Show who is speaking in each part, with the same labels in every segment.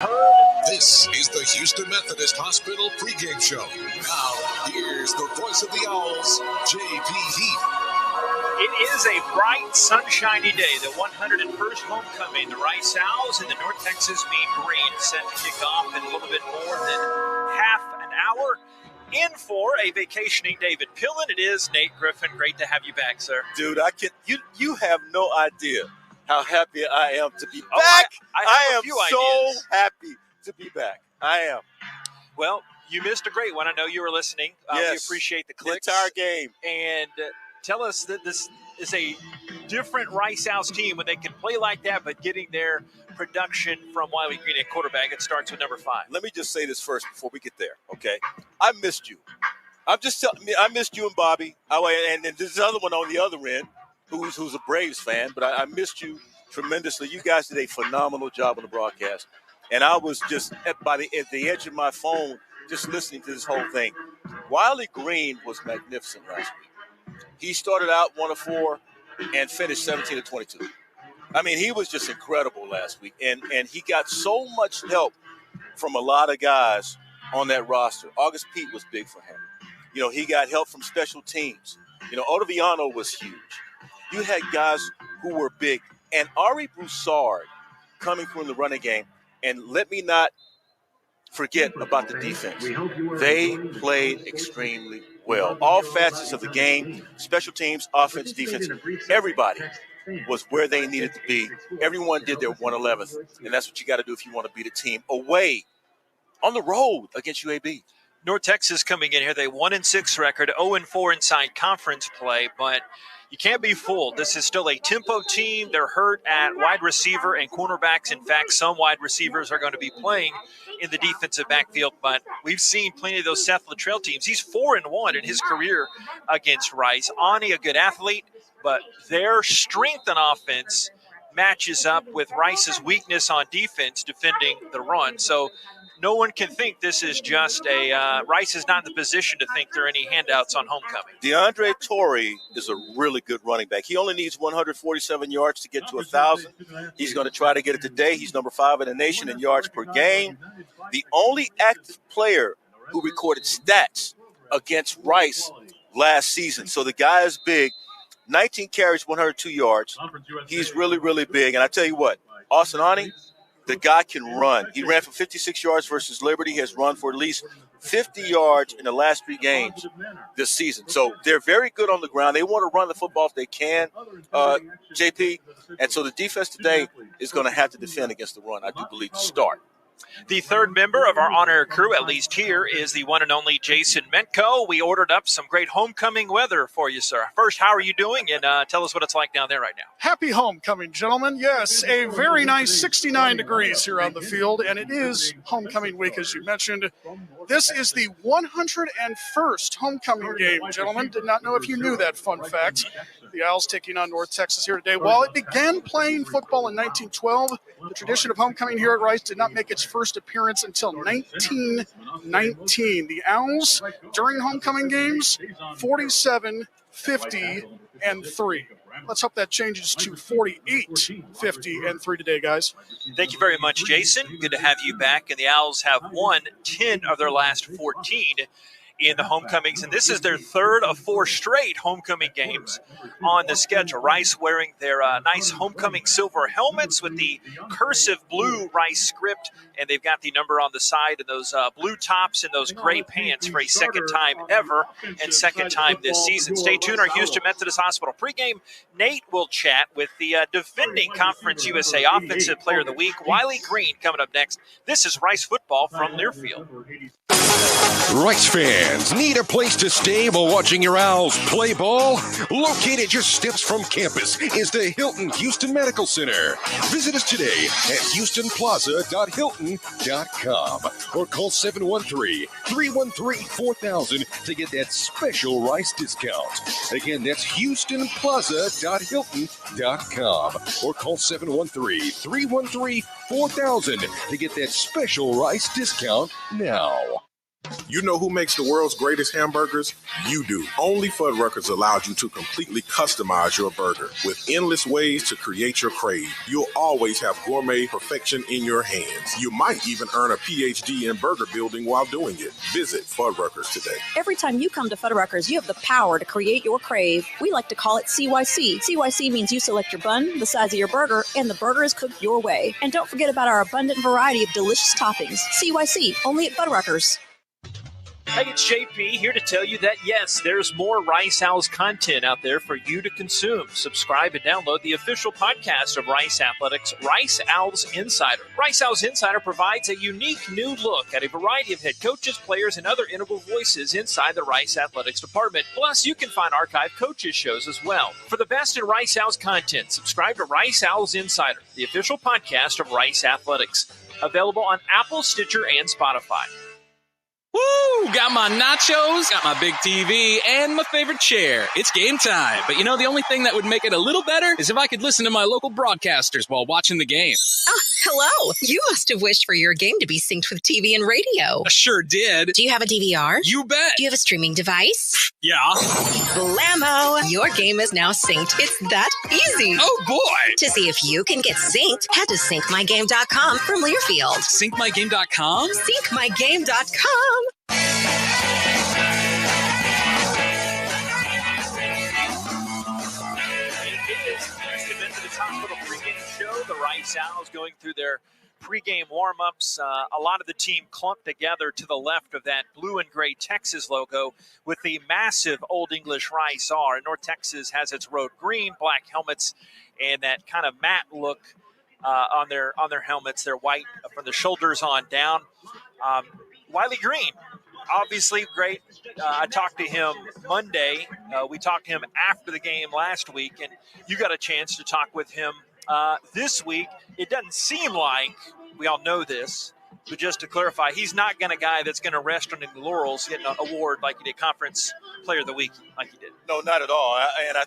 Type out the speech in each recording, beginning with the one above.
Speaker 1: This is the Houston Methodist Hospital pregame show. Now, here's the voice of the Owls, J.P. Heath.
Speaker 2: It is a bright, sunshiny day, the 101st homecoming. The Rice Owls and the North Texas Mean Green set to kick off in a little bit more than half an hour. In for a vacationing David Pillen, it is Nate Griffin. Great to have you back, sir.
Speaker 3: Dude, you have no idea how happy I am to be back. I am so happy to be back. I am.
Speaker 2: Well, you missed a great one. I know you were listening.
Speaker 3: Yes.
Speaker 2: We appreciate the clicks.
Speaker 3: The entire game.
Speaker 2: And tell us that this is a different Rice Owls team when they can play like that, but getting their production from Wiley Green at quarterback. It starts with number 5.
Speaker 3: Let me just say this first before we get there, okay? I missed you. I'm just telling you, I missed you and Bobby. And there's another one on the other end who's a Braves fan, but I missed you tremendously. You guys did a phenomenal job on the broadcast. And I was just at the edge of my phone just listening to this whole thing. Wiley Green was magnificent last week. He started out 1 of 4 and finished 17 of 22. I mean, he was just incredible last week. And he got so much help from a lot of guys on that roster. August Pete was big for him. You know, he got help from special teams. You know, Ottaviano was huge. You had guys who were big. And Ari Broussard coming from the running game. And let me not forget about the defense. They played extremely well. All facets of the game, special teams, offense, defense, everybody was where they needed to be. Everyone did their 111th, and that's what you got to do if you want to beat a team away on the road against UAB.
Speaker 2: North Texas coming in here, they 1-6 record, 0-4 inside conference play, but you can't be fooled. This is still a tempo team. They're hurt at wide receiver and cornerbacks. In fact, some wide receivers are going to be playing in the defensive backfield, but we've seen plenty of those Seth Luttrell teams. He's 4-1 in his career against Rice. Ani, a good athlete, but their strength on offense matches up with Rice's weakness on defense defending the run. So no one can think this is just Rice is not in the position to think there are any handouts on homecoming.
Speaker 3: DeAndre Torrey is a really good running back. He only needs 147 yards to get to 1,000. He's going to try to get it today. He's number 5 in the nation in yards per game. The only active player who recorded stats against Rice last season. So the guy is big. 19 carries, 102 yards. He's really, really big. And I tell you what, Austin Ani, the guy can run. He ran for 56 yards versus Liberty. He has run for at least 50 yards in the last 3 games this season. So they're very good on the ground. They want to run the football if they can, JP. And so the defense today is going to have to defend against the run, I do believe, to start.
Speaker 2: The third member of our on-air crew, at least here, is the one and only Jason Mentko. We ordered up some great homecoming weather for you, sir. First, how are you doing? And tell us what it's like down there right now.
Speaker 4: Happy homecoming, gentlemen. Yes, a very nice 69 degrees here on the field, and it is homecoming week, as you mentioned. This is the 101st homecoming game, gentlemen. Did not know if you knew that fun fact. The Owls taking on North Texas here today. While it began playing football in 1912, the tradition of homecoming here at Rice did not make its first appearance until 1919. The Owls, during homecoming games, 47, 50, and 3. Let's hope that changes to 48, 50, and 3 today, guys.
Speaker 2: Thank you very much, Jason. Good to have you back. And the Owls have won 10 of their last 14 in the homecomings, and this is their 3rd of 4 straight homecoming games on the schedule. Rice wearing their nice homecoming silver helmets with the cursive blue Rice script, and they've got the number on the side and those blue tops and those gray pants for a second time ever and second time this season. Stay tuned. Our Houston Methodist Hospital pregame. Nate will chat with the defending Conference USA Offensive Player of the Week, Wiley Green, coming up next. This is Rice football from Learfield.
Speaker 5: Rice fans need a place to stay while watching your Owls play ball? Located just steps from campus is the Hilton Houston Medical Center. Visit us today at houstonplaza.hilton.com or call 713-313-4000 to get that special Rice discount. Again, that's houstonplaza.hilton.com or call 713-313-4000 to get that special Rice discount now.
Speaker 6: You know who makes the world's greatest hamburgers? You do. Only Fuddruckers allowed you to completely customize your burger with endless ways to create your crave. You'll always have gourmet perfection in your hands. You might even earn a PhD in burger building while doing it. Visit Fuddruckers today.
Speaker 7: Every time you come to Fuddruckers, you have the power to create your crave. We like to call it CYC. CYC means you select your bun, the size of your burger, and the burger is cooked your way. And don't forget about our abundant variety of delicious toppings. CYC, only at Fuddruckers.
Speaker 2: Hey, it's JP here to tell you that, yes, there's more Rice Owls content out there for you to consume. Subscribe and download the official podcast of Rice Athletics, Rice Owls Insider. Rice Owls Insider provides a unique new look at a variety of head coaches, players, and other integral voices inside the Rice Athletics department. Plus, you can find archived coaches shows as well. For the best in Rice Owls content, subscribe to Rice Owls Insider, the official podcast of Rice Athletics. Available on Apple, Stitcher, and Spotify.
Speaker 8: Woo! Got my nachos, got my big TV, and my favorite chair. It's game time. But you know, the only thing that would make it a little better is if I could listen to my local broadcasters while watching the game.
Speaker 9: Oh, hello. You must have wished for your game to be synced with TV and radio.
Speaker 8: I sure did.
Speaker 9: Do you have a DVR?
Speaker 8: You bet.
Speaker 9: Do you have a streaming device?
Speaker 8: Yeah.
Speaker 9: Blammo! Your game is now synced. It's that easy.
Speaker 8: Oh, boy.
Speaker 9: To see if you can get synced, head to syncmygame.com from Learfield.
Speaker 8: Syncmygame.com?
Speaker 9: Syncmygame.com.
Speaker 2: The Rice Owls going through their pregame warm-ups. A lot of the team clumped together to the left of that blue and gray Texas logo with the massive Old English Rice R. North Texas has its road green, black helmets, and that kind of matte look on their helmets. They're white from the shoulders on down. Wiley Green, obviously great. I talked to him Monday. We talked to him after the game last week, and you got a chance to talk with him this week. It doesn't seem like, we all know this, but just to clarify, he's not a guy that's going to rest on his laurels, getting an award like he did, Conference Player of the Week like he did.
Speaker 3: No, not at all. And I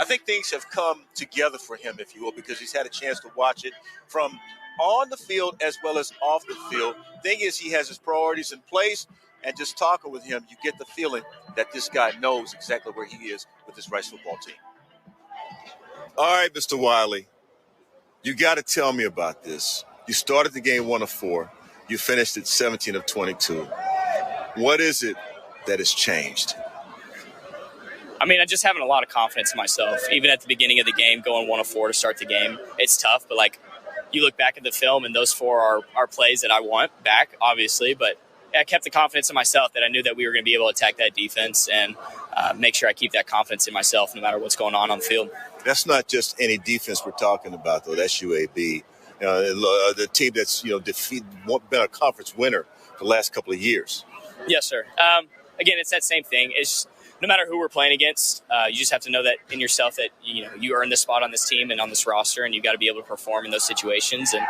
Speaker 3: think things have come together for him, if you will, because he's had a chance to watch it from on the field as well as off the field. Thing is, he has his priorities in place, and just talking with him, you get the feeling that this guy knows exactly where he is with this Rice football team.
Speaker 10: All right, Mr. Wiley, you got to tell me about this. You started the game 1 of 4. You finished at 17 of 22. What is it that has changed?
Speaker 11: I mean, I'm just having a lot of confidence in myself. Even at the beginning of the game, going 1 of 4 to start the game, it's tough. But, you look back at the film, and those 4 are plays that I want back, obviously. But I kept the confidence in myself that I knew that we were going to be able to attack that defense and make sure I keep that confidence in myself no matter what's going on the field.
Speaker 10: That's not just any defense we're talking about, though. That's UAB. The team that's, been a conference winner for the last couple of years.
Speaker 11: Yes, sir. Again, it's that same thing. It's no matter who we're playing against, you just have to know that in yourself that, you earn this spot on this team and on this roster, and you've got to be able to perform in those situations. And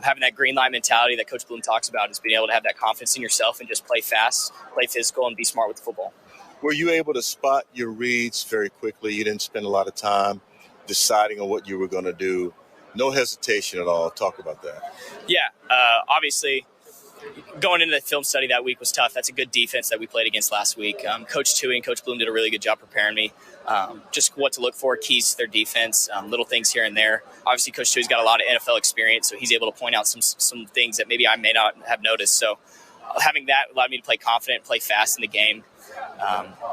Speaker 11: having that green light mentality that Coach Bloom talks about is being able to have that confidence in yourself and just play fast, play physical, and be smart with the football.
Speaker 10: Were you able to spot your reads very quickly? You didn't spend a lot of time deciding on what you were going to do. No hesitation at all. Talk about that.
Speaker 11: Yeah, obviously, going into the film study that week was tough. That's a good defense that we played against last week. Coach Tui and Coach Bloom did a really good job preparing me. Just what to look for, keys to their defense, little things here and there. Obviously, Coach Tui's got a lot of NFL experience, so he's able to point out some things that maybe I may not have noticed. So having that allowed me to play confident, play fast in the game.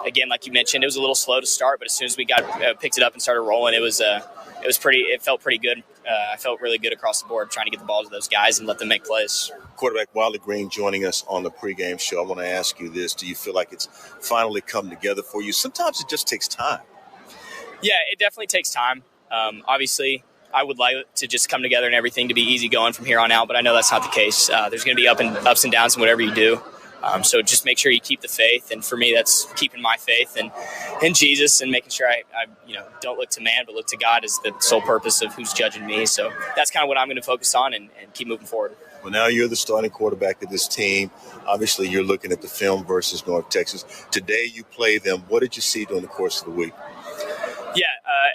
Speaker 11: Again, like you mentioned, it was a little slow to start, but as soon as we picked it up and started rolling, it felt pretty good. I felt really good across the board trying to get the ball to those guys and let them make plays.
Speaker 10: Quarterback Wiley Green joining us on the pregame show. I want to ask you this. Do you feel like it's finally come together for you? Sometimes it just takes time.
Speaker 11: Yeah, it definitely takes time. Obviously, I would like it to just come together and everything to be easy going from here on out, but I know that's not the case. There's going to be ups and downs in whatever you do. So just make sure you keep the faith, and for me, that's keeping my faith in Jesus and making sure I don't look to man, but look to God as the sole purpose of who's judging me. So that's kind of what I'm going to focus on and keep moving forward.
Speaker 10: Well, now you're the starting quarterback of this team. Obviously, you're looking at the film versus North Texas. Today, you play them. What did you see during the course of the week?
Speaker 11: Yeah,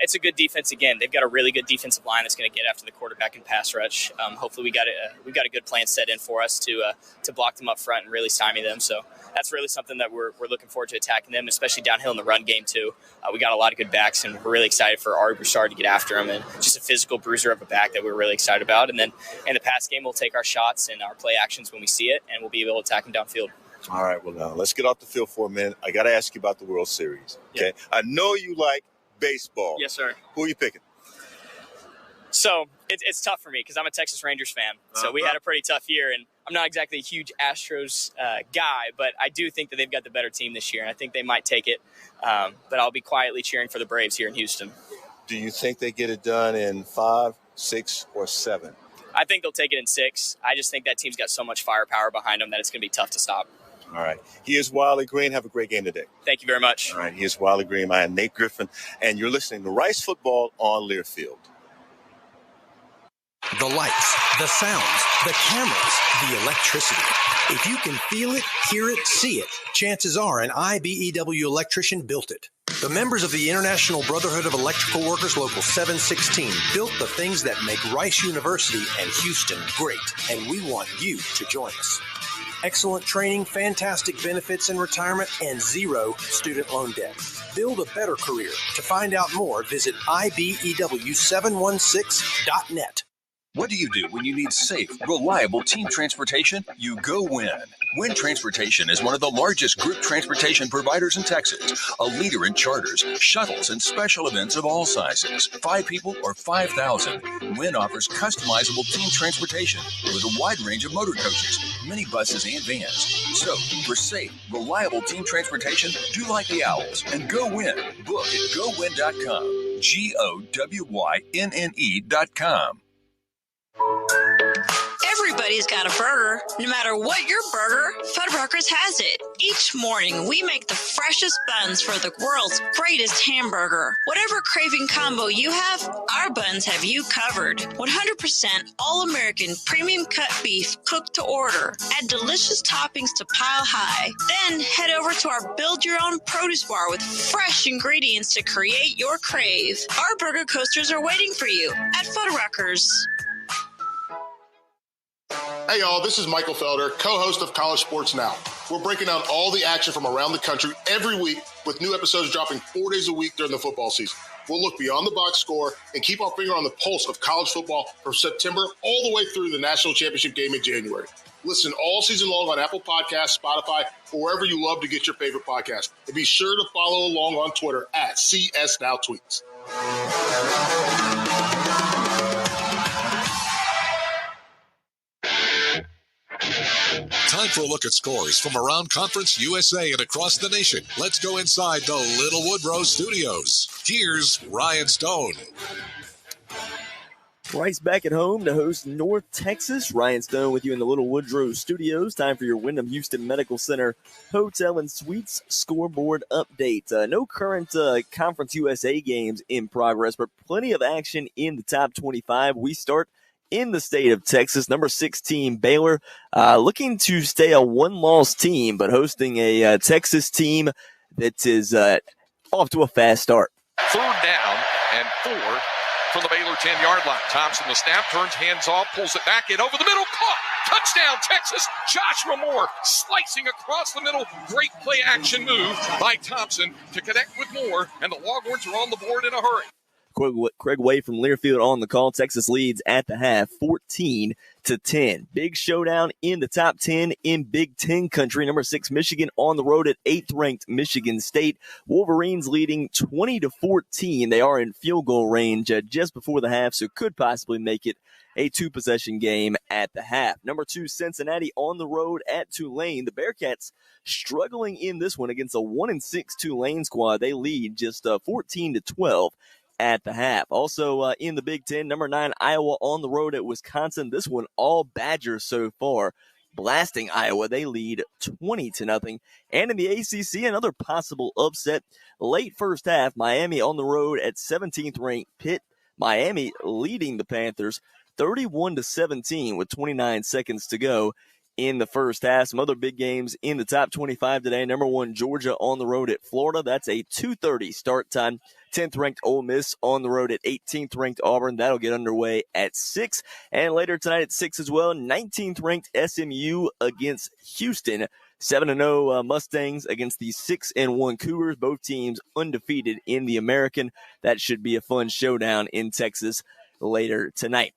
Speaker 11: it's a good defense. Again, they've got a really good defensive line that's going to get after the quarterback and pass rush. Hopefully, we've got a good plan set in for us to block them up front and really stymie them. So that's really something that we're looking forward to attacking them, especially downhill in the run game too. We got a lot of good backs, and we're really excited for Ari Broussard to get after him, and just a physical bruiser of a back that we're really excited about. And then in the pass game, we'll take our shots and our play actions when we see it, and we'll be able to attack him downfield.
Speaker 10: All right, well, now let's get off the field for a minute. I got to ask you about the World Series. Okay,
Speaker 11: Yeah.
Speaker 10: I know you like baseball.
Speaker 11: Yes, sir.
Speaker 10: Who are you picking?
Speaker 11: So it's tough for me because I'm a Texas Rangers fan. So we had a pretty tough year, and I'm not exactly a huge Astros guy, but I do think that they've got the better team this year, and I think they might take it. But I'll be quietly cheering for the Braves here in Houston.
Speaker 10: Do you think they get it done in 5, 6, or 7?
Speaker 11: I think they'll take it in 6. I just think that team's got so much firepower behind them that it's going to be tough to stop.
Speaker 10: All right. Here's Wiley Green. Have a great game today.
Speaker 11: Thank you very much.
Speaker 10: All right. Here's Wiley Green. I am Nate Griffin, and you're listening to Rice Football on Learfield.
Speaker 12: The lights, the sounds, the cameras, the electricity. If you can feel it, hear it, see it, chances are an IBEW electrician built it. The members of the International Brotherhood of Electrical Workers Local 716 built the things that make Rice University and Houston great, and we want you to join us. Excellent training, fantastic benefits in retirement, and 0 student loan debt. Build a better career. To find out more, visit IBEW716.net.
Speaker 13: What do you do when you need safe, reliable team transportation? You go Win. Win Transportation is one of the largest group transportation providers in Texas, a leader in charters, shuttles, and special events of all sizes. 5 people or 5,000. Win offers customizable team transportation with a wide range of motor coaches, minibuses, and vans. So, for safe, reliable team transportation, do like the Owls and go Win. Book at GoWin.com. GOWYNNE.com.
Speaker 14: Everybody's got a burger. No matter what your burger, Fuddruckers has it. Each morning, we make the freshest buns for the world's greatest hamburger. Whatever craving combo you have, our buns have you covered. 100% all-American premium cut beef cooked to order. Add delicious toppings to pile high. Then head over to our build-your-own produce bar with fresh ingredients to create your crave. Our burger coasters are waiting for you at Fuddruckers.
Speaker 15: Hey y'all, this is Michael Felder, co-host of College Sports Now. We're breaking down all the action from around the country every week with new episodes dropping 4 days a week during the football season. We'll look beyond the box score and keep our finger on the pulse of college football from September all the way through the national championship game in January. Listen all season long on Apple Podcasts, Spotify, or wherever you love to get your favorite podcast. And be sure to follow along on Twitter at CSNowTweets.
Speaker 1: Time for a look at scores from around Conference USA and across the nation. Let's go inside the Little Woodrow Studios. Here's Ryan Stone.
Speaker 16: Rice back at home to host North Texas. Ryan Stone with you in the Little Woodrow Studios. Time for your Wyndham Houston Medical Center Hotel and Suites scoreboard update. No current Conference USA games in progress, but plenty of action in the top 25. We start in the state of Texas. Number 16, Baylor, looking to stay a one-loss team, but hosting a Texas team that is off to a fast start.
Speaker 17: 3rd down and 4 from the Baylor 10-yard line. Thompson the snap, turns hands off, pulls it back in over the middle, caught. Touchdown, Texas. Joshua Moore slicing across the middle. Great play action move by Thompson to connect with Moore, and the Longhorns are on the board in a hurry.
Speaker 16: Craig Way from Learfield on the call. Texas leads at the half, 14-10. Big showdown in the top 10 in Big Ten country. Number 6, Michigan on the road at 8th-ranked Michigan State. Wolverines leading 20-14. They are in field goal range just before the half, so could possibly make it a 2-possession game at the half. Number 2, Cincinnati on the road at Tulane. The Bearcats struggling in this one against a 1-6 Tulane squad. They lead just 14-12. At the half. Also in the Big Ten, number 9, Iowa on the road at Wisconsin. This one all Badgers so far, blasting Iowa. They lead 20-0. And in the ACC, another possible upset. Late first half, Miami on the road at 17th-ranked Pitt. Miami leading the Panthers 31-17 with 29 seconds to go in the first half. Some other big games in the top 25 today. Number 1, Georgia on the road at Florida. That's a 2:30 start time. 10th-ranked Ole Miss on the road at 18th-ranked Auburn. That'll get underway at 6. And later tonight at 6 as well, 19th-ranked SMU against Houston. 7-0 Mustangs against the 6-1 Cougars. Both teams undefeated in the American. That should be a fun showdown in Texas later tonight.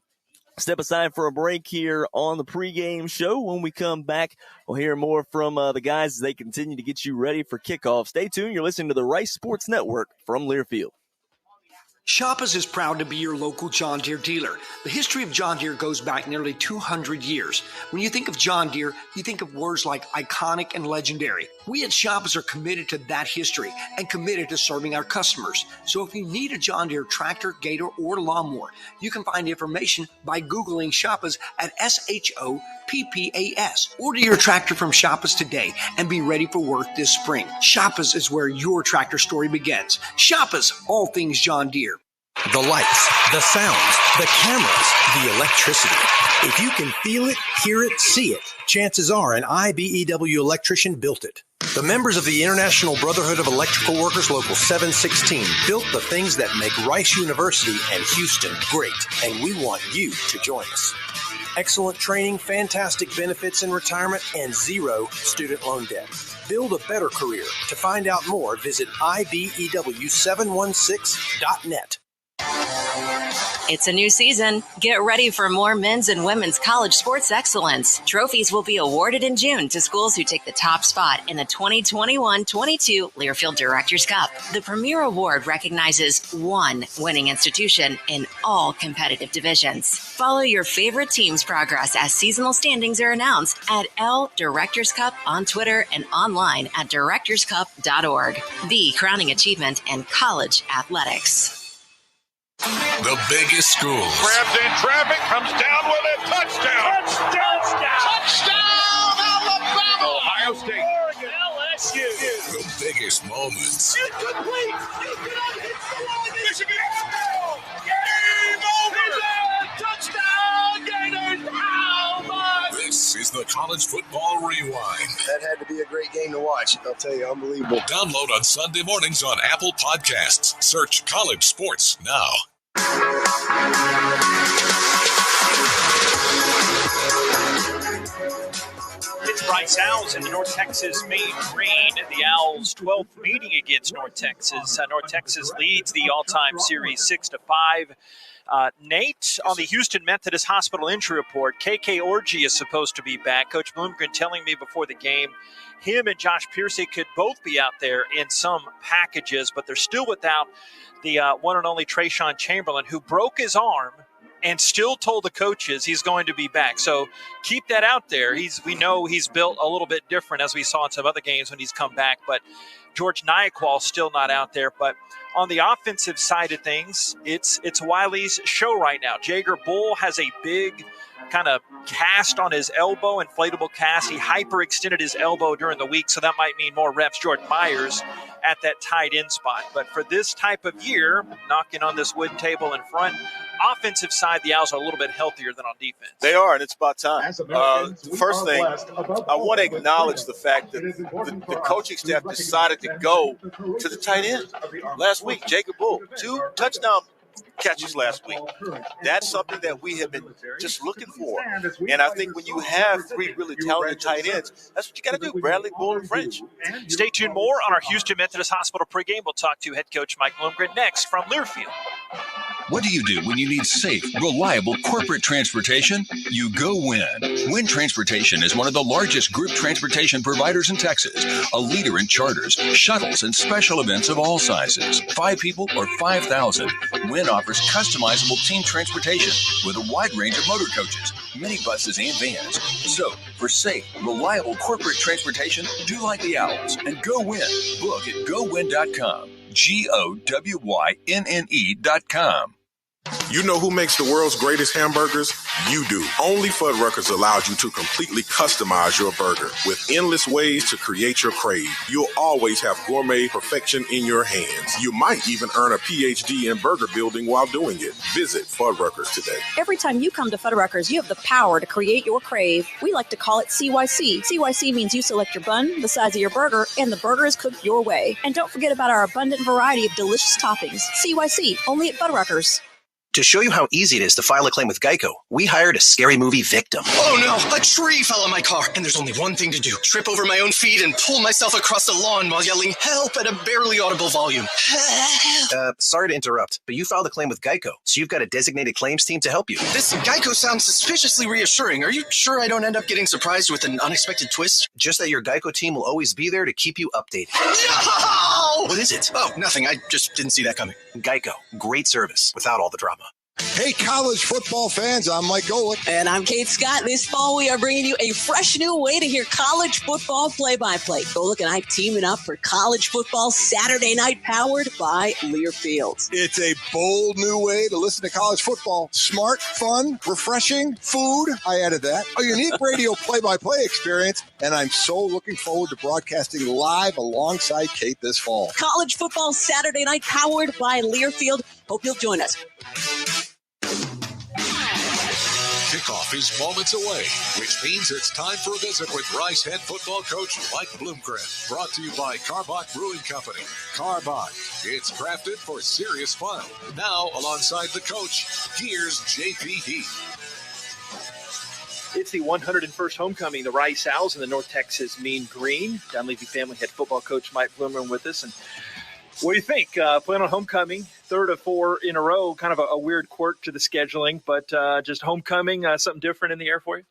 Speaker 16: Step aside for a break here on the pregame show. When we come back, we'll hear more from the guys as they continue to get you ready for kickoff. Stay tuned. You're listening to the Rice Sports Network from Learfield.
Speaker 18: Shoppers is proud to be your local John Deere dealer. The history of John Deere goes back nearly 200 years. When you think of John Deere, you think of words like iconic and legendary. We at Shoppers are committed to that history and committed to serving our customers. So if you need a John Deere tractor, gator, or lawnmower, you can find information by Googling Shoppers at SHOPPAS. Order your tractor from Shoppers today and be ready for work this spring. Shoppers is where your tractor story begins. Shoppers, all things John Deere.
Speaker 12: The lights, the sounds, the cameras, the electricity. If you can feel it, hear it, see it, chances are an IBEW electrician built it. The members of the International Brotherhood of Electrical Workers Local 716 built the things that make Rice University and Houston great, and we want you to join us. Excellent training, fantastic benefits in retirement, and 0 student loan debt. Build a better career. To find out more, visit IBEW716.net.
Speaker 19: It's a new season. Get ready for more men's and women's college sports excellence. Trophies will be awarded in June to schools who take the top spot in the 2021-22 Learfield Directors Cup. The premier award recognizes one winning institution in all competitive divisions. Follow your favorite team's progress as seasonal standings are announced at L Directors Cup on Twitter and online at directorscup.org. The crowning achievement in college athletics.
Speaker 1: The biggest schools.
Speaker 17: Grabs in traffic, comes down with it. Touchdown! Touchdown, Alabama! Ohio State.
Speaker 1: Oregon, LSU. The biggest moments.
Speaker 17: Incomplete! Michigan! Game over! Touchdown, Gators! How much?
Speaker 1: This is the College Football Rewind.
Speaker 20: That had to be a great game to watch. I'll tell you, unbelievable.
Speaker 1: Download on Sunday mornings on Apple Podcasts. Search College Sports now.
Speaker 2: It's Rice Owls in the North Texas Main Green. The Owls' 12th meeting against North Texas. North Texas leads the all-time series 6-5. Nate, on the Houston Methodist Hospital injury report, KK Orji is supposed to be back. Coach Bloomgren telling me before the game, him and Josh Piercy could both be out there in some packages, but they're still without the one and only Trayshawn Chamberlain, who broke his arm and still told the coaches he's going to be back. So keep that out there. We know he's built a little bit different, as we saw in some other games when he's come back, but George Nyakwal still not out there. But on the offensive side of things, it's Wiley's show right now. Jager Bull has a big kind of cast on his elbow, inflatable cast. He hyperextended his elbow during the week, so that might mean more reps. Jordan Myers at that tight end spot. But for this type of year, knocking on this wood table in front, offensive side, the Owls are a little bit healthier than on defense.
Speaker 3: They are, and it's about time. First thing, I want to acknowledge the fact that the coaching staff decided to go to the tight end. Last week, Jacob Bull, 2 touchdown catches last week. That's something that we have been just looking for. And I think when you have 3 really talented tight ends, that's what you got to do, Bradley, Bull, and French.
Speaker 2: Stay tuned more on our Houston Methodist Hospital pregame. We'll talk to head coach Mike Bloomgren next from Learfield.
Speaker 13: What do you do when you need safe, reliable corporate transportation? You go Win. Win Transportation is one of the largest group transportation providers in Texas, a leader in charters, shuttles, and special events of all sizes. 5 people or 5,000. Win offers customizable team transportation with a wide range of motor coaches, minibuses, and vans. So, for safe, reliable corporate transportation, do like the Owls and go Win. Book at GoWin.com. GOWYNNE.com.
Speaker 6: You know who makes the world's greatest hamburgers? You do. Only Fuddruckers allows you to completely customize your burger with endless ways to create your crave. You'll always have gourmet perfection in your hands. You might even earn a PhD in burger building while doing it. Visit Fuddruckers today.
Speaker 7: Every time you come to Fuddruckers, you have the power to create your crave. We like to call it CYC. CYC means you select your bun, the size of your burger, and the burger is cooked your way. And don't forget about our abundant variety of delicious toppings. CYC, only at Fuddruckers.
Speaker 21: To show you how easy it is to file a claim with Geico, we hired a scary movie victim.
Speaker 22: Oh no, a tree fell on my car, and there's only one thing to do. Trip over my own feet and pull myself across the lawn while yelling help at a barely audible volume.
Speaker 21: Sorry to interrupt, but you filed a claim with Geico, so you've got a designated claims team to help you.
Speaker 22: This Geico sounds suspiciously reassuring. Are you sure I don't end up getting surprised with an unexpected twist?
Speaker 21: Just that your Geico team will always be there to keep you updated.
Speaker 22: No! What is it? Oh, nothing. I just didn't see that coming.
Speaker 21: Geico, great service without all the drama.
Speaker 23: Hey, college football fans, I'm Mike Golick.
Speaker 24: And I'm Kate Scott. This fall, we are bringing you a fresh new way to hear college football play-by-play. Golick and I teaming up for college football Saturday night, powered by Learfield.
Speaker 23: It's a bold new way to listen to college football. Smart, fun, refreshing, food. I added that. A unique radio play-by-play experience. And I'm so looking forward to broadcasting live alongside Kate this fall.
Speaker 24: College football Saturday night, powered by Learfield. Hope you'll join us.
Speaker 1: Kickoff is moments away, which means it's time for a visit with Rice head football coach Mike Bloomgren. Brought to you by Carbach Brewing Company. Carbach, it's crafted for serious fun. Now, alongside the coach, here's JP Heath.
Speaker 2: It's the 101st homecoming, the Rice Owls and the North Texas Mean Green. Dunleavy family head football coach Mike Bloomgren with us. And what do you think? Playing on homecoming, third of four in a row, kind of a weird quirk to the scheduling, but just homecoming, something different in the air for you?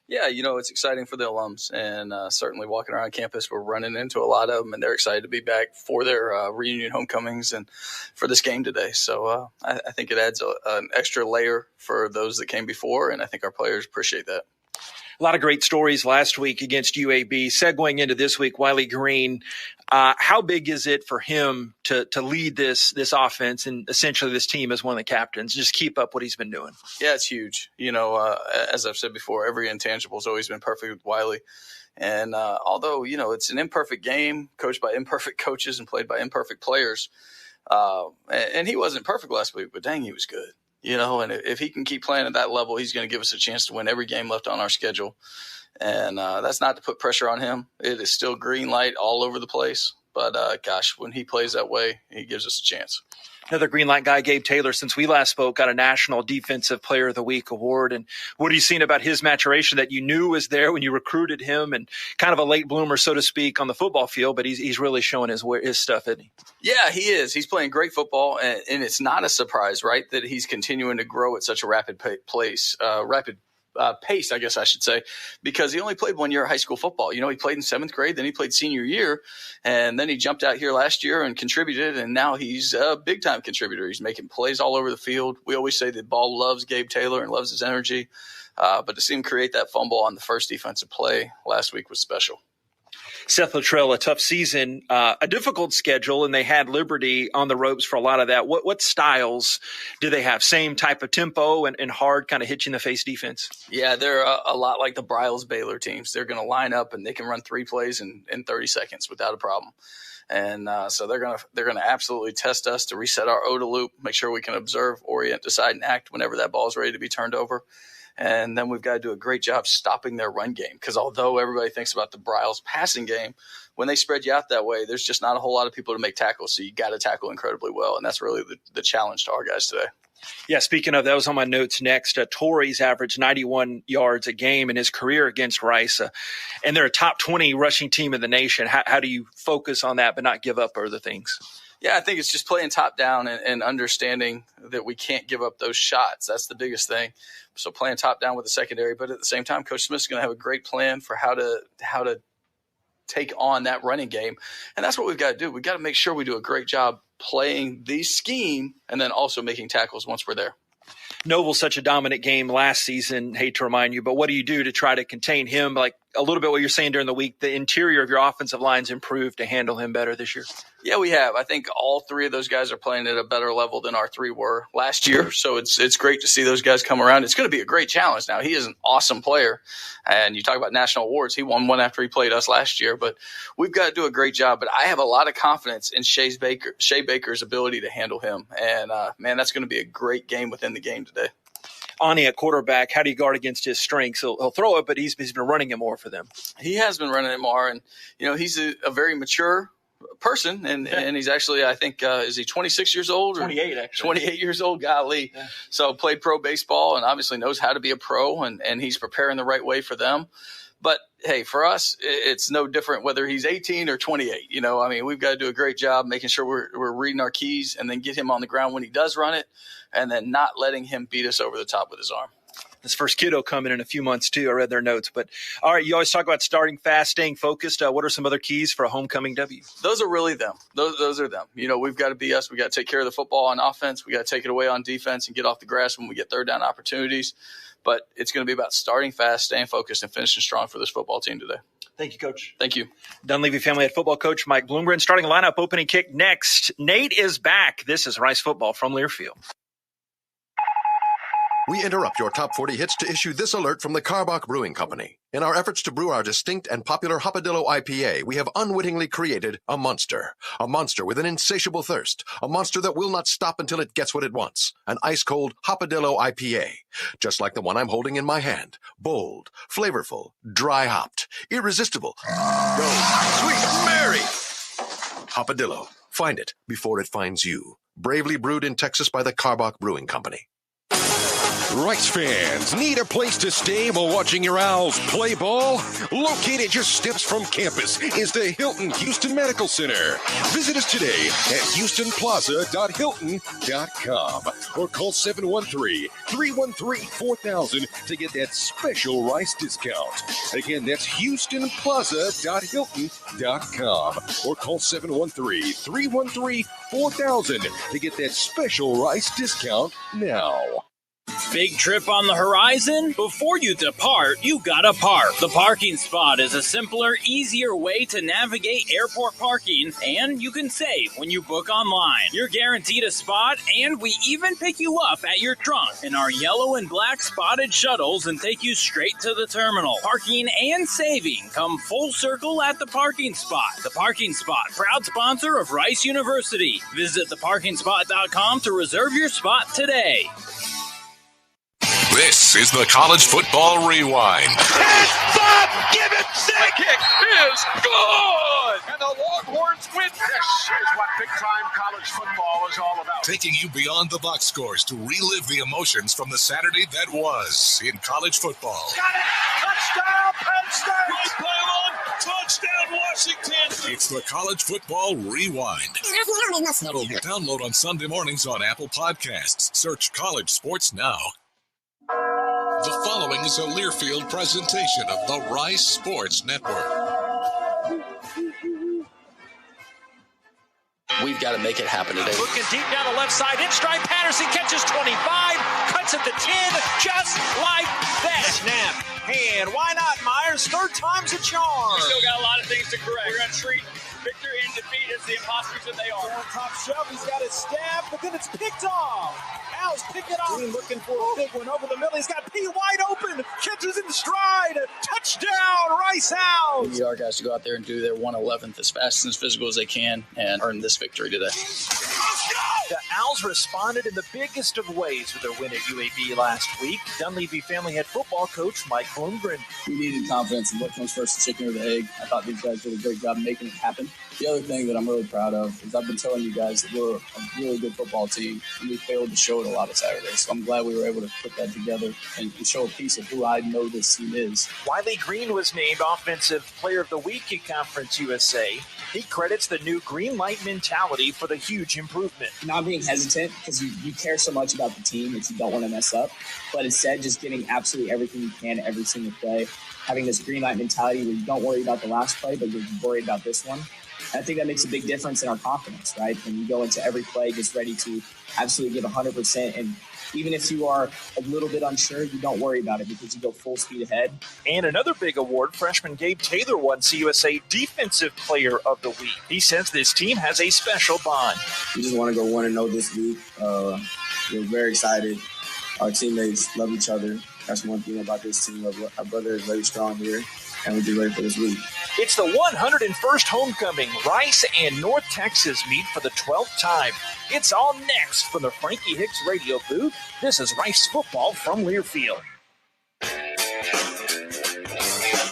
Speaker 25: Yeah, it's exciting for the alums, and certainly walking around campus, we're running into a lot of them, and they're excited to be back for their reunion homecomings and for this game today. So I think it adds an extra layer for those that came before, and I think our players appreciate that.
Speaker 2: A lot of great stories last week against UAB. Segueing into this week, Wiley Green, how big is it for him to lead this offense and essentially this team as one of the captains, just keep up what he's been doing?
Speaker 25: Yeah, it's huge. As I've said before, every intangible has always been perfect with Wiley. And although, it's an imperfect game, coached by imperfect coaches and played by imperfect players, and he wasn't perfect last week, but dang, he was good. And if he can keep playing at that level, he's going to give us a chance to win every game left on our schedule. And that's not to put pressure on him. It is still green light all over the place. But, when he plays that way, he gives us a chance.
Speaker 2: Another green light guy, Gabe Taylor, since we last spoke, got a National Defensive Player of the Week award. And what are you seeing about his maturation that you knew was there when you recruited him, and kind of a late bloomer, so to speak, on the football field, but he's really showing his stuff, isn't he?
Speaker 25: Yeah, he is. He's playing great football, and it's not a surprise, right, that he's continuing to grow at such a rapid pace, I guess I should say, because he only played 1 year of high school football. He played in seventh grade, then he played senior year, and then he jumped out here last year and contributed, and now he's a big-time contributor. He's making plays all over the field. We always say the ball loves Gabe Taylor and loves his energy, but to see him create that fumble on the first defensive play last week was special.
Speaker 2: Seth Luttrell, a tough season, a difficult schedule, and they had Liberty on the ropes for a lot of that. What styles do they have? Same type of tempo and hard kind of hit you in the face defense?
Speaker 25: Yeah, they're a lot like the Bryles Baylor teams. They're going to line up and they can run 3 plays in 30 seconds without a problem. And so they're gonna absolutely test us to reset our OTA loop, make sure we can observe, orient, decide, and act whenever that ball is ready to be turned over. And then we've got to do a great job stopping their run game, because although everybody thinks about the Bryles passing game, when they spread you out that way, there's just not a whole lot of people to make tackles. So you got to tackle incredibly well. And that's really the challenge to our guys today.
Speaker 2: Yeah, speaking of, that was on my notes next. Torrey's averaged 91 yards a game in his career against Rice, and they're a top 20 rushing team in the nation. How do you focus on that but not give up other things?
Speaker 25: Yeah, I think it's just playing top down and understanding that we can't give up those shots. That's the biggest thing. So playing top down with the secondary, but at the same time, Coach Smith's going to have a great plan for how to take on that running game. And that's what we've got to do. We've got to make sure we do a great job playing the scheme and then also making tackles once we're there.
Speaker 2: Novell's such a dominant game last season. Hate to remind you, but what do you do to try to contain him? Like a little bit what you're saying during the week, the interior of your offensive line's improved to handle him better this year?
Speaker 25: Yeah, we have. I think all three of those guys are playing at a better level than our three were last year. So it's great to see those guys come around. It's going to be a great challenge now. He is an awesome player. And you talk about national awards. He won one after he played us last year. But we've got to do a great job. But I have a lot of confidence in Shea Baker's ability to handle him. And, man, that's going to be a great game within the game today.
Speaker 2: Ani at quarterback, how do you guard against his strengths? He'll throw it, but he's been running it more for them.
Speaker 25: He has been running it more. And, he's a very mature person, and he's actually, I think, is he 26 years old?
Speaker 2: 28, actually.
Speaker 25: 28 years old, golly. Yeah. So played pro baseball and obviously knows how to be a pro, and he's preparing the right way for them. But, hey, for us, it's no different whether he's 18 or 28. We've got to do a great job making sure we're reading our keys and then get him on the ground when he does run it, and then not letting him beat us over the top with his arm.
Speaker 2: This first kiddo coming in a few months, too. I read their notes. But, all right, you always talk about starting fast, staying focused. What are some other keys for a homecoming W?
Speaker 25: Those are really them. Those are them. We've got to be us. We've got to take care of the football on offense. We got to take it away on defense and get off the grass when we get third down opportunities. But it's going to be about starting fast, staying focused, and finishing strong for this football team today.
Speaker 2: Thank you, Coach.
Speaker 25: Thank you.
Speaker 2: Dunleavy Family Head Football Coach Mike Bloomgren. Starting lineup, opening kick next. Nate is back. This is Rice Football from Learfield.
Speaker 4: We interrupt your top 40 hits to issue this alert from the Karbach Brewing Company. In our efforts to brew our distinct and popular Hopadillo IPA, we have unwittingly created a monster. A monster with an insatiable thirst. A monster that will not stop until it gets what it wants. An ice-cold Hopadillo IPA. Just like the one I'm holding in my hand. Bold, flavorful, dry-hopped, irresistible. Go, sweet Mary! Hopadillo. Find it before it finds you. Bravely brewed in Texas by the Karbach Brewing Company.
Speaker 5: Rice fans, need a place to stay while watching your Owls play ball? Located just steps from campus is the Hilton Houston Medical Center. Visit us today at houstonplaza.hilton.com or call 713-313-4000 to get that special Rice discount. Again, that's houstonplaza.hilton.com or call 713-313-4000 to get that special Rice discount now.
Speaker 8: Big trip on the horizon? Before you depart, you gotta park. The Parking Spot is a simpler, easier way to navigate airport parking, and you can save when you book online. You're guaranteed a spot, and we even pick you up at your trunk in our yellow and black spotted shuttles and take you straight to the terminal. Parking and saving come full circle at the Parking Spot. The Parking Spot, proud sponsor of Rice University. Visit theparkingspot.com to reserve your spot today.
Speaker 1: This is the College Football Rewind.
Speaker 17: It's up! Give it six! The kick is good! And the Longhorns win.
Speaker 9: This is what big-time college football is all about.
Speaker 1: Taking you beyond the box scores to relive the emotions from the Saturday that was in college football.
Speaker 9: Got it! Touchdown, Penn State!
Speaker 17: Right play on. Touchdown, Washington!
Speaker 1: It's the College Football Rewind. Download on Sunday mornings on Apple Podcasts. Search College Sports Now. The following is a Learfield presentation of the Rice Sports Network.
Speaker 25: We've got to make it happen today.
Speaker 8: Looking deep down the left side, in stride, Patterson catches 25, cuts at the 10, just like that. Snap, hand, why not, Myers? Third time's a charm.
Speaker 11: We still got a lot of things to correct. We're going to treat victory and defeat as the imposters that they are.
Speaker 8: On top shelf, he's got it stabbed, but then it's picked off. Owls pick it off. Green looking for a big one over the middle. He's got P wide open. Catches in stride. Touchdown, Rice Owls.
Speaker 25: We need our guys to go out there and do their 111th as fast and as physical as they can and earn this victory today.
Speaker 8: The Owls responded in the biggest of ways with their win at UAB last week. Dunleavy Family Head Football Coach Mike Bloomgren.
Speaker 25: We needed confidence in what comes first, the chicken or the egg. I thought these guys did a great job making it happen. The other thing that I'm really proud of is I've been telling you guys that we're a really good football team, and we failed to show it a lot of Saturdays. So I'm glad we were able to put that together and show a piece of who I know this team is.
Speaker 8: Wiley Green was named Offensive Player of the Week at Conference USA. He credits the new green light mentality for the huge improvement.
Speaker 26: Not being hesitant because you care so much about the team that you don't want to mess up, but instead just giving absolutely everything you can every single play. Having this green light mentality where you don't worry about the last play, but you're worried about this one. I think that makes a big difference in our confidence, right? When you go into every play just ready to absolutely give 100% and even if you are a little bit unsure, you don't worry about it because you go full speed ahead.
Speaker 2: And another big award, freshman Gabe Taylor won CUSA Defensive Player of the Week. He says this team has a special bond.
Speaker 26: We just want to go 1-0 this week. We're very excited. Our teammates love each other. That's one thing about this team. Our brother is very strong here, and we're just ready for this week.
Speaker 2: It's the 101st homecoming. Rice and North Texas meet for the 12th time. It's all next from the Frankie Hicks radio booth. This is Rice football from Learfield.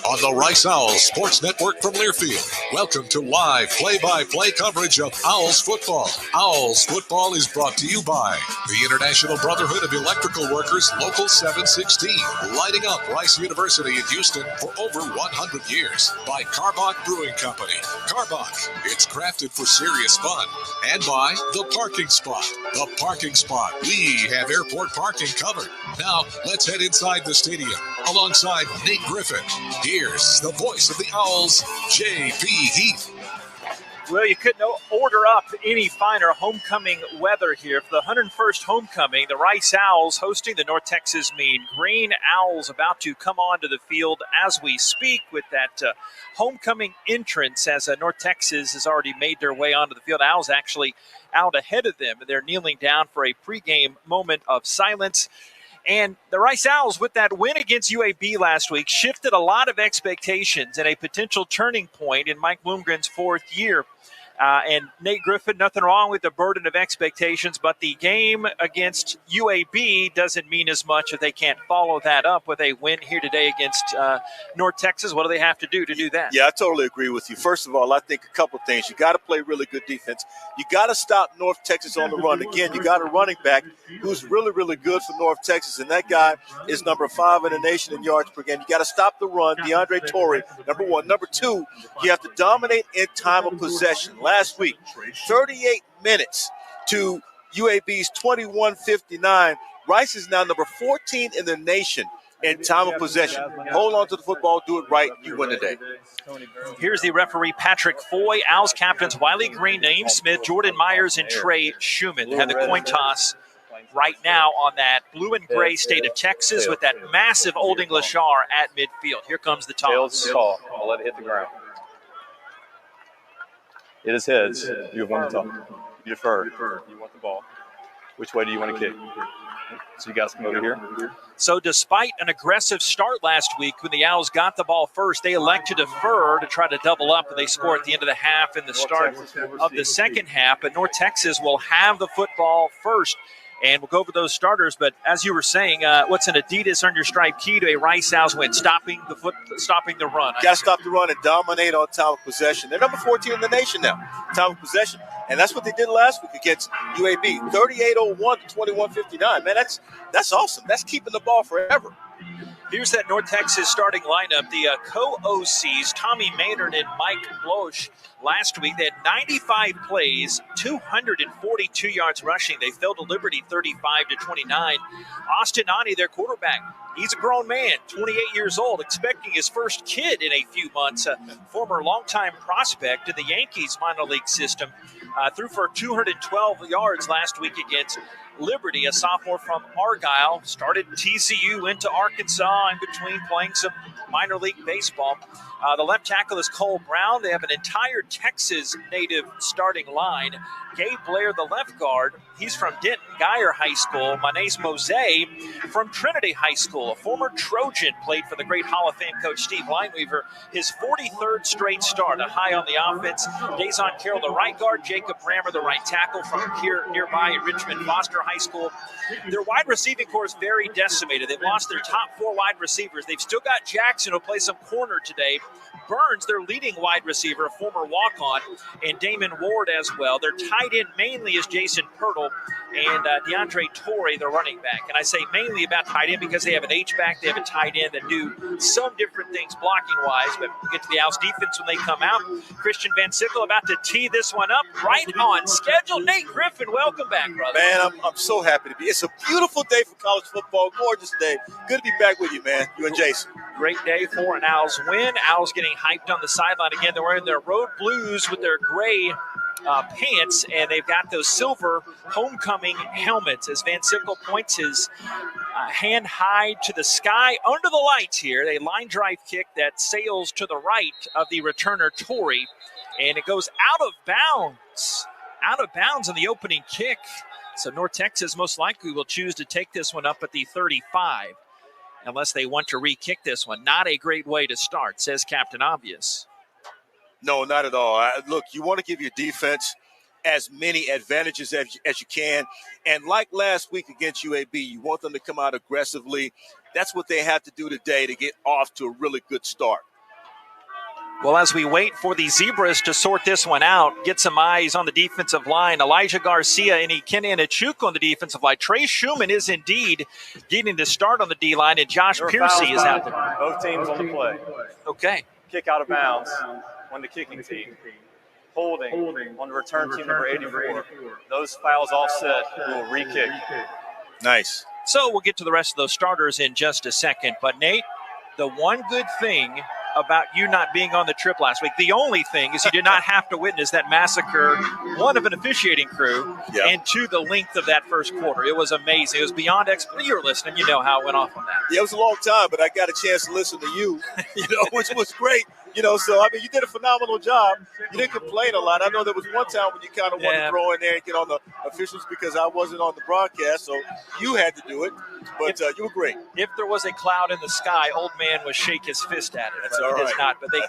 Speaker 1: On the Rice Owls Sports Network from Learfield, welcome to live play-by-play coverage of Owls football. Owls football is brought to you by the International Brotherhood of Electrical Workers, Local 716, lighting up Rice University in Houston for over 100 years. By Karbach Brewing Company. Karbach, it's crafted for serious fun. And by The Parking Spot. The Parking Spot. We have airport parking covered. Now, let's head inside the stadium alongside Nate Griffin. Here's the voice of the Owls, J.P. Heath.
Speaker 2: Well, you couldn't order up any finer homecoming weather here. For the 101st homecoming, the Rice Owls hosting the North Texas Mean Green Owls about to come onto the field as we speak with that homecoming entrance as North Texas has already made their way onto the field. Owls actually out ahead of them. They're kneeling down for a pregame moment of silence. And the Rice Owls, with that win against UAB last week, shifted a lot of expectations and a potential turning point in Mike Bloomgren's fourth year. And Nate Griffin, nothing wrong with the burden of expectations, but the game against UAB doesn't mean as much if they can't follow that up with a win here today against North Texas. What do they have to do that?
Speaker 3: Yeah, I totally agree with you. First of all, I think a couple things. You got to play really good defense. You got to stop North Texas on the run. Again, you got a running back who's really, really good for North Texas, and that guy is number 5 in the nation in yards per game. You got to stop the run. DeAndre Torrey, number 1. Number 2, you have to dominate in time of possession. Last week, 38 minutes to UAB's 21:59. Rice is now number 14 in the nation in time of possession. Hold on to the football, do it right, you win the day.
Speaker 2: Here's the referee, Patrick Foy. Owls captains Wiley Green, Naeem Smith, Jordan Myers, and Trey Schumann have the coin toss right now on that blue and gray state of Texas with that massive Old English R at midfield. Here comes the toss.
Speaker 10: I'll let it hit the ground. It is heads. You have won the toss. You defer. You want the ball. Which way do you want to kick? So you guys come over here.
Speaker 2: So despite an aggressive start last week when the Owls got the ball first, they elect to defer to try to double up, and they score at the end of the half and the start of the second half. But North Texas will have the football first. And we'll go over those starters, but as you were saying, what's an Adidas under stripe key to a Rice Owls win? Stopping the run.
Speaker 3: Got to stop the run and dominate on time of possession. They're number 14 in the nation now, time of possession, and that's what they did last week against UAB. 38-01 to 21-59. Man, that's awesome. That's keeping the ball forever.
Speaker 2: Here's that North Texas starting lineup. The co-OCs, Tommy Maynard and Mike Bloch, last week they had 95 plays, 242 yards rushing. They fell to Liberty 35-29. Austin Ani, their quarterback, he's a grown man, 28 years old, expecting his first kid in a few months. A former longtime prospect in the Yankees minor league system. Threw for 212 yards last week against Liberty, a sophomore from Argyle. Started TCU, went to Arkansas in between playing some minor league baseball. The left tackle is Cole Brown. They have an entire Texas native starting line. Gabe Blair, the left guard, he's from Denton Geyer High School. Manez Mose from Trinity High School, a former Trojan, played for the great Hall of Fame coach Steve Lineweaver. His 43rd straight start, a high on the offense. Dazon Carroll, the right guard. Jacob Brammer, the right tackle from here nearby at Richmond Foster High School. Their wide receiving corps is very decimated. They've lost their top 4 wide receivers. They've still got Jackson, who'll play some corner today. Burns, their leading wide receiver, a former walk-on, and Damon Ward as well. Their tight end mainly is Jason Pirtle and DeAndre Torrey, the running back. And I say mainly about tight end because they have an H-back, they have a tight end that do some different things blocking-wise, but we'll get to the Owls defense when they come out. Christian Van Sickle about to tee this one up right on schedule. Nate Griffin, welcome back, brother.
Speaker 3: Man, I'm so happy to be. It's a beautiful day for college football, gorgeous day. Good to be back with you, man, you and Jason.
Speaker 2: Great day for an Owls win. Owls getting hyped on the sideline again. They're wearing their road blues with their gray pants, and they've got those silver homecoming helmets as Van Sickle points his hand high to the sky under the lights here. A line drive kick that sails to the right of the returner, Torrey, and it goes out of bounds. Out of bounds on the opening kick. So North Texas most likely will choose to take this one up at the 35 unless they want to re-kick this one. Not a great way to start, says Captain Obvious.
Speaker 3: No, not at all. Look, you want to give your defense as many advantages as you can. And like last week against UAB, you want them to come out aggressively. That's what they have to do today to get off to a really good start.
Speaker 2: Well, as we wait for the Zebras to sort this one out, get some eyes on the defensive line. Elijah Garcia and Ikenna Ichukwu on the defensive line. Trey Schumann is indeed getting the start on the D-line, and Josh Piercy is out there.
Speaker 10: Both teams on the play.
Speaker 2: Okay.
Speaker 10: Kick out of bounds on the kicking team. Holding on the return team number 84. Those fouls offset, we'll re-kick.
Speaker 3: Nice.
Speaker 2: So we'll get to the rest of those starters in just a second. But, Nate, the one good thing about you not being on the trip last week, the only thing is you did not have to witness that massacre, one, of an officiating crew, and two, the length of that first quarter. It was amazing. It was beyond you were listening. You know how it went off on that.
Speaker 3: Yeah, it was a long time, but I got a chance to listen to you, which was great. So, I mean, you did a phenomenal job. You didn't complain a lot. I know there was one time when you kind of wanted to throw in there and get on the officials because I wasn't on the broadcast, so you had to do it. But you were great.
Speaker 2: If there was a cloud in the sky, old man would shake his fist at it.
Speaker 3: That's all right.
Speaker 2: It is not. But they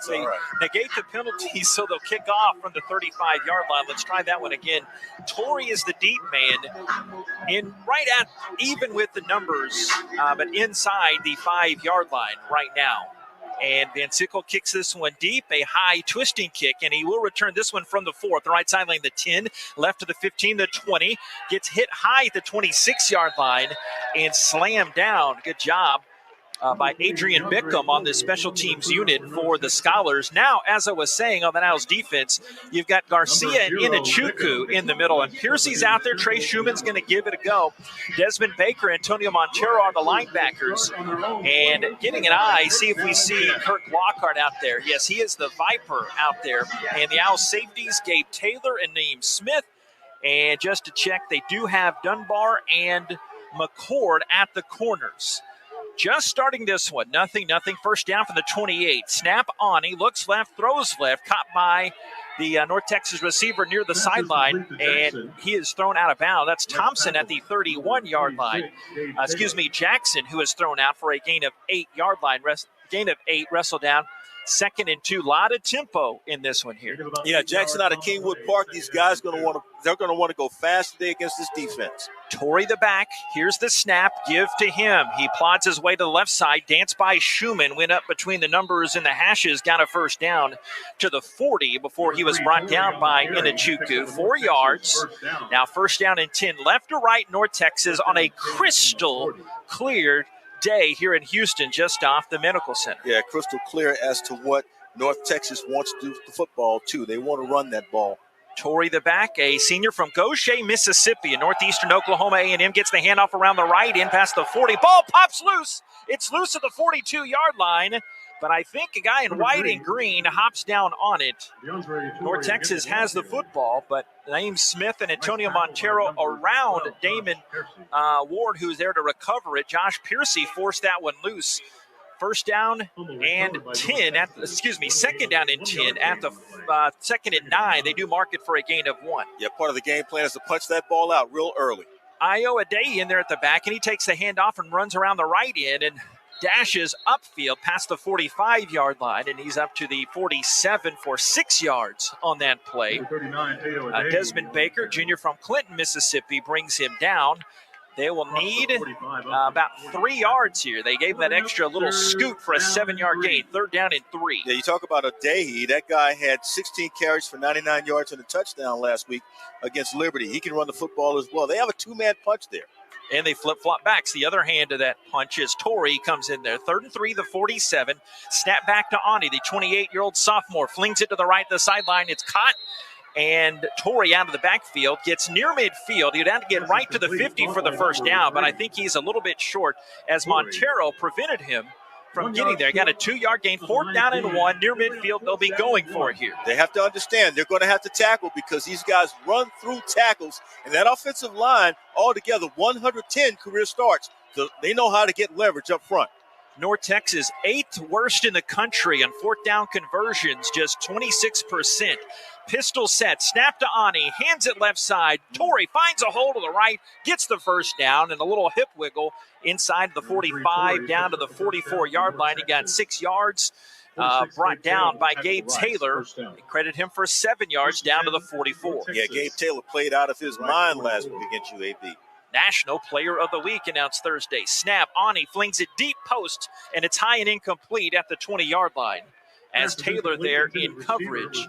Speaker 2: negate the penalties, so they'll kick off from the 35-yard line. Let's try that one again. Torrey is the deep man, even with the numbers, but inside the 5-yard line right now. And Van Sickle kicks this one deep, a high twisting kick, and he will return this one from the 4th. The right sideline, the 10, left to the 15, the 20. Gets hit high at the 26-yard line and slammed down. Good job by Adrian Bickham on the special teams unit for the Scholars. Now, as I was saying on the Niles defense, you've got Garcia and Ichukwu in the middle, and Piercy's out there. Trey Schumann's going to give it a go. Desmond Baker, Antonio Montero are the linebackers. And getting an eye, see if we see Kirk Lockhart out there. Yes, he is the Viper out there. And the Owls safeties, Gabe Taylor and Naeem Smith. And just to check, they do have Dunbar and McCord at the corners. Just starting this one, nothing. First down from the 28. Snap on. He looks left, throws left, caught by the North Texas receiver near the sideline, and he is thrown out of bounds. That's Thompson at the 31-yard line. Jackson, who is thrown out for a gain of 8-yard line. Gain of 8, wrestle down. 2nd and 2. Lot of tempo in this one here.
Speaker 3: Yeah, Jackson out of Kingwood Park. These guys they're going to want to go fast today against this defense.
Speaker 2: Torrey the back. Here's the snap. Give to him. He plods his way to the left side. Dance by Schumann. Went up between the numbers and the hashes. Got a first down to the 40 before he was brought down by Ichukwu. 4 yards. Now first down and 10. Left to right, North Texas on a crystal clear day here in Houston, just off the Medical Center.
Speaker 3: Yeah, crystal clear as to what North Texas wants to do with the football, too. They want to run that ball.
Speaker 2: Torrey the back, a senior from Goshen, Mississippi, in northeastern Oklahoma. A&M gets the handoff around the right, in past the 40. Ball pops loose. It's loose at the 42-yard line, but I think a guy in white and green hops down on it. North Texas has the football, but Naeem Smith and Antonio Montero around Damon Ward, who's there to recover it. Josh Piercy forced that one loose. First down and 10 second down and 10 at the 2nd and 9. They do mark it for a gain of 1.
Speaker 3: Yeah, part of the game plan is to punch that ball out real early.
Speaker 2: Io Adey in there at the back, and he takes the handoff and runs around the right end and dashes upfield past the 45-yard line, and he's up to the 47 for 6 yards on that play. Desmond Baker, junior from Clinton, Mississippi, brings him down. They will need about 3 yards here. They gave him that extra little scoot for a 7-yard gain. 3rd down and 3.
Speaker 3: Yeah, you talk about Adey. That guy had 16 carries for 99 yards and a touchdown last week against Liberty. He can run the football as well. They have a 2-man punch there.
Speaker 2: And they flip-flop backs. The other hand of that punch is Torrey comes in there. 3rd and 3, the 47. Snap back to Ani, the 28-year-old sophomore. Flings it to the right of the sideline. It's caught. And Torrey out of the backfield gets near midfield. He'd have to get right to the 50 for the first down, but I think he's a little bit short as Montero prevented him from getting there. Got a 2-yard gain, 4th down and 1 near midfield. They'll be going for it here.
Speaker 3: They have to understand they're going to have to tackle because these guys run through tackles, and that offensive line altogether 110 career starts. So they know how to get leverage up front.
Speaker 2: North Texas, 8th worst in the country on 4th down conversions, just 26%. Pistol set, snap to Ani, hands it left side. Torrey finds a hole to the right, gets the first down, and a little hip wiggle inside the 45 down to the 44-yard line. He got 6 yards. Brought down by Gabe Taylor. Credit him for 7 yards down to the 44.
Speaker 3: Yeah, Gabe Taylor played out of his mind last week against UAB.
Speaker 2: National Player of the Week announced Thursday. Snap, Ani flings it deep post, and it's high and incomplete at the 20-yard line as Taylor there in coverage.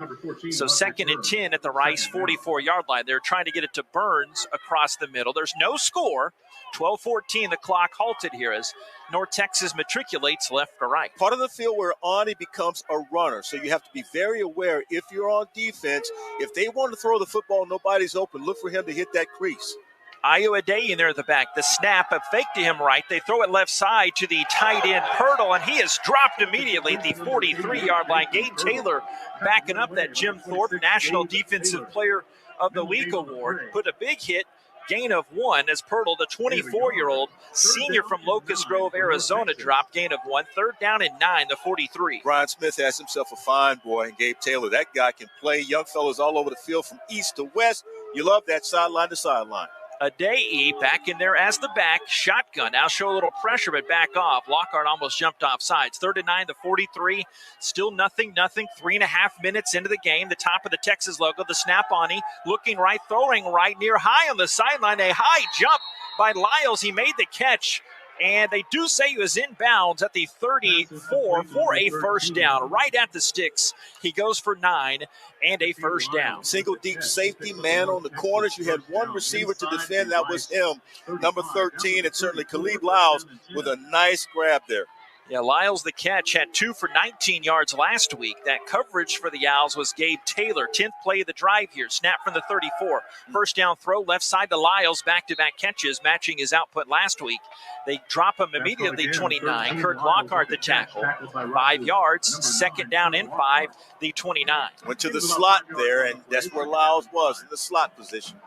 Speaker 2: So 2nd and 10 at the Rice 44-yard line. They're trying to get it to Burns across the middle. There's no score. 12-14, the clock halted here as North Texas matriculates left or right.
Speaker 3: Part of the field where Ani becomes a runner, so you have to be very aware if you're on defense, if they want to throw the football, nobody's open, look for him to hit that crease.
Speaker 2: Iowa Day in there at the back. The snap, a fake to him right. They throw it left side to the tight end, Pirtle, and he is dropped immediately at the 43-yard line. Gabe Taylor backing up that Jim Thorpe National Defensive Player of the Week award. Put a big hit, gain of 1 as Pirtle, the 24-year-old senior from Locust Grove, Arizona, dropped, gain of 1. 3rd down and 9, the 43.
Speaker 3: Brian Smith has himself a fine boy, and Gabe Taylor, that guy can play. Young fellas all over the field from east to west. You love that sideline to sideline.
Speaker 2: Adei back in there as the back. Shotgun. Now show a little pressure, but back off. Lockhart almost jumped off sides. 3rd and 9, the 43. Still nothing. 3.5 minutes into the game. The top of the Texas logo. The snap on he. Looking right, throwing right, near high on the sideline. A high jump by Lyles. He made the catch. And they do say he was inbounds at the 34 for a first down. Right at the sticks. He goes for 9 and a first down.
Speaker 3: Single deep safety, man on the corners. You had one receiver to defend. That was him, number 13, and certainly Khalid Lyles with a nice grab there.
Speaker 2: Yeah, Lyles, the catch, had 2 for 19 yards last week. That coverage for the Owls was Gabe Taylor. 10th play of the drive here. Snap from the 34. First down throw, left side to Lyles. Back-to-back catches, matching his output last week. They drop him immediately, 29. Kirk Lockhart, the tackle. 5 yards. 2nd down and 5, the 29.
Speaker 3: Went to the slot there, and that's where Lyles was, in the slot position.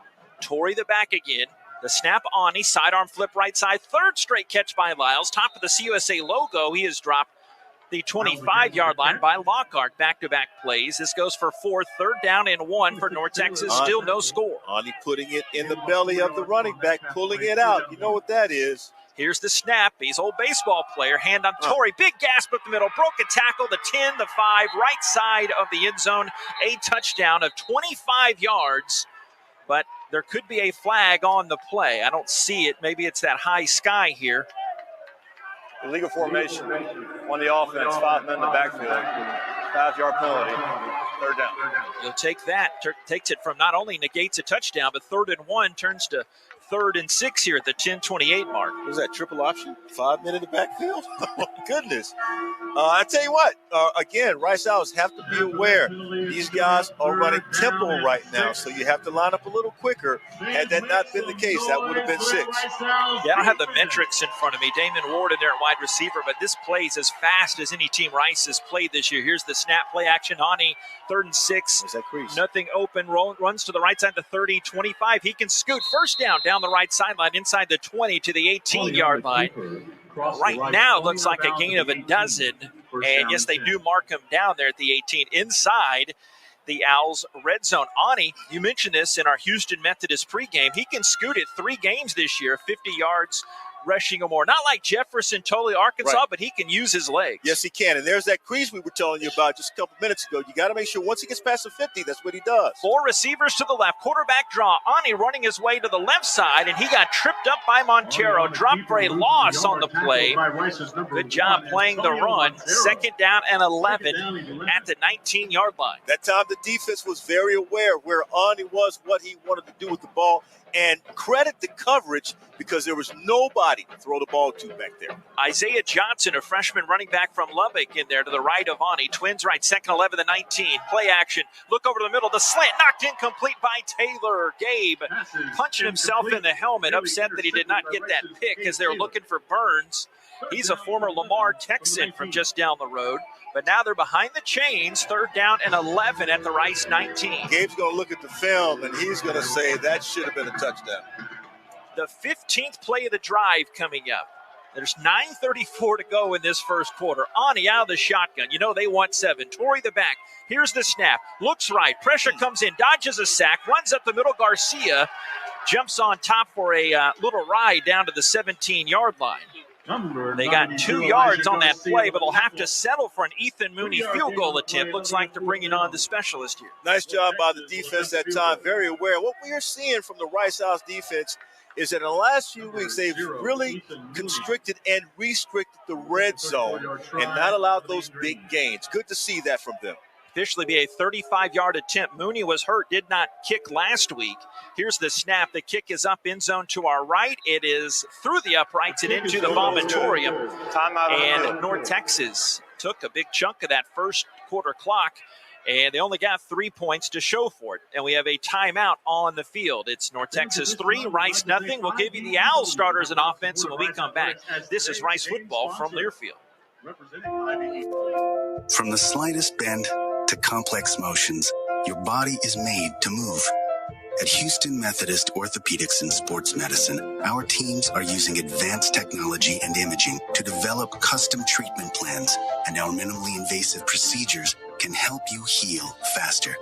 Speaker 2: Torrey the back again. The snap on, he sidearm flip right side. 3rd straight catch by Lyles. Top of the CUSA logo. He is dropped the 25-yard line by Lockhart. Back-to-back plays. This goes for 4th, 3rd down and 1 for North Texas. Still no score.
Speaker 3: Ani putting it in the belly of the running back, pulling it out. You know what that is.
Speaker 2: Here's the snap. He's old baseball player. Hand on Torrey. Big gasp up the middle. Broke a tackle. The 10, the 5, right side of the end zone. A touchdown of 25 yards. But there could be a flag on the play. I don't see it. Maybe it's that high sky here.
Speaker 10: Illegal formation on the offense. 5 men in the backfield. 5-yard penalty. 3rd down.
Speaker 2: You'll take that. Takes it from not only negates a touchdown, but 3rd and 1 turns to 3rd and 6 here at the 10:28 mark.
Speaker 3: What is that, triple option? 5 men in the backfield? Oh, my goodness. I tell you what, again, Rice Owls have to be aware. These guys are running tempo right now, so you have to line up a little quicker. Had that not been the case, that would have been 6.
Speaker 2: Yeah, I don't have the metrics in front of me. Damon Ward in there at wide receiver, but this plays as fast as any team Rice has played this year. Here's the snap play action. Ani, 3rd and 6. Nothing open. Runs to the right side, the 30, 25. He can scoot. First down the right sideline, inside the 20 to the 18-yard line. Right now, it looks like a gain of a dozen. And yes, they do mark him down there at the 18 inside the Owls red zone. Ani, you mentioned this in our Houston Methodist pregame. He can scoot it 3 games this year, 50 yards rushing or more. Not like Jefferson, totally Arkansas,
Speaker 3: right,
Speaker 2: but he can use his legs.
Speaker 3: Yes, he can. And there's that crease we were telling you about just a couple minutes ago. You got to make sure once he gets past the 50, that's what he does.
Speaker 2: 4 receivers to the left. Quarterback draw. Ani running his way to the left side, and he got tripped up by Montero. Dropped for a loss on the play. Good job playing the run. 2nd down and 11 at the 19-yard line.
Speaker 3: That time the defense was very aware where Ani was, what he wanted to do with the ball. And credit the coverage because there was nobody to throw the ball to back there.
Speaker 2: Isaiah Johnson, a freshman running back from Lubbock, in there to the right of Ani. Twins right, second 11 to 19. Play action. Look over the middle. The slant knocked incomplete by Taylor. Gabe punching himself in the helmet, upset that he did not get that pick as they were looking for Burns. He's a former Lamar Texan from just down the road. But now they're behind the chains, third down and 11 at the Rice 19.
Speaker 3: Gabe's going to look at the film, and he's going to say that should have been a touchdown.
Speaker 2: The 15th play of the drive coming up. There's 9:34 to go in this first quarter. Ani out of the shotgun. You know they want 7. Torrey the back. Here's the snap. Looks right. Pressure comes in. Dodges a sack. Runs up the middle. Garcia jumps on top for a little ride down to the 17-yard line. They got 2 yards on that play, but they'll have to settle for an Ethan Mooney field goal attempt. Looks like they're bringing on the specialist here.
Speaker 3: Nice job by the defense that time. Very aware. What we are seeing from the Rice House defense is that in the last few weeks, they've really constricted and restricted the red zone and not allowed those big gains. Good to see that from them.
Speaker 2: Officially be a 35-yard attempt. Mooney was hurt, did not kick last week. Here's the snap. The kick is up end zone to our right. It is through the uprights and into the vomitorium. And North Texas took a big chunk of that first quarter clock, and they only got 3 points to show for it. And we have a timeout on the field. It's North Texas 3, Rice nothing. We'll give you the Owls starters in offense, and when we come back, this is Rice football from Learfield.
Speaker 12: From the slightest bend to complex motions, your body is made to move. At Houston Methodist Orthopedics and Sports Medicine, our teams are using advanced technology and imaging to develop custom treatment plans, and our minimally invasive procedures can help you heal faster.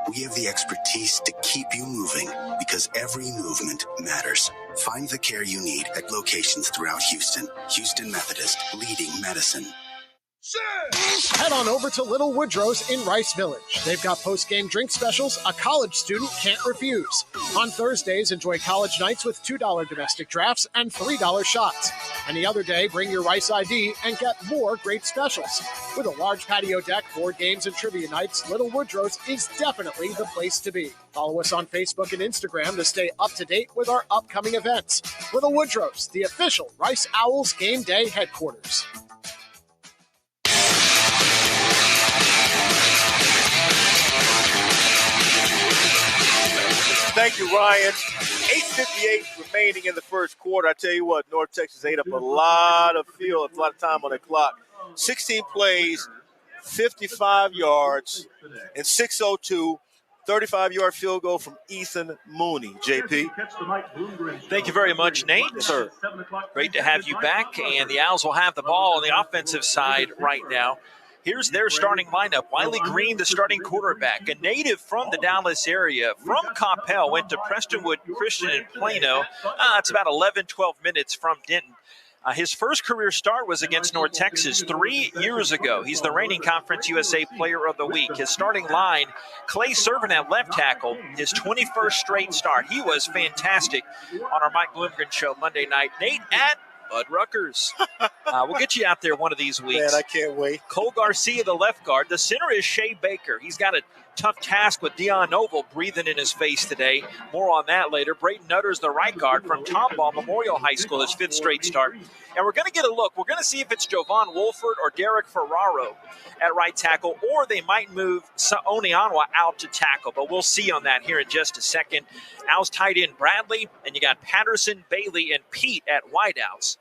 Speaker 12: We have the expertise to keep you moving because every movement matters. Find the care you need at locations throughout Houston. Houston Methodist, leading medicine.
Speaker 14: Head on over to Little Woodrow's in Rice Village. They've got post-game drink specials a college student can't refuse. On Thursdays, enjoy college nights with $2 domestic drafts and $3 shots. Any other day, bring your Rice ID and get more great specials. With a large patio deck, board games, and trivia nights, Little Woodrow's is definitely the place to be. Follow us on Facebook and Instagram to stay up to date with our upcoming events. Little Woodrow's, the official Rice Owls game day headquarters.
Speaker 3: Thank you, Ryan. 8:58 remaining in the first quarter. I tell you what, North Texas ate up a lot of time on the clock. 16 plays, 55 yards, and 6:02. 35-yard field goal from Ethan Mooney. JP.
Speaker 2: Thank you very much, Nate.
Speaker 3: Yes, sir.
Speaker 2: Great to have you back, and the Owls will have the ball on the offensive side right now. Here's their starting lineup. Wiley Green, the starting quarterback, a native from the Dallas area, from Coppell, went to Prestonwood Christian in Plano. It's about 11, 12 minutes from Denton. His first career start was against North Texas 3 years ago. He's the reigning Conference USA Player of the Week. His starting line, Clay Servant at left tackle, his 21st straight start. He was fantastic on our Mike Bloomgren show Monday night. Nate at Bud Ruckers. We'll get you out there one of these weeks.
Speaker 3: Man, I can't wait.
Speaker 2: Cole Garcia, the left guard. The center is Shea Baker. He's got a tough task with Dion Noble breathing in his face today. More on that later. Brayton Nutter's the right guard from Tomball Memorial High School, his 5th straight start. And we're going to get a look. We're going to see if it's Jovan Wolford or Derek Ferraro at right tackle, or they might move Oneonwa out to tackle. But we'll see on that here in just a second. Owls tight end Bradley, and you got Patterson, Bailey, and Pete at wideouts.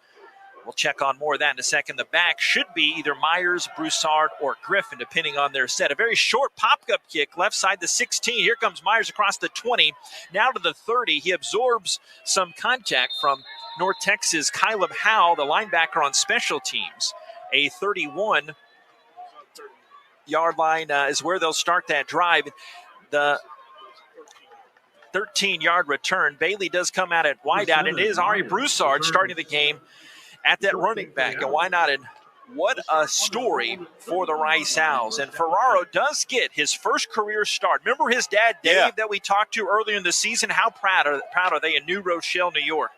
Speaker 2: We'll check on more of that in a second. The back should be either Myers, Broussard, or Griffin, depending on their set. A very short pop-up kick, left side the 16. Here comes Myers across the 20, now to the 30. He absorbs some contact from North Texas' Caleb Howe, the linebacker on special teams. A 31-yard line is where they'll start that drive. The 13-yard return. Bailey does come out at wideout, and it is Ari Broussard starting the game at that running back. And why not? And what a story for the Rice Owls. And Ferraro does get his first career start. Remember his dad, Dave, that we talked to earlier in the season? How proud are they in New Rochelle, New York?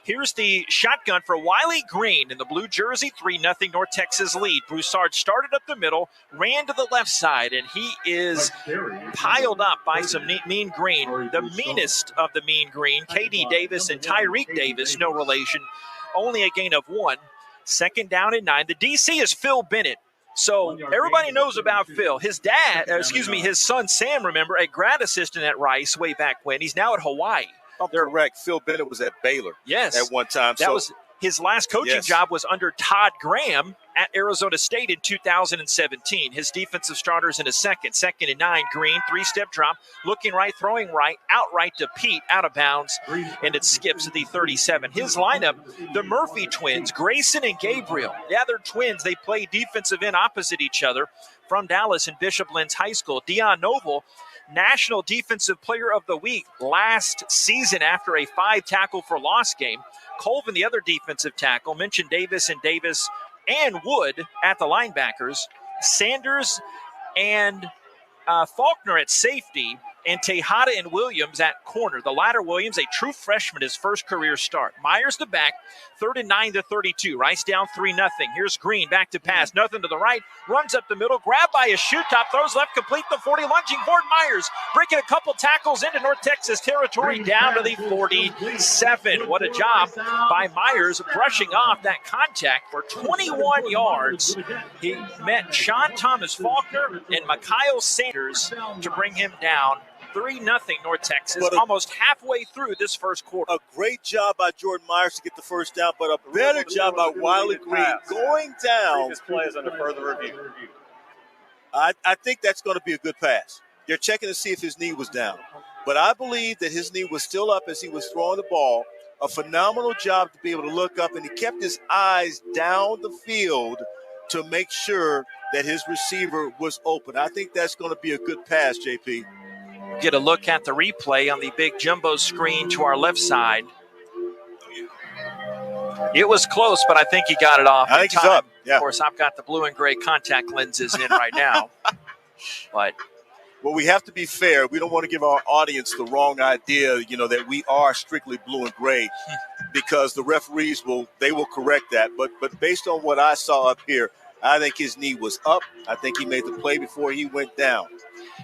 Speaker 2: Here's the shotgun for Wiley Green in the blue jersey, 3-0 North Texas lead. Broussard started up the middle, ran to the left side, and he is piled up by some mean green. The meanest of the mean green, K.D. Davis and Tyreek Davis, no relation, only a gain of 1. Second down and 9. The DC is Phil Bennett. So everybody knows about Phil. His son Sam, remember, a grad assistant at Rice way back when. He's now at Hawaii.
Speaker 3: They're correct. Phil Bennett was at Baylor.
Speaker 2: Yes.
Speaker 3: At one time.
Speaker 2: That was his last coaching job was under Todd Graham at Arizona State in 2017. His defensive starters in a second and 9, Green, 3-step drop, looking right, throwing right, outright to Pete, out of bounds, and it skips at the 37. His lineup, the Murphy twins, Grayson and Gabriel. Yeah, they're twins. They play defensive end opposite each other from Dallas and Bishop Lynn's High School. Deion Noble, National Defensive Player of the Week last season after a 5-tackle for loss game. Colvin, the other defensive tackle, mentioned Davis and Wood at the linebackers. Sanders and Faulkner at safety, and Tejada and Williams at corner. The latter, Williams, a true freshman, his first career start. Myers the back, 3rd and 9 to 32. Rice down 3-0. Here's Green, back to pass. Nothing to the right, runs up the middle, grabbed by a shoe top, throws left, complete the 40, lunging forward. Myers breaking a couple tackles into North Texas territory, down to the 47. What a job by Myers brushing off that contact for 21 yards. He met Sean Thomas Faulkner and Mikhail Sanders to bring him down. 3-0 North Texas, almost halfway through this first quarter.
Speaker 3: A great job by Jordan Myers to get the first down, but a better job by Wiley Green going down.
Speaker 10: This play is under further review.
Speaker 3: I think that's going to be a good pass. They're checking to see if his knee was down. But I believe that his knee was still up as he was throwing the ball. A phenomenal job to be able to look up, and he kept his eyes down the field to make sure that his receiver was open. I think that's going to be a good pass, JP.
Speaker 2: Get a look at the replay on the big jumbo screen to our left side. It was close, but I think he got it off.
Speaker 3: I think he's up. Yeah.
Speaker 2: Of course, I've got the blue and gray contact lenses in right now. But
Speaker 3: well, we have to be fair. We don't want to give our audience the wrong idea, that we are strictly blue and gray, because the referees will correct that. But based on what I saw up here, I think his knee was up. I think he made the play before he went down.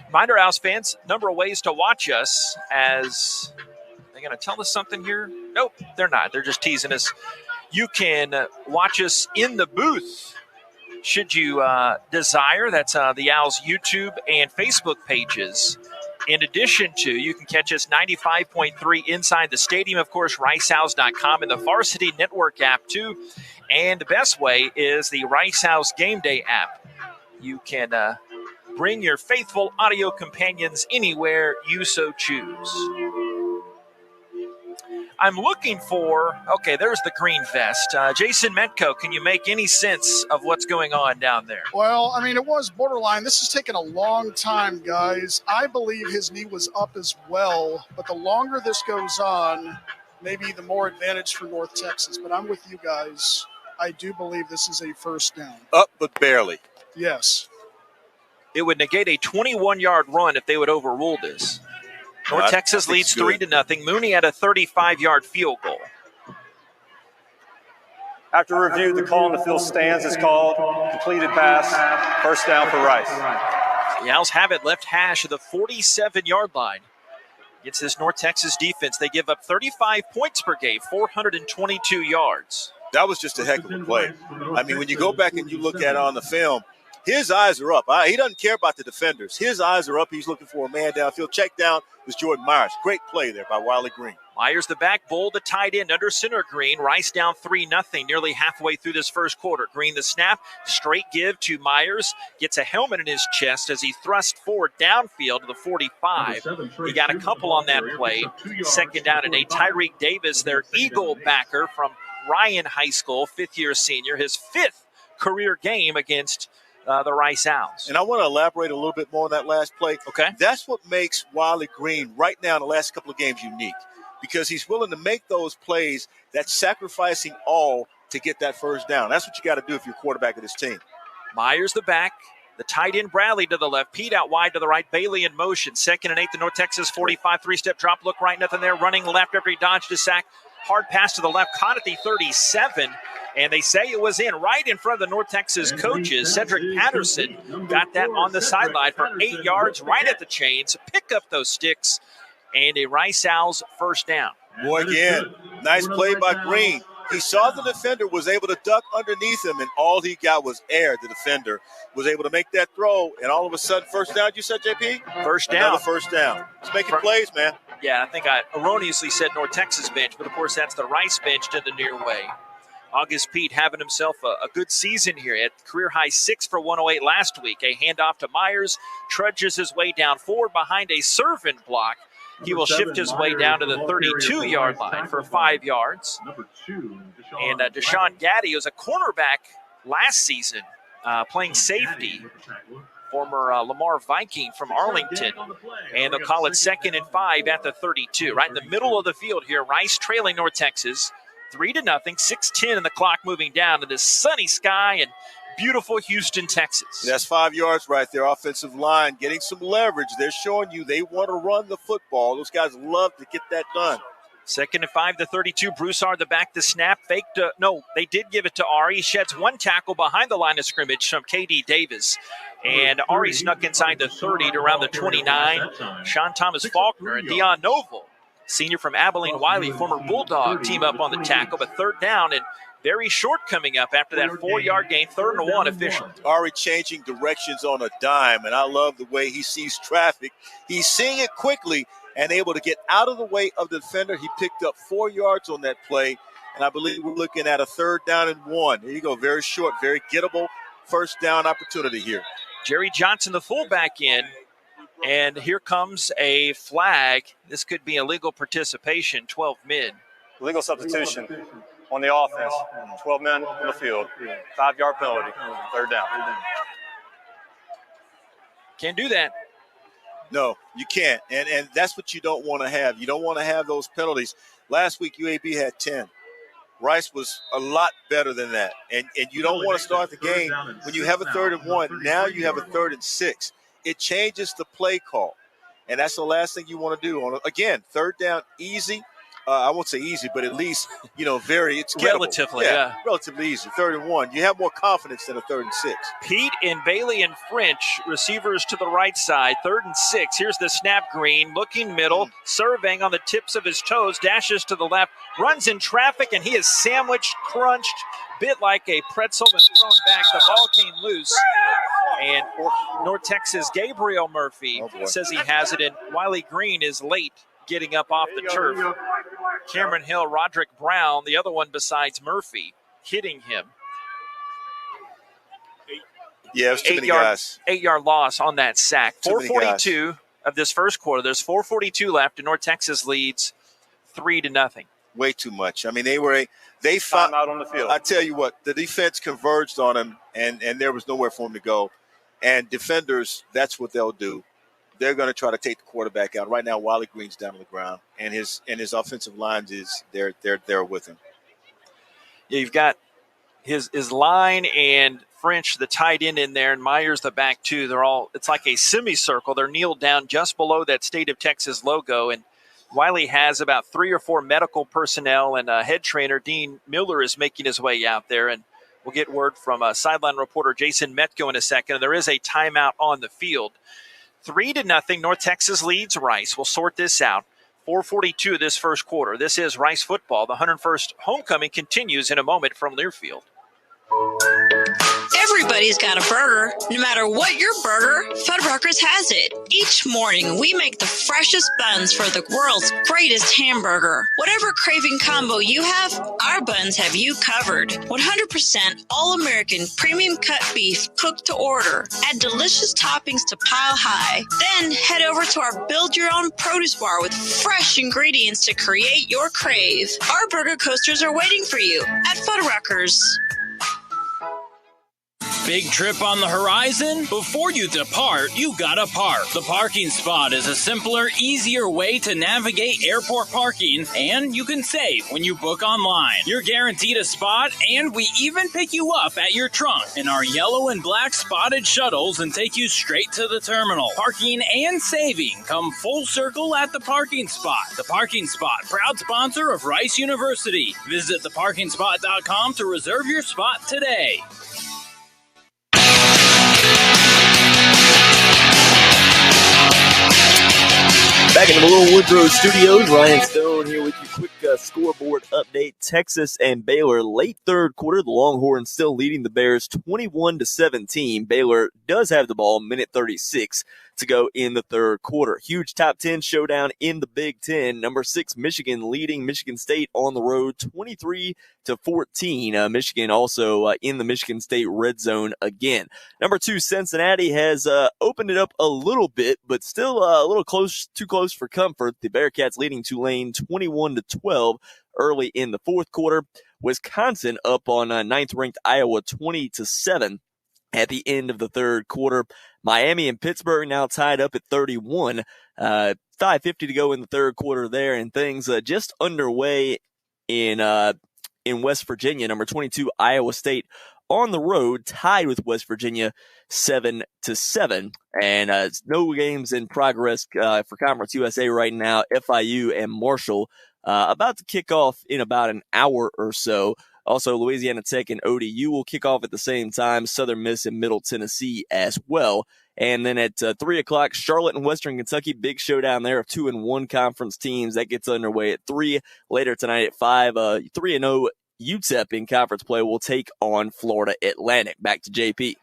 Speaker 2: Reminder, Owls fans, number of ways to watch us. As they're going to tell us something here? Nope, they're not. They're just teasing us. You can watch us in the booth should you desire. That's the Owls YouTube and Facebook pages. In addition to, you can catch us 95.3 inside the stadium, of course, ricehouse.com, and the Varsity Network app too. And the best way is the Rice House Game Day app. You can bring your faithful audio companions anywhere you so choose. I'm looking for, okay, there's the green vest. Jason Metco, can you make any sense of what's going on down there?
Speaker 13: Well, it was borderline. This has taken a long time, guys. I believe his knee was up as well, but the longer this goes on, maybe the more advantage for North Texas. But I'm with you guys. I do believe this is a first down.
Speaker 3: Up, but barely.
Speaker 13: Yes.
Speaker 2: It would negate a 21-yard run if they would overrule this. North Texas leads 3-0. Mooney had a 35-yard field goal.
Speaker 10: After review, the call on the field stands is called. Completed pass, first down for Rice.
Speaker 2: The Owls have it left hash of the 47-yard line. Against this North Texas defense, they give up 35 points per game, 422 yards.
Speaker 3: That was just a heck of a play. When you go back and you look at it on the film, his eyes are up. He doesn't care about the defenders. His eyes are up. He's looking for a man downfield. Check down was Jordan Myers. Great play there by Wiley Green.
Speaker 2: Myers the back, Bull the tight end under center. Green. Rice down 3-0, nearly halfway through this first quarter. Green the snap, straight give to Myers. Gets a helmet in his chest as he thrusts forward downfield to the 45. He got a couple on that play. Second down and 8. Tyreek Davis, their Eagle backer from Ryan High School, fifth-year senior, his fifth career game against the Rice Owls.
Speaker 3: And I want to elaborate a little bit more on that last play.
Speaker 2: Okay.
Speaker 3: That's what makes Wiley Green right now in the last couple of games unique, because he's willing to make those plays that's sacrificing all to get that first down. That's what you got to do if you're quarterback of this team.
Speaker 2: Myers the back. The tight end Bradley to the left. Pete out wide to the right. Bailey in motion. 2nd and 8 to North Texas 45. 3-step drop. Look right. Nothing there. Running left after he dodged a sack. Hard pass to the left, caught at the 37. And they say it was right in front of the North Texas coaches. Cedric Patterson got that on the sideline for 8 yards right at the chains. Pick up those sticks, and a Rice Owls first down.
Speaker 3: Boy, again, nice play by Green. He saw the defender, was able to duck underneath him, and all he got was air. The defender was able to make that throw, and all of a sudden, first down, you said, JP?
Speaker 2: First down.
Speaker 3: Another first down. He's making plays, man.
Speaker 2: Yeah, I think I erroneously said North Texas bench, but of course that's the Rice bench to the near way. August Pete having himself a good season here. At career high 6 for 108 last week. A handoff to Myers, trudges his way down forward behind a servant block. He will shift his way down to the 32-yard line for 5 yards. And Deshaun Gaddy was a cornerback last season, playing safety. Former Lamar Viking from Arlington. And they'll call it 2nd and 5 at the 32. Right in the middle of the field here. Rice trailing North Texas 3-0, 6:10 in the clock, moving down to this sunny sky and beautiful Houston, Texas.
Speaker 3: That's 5 yards right there. Offensive line getting some leverage. They're showing you they want to run the football. Those guys love to get that done.
Speaker 2: 2nd and 5 to 32. Broussard the back to snap. No, they did give it to Ari. He sheds one tackle behind the line of scrimmage from K.D. Davis. And Ari snuck inside the 30 to around the 29. Sean Thomas Faulkner and Deion Noble, senior from Abilene Wiley, former Bulldog, team up on the tackle, but third down and very short coming up after that 4-yard gain, 3rd and 1 official.
Speaker 3: Ari changing directions on a dime, and I love the way he sees traffic. He's seeing it quickly and able to get out of the way of the defender. He picked up 4 yards on that play, and I believe we're looking at a 3rd down and 1. There you go, very short, very gettable first down opportunity here.
Speaker 2: Jerry Johnson, the fullback, in. And here comes a flag. This could be illegal participation, 12 men.
Speaker 10: Legal substitution on the offense. 12 men on the field. 5-yard penalty. 3rd down.
Speaker 2: Can't do that.
Speaker 3: No, you can't. And that's what you don't want to have. You don't want to have those penalties. Last week, UAB had 10. Rice was a lot better than that. And you don't want to start the game when you have a 3rd and 1. Now you have a 3rd and 6. It changes the play call, and that's the last thing you want to do. Again, 3rd down, easy. I won't say easy, but at least, it's gettable.
Speaker 2: Relatively, yeah.
Speaker 3: Relatively easy. 3rd and 1. You have more confidence than a 3rd and 6.
Speaker 2: Pete and Bailey and French, receivers to the right side, 3rd and 6. Here's the snap. Green, looking middle, surveying on the tips of his toes, dashes to the left, runs in traffic, and he is sandwiched, crunched, bit like a pretzel and thrown back. The ball came loose. And North Texas' Gabriel Murphy says he has it, and Wiley Green is late getting up off the turf. Cameron Hill, Roderick Brown, the other one besides Murphy, hitting him.
Speaker 3: Yeah, it was too many guys.
Speaker 2: 8-yard loss on that sack. 4:42 of this first quarter. There's 4:42 left, and North Texas leads 3-0.
Speaker 3: Way too much. I mean, they found
Speaker 10: out on the field.
Speaker 3: I tell you what, the defense converged on him, and there was nowhere for him to go. And defenders, that's what they'll do. They're going to try to take the quarterback out. Right now, Wiley Green's down on the ground, and his offensive lines they're with him.
Speaker 2: Yeah, you've got his line and French, the tight end, in there, and Myers, the back two. It's like a semicircle. They're kneeled down just below that State of Texas logo, and Wiley has about 3 or 4 medical personnel, and head trainer Dean Miller is making his way out there. And we'll get word from sideline reporter Jason Metko in a second. And there is a timeout on the field. 3-0. North Texas leads Rice. We'll sort this out. 4:42 this first quarter. This is Rice football. The 101st homecoming continues in a moment from Learfield.
Speaker 6: Everybody's got a burger. No matter what your burger, Fuddruckers has it. Each morning, we make the freshest buns for the world's greatest hamburger. Whatever craving combo you have, our buns have you covered. 100% all-American premium cut beef cooked to order. Add delicious toppings to pile high. Then head over to our build-your-own produce bar with fresh ingredients to create your crave. Our burger coasters are waiting for you at Fuddruckers.
Speaker 8: Big trip on the horizon? Before you depart, you gotta park. The Parking Spot is a simpler, easier way to navigate airport parking, and you can save when you book online. You're guaranteed a spot, and we even pick you up at your trunk in our yellow and black spotted shuttles and take you straight to the terminal. Parking and saving come full circle at the Parking Spot. The Parking Spot, proud sponsor of Rice University. Visit theparkingspot.com to reserve your spot today.
Speaker 7: Back in the Little Woodrow Studios, Ryan Stone here with you. Quick scoreboard update. Texas and Baylor late third quarter. The Longhorns still leading the Bears 21-17. Baylor does have the ball, minute 36 to go in the third quarter. Huge top 10 showdown in the Big Ten. Number 6 Michigan leading Michigan State on the road 23-14. Michigan also in the Michigan State red zone again. Number 2 Cincinnati has opened it up a little bit, but still a little too close for comfort. The Bearcats leading Tulane 21-12 early in the fourth quarter. Wisconsin up on 9th-ranked Iowa 20-7 at the end of the third quarter. Miami and Pittsburgh now tied up at 31. 5:50 to go in the third quarter there, and things just underway in West Virginia. Number 22 Iowa State on the road, tied with West Virginia 7-7. And no games in progress for Conference USA right now. FIU and Marshall about to kick off in about an hour or so. Also, Louisiana Tech and ODU will kick off at the same time. Southern Miss and Middle Tennessee as well. And then at 3 o'clock, Charlotte and Western Kentucky, big showdown there of 2-1 conference teams. That gets underway at 3. Later tonight at 5, 3-0 UTEP in conference play will take on Florida Atlantic. Back to JP.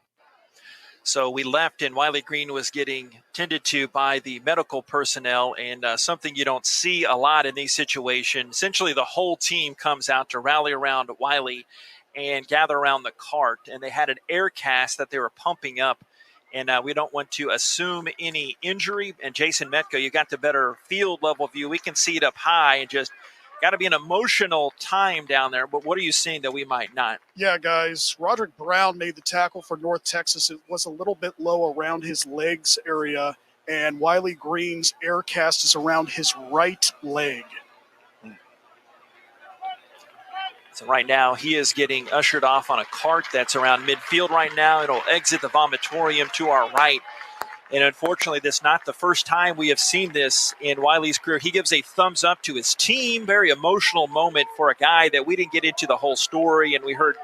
Speaker 2: So we left, and Wiley Green was getting tended to by the medical personnel, and something you don't see a lot in these situations. Essentially, the whole team comes out to rally around Wiley and gather around the cart, and they had an air cast that they were pumping up, and we don't want to assume any injury. And Jason Metco, you got the better field level view. We can see it up high, and just got to be an emotional time down there. But what are you seeing that we might not?
Speaker 13: Yeah, guys, Roderick Brown made the tackle for North Texas. It was a little bit low around his legs area, and Wiley Green's air cast is around his right leg.
Speaker 2: So right now he is getting ushered off on a cart that's around midfield right now. It'll exit the vomitorium to our right. And unfortunately, this is not the first time we have seen this in Wiley's career. He gives a thumbs up to his team. Very emotional moment for a guy that we didn't get into the whole story, and we heard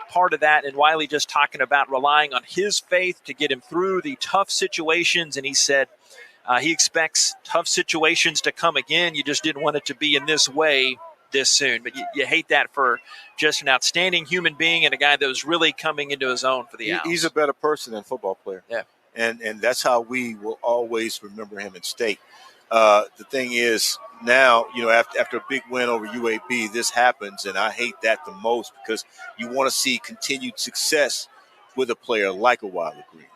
Speaker 2: part of that. And Wiley just talking about relying on his faith to get him through the tough situations. And he said he expects tough situations to come again. You just didn't want it to be in this way this soon. But you hate that for just an outstanding human being and a guy that was really coming into his own for the Owls.
Speaker 3: He's a better person than a football player.
Speaker 2: Yeah.
Speaker 3: And that's how we will always remember him in state. The thing is now, after a big win over UAB, this happens, and I hate that the most because you want to see continued success with a player like a Wiley Green.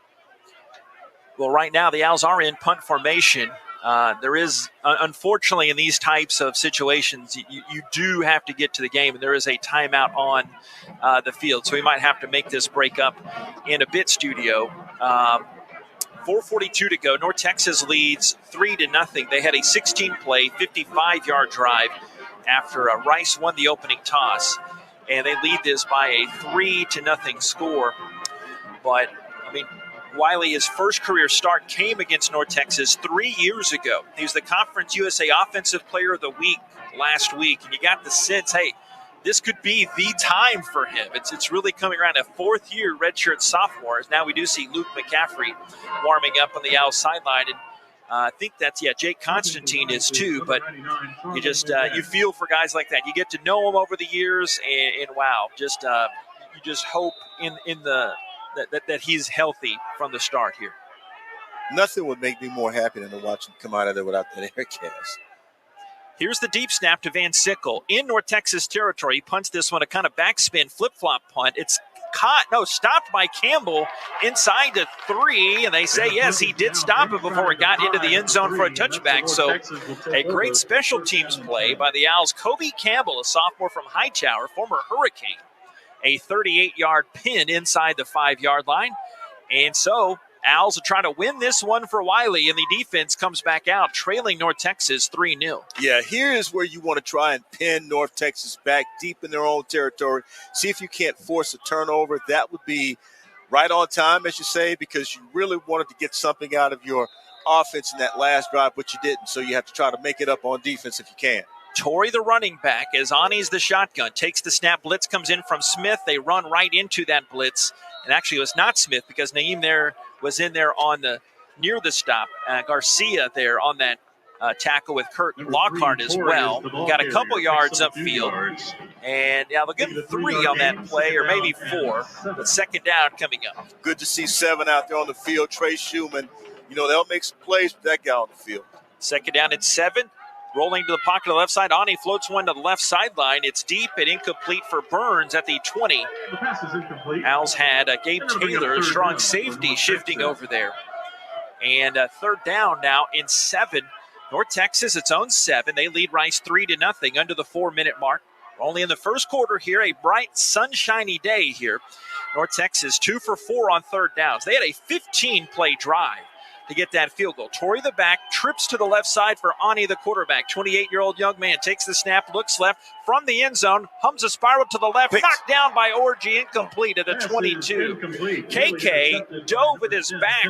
Speaker 2: Well, right now the Owls are in punt formation. There is, unfortunately, in these types of situations, you do have to get to the game, and there is a timeout on the field. So we might have to make this break up in a bit, studio. 4:42 to go. North Texas leads 3-0. They had a 16-play, 55-yard drive after Rice won the opening toss, and they lead this by a 3-0 score. But, Wiley, his first career start came against North Texas 3 years ago. He was the Conference USA Offensive Player of the Week last week, and you got the sense, hey, this could be the time for him. It's really coming around. A fourth-year redshirt sophomore. Now we do see Luke McCaffrey warming up on the Owls sideline, and I think that's, Jake Constantine is too, but you just you feel for guys like that. You get to know them over the years, and wow, you just hope that he's healthy from the start here.
Speaker 3: Nothing would make me more happy than to watch him come out of there without that air cast.
Speaker 2: Here's the deep snap to Van Sickle in North Texas territory. He punts this one, a kind of backspin flip-flop punt. It's stopped by Campbell inside the 3, and they say, yes, he did stop it before it got into the end zone for a touchback. So a great special teams play by the Owls. Kobe Campbell, a sophomore from Hightower, former Hurricane, a 38-yard pin inside the 5-yard line. And so Owls are trying to win this one for Wiley, and the defense comes back out, trailing North Texas 3-0.
Speaker 3: Yeah, here is where you want to try and pin North Texas back deep in their own territory. See if you can't force a turnover. That would be right on time, as you say, because you really wanted to get something out of your offense in that last drive, but you didn't. So you have to try to make it up on defense if you can.
Speaker 2: Torrey, the running back, as Ani's the shotgun, takes the snap. Blitz comes in from Smith. They run right into that blitz. And actually, it was not Smith because Naeem there was in there on the near the stop. Garcia there on that tackle with Kurt Lockhart as well. Got a couple yards upfield. And yeah, they'll give him 3 on that play, or maybe 4. But second down coming up.
Speaker 3: Good to see 7 out there on the field. Trey Schumann, they'll make some plays with that guy on the field.
Speaker 2: Second down at 7. Rolling to the pocket on the left side. Ani floats one to the left sideline. It's deep and incomplete for Burns at the 20.
Speaker 15: The pass is incomplete.
Speaker 2: Owls had Gabe Taylor, a strong safety, shifting over there. And third down now in 7. North Texas, its own 7. They lead Rice 3-0 under the 4-minute mark. Only in the first quarter here, a bright, sunshiny day here. North Texas 2 for 4 on third downs. They had a 15-play drive to get that field goal. Torrey, the back, trips to the left side for Ani, the quarterback. 28-year-old young man takes the snap, looks left from the end zone, hums a spiral to the left, knocked down by Orji, incomplete at the 22. KK dove with his back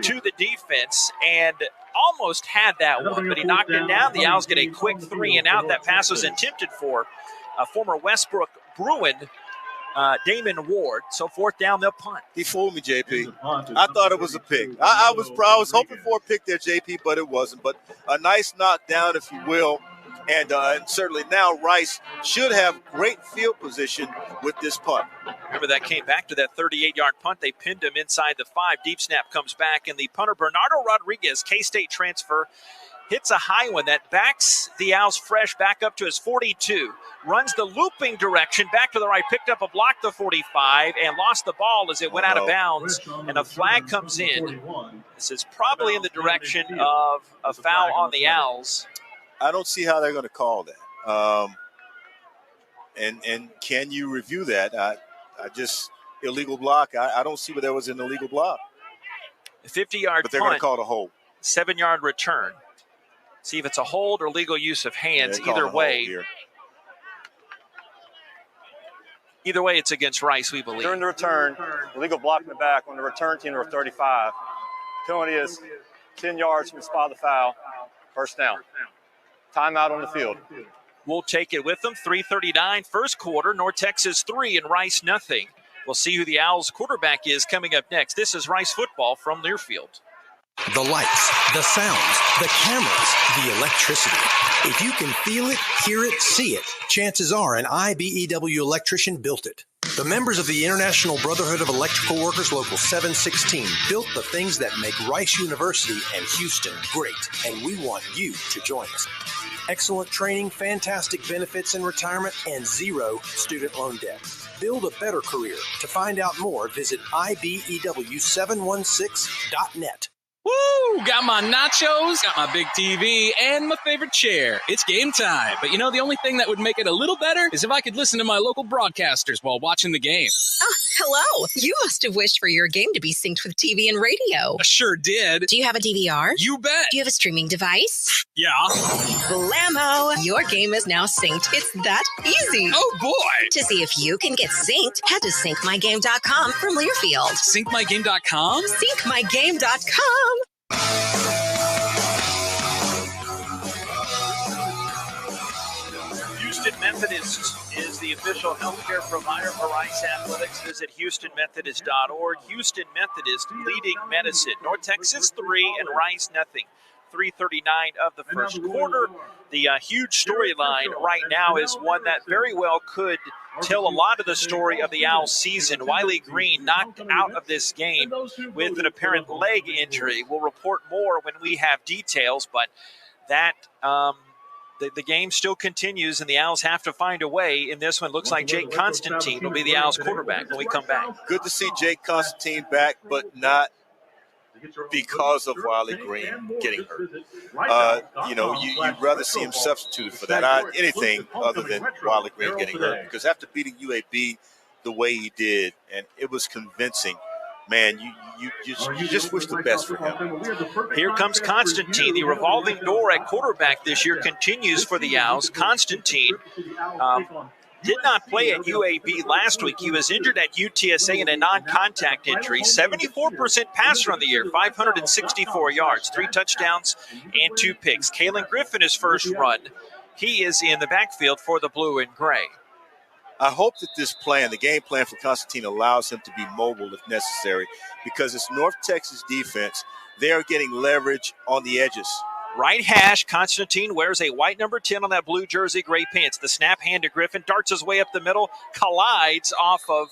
Speaker 2: to the defense and almost had that one, but he knocked it down. The Owls get a quick 3 and out. That pass was intended for former Westbrook Bruin, Damon Ward. So fourth down, they'll punt.
Speaker 3: He fooled me, JP. I thought it was a pick. I was hoping for a pick there, JP, but it wasn't. But a nice knockdown, if you will. And certainly now Rice should have great field position with this punt.
Speaker 2: Remember, that came back to that 38-yard punt. They pinned him inside the 5. Deep snap comes back, and the punter, Bernardo Rodriguez, K-State transfer, hits a high one that backs the Owls fresh back up to his 42. Runs the looping direction back to the right, picked up a block to 45, and lost the ball as it went out of bounds, and a flag comes in. This is probably in the direction of a foul on the Owls.
Speaker 3: I don't see how they're going to call that. And can you review that? I just, illegal block. I don't see where there was an illegal block.
Speaker 2: A 50-yard
Speaker 3: but they're going to call it a hold.
Speaker 2: 7-yard return. See if it's a hold or legal use of hands. Either way, it's against Rice, we believe.
Speaker 10: During the return, illegal block in the back on the return team number 35. Penalty is 10 yards from the spot of the foul. First down. Timeout on the field.
Speaker 2: We'll take it with them. 3:39 first quarter. North Texas 3 and Rice nothing. We'll see who the Owls quarterback is coming up next. This is Rice football from Learfield.
Speaker 16: The lights, the sounds, the cameras, the electricity. If you can feel it, hear it, see it, chances are an IBEW electrician built it. The members of the International Brotherhood of Electrical Workers Local 716 built the things that make Rice University and Houston great, and we want you to join us. Excellent training, fantastic benefits in retirement, and 0 student loan debt. Build a better career. To find out more, visit IBEW716.net.
Speaker 8: Woo! Got my nachos, got my big TV, and my favorite chair. It's game time. But the only thing that would make it a little better is if I could listen to my local broadcasters while watching the game.
Speaker 18: Oh, hello. You must have wished for your game to be synced with TV and radio.
Speaker 8: I sure did.
Speaker 18: Do you have a DVR?
Speaker 8: You bet.
Speaker 18: Do you have a streaming device?
Speaker 8: Yeah.
Speaker 18: Blammo! Your game is now synced. It's that easy.
Speaker 8: Oh, boy.
Speaker 18: To see if you can get synced, head to syncmygame.com from Learfield.
Speaker 8: Syncmygame.com?
Speaker 18: Syncmygame.com.
Speaker 2: Houston Methodist is the official healthcare provider for Rice Athletics. Visit HoustonMethodist.org. Houston Methodist leading medicine. North Texas 3 and Rice nothing. 3:39 of the first quarter. The huge storyline right now is one that very well could tell a lot of the story of the Owls season. Wiley Green knocked out of this game with an apparent leg injury. We'll report more when we have details, but that the game still continues, and the Owls have to find a way in this one. Looks like Jake Constantine will be the Owls quarterback when we come back.
Speaker 3: Good to see Jake Constantine back, but not because of Wiley Green getting hurt. You'd rather see him substituted for that. Anything other than Wiley Green getting hurt. Because after beating UAB the way he did, and it was convincing. Man, you just wish the best for him.
Speaker 2: Here comes Constantine. The revolving door at quarterback this year continues for the Owls. Constantine did not play at UAB last week. He was injured at UTSA in a non-contact injury. 74% passer on the year, 564 yards, 3 touchdowns, and 2 picks. Kalen Griffin, his first run. He is in the backfield for the blue and gray.
Speaker 3: I hope that this plan, the game plan for Constantine, allows him to be mobile if necessary, because it's North Texas defense. They are getting leverage on the edges.
Speaker 2: Right hash, Constantine wears a white number 10 on that blue jersey, gray pants. The snap hand to Griffin, darts his way up the middle, collides off of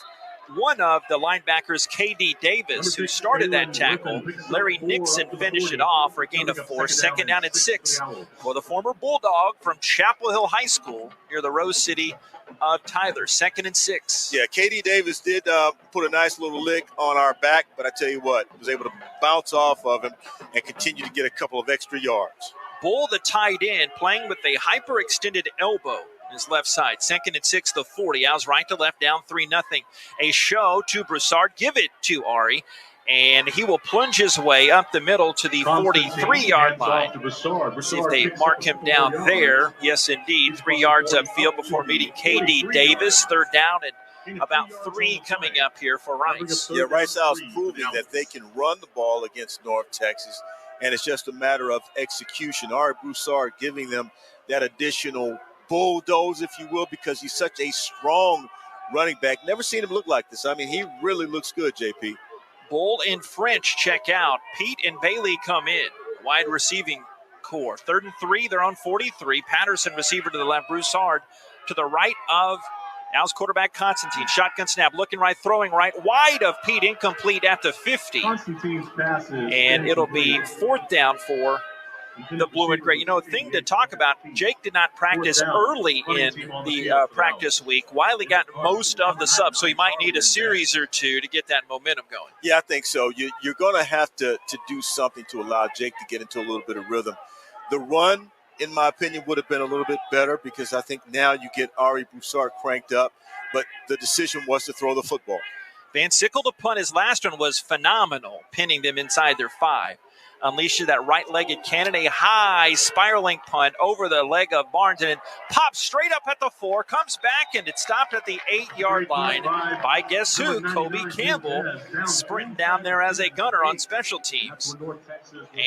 Speaker 2: one of the linebackers, K.D. Davis, who started that tackle. Larry Nixon finished it off for a gain of 4, 2nd down and 6 for the former Bulldog from Chapel Hill High School near the Rose City of Tyler, 2nd and 6.
Speaker 3: Yeah, K.D. Davis did put a nice little lick on our back, but I tell you what, was able to bounce off of him and continue to get a couple of extra yards.
Speaker 2: Bull, the tight end, playing with a hyper-extended elbow. His left side, 2nd and 6, the 40. Owls right to left, down 3-0. A show to Broussard. Give it to Ari. And he will plunge his way up the middle to the 43-yard line. See if they mark him down there. Yes, indeed. 3 yards upfield before meeting K.D. Davis. 3rd down and about 3 coming up here for Rice.
Speaker 3: Yeah, Rice Owls proving that they can run the ball against North Texas, and it's just a matter of execution. Ari Broussard giving them that additional bulldoze, if you will, because he's such a strong running back. Never seen him look like this. I mean, he really looks good, JP.
Speaker 2: Bull and French check out. Pete and Bailey come in. Wide receiving core. 3rd and 3, they're on 43. Patterson, receiver to the left. Broussard to the right of Owls quarterback Constantine. Shotgun snap, looking right, throwing right. Wide of Pete, incomplete at the 50. And it'll be 4th down for the blue and gray. You know, a thing to talk about, Jake did not practice early in the practice week. Wiley got most of the subs, so he might need a series or 2 to get that momentum going.
Speaker 3: Yeah, I think so. You're going to have to do something to allow Jake to get into a little bit of rhythm. The run, in my opinion, would have been a little bit better, because I think now you get Ari Broussard cranked up, but the decision was to throw the football.
Speaker 2: Van Sickle to punt his last one was phenomenal, pinning them inside their 5. Unleashes that right-legged cannon, a high spiraling punt over the leg of Barnes, and pops straight up at the 4, comes back, and it stopped at the 8-yard line by guess who? Kobe Campbell, sprinting down there as a gunner on special teams.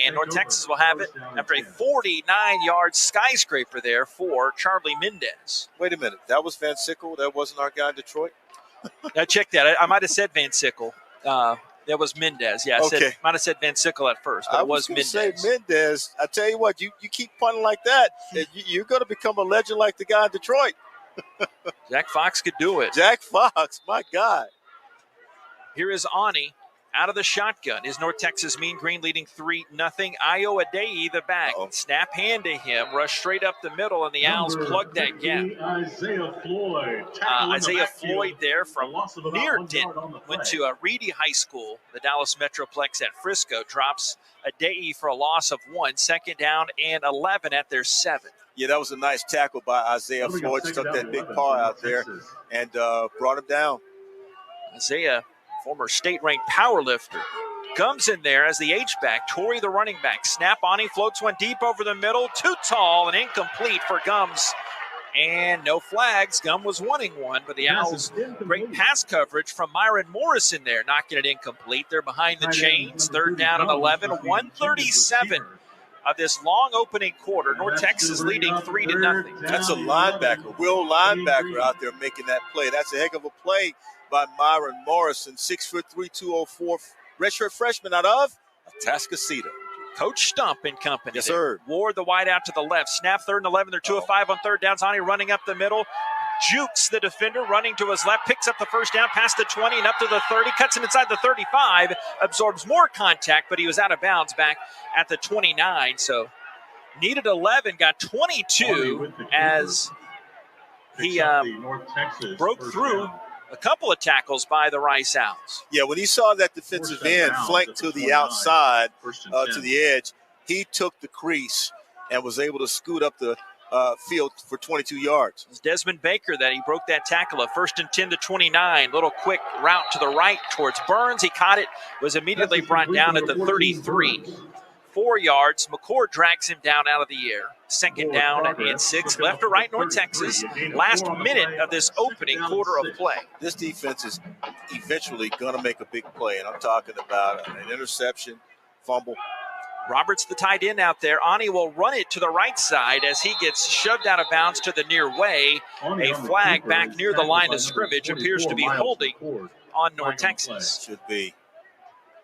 Speaker 2: And North Texas will have it after a 49-yard skyscraper there for Charlie Mendez.
Speaker 3: Wait a minute, that was Van Sickle? That wasn't our guy in Detroit?
Speaker 2: Now check that. I might have said Van Sickle. That was Mendez. Yeah, I might have said Van Sickle at first, but it was Mendez.
Speaker 3: Say Mendez. I tell you what, you keep punting like that, you're going to become a legend like the guy in Detroit.
Speaker 2: Jack Fox could do it.
Speaker 3: Jack Fox, my God.
Speaker 2: Here is Ani out of the shotgun. Is North Texas Mean Green leading 3-0. Io Adei, the back. Snap hand to him. Rush straight up the middle, and the Owls plug that gap. Isaiah Floyd there from near Denton. Went to Reedy High School, the Dallas Metroplex at Frisco. Drops Adei for a loss of 1. 2nd down and 11 at their 7.
Speaker 3: Yeah, that was a nice tackle by Isaiah Floyd. Stuck that big paw out there and brought him down.
Speaker 2: Isaiah, former state-ranked powerlifter, comes in there as the H-back. Torrey, the running back. Snap on, he floats one deep over the middle. Too tall and incomplete for Gums. And no flags. Gum was wanting one, but the Owls, great pass coverage from Myron Morris in there, knocking it incomplete. They're behind the chains. 3rd down and 11. 1:37 of this long opening quarter. North Texas leading 3-0.
Speaker 3: That's a linebacker, Will linebacker out there making that play. That's a heck of a play by Myron Morrison, 6'3", 204, redshirt freshman out of Atascocita.
Speaker 2: Coach Stump and company.
Speaker 3: Yes, sir.
Speaker 2: Ward, the wide out to the left. Snap 3rd and 11. They're 2 of 5 on 3rd down. Zani running up the middle. Jukes the defender, running to his left. Picks up the 1st down, past the 20 and up to the 30. Cuts him inside the 35. Absorbs more contact, but he was out of bounds back at the 29. So needed 11, got 22 as he broke through a couple of tackles by the Rice Owls.
Speaker 3: Yeah, when he saw that defensive end flank to the outside, to the edge, he took the crease and was able to scoot up the field for 22 yards.
Speaker 2: It's Desmond Baker that he broke that tackle. A 1st and 10 to 29. Little quick route to the right towards Burns. He caught it, was immediately brought down at the 33. 4 yards. McCord drags him down out of the air. 2nd down and 6. Left or right, North Texas. Last minute of this opening quarter of play.
Speaker 3: This defense is eventually going to make a big play, and I'm talking about an interception, fumble.
Speaker 2: Roberts, the tight end out there. Ani will run it to the right side as he gets shoved out of bounds to the near way. A flag back near the line of scrimmage appears to be holding on North Texas.
Speaker 3: Should be,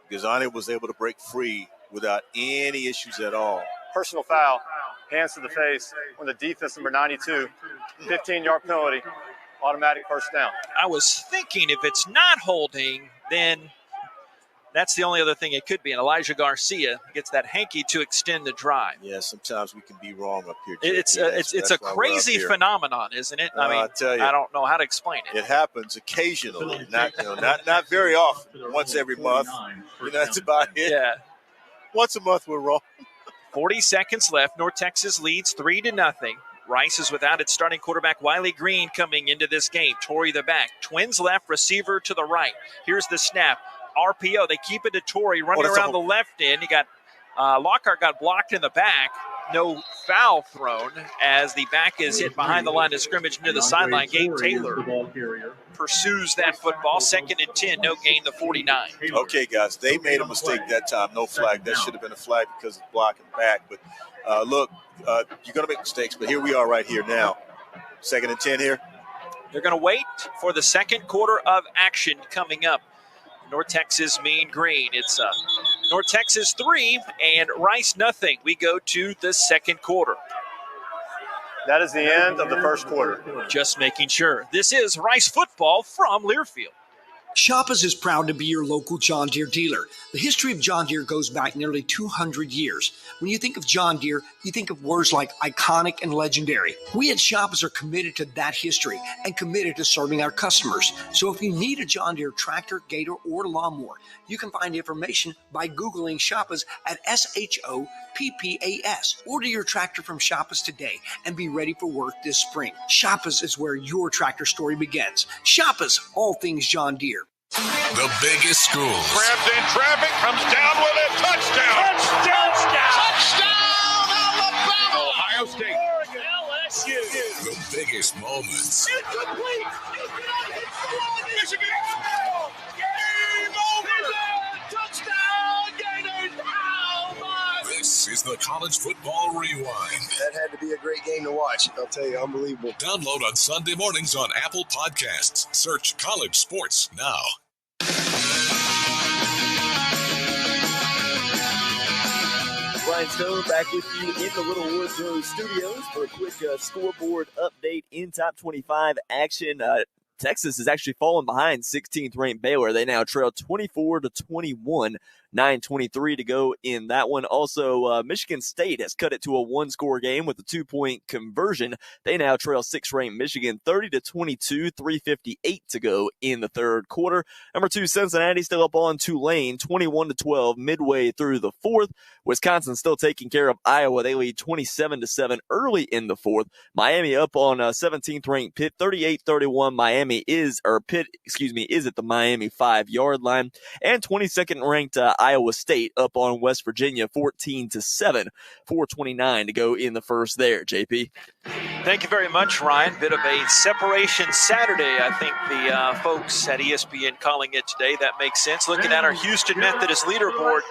Speaker 3: because Ani was able to break free without any issues at all.
Speaker 10: Personal foul, hands to the face on the defense, number 92, 15-yard penalty, automatic first down.
Speaker 2: I was thinking if it's not holding, then that's the only other thing it could be. And Elijah Garcia gets that hanky to extend the drive.
Speaker 3: Yeah, sometimes we can be wrong up here.
Speaker 2: It's a crazy phenomenon, isn't it? I mean,
Speaker 3: I tell you,
Speaker 2: I don't know how to explain it.
Speaker 3: It happens occasionally, not very often. Once every month, that's about it.
Speaker 2: Yeah,
Speaker 3: once a month we're wrong.
Speaker 2: 40 seconds left. North Texas leads 3-0. Rice is without its starting quarterback, Wiley Green, coming into this game. Torrey the back. Twins left, receiver to the right. Here's the snap. RPO. They keep it to Torrey running around the left end. You got Lockhart got blocked in the back. No foul thrown as the back is hit behind the line of scrimmage near the sideline. Gabe Taylor pursues that football. 2nd and 10. No gain, the 49.
Speaker 3: Okay, guys, they made a mistake that time. No flag. That should have been a flag because of blocking back. But look, you're going to make mistakes. But here we are right here now. 2nd and 10 here.
Speaker 2: They're going to wait for the second quarter of action coming up. North Texas, Mean Green. It's North Texas 3 and Rice nothing. We go to the second quarter.
Speaker 10: That is the end of the first quarter.
Speaker 2: Just making sure. This is Rice football from Learfield.
Speaker 15: Shoppers is proud to be your local John Deere dealer. The history of John Deere goes back nearly 200 years. When you think of John Deere, you think of words like iconic and legendary. We at Shoppers are committed to that history and committed to serving our customers. So if you need a John Deere tractor, gator, or lawnmower, you can find information by Googling Shoppers at SHOPPAS. Order your tractor from Shoppers today and be ready for work this spring. Shoppers is where your tractor story begins. Shoppers, all things John Deere.
Speaker 1: The biggest schools.
Speaker 9: Grabs in traffic, comes down with it. Touchdown! Touchdown, Alabama! Ohio State.
Speaker 1: Oregon, LSU. The biggest moments.
Speaker 9: Incomplete! Michigan! Game over! Touchdown, Gators! How much?
Speaker 1: This is the College Football Rewind.
Speaker 19: That had to be a great game to watch. I'll tell you, unbelievable.
Speaker 1: Download on Sunday mornings on Apple Podcasts. Search College Sports now.
Speaker 7: Brian Stone back with you in the Little Woodrow Studios for a quick scoreboard update in top 25 action. Texas has actually fallen behind 16th ranked Baylor. They now trail 24-21. 9:23 to go in that one. Also, Michigan State has cut it to a one-score game with a 2-point conversion. They now trail 6th-ranked Michigan 30-22, 3:58 to go in the third quarter. Number 2, Cincinnati still up on Tulane, 21-12 midway through the fourth. Wisconsin still taking care of Iowa. They lead 27-7 early in the fourth. Miami up on 17th-ranked Pitt, 38-31. Pitt is at the Miami 5-yard line. And 22nd-ranked Iowa State up on West Virginia 14-7, 4:29 to go in the first there. JP.
Speaker 2: Thank you very much, Ryan. Bit of a separation Saturday, I think the folks at ESPN calling it today. That makes sense. Looking at our Houston Methodist leaderboard,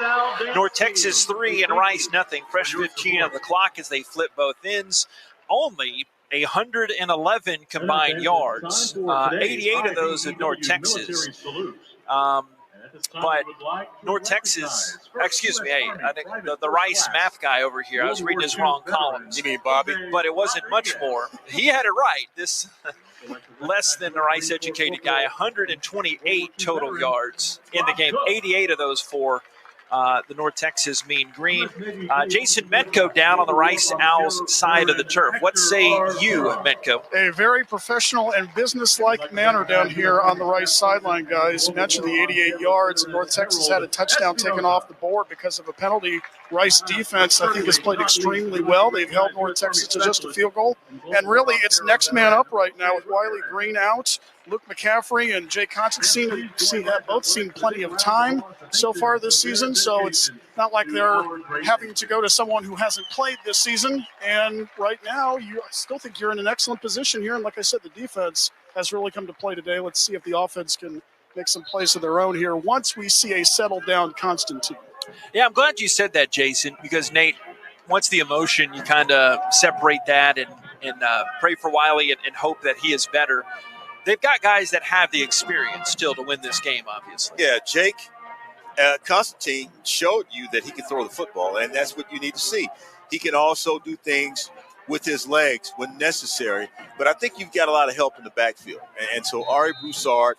Speaker 2: North Texas 3 and Rice nothing. Fresh 15 on the clock as they flip both ends. Only 111 combined yards, 88 of those at North Texas. But North Texas, excuse me, I think the Rice math guy over here, I was reading his wrong columns.
Speaker 3: You mean Bobby?
Speaker 2: But it wasn't much more. He had it right. This less than the Rice educated guy, 128 total yards in the game, 88 of those for the North Texas Mean Green. Jason Metco down on the Rice Owls side of the turf. What say you, Metco?
Speaker 13: A very professional and business-like manner down here on the Rice sideline, guys. You mentioned the 88 yards, and North Texas had a touchdown taken off the board because of a penalty Rice defense, I think, has played extremely well. They've held North Texas to just a field goal. And really, it's next man up right now with Wiley Green out. Luke McCaffrey and Jay Constantine have both seen plenty of time so far this season, so it's not like they're having to go to someone who hasn't played this season. And right now, I still think you're in an excellent position here. And like I said, the defense has really come to play today. Let's see if the offense can make some plays of their own here once we see a settled down Constantine.
Speaker 2: Yeah, I'm glad you said that, Jason, because, Nate, once the emotion, you kind of separate that and pray for Wiley and hope that he is better. They've got guys that have the experience still to win this game, obviously.
Speaker 3: Yeah, Jake Constantine showed you that he can throw the football, and that's what you need to see. He can also do things with his legs when necessary, but I think you've got a lot of help in the backfield. And so Ari Broussard,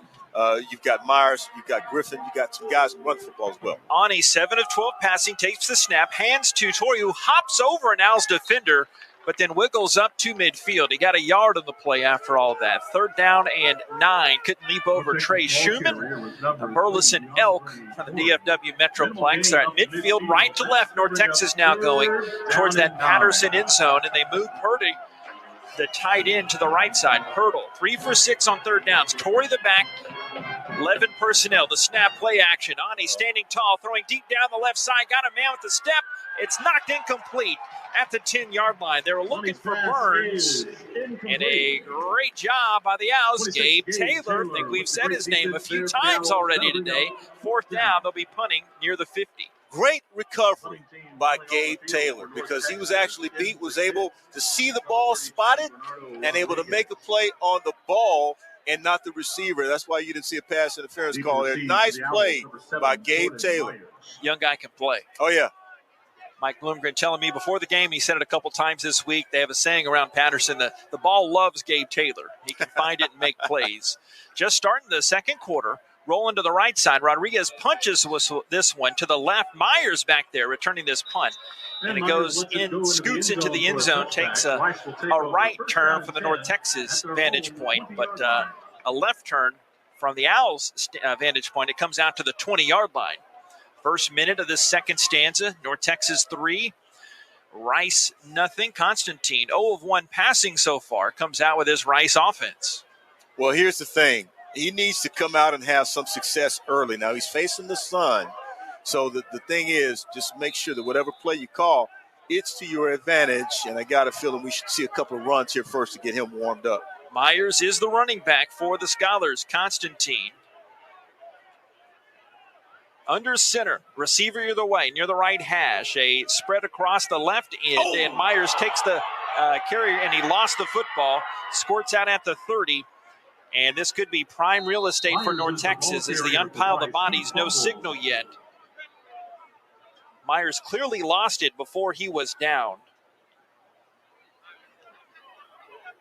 Speaker 3: you've got Myers, you've got Griffin, you've got some guys who run the football as well.
Speaker 2: On a 7 of 12 passing, takes the snap, hands to Torrey, who hops over an Owls defender, but then wiggles up to midfield. He got a yard on the play after all of that. 3rd down and 9. Couldn't leap over Trey Schumann. Burleson Elk from the DFW Metroplex. They're at midfield, right to left. North Texas now going towards that Patterson end zone, and they move Purdy, the tight end, to the right side. Pirtle, 3 for 6 on 3rd downs. Torrey the back, 11 personnel. The snap, play action. Ani standing tall, throwing deep down the left side. Got a man with the step. It's knocked incomplete at the 10-yard line. They were looking for Burns, and a great job by the Owls. Gabe Taylor, I think we've said his name a few times already today. 4th down, they'll be punting near the 50.
Speaker 3: Great recovery by Gabe Taylor because he was actually beat, was able to see the ball spotted and able to make a play on the ball and not the receiver. That's why you didn't see a pass interference call there. Nice play by Gabe Taylor.
Speaker 2: Young guy can play.
Speaker 3: Oh, yeah.
Speaker 2: Mike Bloomgren telling me before the game, he said it a couple times this week, they have a saying around Patterson that the ball loves Gabe Taylor. He can find it and make plays. Just starting the second quarter, rolling to the right side. Rodriguez punches this one to the left. Myers back there returning this punt. And it goes in, scoots into the end zone, takes a right turn from the North Texas vantage point, but a left turn from the Owls vantage point. It comes out to the 20-yard line. First minute of this second stanza, North Texas 3, Rice nothing. Constantine 0 of 1 passing so far, comes out with his Rice offense.
Speaker 3: Well, here's the thing. He needs to come out and have some success early. Now, he's facing the sun, so the thing is just make sure that whatever play you call, it's to your advantage, and I got a feeling we should see a couple of runs here first to get him warmed up.
Speaker 2: Myers is the running back for the Scholars. Constantine under center, receiver either way, near the right hash, a spread across the left end, and Myers takes the carrier, and he lost the football, squirts out at the 30, and this could be prime real estate for North Texas as they unpile the bodies. No signal yet. Myers clearly lost it before he was down.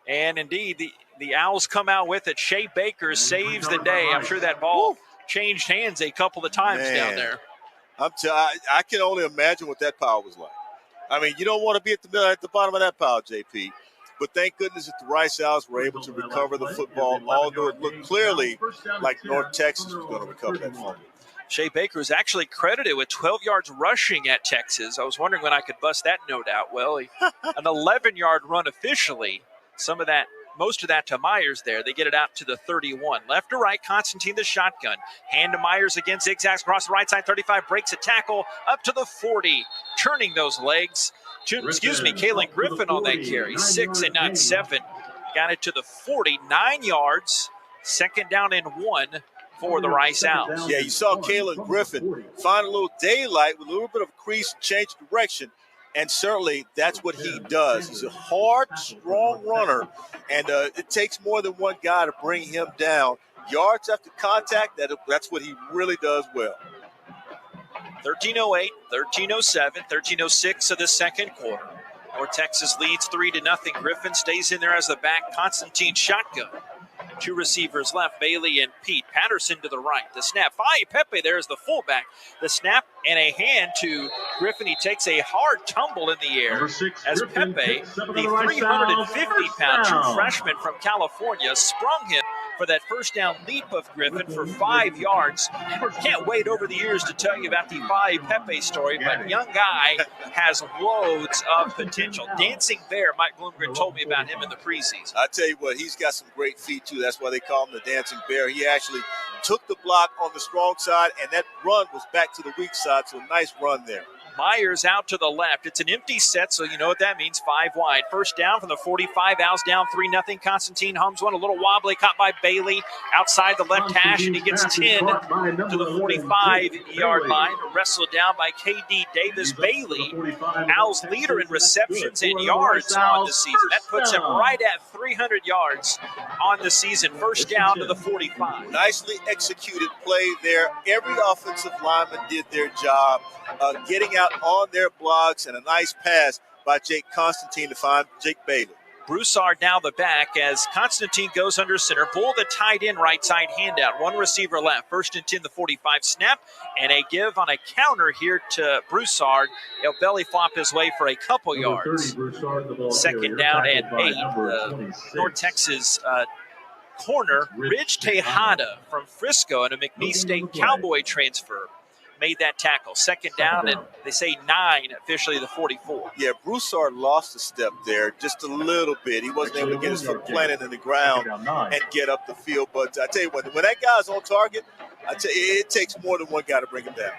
Speaker 2: And indeed, the Owls come out with it. Shea Baker saves the day. I'm sure that ball changed hands a couple of times down there.
Speaker 3: I can only imagine what that pile was like. I mean, you don't want to be at the bottom of that pile, JP. But thank goodness that the Rice Owls were able to recover the football, although it looked clearly like North Texas was going to recover that fumble.
Speaker 2: Shea Baker is actually credited with 12 yards rushing at Texas. I was wondering when I could bust that note out. Well, an 11-yard run officially. Most of that to Myers there. They get it out to the 31. Left to right, Constantine the shotgun. Hand to Myers again, zigzags across the right side, 35, breaks a tackle up to the 40. Turning those legs. Kalen Griffin on that carry. 6 and not 7. Got it to the 40, 9 yards. 2nd down and 1 for the Rice Owls.
Speaker 3: Yeah, you saw Kalen Griffin find a little daylight with a little bit of a crease, change of direction. And certainly that's what he does. He's a hard, strong runner, and it takes more than one guy to bring him down. Yards after contact, that's what he really does well.
Speaker 2: 13:08, 13:07, 13:06 of the second quarter. North Texas leads 3-0. Griffin stays in there as the back. Constantine shotgun. 2 receivers left, Bailey and Pete. Patterson to the right. The snap. Pepe there is the fullback. The snap and a hand to Griffin. He takes a hard tumble in the air as Pepe, the 350-pound true freshman from California, sprung him for that first down leap of Griffin for 5 yards. Can't wait over the years to tell you about the Vi Pepe story, but young guy has loads of potential. Dancing Bear, Mike Bloomgren told me about him in the preseason.
Speaker 3: I tell you what, he's got some great feet too. That's why they call him the Dancing Bear. He actually took the block on the strong side, and that run was back to the weak side, so a nice run there.
Speaker 2: Myers out to the left. It's an empty set, so you know what that means. 5 wide. First down from the 45. Owls down 3-0. Constantine hums one. A little wobbly. Caught by Bailey outside the left hash, and he gets 10 to the 45-yard line. Wrestled down by K.D. Davis. Bailey, Owls leader in receptions and yards on the season. That puts him right at 300 yards on the season. First down to the 45.
Speaker 3: Nicely executed play there. Every offensive lineman did their job, getting out on their blocks, and a nice pass by Jake Constantine to find Jake Bailey.
Speaker 2: Broussard now the back as Constantine goes under center. Bull the tight end right side handout. One receiver left. First and 10, the 45 snap, and a give on a counter here to Broussard. He'll belly flop his way for a couple yards. Second down and 8. North Texas corner, Ridge Tejada from Frisco and a McNeese State Cowboy transfer made that tackle. Second down, and they say 9, officially the 44.
Speaker 3: Yeah, Broussard lost a step there just a little bit. He wasn't able to get his foot planted in the ground and get up the field. But I tell you what, when that guy's on target, I tell you, it takes more than one guy to bring him down.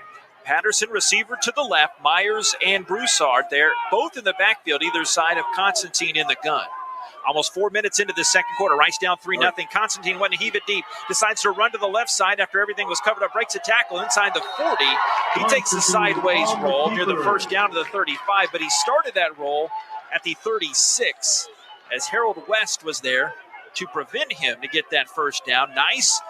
Speaker 2: Patterson receiver to the left, Myers and Broussard there, both in the backfield, either side of Constantine in the gun. Almost 4 minutes into the second quarter. Rice down 3-0. Constantine went to heave it deep. Decides to run to the left side after everything was covered up. Breaks a tackle inside the 40. He takes the sideways roll near the first down to the 35, but he started that roll at the 36 as Harold West was there to prevent him to get that first down. Nice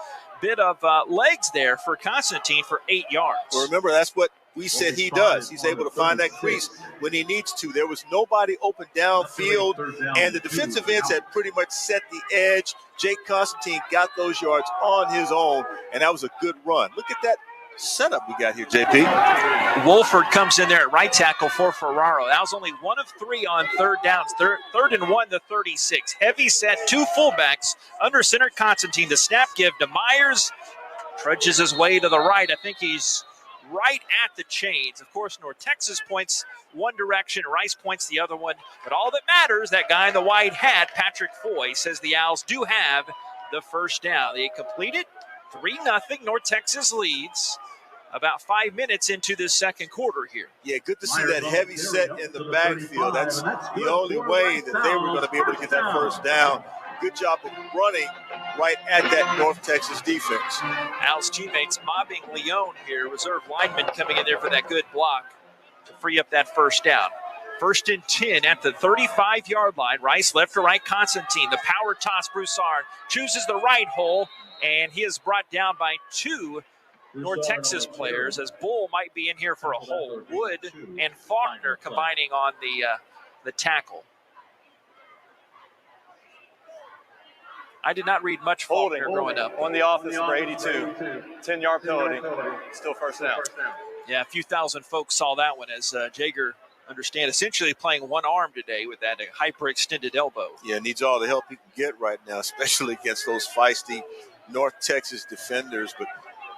Speaker 2: bit of legs there for Constantine for 8 yards.
Speaker 3: Well, remember, that's what we said he does. He's able to find that crease when he needs to. There was nobody open downfield, and the defensive ends had pretty much set the edge. Jake Constantine got those yards on his own, and that was a good run. Look at that setup we got here, JP.
Speaker 2: Wolford comes in there at right tackle for Ferraro. That was only 1 of 3 on third downs. Third and 1 to 36. Heavy set, 2 fullbacks. Under center, Constantine. The snap give to Myers. Trudges his way to the right. I think he's right at the chains. Of course, North Texas points one direction, Rice points the other one. But all that matters, that guy in the white hat, Patrick Foy, says the Owls do have the first down. They completed 3-0. North Texas leads about 5 minutes into this second quarter here.
Speaker 3: Yeah, good to see that heavy set in the backfield. That's the only way that they were going to be able to get that first down. Good job of running right at that North Texas defense.
Speaker 2: Al's teammates mobbing Leone here. Reserve lineman coming in there for that good block to free up that first down. First and 10 at the 35-yard line. Rice left to right, Constantine. The power toss, Broussard chooses the right hole, and he is brought down by 2 North Texas players as Bull might be in here for a hole. Wood and Faulkner combining on the tackle. I did not read much Faulkner growing up.
Speaker 10: On the offense for 82. 10-yard penalty. Still first down.
Speaker 2: Yeah, a few thousand folks saw that one as Jager, understand, essentially playing one arm today with that hyperextended elbow.
Speaker 3: Yeah, needs all the help he can get right now, especially against those feisty North Texas defenders. But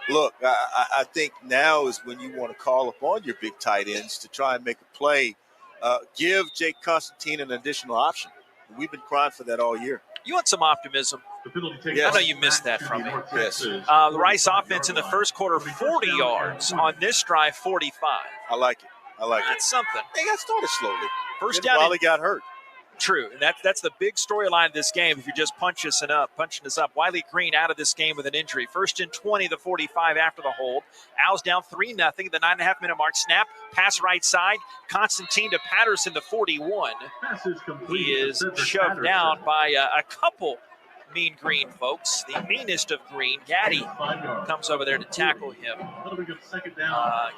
Speaker 3: look, I think now is when you want to call upon your big tight ends to try and make a play. Give Jake Constantine an additional option. We've been crying for that all year.
Speaker 2: You want some optimism.
Speaker 3: Yes.
Speaker 2: I know you missed that from me.
Speaker 3: Yes.
Speaker 2: The Rice offense in the first quarter, 40 yards. On this drive, 45.
Speaker 3: I like it.
Speaker 2: That's something.
Speaker 3: They got started slowly.
Speaker 2: First down.
Speaker 3: While he got hurt.
Speaker 2: True. And that's the big storyline of this game. If you just punching us up. Wiley Green out of this game with an injury. First and 20, the 45 after the hold. Owls down 3-0 at the 9.5-minute mark. Snap, pass right side. Constantine to Patterson, the 41. He is shoved down by a couple mean green folks. The meanest of green, Gaddy, comes over there to tackle him.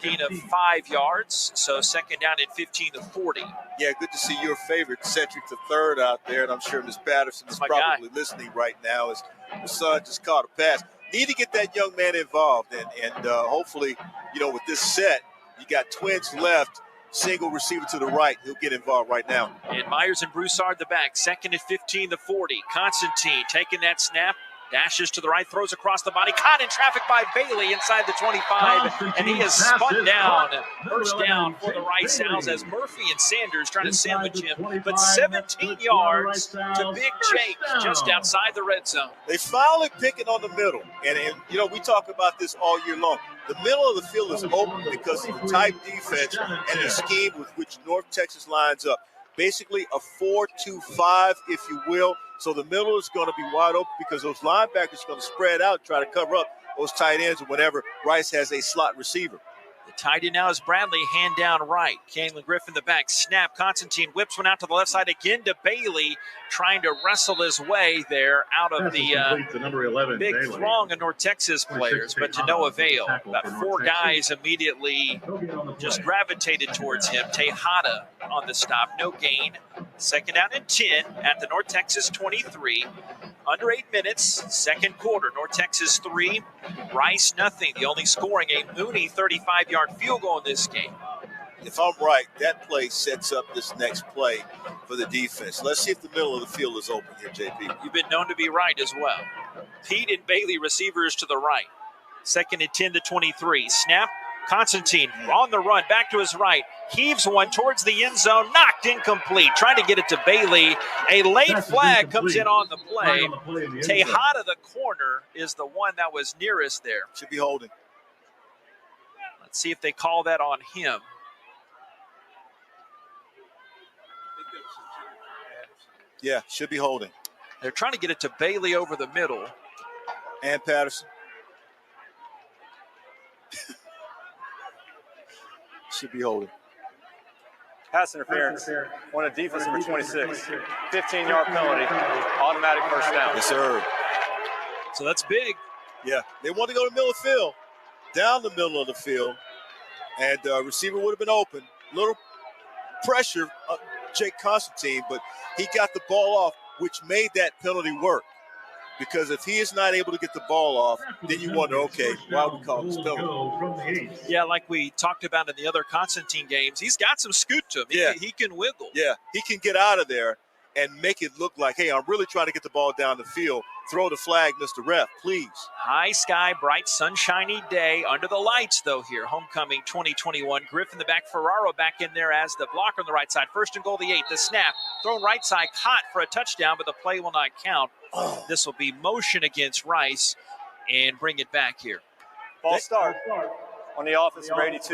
Speaker 2: Gain of 5 yards, so second down at 15 to 40.
Speaker 3: Yeah, good to see your favorite, Cedric the third, out there, and I'm sure Ms. Patterson is probably listening right now as the son just caught a pass. Need to get that young man involved, and hopefully, with this set, you got twins left. Single receiver to the right. He'll get involved right now.
Speaker 2: And Myers and Broussard the back. Second and 15, the 40. Constantine taking that snap. Dashes to the right, throws across the body, caught in traffic by Bailey inside the 25, and he is spun down. First down for the Rice Owls as Murphy and Sanders trying to sandwich him, but 17 yards to Big Jake just outside the red zone.
Speaker 3: They finally picking on the middle, and you know, we talk about this all year long. The middle of the field is open because of the tight defense and the scheme with which North Texas lines up. Basically a 4-2-5, if you will. So the middle is going to be wide open because those linebackers are going to spread out, try to cover up those tight ends whenever Rice has a slot receiver.
Speaker 2: The tight end now is Bradley, hand down right. Cameron Griffin the back, snap. Constantine whips one out to the left side again to Bailey, trying to wrestle his way there out of the big throng of North Texas players, but to no avail. About 4 guys immediately just gravitated towards him. Tejada on the stop, no gain. Second down and 10 at the North Texas 23. Under 8 minutes, second quarter. North Texas 3, Rice nothing. The only scoring, a Mooney 35-yard field goal in this game.
Speaker 3: If I'm right, that play sets up this next play for the defense. Let's see if the middle of the field is open here, JP.
Speaker 2: You've been known to be right as well. Pete and Bailey receivers to the right. Second and 10 to 23. Snap. Constantine on the run, back to his right. Heaves one towards the end zone, knocked incomplete. Trying to get it to Bailey. A late flag comes in on the play. Tejada, the corner, is the one that was nearest there.
Speaker 3: Should be holding.
Speaker 2: Let's see if they call that on him.
Speaker 3: Yeah, should be holding.
Speaker 2: They're trying to get it to Bailey over the middle.
Speaker 3: And Patterson. Should be holding.
Speaker 10: Pass interference on a defense number 26. 15-yard penalty, automatic first down.
Speaker 3: Yes, sir.
Speaker 2: So that's big.
Speaker 3: Yeah, they want to go to the middle of the field, down the middle of the field, and receiver would have been open. Little pressure, Jake Constantine, but he got the ball off, which made that penalty work. Because if he is not able to get the ball off, then you wonder, okay, why are we calling this penalty?
Speaker 2: Yeah, like we talked about in the other Constantine games, he's got some scoot to him. He can wiggle.
Speaker 3: Yeah, he can get out of there and make it look like, hey, I'm really trying to get the ball down the field. Throw the flag, Mr. Ref, please.
Speaker 2: High sky, bright, sunshiny day. Under the lights, though, here. Homecoming 2021. Griffin the back, Ferraro back in there as the blocker on the right side. First and goal, the 8. The snap. Thrown right side, caught for a touchdown, but the play will not count. This will be motion against Rice and bring it back here.
Speaker 10: False start on the offense of 82.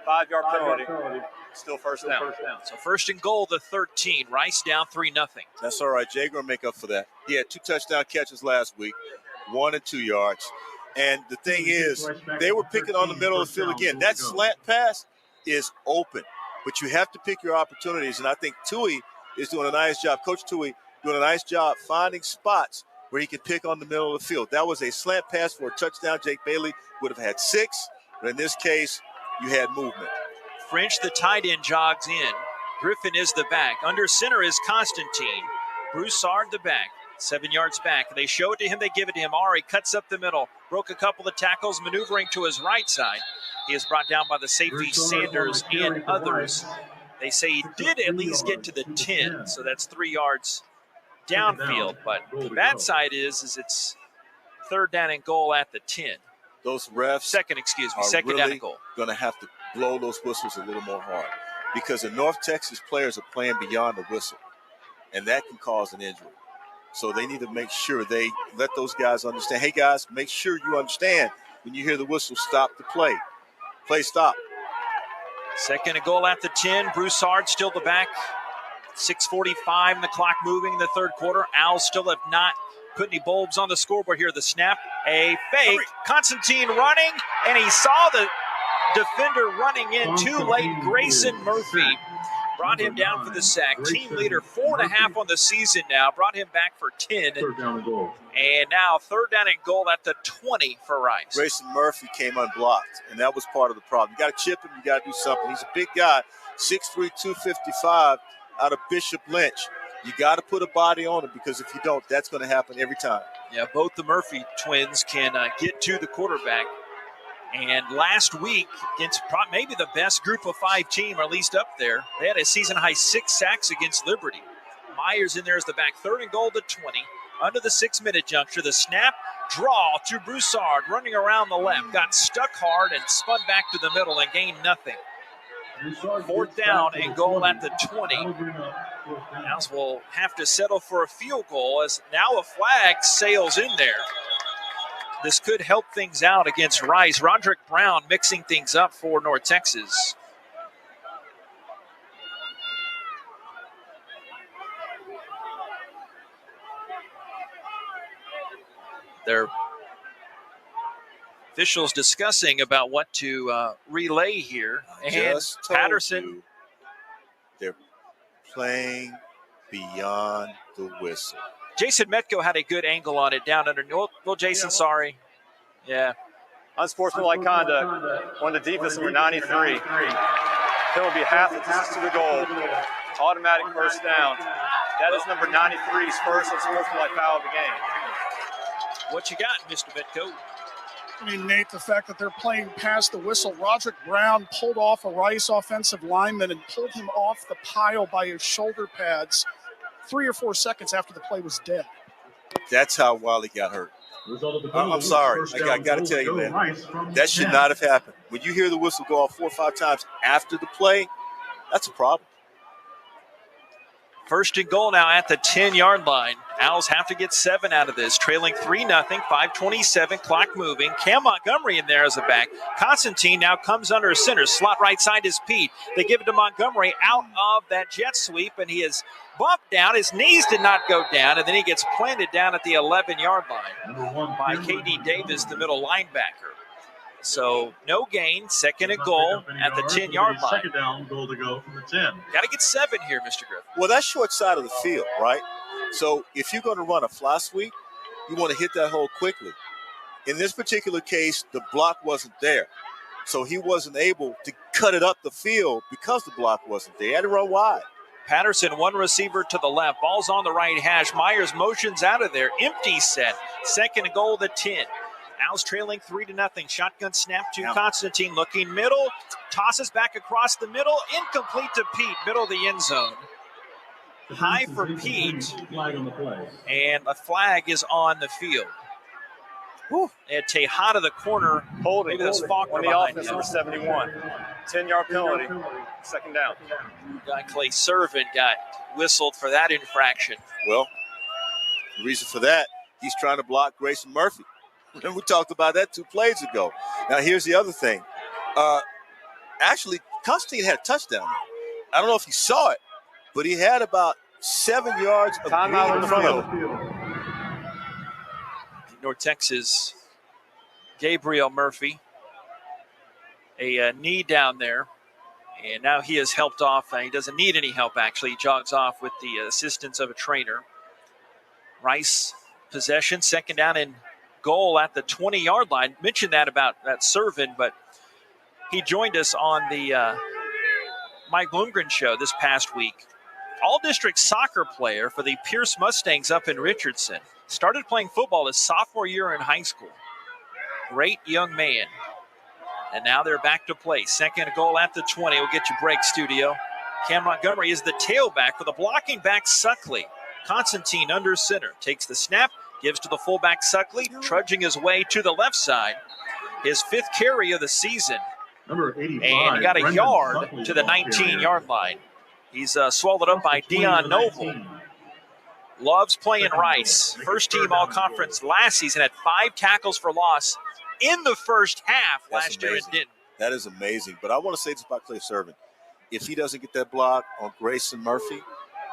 Speaker 10: 5-yard penalty. Still first down.
Speaker 2: So first and goal, the 13. Rice down 3-0.
Speaker 3: That's all right. Jay going to make up for that. He had 2 touchdown catches last week, 1 and 2 yards. And the thing is, they were picking on the middle of the field again. That slant pass is open, but you have to pick your opportunities. And I think Tui is doing a nice job. Coach Tui doing a nice job finding spots where he can pick on the middle of the field. That was a slant pass for a touchdown. Jake Bailey would have had 6, but in this case, you had movement.
Speaker 2: French, the tight end, jogs in. Griffin is the back. Under center is Constantine. Broussard, the back. 7 yards back. They show it to him. They give it to him. Ari cuts up the middle. Broke a couple of tackles, maneuvering to his right side. He is brought down by the safety, Sanders, and others. They say he did at least get to the 10, so that's 3 yards downfield. But the bad side is it's third down and goal at the 10.
Speaker 3: Those refs
Speaker 2: second
Speaker 3: really
Speaker 2: down and goal.
Speaker 3: Going to have to blow those whistles a little more hard because the North Texas players are playing beyond the whistle, and that can cause an injury. So they need to make sure they let those guys understand, hey, guys, make sure you understand when you hear the whistle, stop the play. Play stop.
Speaker 2: Second and goal at the 10. Broussard still the back. 6:45 and the clock moving in the third quarter. Owls still have not put any bulbs on the scoreboard here. The snap, a fake. Constantine running, and he saw the defender running in too late. Grayson Murphy brought him down for the sack. Team leader, 4.5 on the season now. Brought him back for 10.
Speaker 4: Third down and goal.
Speaker 2: And now third down and goal at the 20 for Rice.
Speaker 3: Grayson Murphy came unblocked, and that was part of the problem. You got to chip him. You got to do something. He's a big guy, 6'3", 255 out of Bishop Lynch. You got to put a body on him because if you don't, that's going to happen every time.
Speaker 2: Yeah, both the Murphy twins can get to the quarterback. And last week, against maybe the best group of 5 team, or at least up there, they had a season-high 6 sacks against Liberty. Myers in there as the back. Third and goal to 20. under the 6-minute juncture. The snap, draw to Broussard, running around the left. Got stuck hard and spun back to the middle and gained nothing. 4th down and goal at the 20. Owls will have to settle for a field goal as now a flag sails in there. This could help things out against Rice. Roderick Brown mixing things up for North Texas. Their officials discussing about what to relay here. And Patterson.
Speaker 3: They're playing beyond the whistle.
Speaker 2: Jason Metco had a good angle on it down under. Well, Jason, sorry. Yeah.
Speaker 10: Unsportsmanlike conduct. One to defense, number 93. Penalty be half the distance to the goal. Automatic first down. That is number 93's first unsportsmanlike foul of the game.
Speaker 2: What you got, Mr. Metco?
Speaker 13: I mean, Nate, the fact that they're playing past the whistle. Roderick Brown pulled off a Rice offensive lineman and pulled him off the pile by his shoulder pads 3 or 4 seconds after the play was dead.
Speaker 3: That's how Wiley got hurt. I'm sorry. I got to tell you, man. That should not have happened. When you hear the whistle go off 4 or 5 times after the play, that's a problem.
Speaker 2: 1st and goal now at the 10-yard line. Owls have to get 7 out of this. Trailing 3-0, 5:27, clock moving. Cam Montgomery in there as a back. Constantine now comes under center. Slot right side is Pete. They give it to Montgomery out of that jet sweep, and he is bumped down. His knees did not go down, and then he gets planted down at the 11-yard line by K.D. Davis, the middle linebacker. So no gain, 2nd and goal at the 10-yard line.
Speaker 4: 2nd down, goal to go from the 10.
Speaker 2: Got to get 7 here, Mr. Griffin.
Speaker 3: Well, that's short side of the field, right? So if you're going to run a fly sweep, you want to hit that hole quickly. In this particular case, the block wasn't there. So he wasn't able to cut it up the field because the block wasn't there. He had to run wide.
Speaker 2: Patterson, 1 receiver to the left. Ball's on the right hash. Myers motions out of there. Empty set. 2nd and goal, the 10. Owls trailing 3-0. Shotgun snap to Constantine. Looking middle. Tosses back across the middle. Incomplete to Pete. Middle of the end zone. High for Pete.
Speaker 4: Flag on the play.
Speaker 2: And a flag is on the field. They had Tejada the corner.
Speaker 10: Holding.
Speaker 2: Maybe that's Faulkner
Speaker 10: on the
Speaker 2: behind
Speaker 10: offense,
Speaker 2: him.
Speaker 10: number 71. 10-yard penalty. 2nd down.
Speaker 2: Guy Clay Servin got whistled for that infraction.
Speaker 3: Well, the reason for that, he's trying to block Grayson Murphy. And we talked about that 2 plays ago. Now, here's the other thing. Actually, Constantine had a touchdown. I don't know if he saw it, but he had about 7 yards of
Speaker 10: timeout
Speaker 3: in front of him.
Speaker 2: North Texas, Gabriel Murphy, a knee down there. And now he is helped off. He doesn't need any help, actually. He jogs off with the assistance of a trainer. Rice possession, 2nd down and goal at the 20-yard line. Mentioned that about that Servin, but he joined us on the Mike Bloomgren show this past week. All-district soccer player for the Pierce Mustangs up in Richardson. Started playing football his sophomore year in high school. Great young man. And now they're back to play. 2nd and goal at the 20. We'll get you break, studio. Cam Montgomery is the tailback for the blocking back Suckley. Constantine under center. Takes the snap. Gives to the fullback Suckley, trudging his way to the left side. His 5th carry of the season.
Speaker 4: Number 85.
Speaker 2: And he got a
Speaker 4: Brendan
Speaker 2: yard
Speaker 4: Suckley
Speaker 2: to the 19-yard line. He's swallowed up by Dion Noble. Loves playing Rice. 1st team all-conference last season. Had 5 tackles for loss in the first half last year at Denton.
Speaker 3: That is amazing. But I want to say this about Clay Servin. If he doesn't get that block on Grayson Murphy,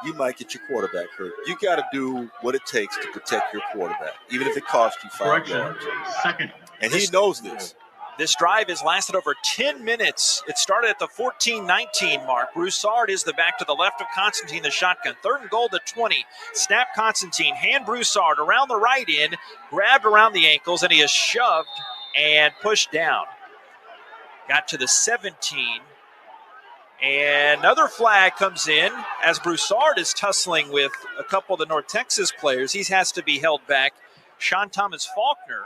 Speaker 3: you might get your quarterback hurt. You got to do what it takes to protect your quarterback, even if it costs you 5 yards.
Speaker 4: 2nd.
Speaker 3: And he knows this.
Speaker 2: This drive has lasted over 10 minutes. It started at the 14-19 mark. Broussard is the back to the left of Constantine, the shotgun. 3rd and goal to 20. Snap Constantine, hand Broussard around the right end, grabbed around the ankles, and he is shoved and pushed down. Got to the 17. And another flag comes in as Broussard is tussling with a couple of the North Texas players. He has to be held back. Sean Thomas Faulkner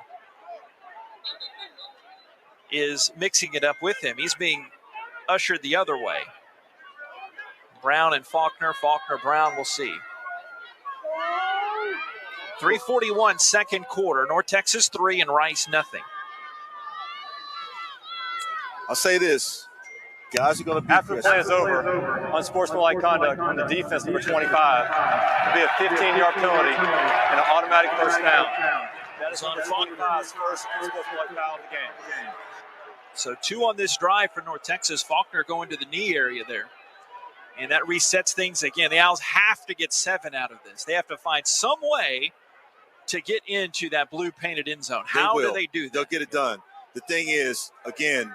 Speaker 2: is mixing it up with him. He's being ushered the other way. Brown and Faulkner. Faulkner, Brown, we'll see. 3:41 second quarter. North Texas 3 and Rice nothing.
Speaker 3: I'll say this. Guys are going to be
Speaker 10: after the play is over, unsportsmanlike conduct on the defense, number 25, will be a 15-yard penalty and an automatic first down.
Speaker 2: That is on
Speaker 10: Faulkner's first unsportsmanlike foul of the game.
Speaker 2: So 2 on this drive for North Texas. Faulkner going to the knee area there. And that resets things again. The Owls have to get 7 out of this. They have to find some way to get into that blue painted end zone. How do they do that?
Speaker 3: They'll get it done. The thing is, again,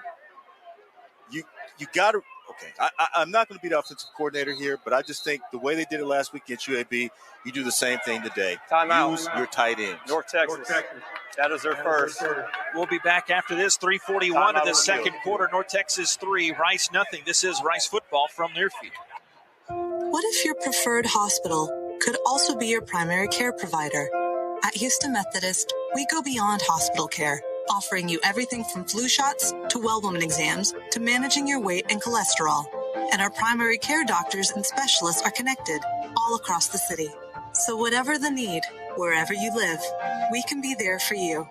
Speaker 3: you got to – okay, I'm not going to be the offensive coordinator here, but I just think the way they did it last week against UAB, you do the same thing today.
Speaker 10: Timeout.
Speaker 3: Use your tight ends.
Speaker 10: North Texas. That is their first.
Speaker 2: We'll be back after this. 3:41 of the second quarter. North Texas 3, Rice nothing. This is Rice football from Learfield.
Speaker 5: What if your preferred hospital could also be your primary care provider? At Houston Methodist, we go beyond hospital care, offering you everything from flu shots to well-woman exams to managing your weight and cholesterol. And our primary care doctors and specialists are connected all across the city. So whatever the need, wherever you live, we can be there for you.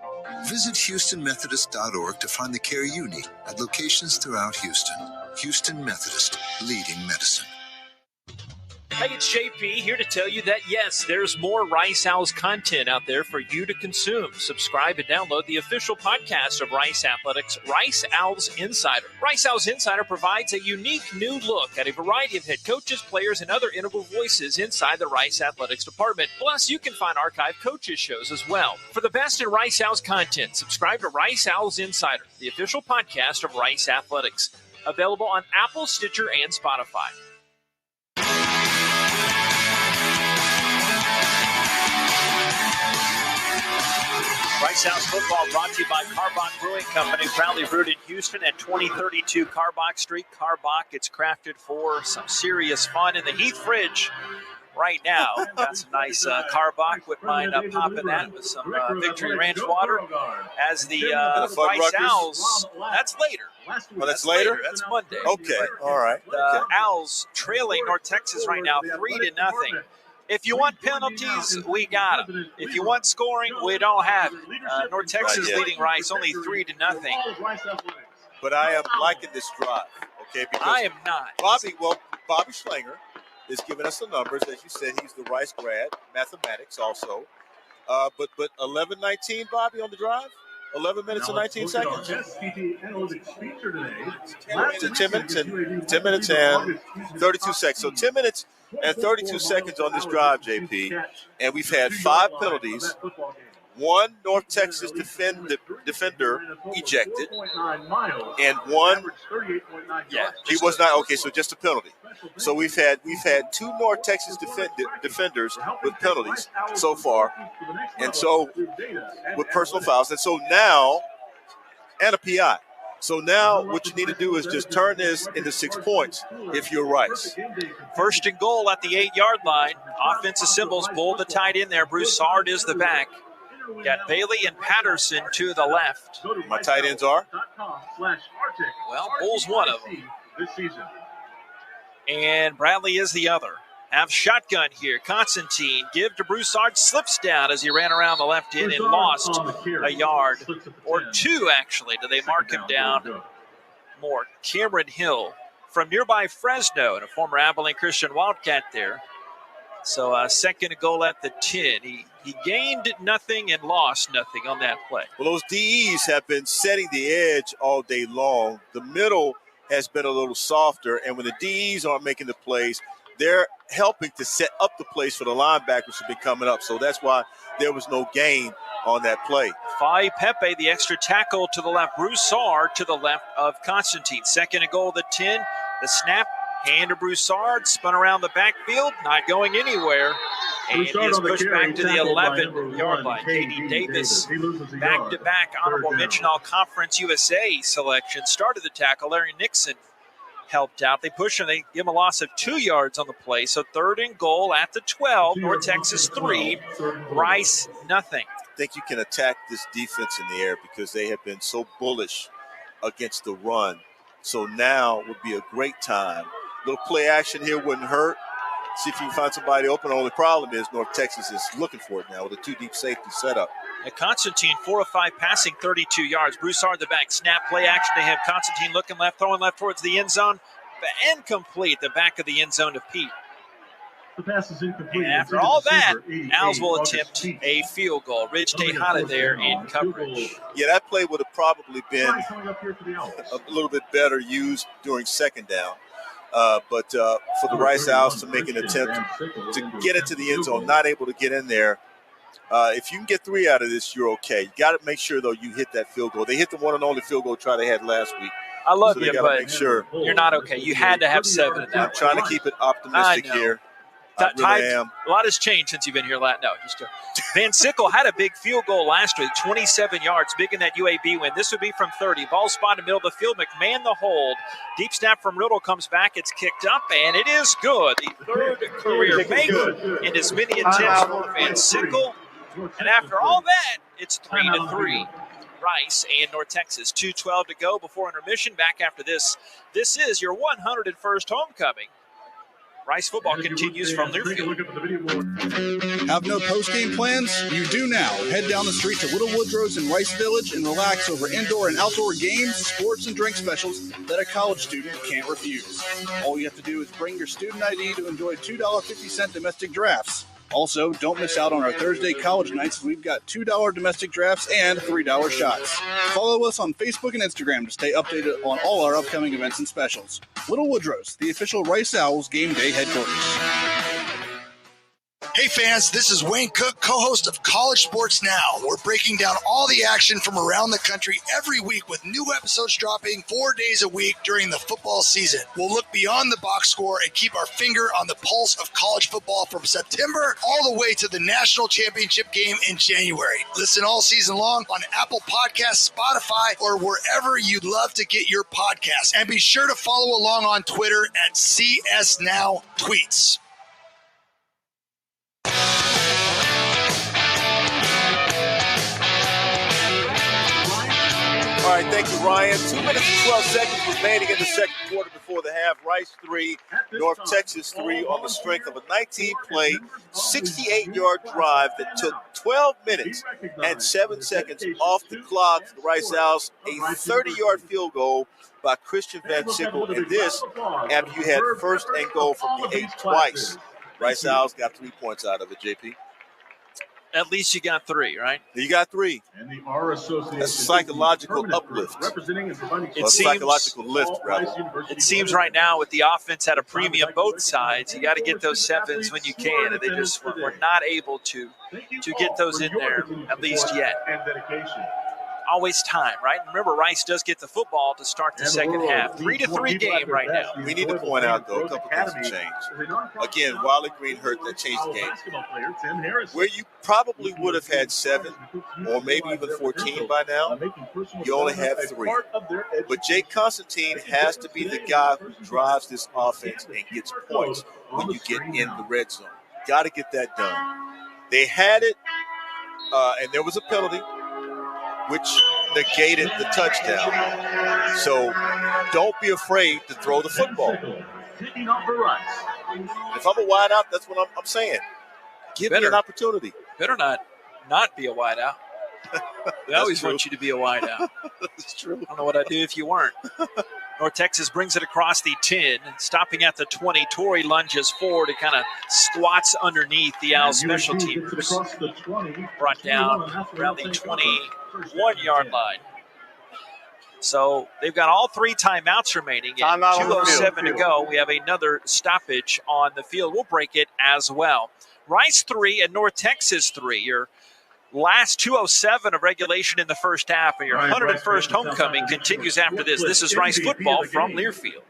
Speaker 20: Visit HoustonMethodist.org to find the care you need at locations throughout Houston. Houston Methodist, leading medicine.
Speaker 2: Hey, it's JP here to tell you that, yes, there's more Rice Owls content out there for you to consume. Subscribe and download the official podcast of Rice Athletics, Rice Owls Insider. Rice Owls Insider provides a unique new look at a variety of head coaches, players, and other integral voices inside the Rice Athletics department. Plus, you can find archived coaches shows as well. For the best in Rice Owls content, subscribe to Rice Owls Insider, the official podcast of Rice Athletics. Available on Apple, Stitcher, and Spotify. Rice Owls football brought to you by Carbach Brewing Company, proudly brewed in Houston at 2032 Carbach Street. Carbach, it's crafted for some serious fun in the Heath fridge right now. Got some nice Carbach. Wouldn't mind popping that with some Victory Ranch water. As the Rice Owls, that's later.
Speaker 3: Oh, that's later?
Speaker 2: That's Monday.
Speaker 3: Okay, all right.
Speaker 2: The Owls trailing North Texas right now 3-0. If you want penalties, we got them. If you want scoring, we don't have it. North Texas leading Rice only 3-0.
Speaker 3: But I am liking this drive, okay? Because
Speaker 2: I am not.
Speaker 3: Bobby Schlanger is giving us the numbers. As you said, he's the Rice grad, mathematics also. But 11-19, Bobby, on the drive? 11 minutes and 19 seconds. 10 minutes and 32 seconds. So 10 minutes and 32 seconds on this drive, JP. And we've had 5 penalties. 1 North Texas defender ejected. And 1, he was not, okay, so just a penalty. So we've had 2 North Texas defenders with penalties so far. And so with personal fouls. And so now, and a PI. So now what you need to do is just turn this into 6 points if you're Rice.
Speaker 2: First and goal at the 8-yard line. Offensive symbols pull the tight end there. Broussard is the back. Got Bailey and Patterson to the left.
Speaker 3: My tight ends are?
Speaker 2: Well, Bull's one of them.
Speaker 4: This season.
Speaker 2: And Bradley is the other. Have shotgun here. Constantine give to Broussard. Slips down as he ran around the left end and lost a yard or 2, actually. Do they mark him down more? Cameron Hill from nearby Fresno and a former Abilene Christian Wildcat there. So second goal at the 10. He gained nothing and lost nothing on that play.
Speaker 3: Well, those DEs have been setting the edge all day long. The middle has been a little softer, and when the DEs aren't making the plays, they're helping to set up the plays for the linebackers to be coming up. So that's why there was no gain on that play.
Speaker 2: Fai Pepe, the extra tackle to the left. Broussard to the left of Constantine. Second and goal, the 10. The snap, hand to Broussard, spun around the backfield, not going anywhere. And he is pushed back to the 11-yard line. K.D. Davis, back-to-back honorable mention All-Conference USA selection. Started the tackle. Larry Nixon helped out. They push him. They give him a loss of 2 yards on the play. So third and goal at the 12. North Texas 3, Rice nothing.
Speaker 3: I think you can attack this defense in the air because they have been so bullish against the run. So now would be a great time. Little play action here wouldn't hurt. see if you can find somebody open. The only problem is North Texas is looking for it now with a 2-deep safety setup.
Speaker 2: And Constantine, 4 of 5 passing, 32 yards. Broussard the back, snap, play action to him. Constantine looking left, throwing left towards the end zone. Incomplete, the back of the end zone to Pete.
Speaker 4: The pass is incomplete.
Speaker 2: And after all that, Owls will attempt a field goal. Rich Tejada there in coverage.
Speaker 3: Yeah, that play would have probably been a little bit better used during second down. But for the Rice Owls to make an attempt to get into the end zone, not able to get in there, if you can get 3 out of this, you're okay. You got to make sure, though, you hit that field goal. They hit the one and only field goal try they had last week.
Speaker 2: I love
Speaker 3: so
Speaker 2: you,
Speaker 3: but
Speaker 2: make sure. You're not okay. You had to have 7 in that.
Speaker 3: I'm trying to keep it optimistic here. I really am.
Speaker 2: A lot has changed since you've been here. No, just Van Sickle had a big field goal last week, 27 yards, big in that UAB win. This would be from 30. Ball spotted middle of the field. McMahon the hold. Deep snap from Riddle comes back. It's kicked up, and it is good. The third career make in as many attempts for Van Sickle. And after all that, it's 3-3. Rice and North Texas. 2:12 to go before intermission. Back after this. This is your 101st homecoming. Rice football continues from Learfield.
Speaker 11: Have no post-game plans? You do now. Head down the street to Little Woodrow's in Rice Village and relax over indoor and outdoor games, sports, and drink specials that a college student can't refuse. All you have to do is bring your student ID to enjoy $2.50 domestic drafts. Also, don't miss out on our Thursday college nights. We've got $2 domestic drafts and $3 shots. Follow us on Facebook and Instagram to stay updated on all our upcoming events and specials. Little Woodrow's, the official Rice Owls game day headquarters.
Speaker 17: Hey fans, this is Wayne Cook, co-host of College Sports Now. We're breaking down all the action from around the country every week with new episodes dropping 4 days a week during the football season. We'll look beyond the box score and keep our finger on the pulse of college football from September all the way to the national championship game in January. Listen all season long on Apple Podcasts, Spotify, or wherever you'd love to get your podcasts. And be sure to follow along on Twitter at CS Now Tweets.
Speaker 3: All right, thank you, Ryan. 2 minutes and 12 seconds remaining in the second quarter before the half. Rice 3, North Texas 3 on the strength of a 19-play, 68-yard drive that took 12 minutes and 7 seconds off the clock for the Rice Owls. A 30-yard field goal by Christian Van Sickle. And this after you had first and goal from the 8 twice. Rice Owls got 3 points out of it, JP.
Speaker 2: At least you got 3, right?
Speaker 3: You got 3.
Speaker 4: And the R Association.
Speaker 3: That's a psychological uplift. Psychological lift, rather.
Speaker 2: It seems right now with the offense at a premium both sides, you got to get those 7s when you can, and they just were not able to get those in there, at least yet.
Speaker 4: And dedication.
Speaker 2: Always time, right? Remember, Rice does get the football to start the second half. 3-3 game right now.
Speaker 3: We need to point out, though, a couple things have changed. Again, Wiley Green hurt, that changed the game. Where you probably would have had 7 or maybe even 14 by now, you only have 3. But Jake Constantine has to be the guy who drives this offense and gets points when you get in the red zone. Got to get that done. They had it, and there was a penalty, which negated the touchdown. So don't be afraid to throw the football. If I'm a wideout, that's what I'm saying. Give me an opportunity.
Speaker 2: Better not be a wideout. They always want you to be a wideout.
Speaker 3: That's true.
Speaker 2: I don't know what I'd do if you weren't. North Texas brings it across the 10, stopping at the 20. Torrey lunges forward and kind of squats underneath the Owls special teams. Brought down around the 21-yard line. So they've got all 3 timeouts remaining. And 2:07 to go. We have another stoppage on the field. We'll break it as well. Rice 3 and North Texas 3. Your last 2:07 of regulation in the first half, and your 101st homecoming continues after this. This is Rice football from Learfield.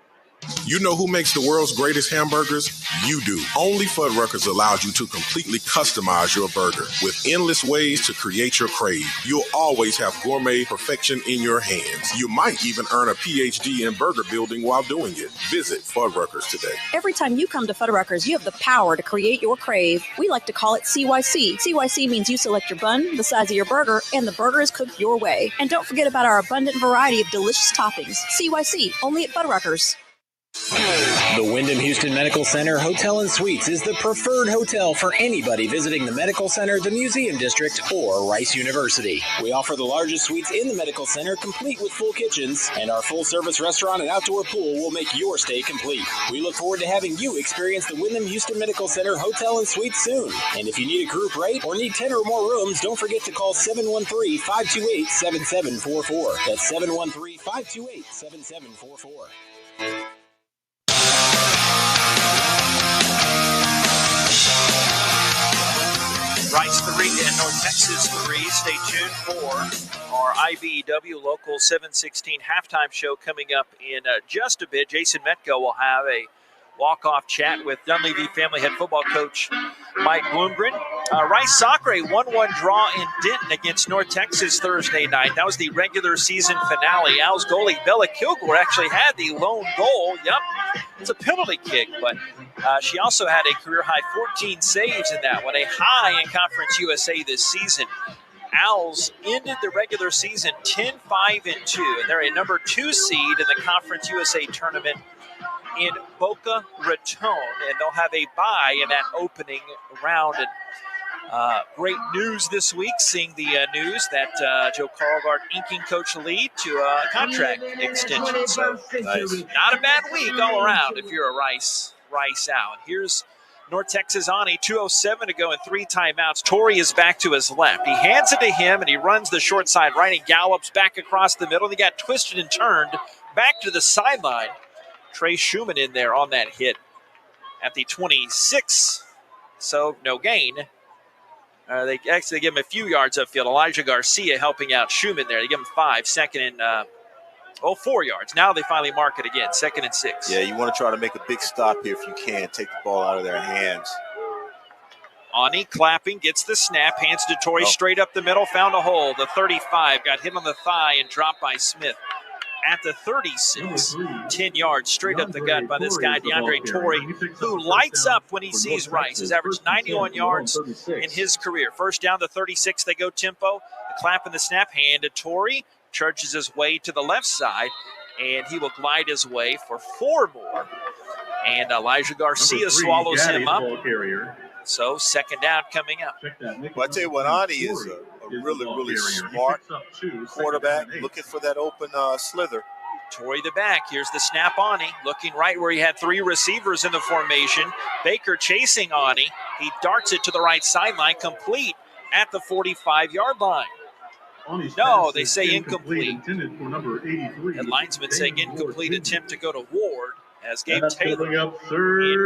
Speaker 21: You know who makes the world's greatest hamburgers? You do. Only Fuddruckers allows you to completely customize your burger with endless ways to create your crave. You'll always have gourmet perfection in your hands. You might even earn a PhD in burger building while doing it. Visit Fuddruckers today.
Speaker 22: Every time you come to Fuddruckers, you have the power to create your crave. We like to call it CYC. CYC means you select your bun, the size of your burger, and the burger is cooked your way. And don't forget about our abundant variety of delicious toppings. CYC, only at Fuddruckers.
Speaker 8: The Wyndham Houston Medical Center Hotel and Suites is the preferred hotel for anybody visiting the Medical Center, the Museum District, or Rice University. We offer the largest suites in the Medical Center, complete with full kitchens, and our full-service restaurant and outdoor pool will make your stay complete. We look forward to having you experience the Wyndham Houston Medical Center Hotel and Suites soon. And if you need a group rate or need 10 or more rooms, don't forget to call 713-528-7744. That's 713-528-7744.
Speaker 2: Rice 3 and North Texas 3. Stay tuned for our IBEW Local 716 halftime show coming up in just a bit. Jason Metco will have a walk-off chat with Dunleavy Family Head football coach Mike Bloomgren. Rice Soccer, a 1-1 draw in Denton against North Texas Thursday night. That was the regular season finale. Owls goalie Bella Kilgore actually had the lone goal. Yep, it's a penalty kick, but she also had a career-high 14 saves in that one, a high in Conference USA this season. Owls ended the regular season 10-5-2, and they're a number 2 seed in the Conference USA tournament in Boca Raton, and they'll have a bye in that opening round. And great news this week, seeing the news that Joe Carlgard inking Coach Lee to a contract extension. So nice. Not a bad week all around if you're a Rice out. Here's North Texas Ani, 2:07 to go and 3 timeouts. Torrey is back to his left. He hands it to him, and he runs the short side right and gallops back across the middle. He got twisted and turned back to the sideline. Trey Schumann in there on that hit at the 26, so no gain. They actually give him a few yards upfield. Elijah Garcia helping out Schumann there. They give him 5, 4 yards. Now they finally mark it again, 2nd and 6.
Speaker 3: Yeah, you want to try to make a big stop here if you can. Take the ball out of their hands.
Speaker 2: Ani clapping, gets the snap, hands to Torrey straight up the middle, found a hole. The 35 got hit on the thigh and dropped by Smith. At the 36, 10 yards straight up the gut by this guy, DeAndre Torrey, who lights up when he sees Rice. Has averaged 91 yards in his career. First down, the 36, they go tempo. The clap and the snap, hand to Torrey, charges his way to the left side, and he will glide his way for 4 more. And Elijah Garcia swallows him up. So 2nd down coming up.
Speaker 3: Well, I tell you what, Ani is a really, really smart quarterback, looking for that open slither.
Speaker 2: Torrey the back. Here's the snap. Ani looking right where he had 3 receivers in the formation. Baker chasing Ani. He darts it to the right sideline, complete at the 45-yard line. No, they say incomplete. The linesman saying incomplete attempt to go to Ward as Gabe Taylor in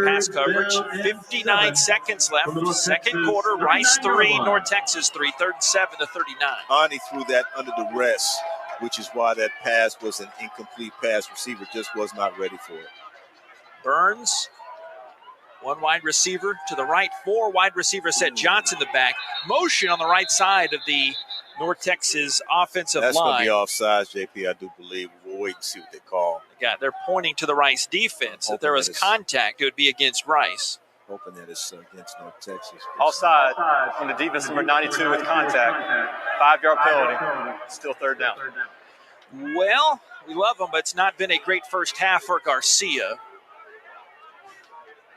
Speaker 2: pass coverage. 59 seconds left. 2nd quarter, Rice 3, North Texas 3, 3rd and 7 to 39.
Speaker 3: Ani threw that under duress, which is why that pass was an incomplete pass. Receiver just was not ready for it.
Speaker 2: Burns, 1 wide receiver to the right, 4 wide receiver set Johnson the back. Motion on the right side of the North Texas offensive line.
Speaker 3: That's going to be offsides, JP, I do believe. We'll wait and see what they call.
Speaker 2: Yeah, they're pointing to the Rice defense. If there was contact, it would be against Rice.
Speaker 3: Hoping that it's against North Texas.
Speaker 10: Offside on the defense, number 92 with contact. 5-yard penalty. Still 3rd down.
Speaker 2: Well, we love him, but it's not been a great first half for Garcia.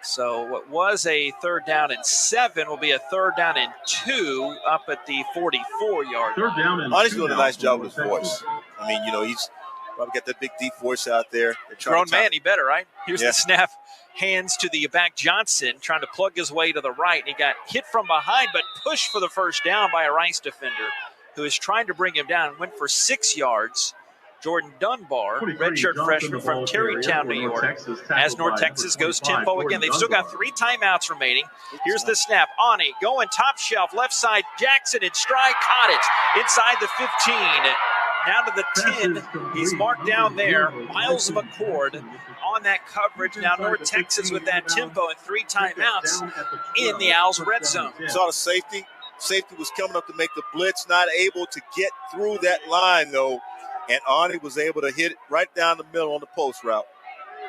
Speaker 2: So what was a 3rd down and 7 will be a 3rd down and 2 up at the 44-yard line.
Speaker 3: Ani's doing a nice job with his voice. I mean, he's probably got that big deep voice out there.
Speaker 2: Grown man, he better, right? Here's the snap. Hands to the back Johnson, trying to plug his way to the right. And he got hit from behind, but pushed for the first down by a Rice defender who is trying to bring him down. Went for 6 yards. Jordan Dunbar, redshirt freshman from Terrytown, New York, as North Texas goes tempo again. They've still got 3 timeouts remaining. Here's the snap. Ani going top shelf, left side. Jackson in stride, caught it inside the 15. Now to the 10. He's marked down there. Miles McCord on that coverage. Now North Texas with that tempo and 3 timeouts in the Owls red zone.
Speaker 3: Saw the safety. Safety was coming up to make the blitz, not able to get through that line, though. And Ani was able to hit it right down the middle on the post route.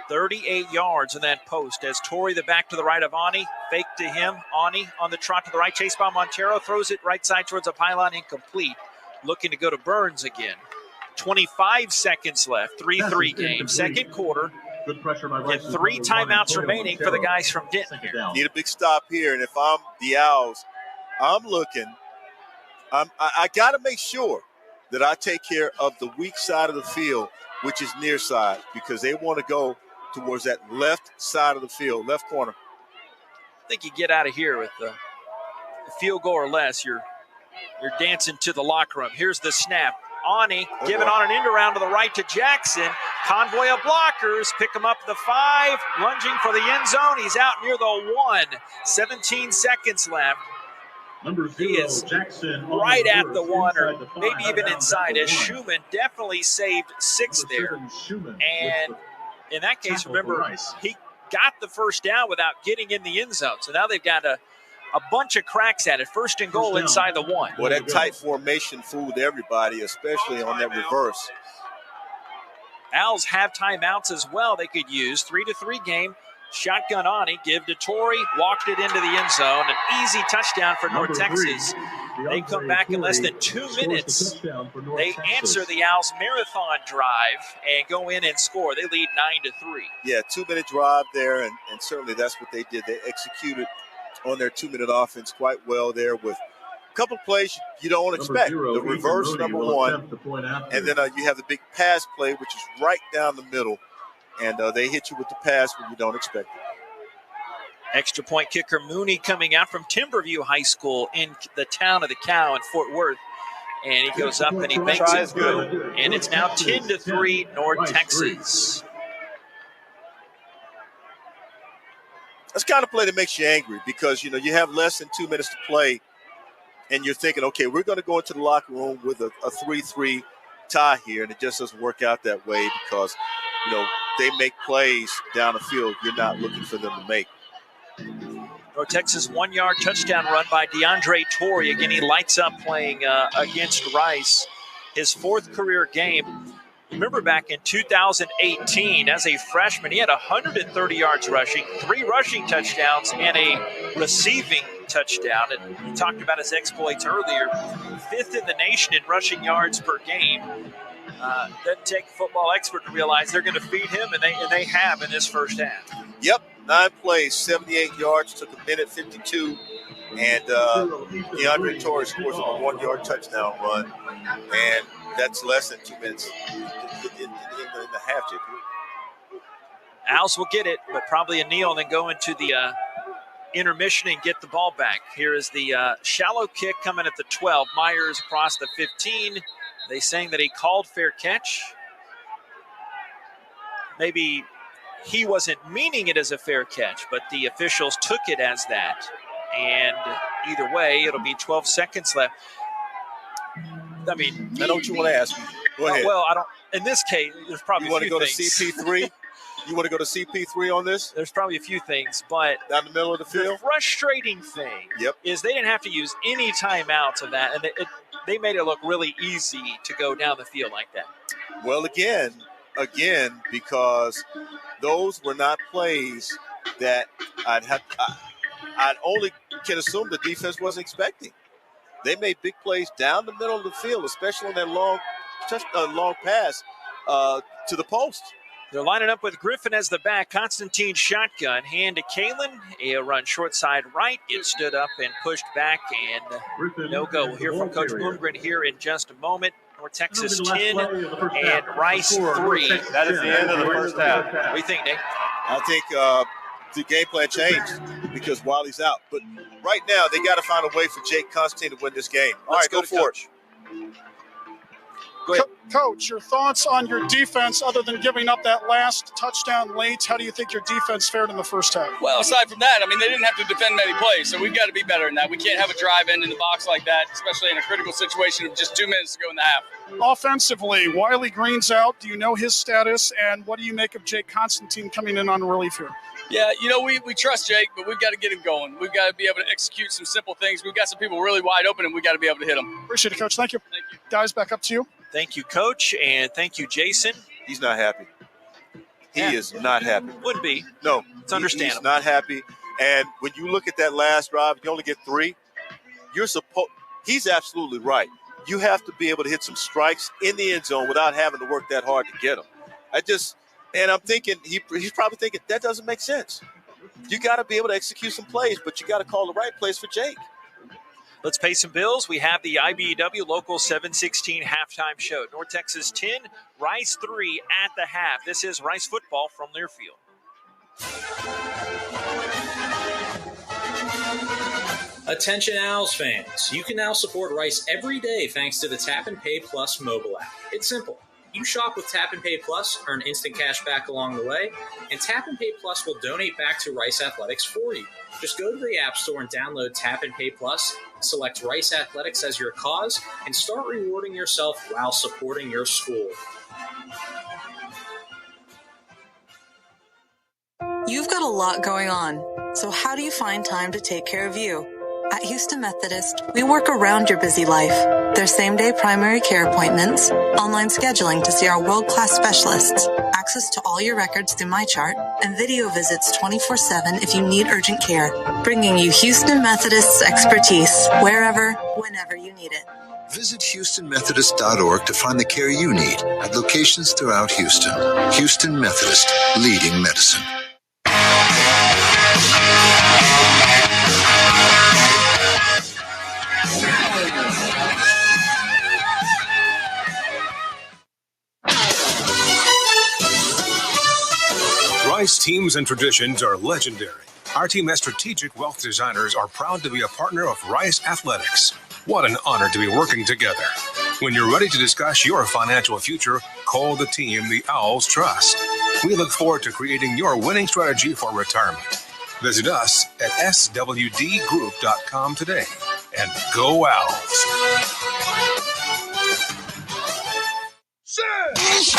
Speaker 2: 38 yards in that post as Torrey the back to the right of Ani. Fake to him. Ani on the trot to the right. Chased by Montero. Throws it right side towards the pylon. Incomplete. Looking to go to Burns again. 25 seconds left. 3-3 game. 2nd quarter.
Speaker 4: Good pressure by
Speaker 2: And 3 timeouts remaining for the guys from Denton here.
Speaker 3: Need a big stop here, and if I'm the Owls, I'm looking. I got to make sure that I take care of the weak side of the field, which is near side, because they want to go towards that left side of the field, left corner.
Speaker 2: I think you get out of here with the field goal or less. You're dancing to the locker room. Here's the snap. Ani giving on an end around to the right to Jackson. Convoy of blockers. Pick him up the 5. Lunging for the end zone. He's out near the 1. 17 seconds left.
Speaker 4: Number 0,
Speaker 2: he is
Speaker 4: Jackson
Speaker 2: right at the 1 or
Speaker 4: the 5,
Speaker 2: maybe even inside, as Schumann definitely saved 6 there. And in that case, remember, he got the first down without getting in the end zone. So now they've got a bunch of cracks at it. First and goal inside the 1.
Speaker 3: Well, that tight formation fooled everybody, especially on that reverse.
Speaker 2: Owls have timeouts as well they could use. 3-3 game. Shotgun Ani, give to Torrey, walked it into the end zone. An easy touchdown for North Texas. They come back in less than 2 minutes. They answer the Owls' marathon drive and go in and score. They lead 9-3.
Speaker 3: Yeah, 2-minute drive there, and certainly that's what they did. They executed on their 2-minute offense quite well there with a couple of plays you don't expect. The reverse, number 1, and then you have the big pass play, which is right down the middle. And they hit you with the pass when you don't expect it.
Speaker 2: Extra point kicker Mooney coming out from Timberview High School in the town of the Cow in Fort Worth. And he goes up and he makes it good. And it's now 10-3 North Texas.
Speaker 3: That's the kind of play that makes you angry because, you have less than 2 minutes to play. And you're thinking, okay, we're going to go into the locker room with a 3-3 tie here. And it just doesn't work out that way because, they make plays down the field you're not looking for them to make.
Speaker 2: North Texas 1-yard touchdown run by DeAndre Torrey. Again, he lights up playing against Rice. His 4th career game. Remember back in 2018, as a freshman, he had 130 yards rushing, 3 rushing touchdowns, and a receiving touchdown. And we talked about his exploits earlier. 5th in the nation in rushing yards per game. Doesn't take a football expert to realize they're going to feed him, and they have in this first half.
Speaker 3: Yep, 9 plays, 78 yards, took a minute 52, and DeAndre Torrey scores a 1-yard touchdown run, and that's less than 2 minutes in the half, JP.
Speaker 2: Owls will get it, but probably a kneel and then go into the intermission and get the ball back. Here is the shallow kick coming at the 12. Myers across the 15. They saying that he called fair catch. Maybe he wasn't meaning it as a fair catch, but the officials took it as that. And either way, it'll be 12 seconds left. I mean,
Speaker 3: I know what you want to ask me. Go ahead.
Speaker 2: Well, I don't. In this case, there's probably
Speaker 3: you want to go
Speaker 2: things.
Speaker 3: to CP3? You want to go to CP3 on this?
Speaker 2: There's probably a few things, but
Speaker 3: down the middle of the field.
Speaker 2: The frustrating thing is they didn't have to use any timeouts of that, and they made it look really easy to go down the field like that.
Speaker 3: Well, again, because those were not plays that I'd only can assume the defense wasn't expecting. They made big plays down the middle of the field, especially on that long pass to the post.
Speaker 2: They're lining up with Griffin as the back. Constantine shotgun. Hand to Kalen. A run short side right. Gets stood up and pushed back. And no go. We'll hear from Coach Bloomgren here in just a moment. North Texas 10 and Rice 3.
Speaker 10: That is the end of the first half.
Speaker 2: What do you think, Nick?
Speaker 3: I think the game plan changed because Wiley's out. But right now, they got to find a way for Jake Constantine to win this game. All right, go for it.
Speaker 2: Go ahead.
Speaker 13: Coach, your thoughts on your defense other than giving up that last touchdown late? How do you think your defense fared in the first half?
Speaker 12: Well, aside from that, I mean, they didn't have to defend many plays, so we've got to be better than that. We can't have a drive end in the box like that, especially in a critical situation of just 2 minutes to go in the half.
Speaker 13: Offensively, Wiley Green's out. Do you know his status? And what do you make of Jake Constantine coming in on relief here?
Speaker 12: Yeah, we trust Jake, but we've got to get him going. We've got to be able to execute some simple things. We've got some people really wide open, and we've got to be able to hit them.
Speaker 13: Appreciate it, Coach. Thank you.
Speaker 12: Thank you.
Speaker 13: Guys, back up to you.
Speaker 2: Thank you, Coach, and thank you, Jason.
Speaker 3: He's not happy. He is not happy.
Speaker 2: Would be.
Speaker 3: No.
Speaker 2: It's understandable.
Speaker 3: He's not happy. And when you look at that last drive, you only get 3. He's absolutely right. You have to be able to hit some strikes in the end zone without having to work that hard to get them. And I'm thinking, he's probably thinking, that doesn't make sense. You got to be able to execute some plays, but you got to call the right plays for Jake.
Speaker 2: Let's pay some bills. We have the IBEW Local 716 halftime show. North Texas 10, Rice 3 at the half. This is Rice football from Learfield.
Speaker 8: Attention Owls fans, you can now support Rice every day thanks to the Tap and Pay Plus mobile app. It's simple. You shop with Tap and Pay Plus, earn instant cash back along the way, and Tap and Pay Plus will donate back to Rice Athletics for you. Just go to the App Store and download Tap and Pay Plus, select Rice Athletics as your cause, and start rewarding yourself while supporting your school.
Speaker 5: You've got a lot going on, so how do you find time to take care of you? At Houston Methodist, we work around your busy life. There's same-day primary care appointments, online scheduling to see our world-class specialists, access to all your records through MyChart, and video visits 24/7 if you need urgent care, bringing you Houston Methodist's expertise wherever, whenever you need it.
Speaker 20: Visit HoustonMethodist.org to find the care you need at locations throughout Houston. Houston Methodist, leading medicine.
Speaker 6: Rice teams and traditions are legendary. Our team as strategic wealth designers are proud to be a partner of Rice Athletics. What an honor to be working together. When you're ready to discuss your financial future, call the team the Owls trust. We look forward to creating your winning strategy for retirement. Visit us at swdgroup.com today. And go Owls!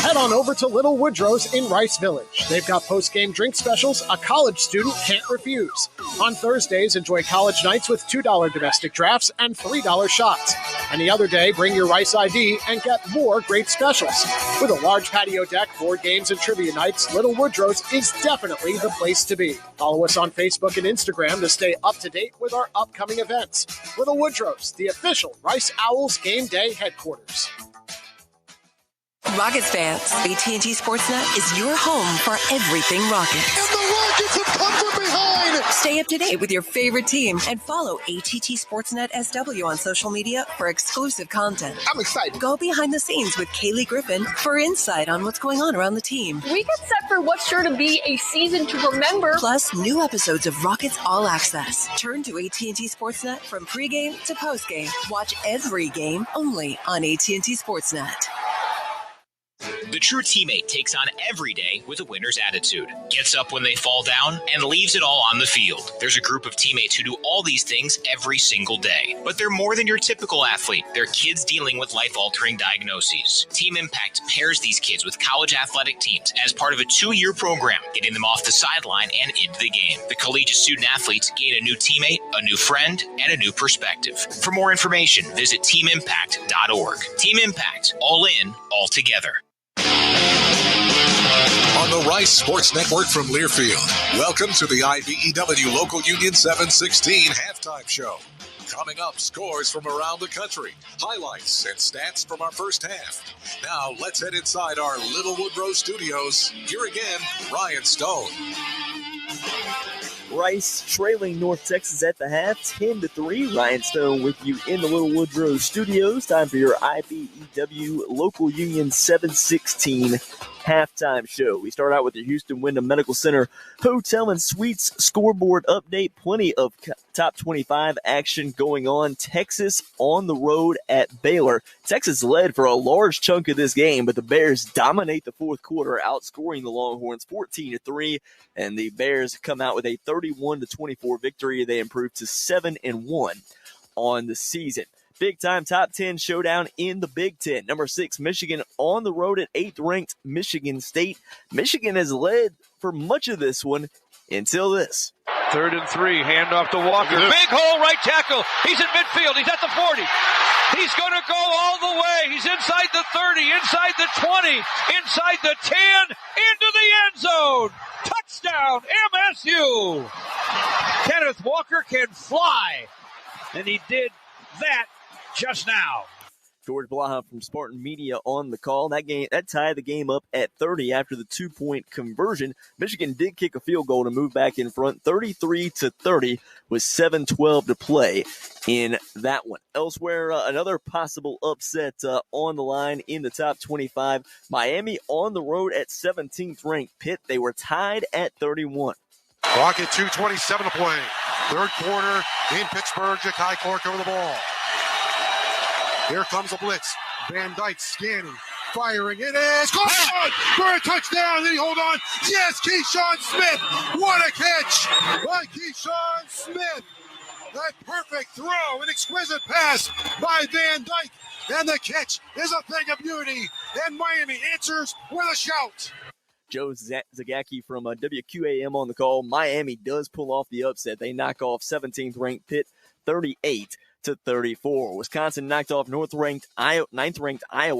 Speaker 14: Head on over to Little Woodrow's in Rice Village. They've got post-game drink specials a college student can't refuse. On Thursdays, enjoy college nights with $2 domestic drafts and $3 shots. Any other day, bring your Rice ID and get more great specials. With a large patio deck, board games, and trivia nights, Little Woodrow's is definitely the place to be. Follow us on Facebook and Instagram to stay up to date with our upcoming events. Little Woodrow's, the official Rice Owls game day headquarters.
Speaker 23: Rockets fans, AT&T Sportsnet is your home for everything Rockets.
Speaker 17: And the Rockets have come from behind!
Speaker 23: Stay up to date with your favorite team and follow ATT Sportsnet SW on social media for exclusive content.
Speaker 17: I'm excited.
Speaker 23: Go behind the scenes with Kaylee Griffin for insight on what's going on around the team.
Speaker 24: We get set for what's sure to be a season to remember.
Speaker 23: Plus, new episodes of Rockets All Access. Turn to AT&T Sportsnet from pregame to postgame. Watch every game only on AT&T Sportsnet.
Speaker 25: The true teammate takes on every day with a winner's attitude, gets up when they fall down, and leaves it all on the field. There's a group of teammates who do all these things every single day. But they're more than your typical athlete. They're kids dealing with life-altering diagnoses. Team Impact pairs these kids with college athletic teams as part of a 2-year program, getting them off the sideline and into the game. The collegiate student-athletes gain a new teammate, a new friend, and a new perspective. For more information, visit teamimpact.org. Team Impact, all in, all together.
Speaker 1: On the Rice Sports Network from Learfield, welcome to the IBEW Local Union 716 halftime show. Coming up, scores from around the country, highlights and stats from our first half. Now, let's head inside our Little Woodrow studios. Here again, Ryan Stone.
Speaker 7: Rice trailing North Texas at the half, 10-3. Ryan Stone with you in the Little Woodrow studios. Time for your IBEW Local Union 716 halftime show. We start out with the Houston Wyndham Medical Center Hotel and Suites scoreboard update. Plenty of top 25 action going on. Texas on the road at Baylor. Texas led for a large chunk of this game, but the Bears dominate the fourth quarter, outscoring the Longhorns 14-3, and the Bears come out with a 31-24 victory. They improve to 7-1 on the season. Big-time top 10 showdown in the Big Ten. Number 6, Michigan on the road at 8th-ranked Michigan State. Michigan has led for much of this one until this.
Speaker 26: 3rd and 3, handoff to Walker. Big hole, right tackle. He's in midfield. He's at the 40. He's going to go all the way. He's inside the 30, inside the 20, inside the 10, into the end zone. Touchdown, MSU. Kenneth Walker can fly, and he did that just now.
Speaker 7: George Blaha from Spartan Media on the call. That tied the game up at 30 after the 2-point conversion. Michigan did kick a field goal to move back in front, 33-30, with 7:12 to play in that one. Elsewhere, another possible upset on the line in the top 25. Miami on the road at 17th ranked Pitt. They were tied at 31.
Speaker 9: Clock at 2:27 to play. Third quarter in Pittsburgh. Ja'Kai Clark over the ball. Here comes a blitz. Van Dyke scanning, firing. It is caught for a touchdown. Did he hold on? Yes, Keyshawn Smith. What a catch by Keyshawn Smith. That perfect throw, an exquisite pass by Van Dyke. And the catch is a thing of beauty. And Miami answers with a shout.
Speaker 7: Joe Zagacki from WQAM on the call. Miami does pull off the upset. They knock off 17th ranked Pitt 38-34. Wisconsin knocked off ninth ranked Iowa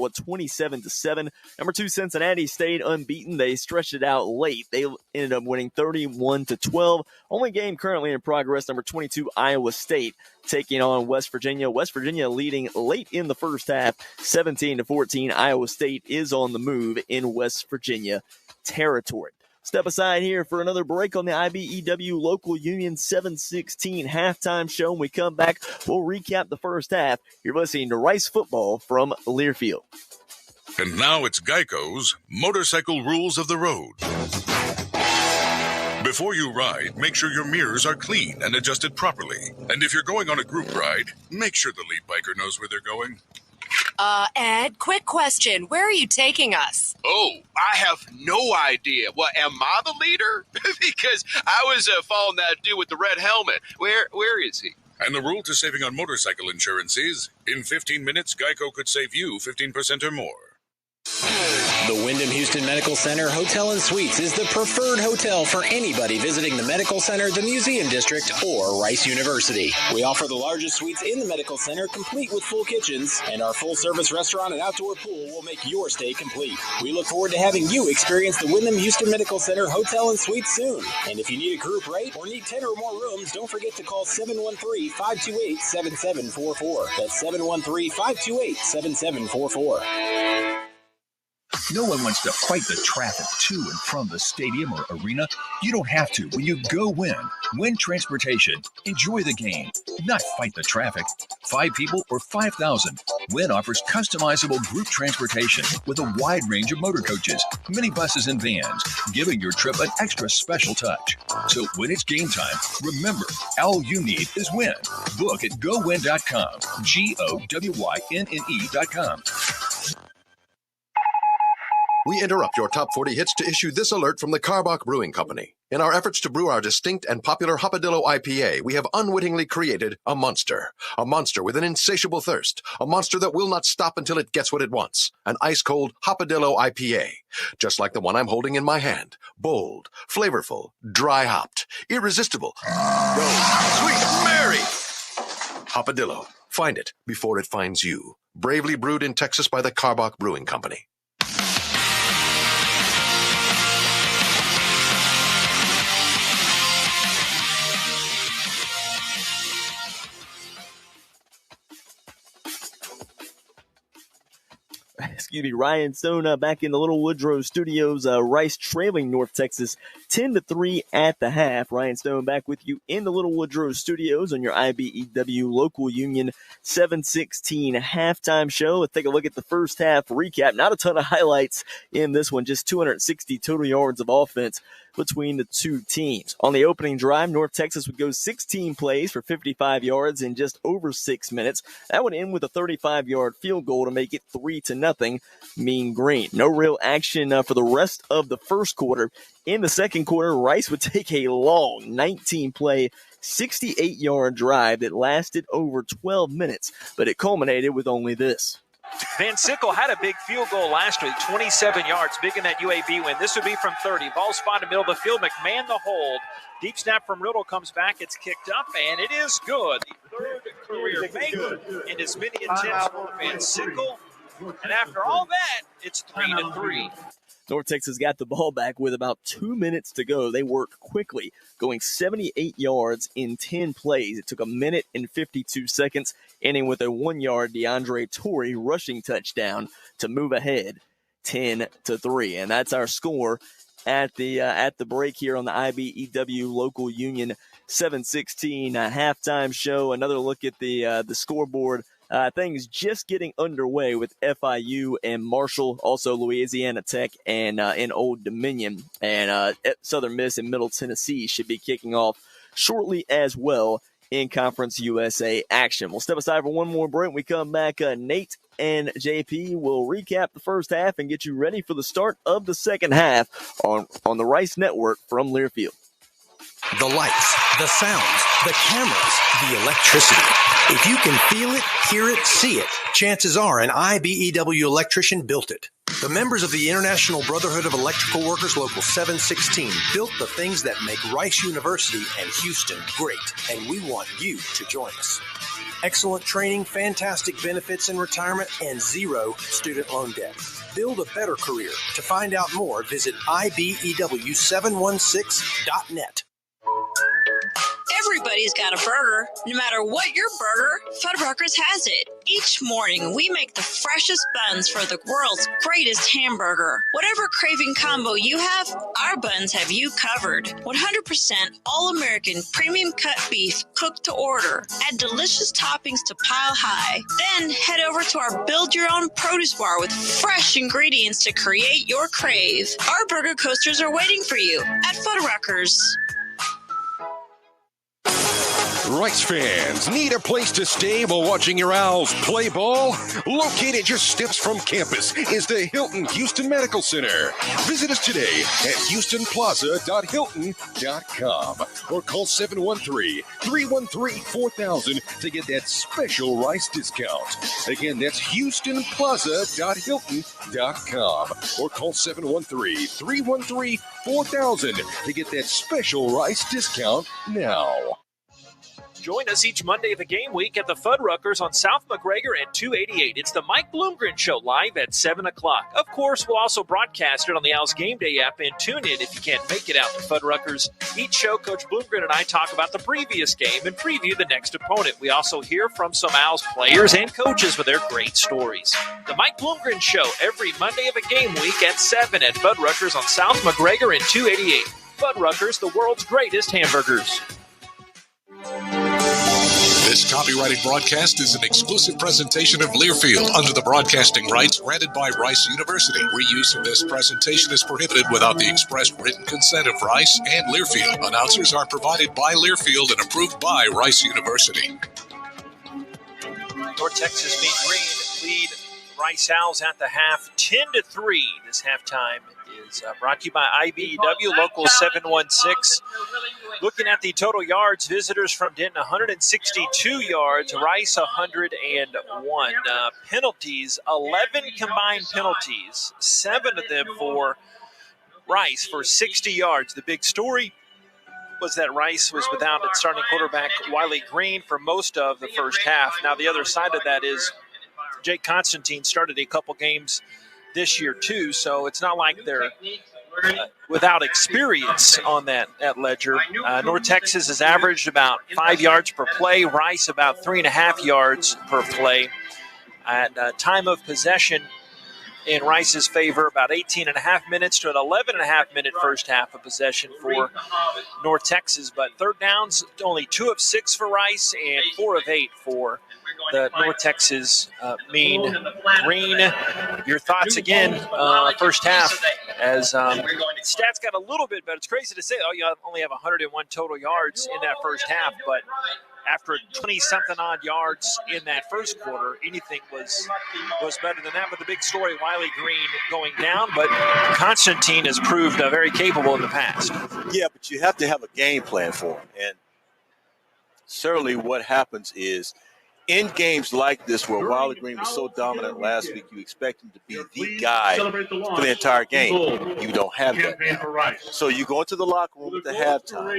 Speaker 7: 27-7. Number 2 Cincinnati stayed unbeaten. They stretched it out late. They ended up winning 31-12. Only game currently in progress. Number 22 Iowa State taking on West Virginia. West Virginia leading late in the first half, 17-14. Iowa State is on the move in West Virginia territory. Step aside here for another break on the IBEW Local Union 716 halftime show. When we come back, we'll recap the first half. You're listening to Rice Football from Learfield.
Speaker 11: And now it's Geico's Motorcycle Rules of the Road. Before you ride, make sure your mirrors are clean and adjusted properly. And if you're going on a group ride, make sure the lead biker knows where they're going.
Speaker 15: Ed, quick question. Where are you taking us?
Speaker 16: Oh, I have no idea. Well, am I the leader? Because I was following that dude with the red helmet. Where is he?
Speaker 11: And the rule to saving on motorcycle insurance is, in 15 minutes, Geico could save you 15% or more.
Speaker 8: The Wyndham Houston Medical Center Hotel and Suites is the preferred hotel for anybody visiting the Medical Center, the Museum District, or Rice University. We offer the largest suites in the Medical Center, complete with full kitchens, and our full-service restaurant and outdoor pool will make your stay complete. We look forward to having you experience the Wyndham Houston Medical Center Hotel and Suites soon. And if you need a group rate or need 10 or more rooms, don't forget to call 713-528-7744. That's 713-528-7744.
Speaker 18: No one wants to fight the traffic to and from the stadium or arena. You don't have to when you go Win. Win Transportation. Enjoy the game, not fight the traffic. 5 people or 5,000. Win offers customizable group transportation with a wide range of motor coaches, minibuses, and vans, giving your trip an extra special touch. So when it's game time, remember, all you need is Win. Book at GoWin.com. GOWYNNE.com.
Speaker 19: We interrupt your top 40 hits to issue this alert from the Karbach Brewing Company. In our efforts to brew our distinct and popular Hopadillo IPA, we have unwittingly created a monster. A monster with an insatiable thirst. A monster that will not stop until it gets what it wants. An ice-cold Hopadillo IPA. Just like the one I'm holding in my hand. Bold, flavorful, dry-hopped, irresistible. Rose, sweet, Mary! Hopadillo. Find it before it finds you. Bravely brewed in Texas by the Karbach Brewing Company.
Speaker 7: Excuse me, Ryan Stone back in the Little Woodrow Studios. Rice trailing North Texas 10-3 at the half. Ryan Stone back with you in the Little Woodrow Studios on your IBEW Local Union 716 halftime show. Let's take a look at the first half recap. Not a ton of highlights in this one, just 260 total yards of offense between the two teams. On the opening drive, North Texas would go 16 plays for 55 yards in just over 6 minutes. That would end with a 35-yard field goal to make it 3-0 Mean Green. No real action for the rest of the first quarter. In the second quarter, Rice would take a long 19-play, 68-yard drive that lasted over 12 minutes, but it culminated with only this.
Speaker 2: Van Sickle had a big field goal last week, 27 yards, big in that UAB win. This would be from 30. Ball spotted middle of the field. McMahon the hold. Deep snap from Riddle comes back. It's kicked up, and it is good. The third career make in as many attempts for Van Sickle. And after all that, it's 3-3.
Speaker 7: North Texas got the ball back with about 2 minutes to go. They worked quickly, going 78 yards in 10 plays. It took 1 minute and 52 seconds, ending with a 1-yard DeAndre Torrey rushing touchdown to move ahead 10-3. And that's our score at the break here on the IBEW Local Union 716 halftime show. Another look at the scoreboard. Things just getting underway with FIU and Marshall, also Louisiana Tech and Old Dominion. And Southern Miss and Middle Tennessee should be kicking off shortly as well in Conference USA action. We'll step aside for one more break. When we come back, Nate and JP will recap the first half and get you ready for the start of the second half on the Rice Network from Learfield.
Speaker 4: The lights, the sounds, the cameras, the electricity. If you can feel it, hear it, see it, chances are an IBEW electrician built it. The members of the International Brotherhood of Electrical Workers Local 716 built the things that make Rice University and Houston great, and we want you to join us. Excellent training, fantastic benefits in retirement, and 0 student loan debt. Build a better career. To find out more, visit IBEW716.net.
Speaker 10: Everybody's got a burger. No matter what your burger, Fuddruckers has it. Each morning, we make the freshest buns for the world's greatest hamburger. Whatever craving combo you have, our buns have you covered. 100% all-American premium cut beef cooked to order. Add delicious toppings to pile high. Then head over to our build-your-own produce bar with fresh ingredients to create your crave. Our burger coasters are waiting for you at Fuddruckers.
Speaker 12: Rice fans need a place to stay while watching your Owls play ball? Located just steps from campus is the Hilton Houston Medical Center. Visit us today at houstonplaza.hilton.com or call 713-313-4000 to get that special Rice discount. Again, that's houstonplaza.hilton.com or call 713-313-4000 to get that special Rice discount now.
Speaker 2: Join us each Monday of the game week at the Fuddruckers on South McGregor and 288. It's the Mike Bloomgren Show live at 7 o'clock. Of course, we'll also broadcast it on the Owls Game Day app and tune in if you can't make it out to Fuddruckers. Each show, Coach Bloomgren and I talk about the previous game and preview the next opponent. We also hear from some Owls players and coaches with their great stories. The Mike Bloomgren Show every Monday of the game week at 7 at Fuddruckers on South McGregor and 288. Fuddruckers, the world's greatest hamburgers.
Speaker 1: This copyrighted broadcast is an exclusive presentation of Learfield under the broadcasting rights granted by Rice University. Reuse of this presentation is prohibited without the express written consent of Rice and Learfield. Announcers are provided by Learfield and approved by Rice University.
Speaker 2: North Texas Mean Green lead Rice Owls at the half 10-3. This halftime is brought to you by IBEW Local 716. Looking at the total yards, visitors from Denton 162 yards, Rice 101. Penalties, 11 combined penalties, 7 of them for Rice for 60 yards. The big story was that Rice was without its starting quarterback Wiley Green for most of the first half. Now the other side of that is Jake Constantine started a couple games this year too, so it's not like they're without experience on that ledger. North Texas has averaged about 5 yards per play, Rice about 3.5 yards per play. At time of possession in Rice's favor, about 18.5 minutes to an 11.5 minute first half of possession for North Texas. But third downs, only 2 of 6 for Rice and 4 of 8 for the North Texas Mean Green. Your thoughts again, first half, as stats got a little bit better. It's crazy to say, you only have 101 total yards in that first half, but after 20-something odd yards in that first quarter, anything was better than that. But the big story, Wiley Green going down, but Constantine has proved very capable in the past.
Speaker 3: Yeah, but you have to have a game plan for him. And certainly what happens is in games like this where Wilder Green was so dominant last week, you expect him to be the guy for the entire game. You don't have that now. So you go into the locker room at the halftime,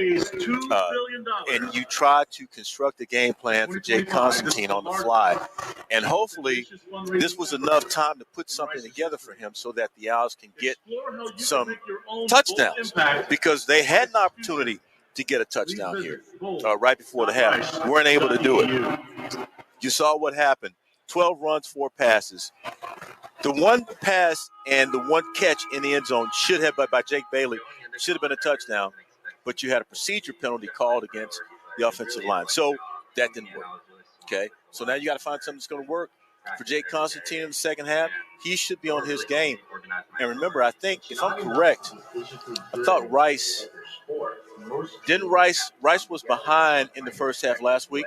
Speaker 3: and you try to construct a game plan for Jake Constantine on the fly. And hopefully this was enough time to put something together for him so that the Owls can get some touchdowns, because they had an opportunity to get a touchdown here right before the half. Weren't able to do it. You saw what happened. 12 runs, 4 passes. The one pass and the one catch in the end zone should have, by Jake Bailey, should have been a touchdown, but you had a procedure penalty called against the offensive line. So that didn't work. Okay? So now you got to find something that's going to work for Jake Constantine in the second half. He should be on his game. And remember, I think, if I'm correct, I thought Rice was behind in the first half last week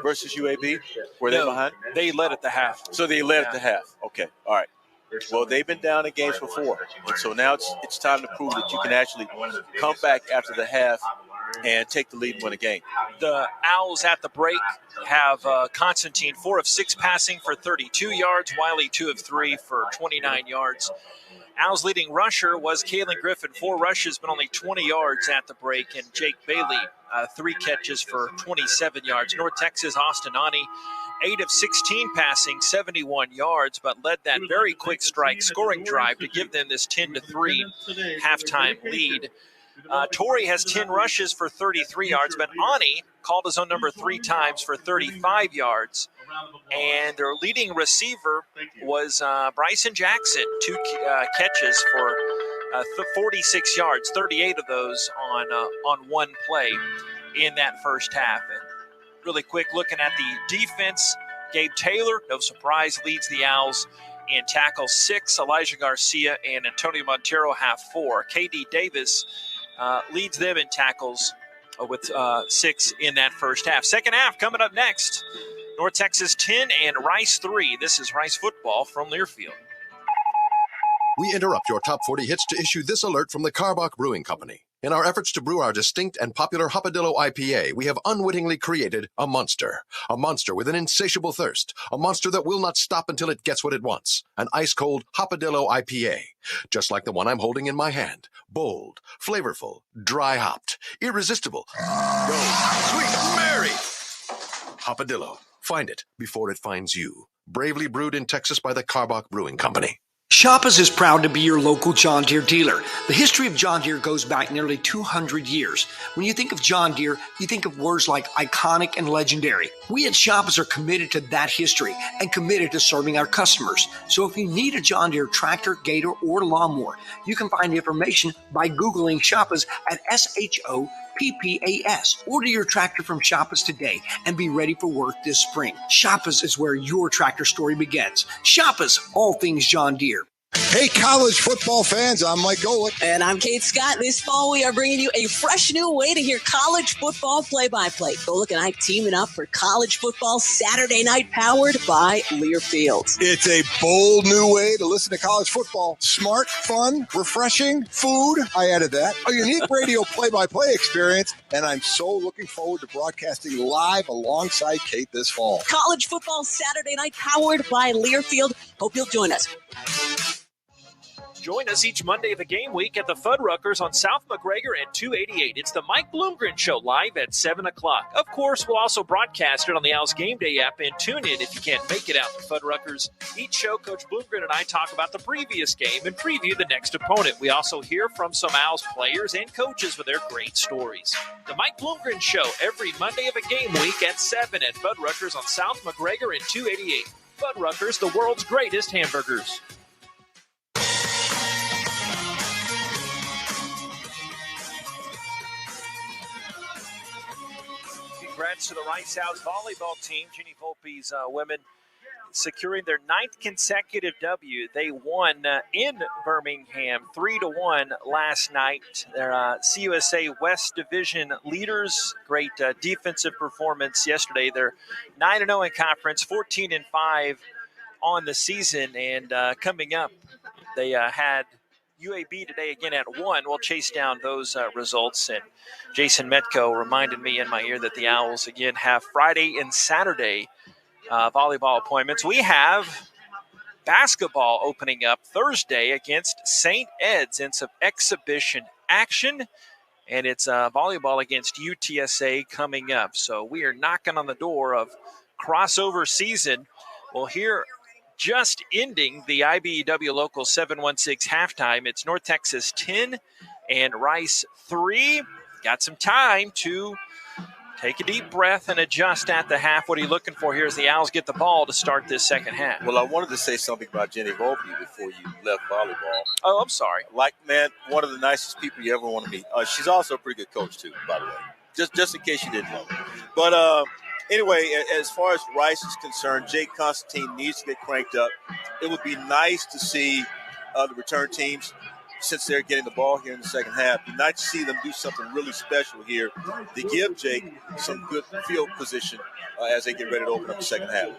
Speaker 3: versus UAB? Were they behind?
Speaker 2: They led at the half.
Speaker 3: So they led at the half. Okay, all right. Well, they've been down in games before. And so now it's time to prove that you can actually come back after the half and take the lead and win a game.
Speaker 2: The Owls at the break have Constantine 4 of 6 passing for 32 yards, Wiley 2 of 3 for 29 yards. Owls' leading rusher was Kalen Griffin, 4 rushes but only 20 yards at the break, and Jake Bailey, 3 catches for 27 yards. North Texas, Austin Ani, 8 of 16 passing, 71 yards, but led that very quick strike scoring drive to give them this 10-3 halftime lead. Torrey has 10 rushes for 33 yards, but Ani called his own number 3 times for 35 yards. And their leading receiver was Bryson Jackson, 2 catches for 46 yards, 38 of those on one play in that first half. And really quick, looking at the defense, Gabe Taylor, no surprise, leads the Owls in tackles 6. Elijah Garcia and Antonio Montero have 4. KD Davis leads them in tackles with 6 in that first half. Second half coming up next. North Texas 10 and Rice 3. This is Rice football from Learfield.
Speaker 19: We interrupt your top 40 hits to issue this alert from the Karbach Brewing Company. In our efforts to brew our distinct and popular Hopadillo IPA, we have unwittingly created a monster with an insatiable thirst, a monster that will not stop until it gets what it wants, an ice-cold Hopadillo IPA, just like the one I'm holding in my hand. Bold, flavorful, dry-hopped, irresistible. Go, sweet Mary! Hopadillo. Find it before it finds you. Bravely brewed in Texas by the Karbach Brewing Company.
Speaker 5: Shoppers is proud to be your local John Deere dealer. The history of John Deere goes back nearly 200 years. When you think of John Deere, you think of words like iconic and legendary. We at Shoppers are committed to that history and committed to serving our customers. So if you need a John Deere tractor, gator, or lawnmower, you can find information by Googling Shoppers at SHOPPAS. Order your tractor from Shoppers today and be ready for work this spring. Shoppers is where your tractor story begins. Shoppers, all things John Deere.
Speaker 6: Hey, college football fans, I'm Mike Golick.
Speaker 13: And I'm Kate Scott. This fall, we are bringing you a fresh new way to hear college football play-by-play. Golick and I teaming up for college football Saturday night, powered by Learfield.
Speaker 6: It's a bold new way to listen to college football. Smart, fun, refreshing, food, I added that, a unique radio play-by-play experience, and I'm so looking forward to broadcasting live alongside Kate this fall.
Speaker 13: College football Saturday night, powered by Learfield. Hope you'll join us.
Speaker 2: Join us each Monday of the game week at the Fuddruckers on South McGregor and 288. It's the Mike Bloomgren Show live at 7 o'clock. Of course, we'll also broadcast it on the Owls Game Day app and tune in if you can't make it out to Fuddruckers. Each show, Coach Bloomgren and I talk about the previous game and preview the next opponent. We also hear from some Owls players and coaches with their great stories. The Mike Bloomgren Show every Monday of a game week at 7 at Fuddruckers on South McGregor and 288. Fuddruckers, the world's greatest hamburgers. Congrats to the Rice Owls volleyball team. Ginny Volpe's women securing their 9th consecutive W. They won in Birmingham 3-1 last night. They're CUSA West Division leaders. Great defensive performance yesterday. They're 9-0 in conference, 14-5 on the season. And coming up, they had UAB today again at 1. We'll chase down those results. And Jason Metco reminded me in my ear that the Owls again have Friday and Saturday volleyball appointments. We have basketball opening up Thursday against St. Ed's in some exhibition action. And it's volleyball against UTSA coming up. So we are knocking on the door of crossover season. Well, here just ending the IBEW Local 716 halftime. It's North Texas 10 and Rice 3. Got some time to take a deep breath and adjust at the half. What are you looking for here as the Owls get the ball to start this second half?
Speaker 3: Well, I wanted to say something about Jenny Volpe before you left volleyball.
Speaker 2: Oh, I'm sorry.
Speaker 3: Like, man, one of the nicest people you ever want to meet. She's also a pretty good coach, too, by the way, just in case you didn't know. But anyway, as far as Rice is concerned, Jake Constantine needs to get cranked up. It would be nice to see the return teams, since they're getting the ball here in the second half, it'd be nice to see them do something really special here to give Jake some good field position as they get ready to open up the second half.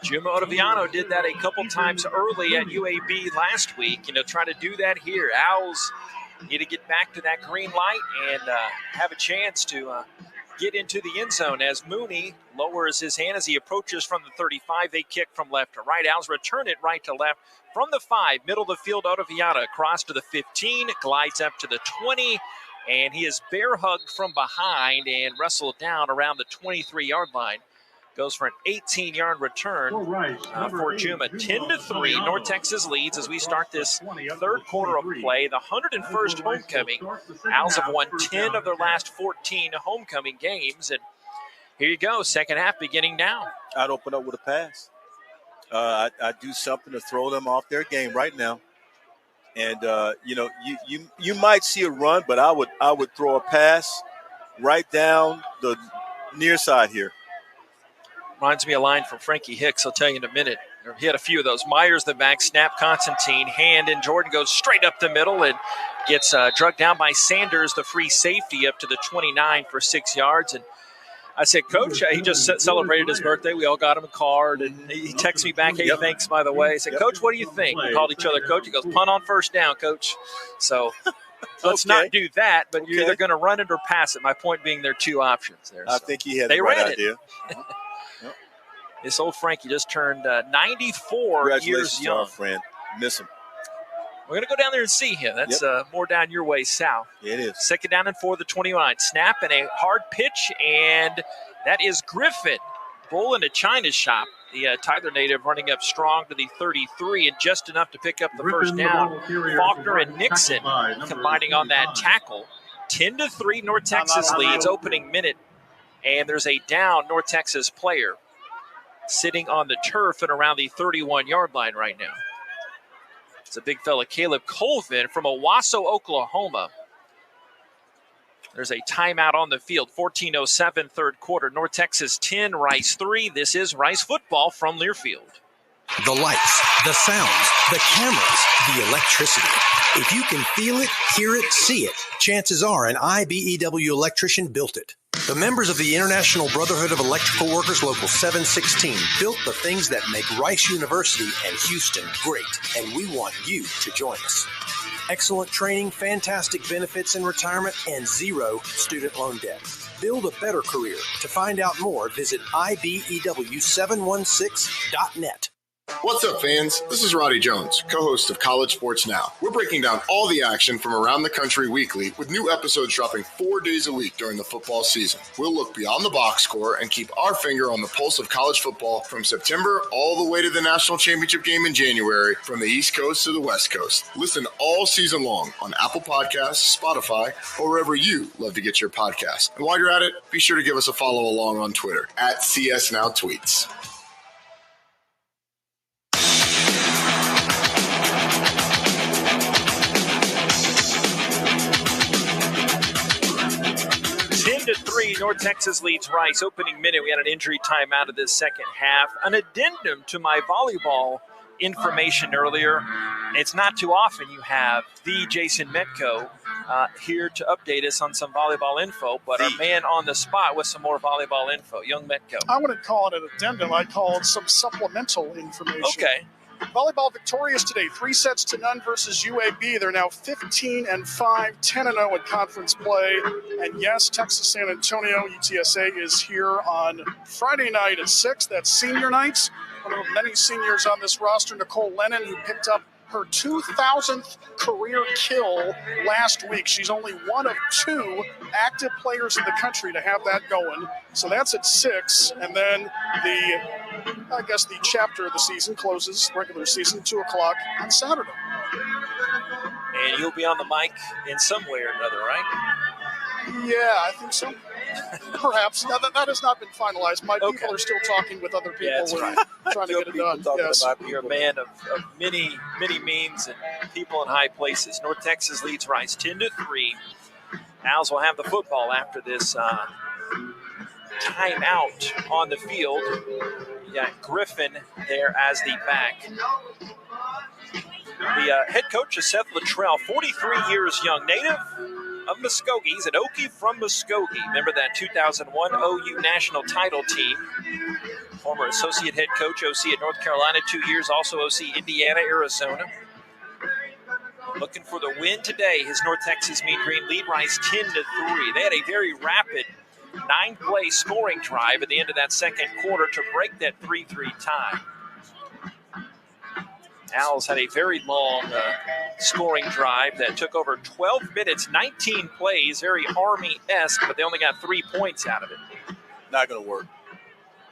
Speaker 2: Juma Ottaviano did that a couple times early at UAB last week. Try to do that here. Owls need to get back to that green light and have a chance to get into the end zone as Mooney lowers his hand as he approaches from the 35. They kick from left to right. Owls return it right to left from the 5. Middle of the field, Ottaviano across to the 15, glides up to the 20, and he is bear hugged from behind and wrestled down around the 23-yard line. Goes for an 18-yard return for Juma. 10-3, North Texas leads as we start this third quarter of play. The 101st homecoming. Owls have won 10 of their last 14 homecoming games. And here you go, second half beginning now.
Speaker 3: I'd open up with a pass. I'd do something to throw them off their game right now. And, you might see a run, but I would throw a pass right down the near side here.
Speaker 2: Reminds me of a line from Frankie Hicks. I'll tell you in a minute. He had a few of those. Myers the back, snap Constantine, hand, and Jordan goes straight up the middle and gets drugged down by Sanders, the free safety, up to the 29 for 6 yards. And I said, Coach, he just celebrated his birthday. We all got him a card, and he texted me back, hey, thanks, by the way. I said, Coach, what do you think? We called each other Coach. He goes, punt on first down, Coach. So let's not do that, but you're either going to run it or pass it. My point being there are two options there.
Speaker 3: I think he had the right idea.
Speaker 2: This old Frankie just turned 94 years young.
Speaker 3: Our friend. Miss him.
Speaker 2: We're going to go down there and see him. That's more down your way south.
Speaker 3: It is.
Speaker 2: Second down and 4, the 29. Snap and a hard pitch, and that is Griffin. Bull in a China shop. The Tyler native running up strong to the 33 and just enough to pick up the first down. Faulkner and Nixon combining on that tackle. 10-3, North Texas leads opening minute, and there's a down North Texas player sitting on the turf and around the 31-yard line right now. It's a big fella, Caleb Colvin from Owasso, Oklahoma. There's a timeout on the field, 14:07 third quarter. North Texas 10, Rice 3. This is Rice football from Learfield.
Speaker 4: The lights, the sounds, the cameras, the electricity. If you can feel it, hear it, see it, chances are an IBEW electrician built it. The members of the International Brotherhood of Electrical Workers Local 716 built the things that make Rice University and Houston great, and we want you to join us. Excellent training, fantastic benefits in retirement, and zero student loan debt. Build a better career. To find out more, visit IBEW716.net.
Speaker 14: What's up, fans? This is Roddy Jones, co-host of College Sports Now. We're breaking down all the action from around the country weekly, with new episodes dropping 4 days a week during the football season. We'll look beyond the box score and keep our finger on the pulse of college football from September all the way to the national championship game in January, from the East Coast to the West Coast. Listen all season long on Apple Podcasts, Spotify, or wherever you love to get your podcasts. And while you're at it, be sure to give us a follow along on Twitter at CSNowTweets.
Speaker 2: North Texas leads Rice. Opening minute, we had an injury time out of this second half. An addendum to my volleyball information earlier. It's not too often you have the Jason Metco here to update us on some volleyball info, but our man on the spot with some more volleyball info, young Metco.
Speaker 17: I wouldn't call it an addendum. I'd call it some supplemental information.
Speaker 2: Okay.
Speaker 17: Volleyball victorious today, 3-0 versus UAB. They're now 15-5, 10-0 in conference play. And yes, Texas San Antonio, UTSA, is here on Friday night at 6. That's senior night. One of many seniors on this roster, Nicole Lennon, who picked up her 2,000th career kill last week. She's only one of 2 active players in the country to have that going. So that's at 6. And then the chapter of the season closes, regular season, 2 o'clock on Saturday.
Speaker 2: And you'll be on the mic in some way or another, right?
Speaker 17: Yeah, I think so. Perhaps. Now, that has not been finalized. My people are still talking with other people.
Speaker 2: Yeah, that's right.
Speaker 17: Trying to get it done. Yes.
Speaker 2: You're a man of many, many means and people in high places. North Texas leads Rice 10-3. Owls will have the football after this timeout on the field. You got Griffin there as the back. The head coach is Seth Luttrell, 43 years young, native of Muskogee. He's an Okie from Muskogee. Remember that 2001 OU national title team. Former associate head coach, OC at North Carolina, 2 years, also OC Indiana, Arizona. Looking for the win today. His North Texas Mean Green lead Rice 10-3. They had a very rapid 9-play scoring drive at the end of that second quarter to break that 3-3 tie. Owls had a very long scoring drive that took over 12 minutes, 19 plays, very Army-esque, but they only got 3 points out of it.
Speaker 3: Not going to work.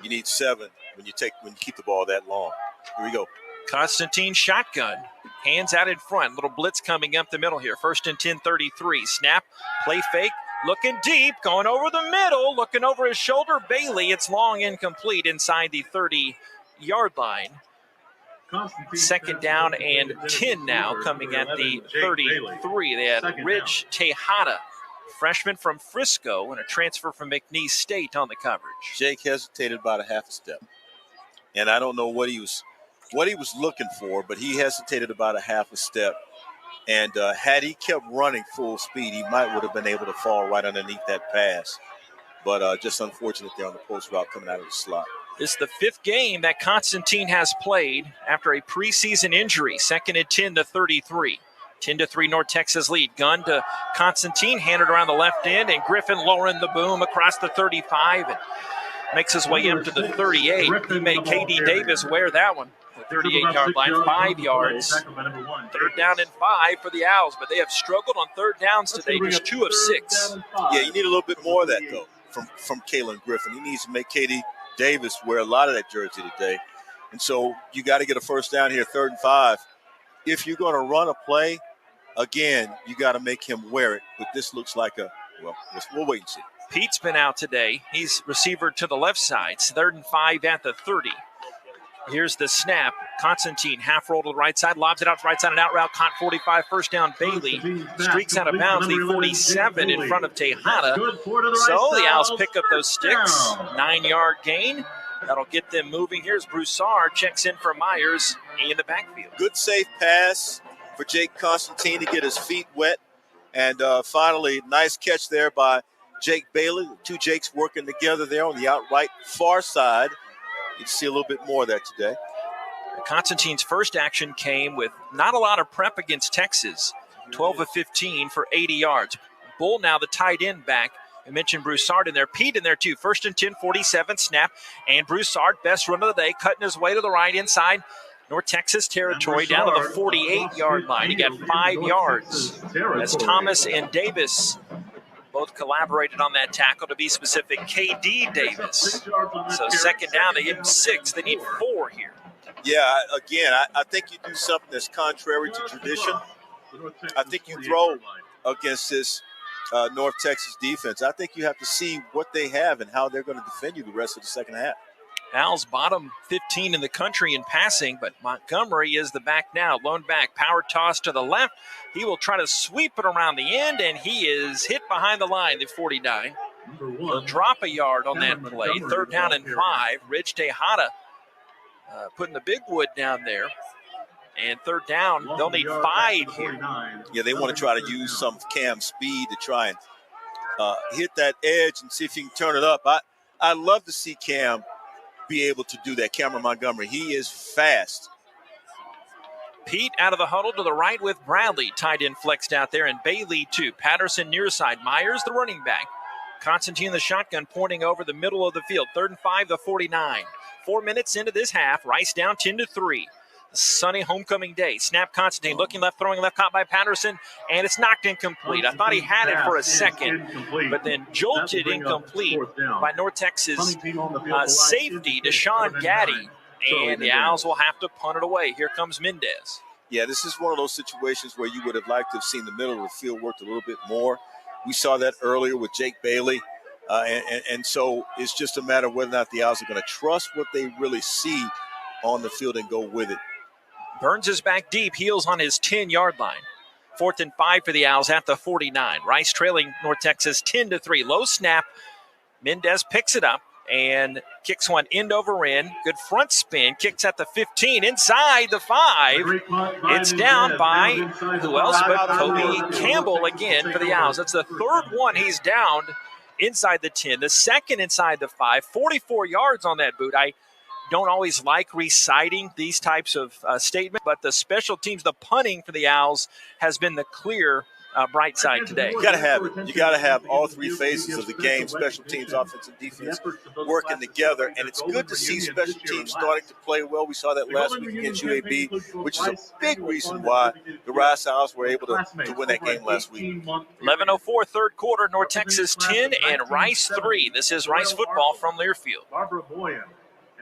Speaker 3: You need 7 when you keep the ball that long. Here we go.
Speaker 2: Constantine shotgun. Hands out in front. Little blitz coming up the middle here. 1st and 10, 33. Snap, play fake, looking deep, going over the middle, looking over his shoulder. Bailey, it's long, incomplete inside the 30-yard line. 2nd down and 10 now coming at the 33. They had Ridge Tejada, freshman from Frisco and a transfer from McNeese State on the coverage.
Speaker 3: Jake hesitated about a half a step. And I don't know what he was looking for, but he hesitated about a half a step. And had he kept running full speed, he would have been able to fall right underneath that pass. But just unfortunate there on the post route coming out of the slot.
Speaker 2: This is the 5th game that Constantine has played after a preseason injury. 2nd and 10 to 33. 10-3 North Texas lead. Gun to Constantine, handed around the left end, and Griffin lowering the boom across the 35 and makes his way up to the 38. He made KD Davis wear that one. The 38-yard line, 5 yards. 3rd down and 5 for the Owls, but they have struggled on 3rd downs today, just 2 of 6.
Speaker 3: Yeah, you need a little bit more of that, though, from Kalen Griffin. He needs to make KD Davis wear a lot of that jersey today. And so you got to get a 1st down here, 3rd and 5. If you're going to run a play, again, you got to make him wear it. But this looks like we'll wait and see.
Speaker 2: Pete's been out today. He's receiver to the left side. 3rd and 5 at the 30. Here's the snap. Constantine half roll to the right side, lobs it out to the right side, an out route, caught 45, 1st down. Bailey streaks out of bounds, the 47 in front of Tejada. So the Owls pick up those sticks. 9-yard gain. That'll get them moving. Here's Broussard, checks in for Myers in the backfield.
Speaker 3: Good safe pass for Jake Constantine to get his feet wet. And finally, nice catch there by Jake Bailey. 2 Jakes working together there on the outright far side. You see a little bit more of that today.
Speaker 2: Constantine's first action came with not a lot of prep against Texas. 12 of 15 for 80 yards. Bull now the tight end back. I mentioned Broussard in there. Pete in there too. 1st and 10, 47 snap. And Broussard, best run of the day, cutting his way to the right inside North Texas territory down to the 48-yard line. He got 5 yards as Thomas and Davis both collaborated on that tackle, to be specific, KD Davis. So 2nd down, they hit him 6. They need 4 here.
Speaker 3: Yeah, again, I think you do something that's contrary to tradition. I think you throw against this North Texas defense. I think you have to see what they have and how they're going to defend you the rest of the second half.
Speaker 2: Owls bottom 15 in the country in passing, but Montgomery is the back now. Lone back, power toss to the left. He will try to sweep it around the end, and he is hit behind the line, the 49. He'll drop a yard on that play. 3rd down and 5. Ridge Tejada putting the big wood down there. And 3rd down, they'll need 5 here.
Speaker 3: Yeah, they want to try to use some Cam speed to try and hit that edge and see if he can turn it up. I'd love to see Cam be able to do that. Cameron Montgomery, he is fast.
Speaker 2: Pete out of the huddle to the right with Bradley. Tight end flexed out there, and Bailey too. Patterson near side. Myers the running back. Constantine the shotgun pointing over the middle of the field. 3rd and 5, the 49. 4 minutes into this half. Rice down 10-3. Sunny homecoming day. Snap Constantine looking left, throwing left, caught by Patterson, and it's knocked incomplete. I thought he had it for a second, but then jolted incomplete by North Texas safety Deshaun Gaddy, and the Owls will have to punt it away. Here comes Mendez.
Speaker 3: Yeah, this is one of those situations where you would have liked to have seen the middle of the field worked a little bit more. We saw that earlier with Jake Bailey, and so it's just a matter of whether or not the Owls are going to trust what they really see on the field and go with it.
Speaker 2: Burns is back deep, heels on his 10-yard line. 4th and 5 for the Owls at the 49. Rice trailing North Texas 10-3. Low snap. Mendez picks it up and kicks one end over end. Good front spin. Kicks at the 15, inside the 5. It's down by who else but Kobe Campbell again for the Owls. That's the 3rd one he's downed inside the 10. The 2nd inside the 5. 44 yards on that boot. I don't always like reciting these types of statements, but the special teams, the punting for the Owls has been the clear bright side today.
Speaker 3: You got to have it. You got to have all 3 phases of the game, special teams, offense, and defense, working together. And it's good to see special teams starting to play well. We saw that last week against UAB, which is a big reason why the Rice Owls were able to win that game last week.
Speaker 2: 11:04, 3rd quarter, North Texas 10 and Rice 3. This is Rice football from Learfield.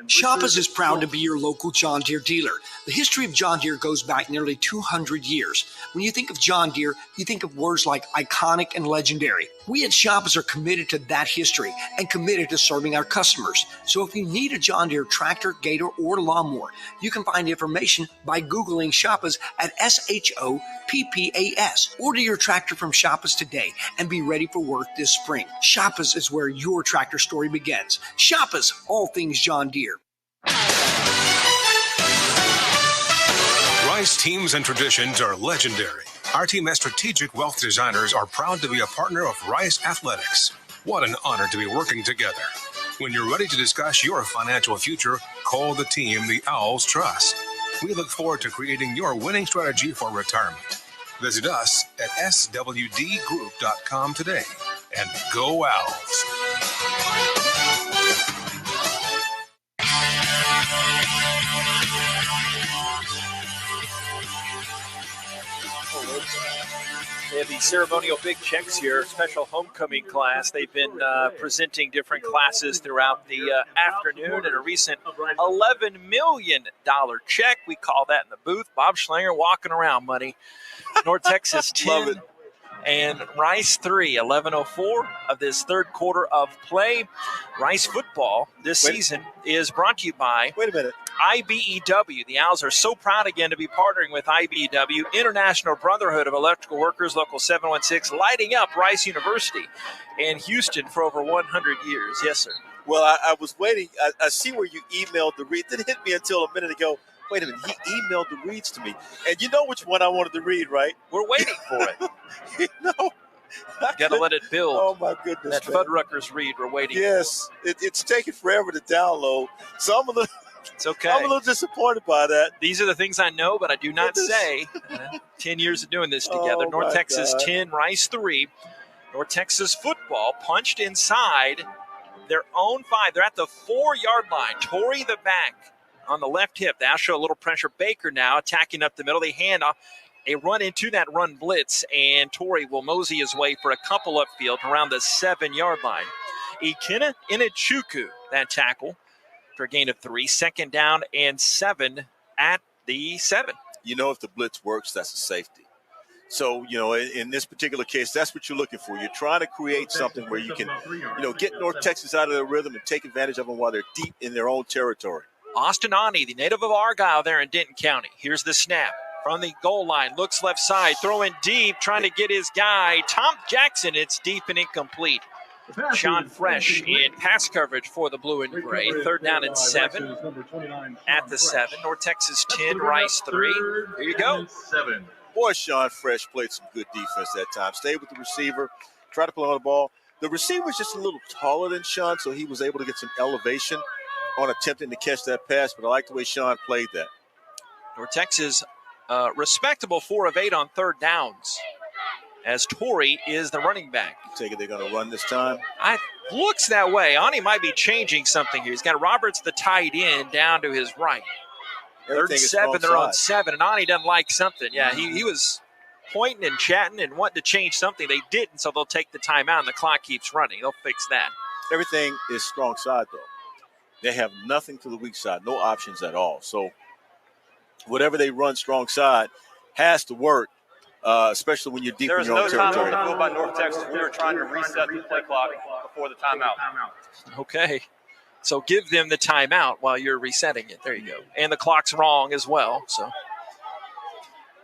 Speaker 5: Shoppers is proud to be your local John Deere dealer. The history of John Deere goes back nearly 200 years. When you think of John Deere, you think of words like iconic and legendary. We at Shoppers are committed to that history and committed to serving our customers. So if you need a John Deere tractor, gator, or lawnmower, you can find information by Googling Shoppers at SHOPPAS. Order your tractor from Shoppers today and be ready for work this spring. Shoppers is where your tractor story begins. Shoppers, all things John Deere.
Speaker 20: Rice teams and traditions are legendary. Our team as strategic wealth designers are proud to be a partner of Rice Athletics. What an honor to be working together. When you're ready to discuss your financial future, call the team the Owls trust. We look forward to creating your winning strategy for retirement. Visit us at swdgroup.com today and go Owls.
Speaker 2: They have the ceremonial big checks here, special homecoming class. They've been presenting different classes throughout the afternoon, and a recent $11 million check. We call that in the booth. Bob Schlanger walking around money. North Texas 10 and Rice 3, 11:04 of this 3rd quarter of play. Rice football this season is brought to you by IBEW. The Owls are so proud again to be partnering with IBEW, International Brotherhood of Electrical Workers, Local 716, lighting up Rice University and Houston for over 100 years. Yes, sir.
Speaker 3: Well, I was waiting. I see where you emailed the read. Didn't hit me until a minute ago. Wait a minute, he emailed the reads to me. And you know which one I wanted to read, right?
Speaker 2: We're waiting for it.
Speaker 3: No.
Speaker 2: Got to let it build.
Speaker 3: Oh, my goodness.
Speaker 2: That Fuddruckers read, we're waiting
Speaker 3: Yes, it's taking forever to download. So I'm a little...
Speaker 2: It's okay.
Speaker 3: I'm a little disappointed by that.
Speaker 2: These are the things I know, but I do not say. 10 years of doing this together. North Texas 10, Rice 3. North Texas football punched inside their own 5. They're at the 4-yard line. Torrey the back on the left hip. They'll show a little pressure. Baker now attacking up the middle. They hand off a run into that run blitz, and Torrey will mosey his way for a couple upfield around the 7-yard line. Ikenna Inachukwu, that tackle, for a gain of 3. 2nd down and 7 at the 7.
Speaker 3: You know, if the blitz works, that's a safety. So, you know, in this particular case, that's what you're looking for. You're trying to create something where you can, you know, get North Texas out of their rhythm and take advantage of them while they're deep in their own territory.
Speaker 2: Austin Ani, the native of Argyle there in Denton County. Here's the snap from the goal line. Looks left side, throwing deep, trying to get his guy, Tom Jackson. It's deep and incomplete. Sean Fresh in pass coverage for the blue and gray. 3rd down and 7 at the 7. North Texas 10, Rice 3. Here you go.
Speaker 3: Boy, Sean Fresh played some good defense that time. Stayed with the receiver, tried to play on the ball. The receiver's just a little taller than Sean, so he was able to get some elevation on attempting to catch that pass, but I like the way Sean played that.
Speaker 2: North Texas respectable 4 of 8 on third downs, as Torrey is the running back.
Speaker 3: You take it they're going to run this time?
Speaker 2: Looks that way. Ani might be changing something here. He's got Roberts, the tight end, down to his right. Third and 7, they're on 7, and Ani doesn't like something. Yeah, he was pointing and chatting and wanting to change something. They didn't, so they'll take the timeout, and the clock keeps running. They'll fix that.
Speaker 3: Everything is strong side, though. They have nothing to the weak side, no options at all. So whatever they run strong side has to work, especially when you're deep in your own territory.
Speaker 21: There was no time on the field by North Texas. We were trying to reset the play clock before the timeout.
Speaker 2: Okay. So give them the timeout while you're resetting it. There you go. And the clock's wrong as well. So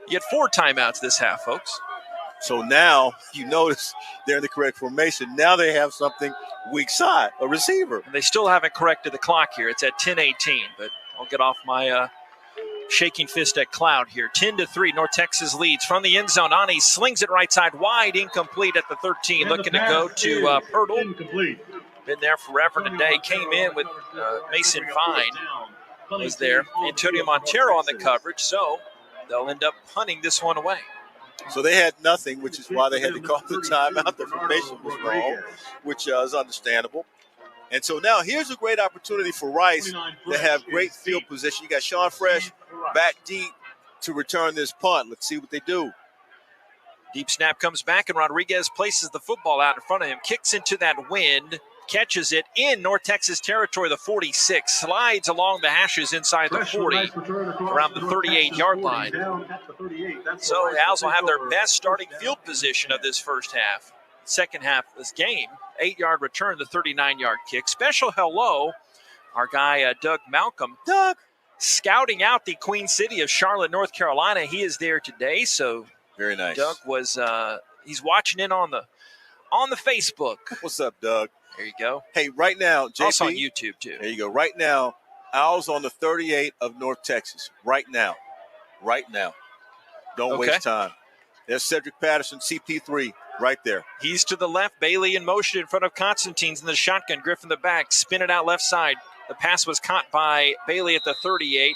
Speaker 2: you get 4 timeouts this half, folks.
Speaker 3: So now you notice they're in the correct formation. Now they have something weak side, a receiver.
Speaker 2: And they still haven't corrected the clock here. It's at 10:18, but I'll get off my shaking fist at Cloud here. 10-3, North Texas leads from the end zone. Ani slings it right side wide, incomplete at the 13. Looking to go to Pirtle.
Speaker 21: Incomplete.
Speaker 2: Been there forever today. Came in with Mason Fine was there. Antonio Montero on the coverage, so they'll end up punting this one away.
Speaker 3: So they had nothing, which is why they had to call the timeout. The formation was wrong, which is understandable. And so now here's a great opportunity for Rice to have great field position. You got Sean Fresh back deep to return this punt. Let's see what they do.
Speaker 2: Deep snap comes back, and Rodriguez places the football out in front of him. Kicks into that wind. Catches it in North Texas territory, the 46. Slides along the hashes inside the 40, around the 38-yard line. So the Owls will have their best starting field position of this first half. Second half of this game, 8-yard return, the 39-yard kick. Special hello, our guy Doug Malcolm.
Speaker 3: Doug!
Speaker 2: Scouting out the Queen City of Charlotte, North Carolina. He is there today, so
Speaker 3: very nice.
Speaker 2: Doug was he's watching in on the Facebook.
Speaker 3: What's up, Doug?
Speaker 2: There you go.
Speaker 3: Hey, right now, JP.
Speaker 2: Also on YouTube, too.
Speaker 3: There you go. Right now, Owls on the 38 of North Texas. Right now. Don't waste time. There's Cedric Patterson, CP3, right there.
Speaker 2: He's to the left. Bailey in motion in front of Constantine's in the shotgun. Griffin the back. Spin it out left side. The pass was caught by Bailey at the 38.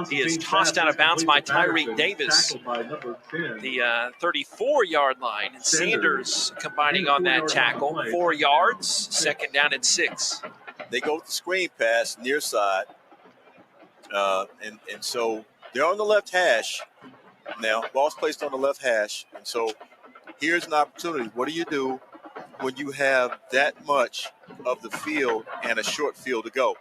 Speaker 2: He is tossed out of bounds by Tyreek Davis, the 34-yard line. And Sanders combining on that tackle. 4 yards, second down and 6.
Speaker 3: They go with the screen pass near side. And so they're on the left hash. Now, ball's placed on the left hash. And so here's an opportunity. What do you do when you have that much of the field and a short field to go?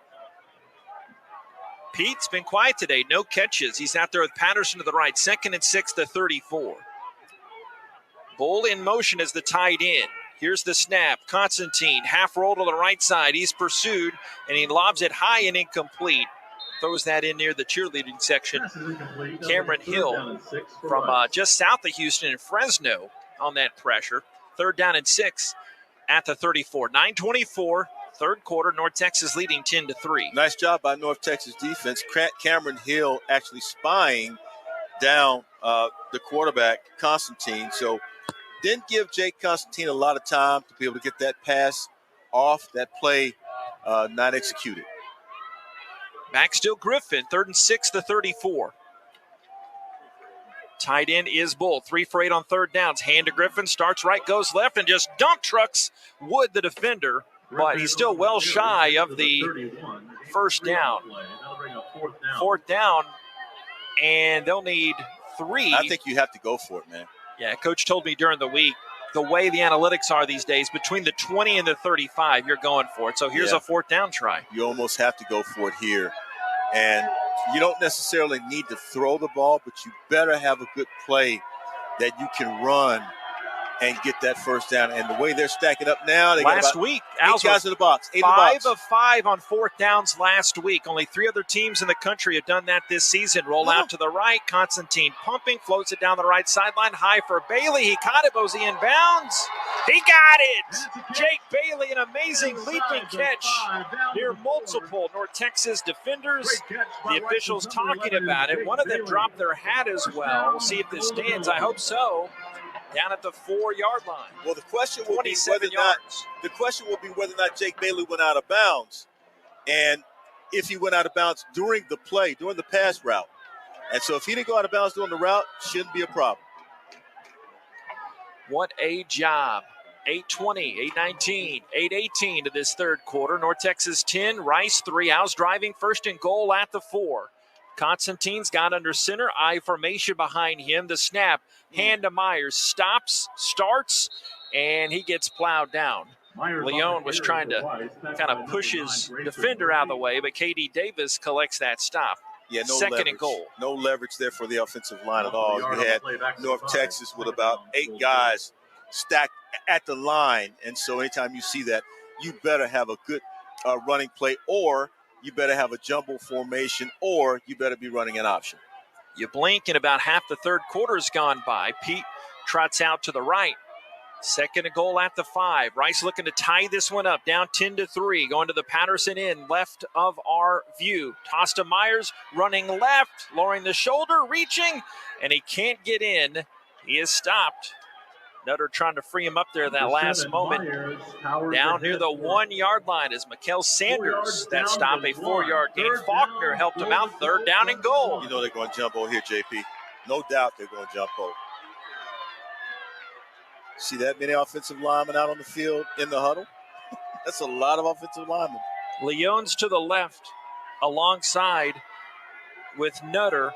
Speaker 2: Pete's been quiet today. No catches. He's out there with Patterson to the right. 2nd and 6 to 34. Bull in motion as the tight end. Here's the snap. Constantine, half roll to the right side. He's pursued, and he lobs it high and incomplete. Throws that in near the cheerleading section. Cameron Hill from just south of Houston in Fresno on that pressure. 3rd down and 6 at the 34. 9:24. Third quarter, North Texas leading 10-3.
Speaker 3: Nice job by North Texas defense. Cameron Hill actually spying down the quarterback, Constantine. So didn't give Jake Constantine a lot of time to be able to get that pass off, that play not executed.
Speaker 2: Back still Griffin, 3rd and 6 to 34. Tight end is Bull. 3 for 8 on third downs. Hand to Griffin, starts right, goes left, and just dump trucks Wood, the defender. But he's still well shy of the first down. 4th down, and they'll need 3.
Speaker 3: I think you have to go for it, man.
Speaker 2: Yeah, Coach told me during the week, the way the analytics are these days, between the 20 and the 35, you're going for it. So here's a 4th down try.
Speaker 3: You almost have to go for it here. And you don't necessarily need to throw the ball, but you better have a good play that you can run and get that first down. And the way they're stacking up now, they
Speaker 2: last
Speaker 3: got
Speaker 2: week,
Speaker 3: 8 guys in the box.
Speaker 2: 5 of 5 on 4th downs last week. Only 3 other teams in the country have done that this season. Roll out to the right. Constantine pumping, floats it down the right sideline. High for Bailey. He caught it. Was he in bounds? He got it! Jake Bailey, an amazing leaping catch near multiple North Texas defenders. The officials talking about it. One of them dropped their hat as well. We'll see if this stands. I hope so. Down at the 4-yard line.
Speaker 3: Well, the question will be whether or not Jake Bailey went out of bounds, and if he went out of bounds during the play, during the pass route. And so if he didn't go out of bounds during the route, shouldn't be a problem.
Speaker 2: What a job. 8:20, 8:19, 8:18 to this third quarter. North Texas 10, Rice 3. Owls driving first and goal at the 4. Constantine's got under center. I formation behind him. The snap. Hand to Myers. Stops, starts, and he gets plowed down. Leon was trying to kind of push his defender out of the way, but K.D. Davis collects that stop.
Speaker 3: Yeah, no
Speaker 2: Second
Speaker 3: leverage.
Speaker 2: and goal.
Speaker 3: No leverage there for the offensive line at all. You had North Texas with about 8 guys stacked at the line. And so anytime you see that, you better have a good running play, or you better have a jumbo formation, or you better be running an option.
Speaker 2: You blink and about half the third quarter has gone by. Pete trots out to the right. Second and goal at the 5. Rice looking to tie this one up, down 10-3. Going to the Patterson end, left of our view. Toss to Myers, running left, lowering the shoulder, reaching, and he can't get in. He is stopped. Nutter trying to free him up there that last moment. Down near the 1-yard line is Mikael Sanders. That stop, a 4-yard gain. Faulkner helped him out. Third down and goal.
Speaker 3: You know they're going to jump over here, JP. No doubt they're going to jump over. See that many offensive linemen out on the field in the huddle? That's a lot of offensive linemen.
Speaker 2: Leon's to the left alongside with Nutter.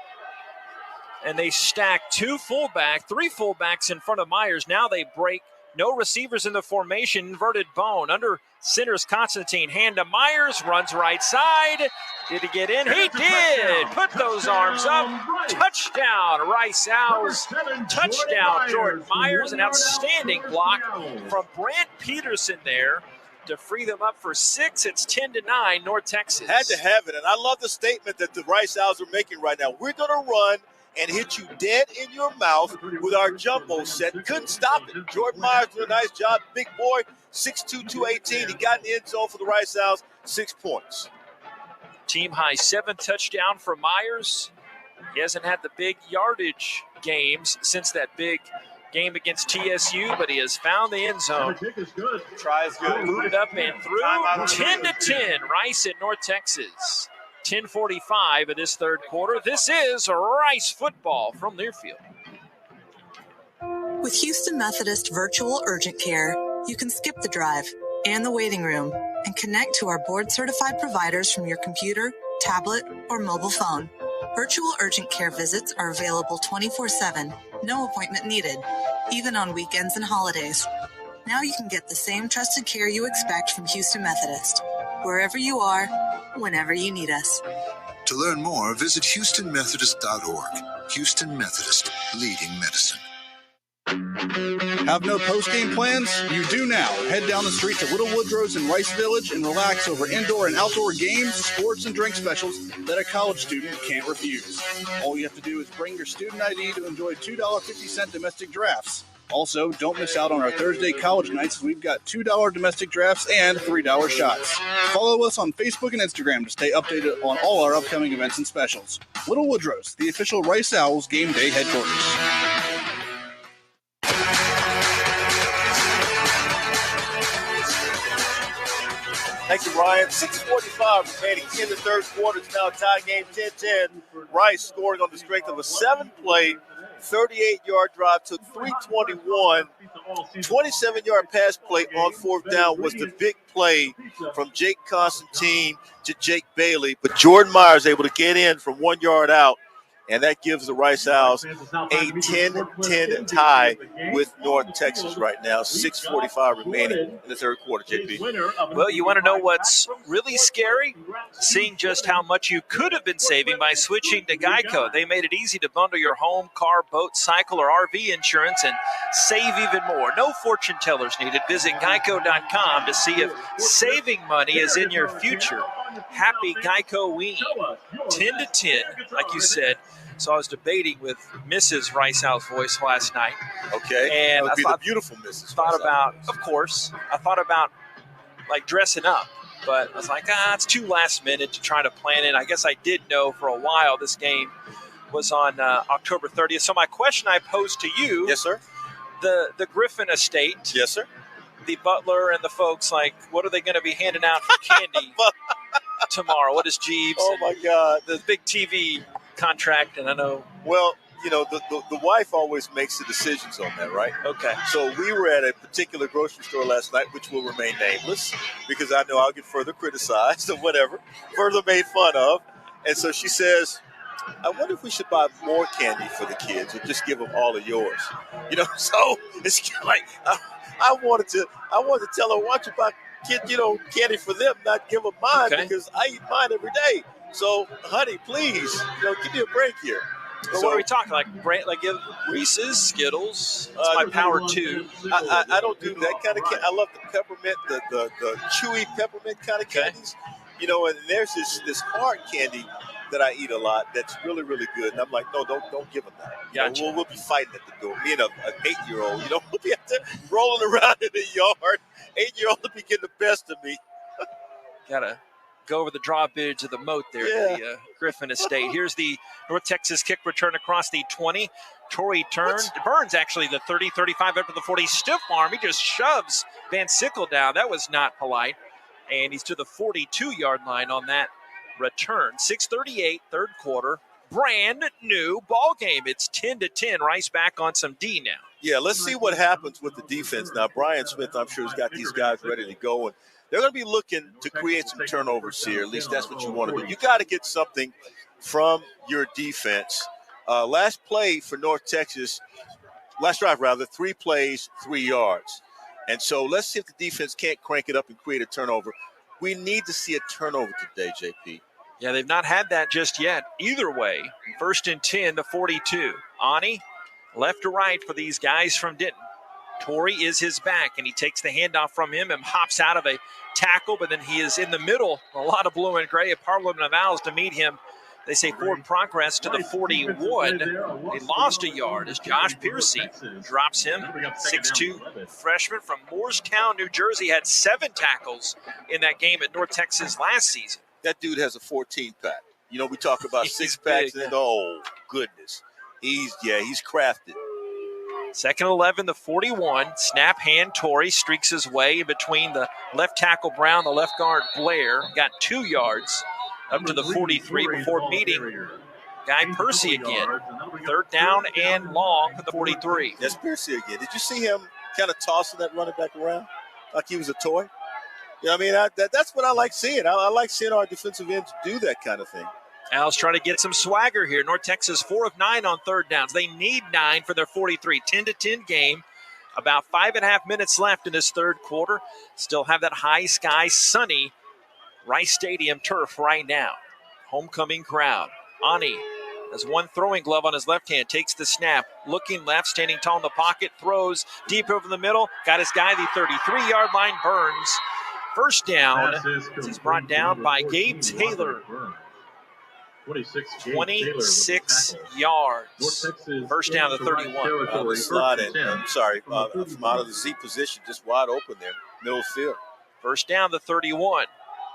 Speaker 2: And they stack 2 fullbacks, 3 fullbacks in front of Myers. Now they break. No receivers in the formation. Inverted bone. Under center's Constantine. Hand to Myers. Runs right side. Did he get in? He did. Put those arms up. Touchdown, Rice Owls. Touchdown, Jordan Myers. An outstanding block from Brant Peterson there to free them up for 6. It's 10-9, North Texas.
Speaker 3: Had to have it. And I love the statement that the Rice Owls are making right now. We're going to run and hit you dead in your mouth with our jumbo set. Couldn't stop it. Jordan Myers did a nice job. Big boy, 6'2", 218. He got in the end zone for the Rice Owls. 6 points.
Speaker 2: Team high 7 touchdown for Myers. He hasn't had the big yardage games since that big game against TSU, but he has found the end zone.
Speaker 3: Try is good.
Speaker 2: Booted up and through. 10-10, Rice at North Texas. 10:45 of this third quarter. This is Rice football from Learfield.
Speaker 9: With Houston Methodist Virtual Urgent Care, you can skip the drive and the waiting room and connect to our board-certified providers from your computer, tablet, or mobile phone. Virtual urgent care visits are available 24/7, no appointment needed, even on weekends and holidays. Now you can get the same trusted care you expect from Houston Methodist, wherever you are, whenever you need us.
Speaker 22: To learn more, visit HoustonMethodist.org. Houston Methodist, leading medicine.
Speaker 23: Have no post-game plans? You do now. Head down the street to Little Woodrow's in Rice Village and relax over indoor and outdoor games, sports, and drink specials that a college student can't refuse. All you have to do is bring your student ID to enjoy $2.50 domestic drafts. Also, don't miss out on our Thursday college nights as we've got $2 domestic drafts and $3 shots. Follow us on Facebook and Instagram to stay updated on all our upcoming events and specials. Little Woodrow's, the official Rice Owls game day headquarters.
Speaker 3: Thank you, Ryan. 6:45 remaining in the third quarter. It's now tie game 10-10. Rice scoring on the strength of a 7-play, 38-yard drive, took 3:21. 27-yard pass play on fourth down was the big play from Jake Constantine to Jake Bailey. But Jordan Myers able to get in from 1 yard out, and that gives the Rice Owls a 10-10 tie with North Texas right now. 6:45 remaining in the third quarter, JP.
Speaker 2: Well, you want to know what's really scary? Seeing just how much you could have been saving by switching to Geico. They made it easy to bundle your home, car, boat, cycle, or RV insurance and save even more. No fortune tellers needed. Visit geico.com to see if saving money is in your future. Happy Geico-ween. 10-10, like you said. So I was debating with Mrs. Rice Owl's voice last night.
Speaker 3: Okay.
Speaker 2: And
Speaker 3: that would be
Speaker 2: the
Speaker 3: beautiful Mrs.
Speaker 2: Thought about, of course, I thought about like dressing up, but I was like, it's too last minute to try to plan it. I guess I did know for a while this game was on October 30th. So my question I posed to you.
Speaker 3: Yes, sir.
Speaker 2: The Griffin estate.
Speaker 3: Yes, sir.
Speaker 2: The butler and the folks, like, what are they going to be handing out for candy tomorrow? What is Jeeves?
Speaker 3: Oh, my God.
Speaker 2: The big TV contract, and I know.
Speaker 3: Well, the wife always makes the decisions on that, right?
Speaker 2: Okay.
Speaker 3: So we were at a particular grocery store last night, which will remain nameless because I know I'll get further criticized or whatever, further made fun of. And so she says, I wonder if we should buy more candy for the kids or just give them all of yours. So it's like I wanted to tell her, why don't you buy candy for them, not give them mine because I eat mine every day. So, honey, please, give me a break here.
Speaker 2: But what are we talking like Reese's, Skittles? It's my power too.
Speaker 3: I don't do that kind of candy. I love the peppermint, the chewy peppermint kind of candies. And there's this hard candy that I eat a lot that's really, really good. And I'm like, no, don't give them that.
Speaker 2: Gotcha.
Speaker 3: We'll be fighting at the door. Me and an 8-year-old, we'll be out there rolling around in the yard. 8-year-old will be getting the best of me.
Speaker 2: Gotta go over the drawbridge of the moat there at the Griffin Estate. Here's the North Texas kick return across the 20. Torrey burns actually the 30, 35 up to the 40. Stiff arm. He just shoves Van Sickle down. That was not polite. And he's to the 42-yard line on that return. 6:38, third quarter. Brand new ball game. It's 10-10. Rice back on some D now.
Speaker 3: Yeah, let's see what happens with the defense. Now, Brian Smith, I'm sure, has got these guys ready to go. And they're going to be looking to create some turnovers here. At least that's what you want to do. You got to get something from your defense. Last play for North Texas, last drive rather, 3 plays, 3 yards. And so let's see if the defense can't crank it up and create a turnover. We need to see a turnover today, JP.
Speaker 2: Yeah, they've not had that just yet. Either way, 1st and 10 to 42. Ani, left to right for these guys from Denton. Torrey is his back, and he takes the handoff from him and hops out of a tackle, but then he is in the middle. A lot of blue and gray, a Parliament of Owls to meet him. They say forward progress to the 41. He lost a yard as Josh Piercy drops him. 6'2 freshman from Moorestown, New Jersey, had 7 tackles in that game at North Texas last season.
Speaker 3: That dude has a 14-pack. We talk about 6-packs, and oh, goodness. He's crafted.
Speaker 2: 2nd and 11, the 41. Snap hand, Torrey streaks his way in between the left tackle Brown, the left guard Blair. Got 2 yards up to the 43 before meeting Guy Percy again. 3rd down and long for the 43.
Speaker 3: That's Percy again. Did you see him kind of tossing that running back around like he was a toy? That's what I like seeing. I like seeing our defensive ends do that kind of thing.
Speaker 2: Al's trying to get some swagger here. North Texas 4 of 9 on 3rd downs. They need 9 for their 43. 10-10 game. About 5.5 minutes left in this 3rd quarter. Still have that high sky, sunny Rice Stadium turf right now. Homecoming crowd. Ani has one throwing glove on his left hand. Takes the snap. Looking left, standing tall in the pocket. Throws deep over the middle. Got his guy, the 33-yard line. Burns. 1st down. He's brought down by Gabe Taylor. 26 yards. 1st down to 31.
Speaker 3: Slide in. I'm sorry. From out of the Z position, just wide open there. Middle field.
Speaker 2: 1st down to 31.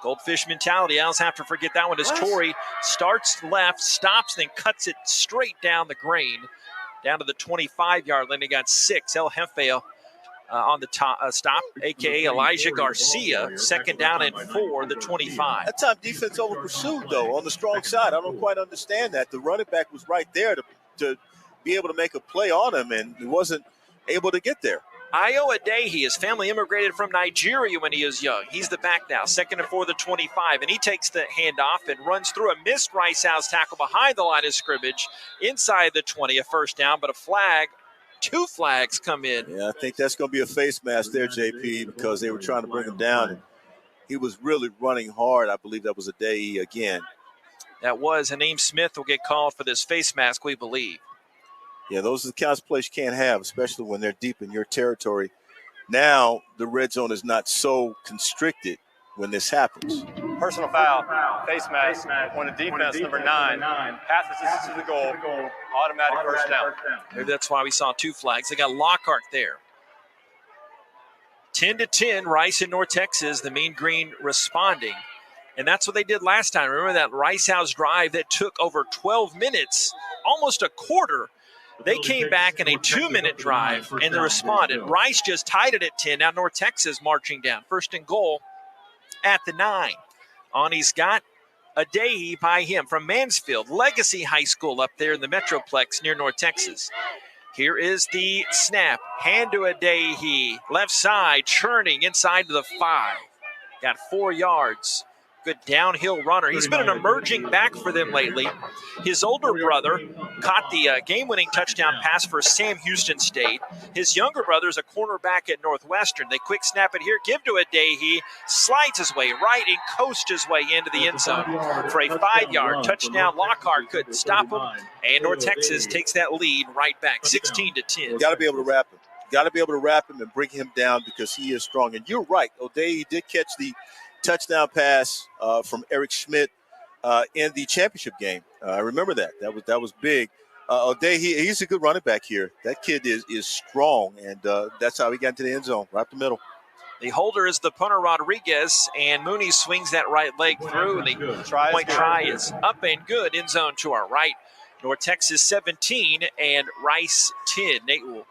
Speaker 2: Goldfish mentality. Owls have to forget that one as Torrey starts left, stops, then cuts it straight down the grain. Down to the 25-yard line. They got 6. El Jefe on the top stop, a.k.a. Elijah Garcia. 2nd down and 4, the 25.
Speaker 3: That time defense over pursued, though, on the strong side. I don't quite understand that. The running back was right there to be able to make a play on him, and he wasn't able to get there.
Speaker 2: Io Adehi, his family immigrated from Nigeria when he was young. He's the back now, 2nd and 4, the 25. And he takes the handoff and runs through a missed Rice Owls tackle behind the line of scrimmage inside the 20, a 1st down, but a flag. 2 flags come in.
Speaker 3: Yeah, I think that's going to be a face mask there, JP, because they were trying to bring him down. And he was really running hard. I believe that was Adehi again.
Speaker 2: That was Haneem Smith will get called for this face mask, we believe.
Speaker 3: Yeah, those are the kinds of plays you can't have, especially when they're deep in your territory. Now the red zone is not so constricted when this happens.
Speaker 21: Personal foul, face mask on the defense, number 9. Pass assistance to the goal, automatic 1st down.
Speaker 2: Maybe that's why we saw 2 flags. They got Lockhart there. 10-10, Rice in North Texas, the Mean Green responding. And that's what they did last time. Remember that Rice House drive that took over 12 minutes, almost a quarter. They came back in a 2-minute drive, and they responded. Rice just tied it at 10. Now North Texas marching down. 1st and goal at the 9. Ani Scott Adehi by him from Mansfield, Legacy High School up there in the Metroplex near North Texas. Here is the snap. Hand to Adehi. Left side, churning inside to the 5. Got 4 yards. Good downhill runner. He's been an emerging back for them lately. His older brother caught the game-winning touchdown pass for Sam Houston State. His younger brother is a cornerback at Northwestern. They quick snap it here, give to Adehi, slides his way right and coasts his way into the end zone for a 5-yard touchdown. Lockhart couldn't stop him, and North Texas takes that lead right back, 16-10.
Speaker 3: Got to be able to wrap him. Got to be able to wrap him and bring him down because he is strong. And you're right, Adehi did catch the touchdown pass from Eric Schmidt in the championship game. I remember that. That was big. Adehi, he's a good running back here. That kid is strong, and that's how he got into the end zone, right up the middle.
Speaker 2: The holder is the punter, Rodriguez, and Mooney swings that right leg through, and the point try is up and good. End zone to our right. North Texas 17 and Rice 10. Nate will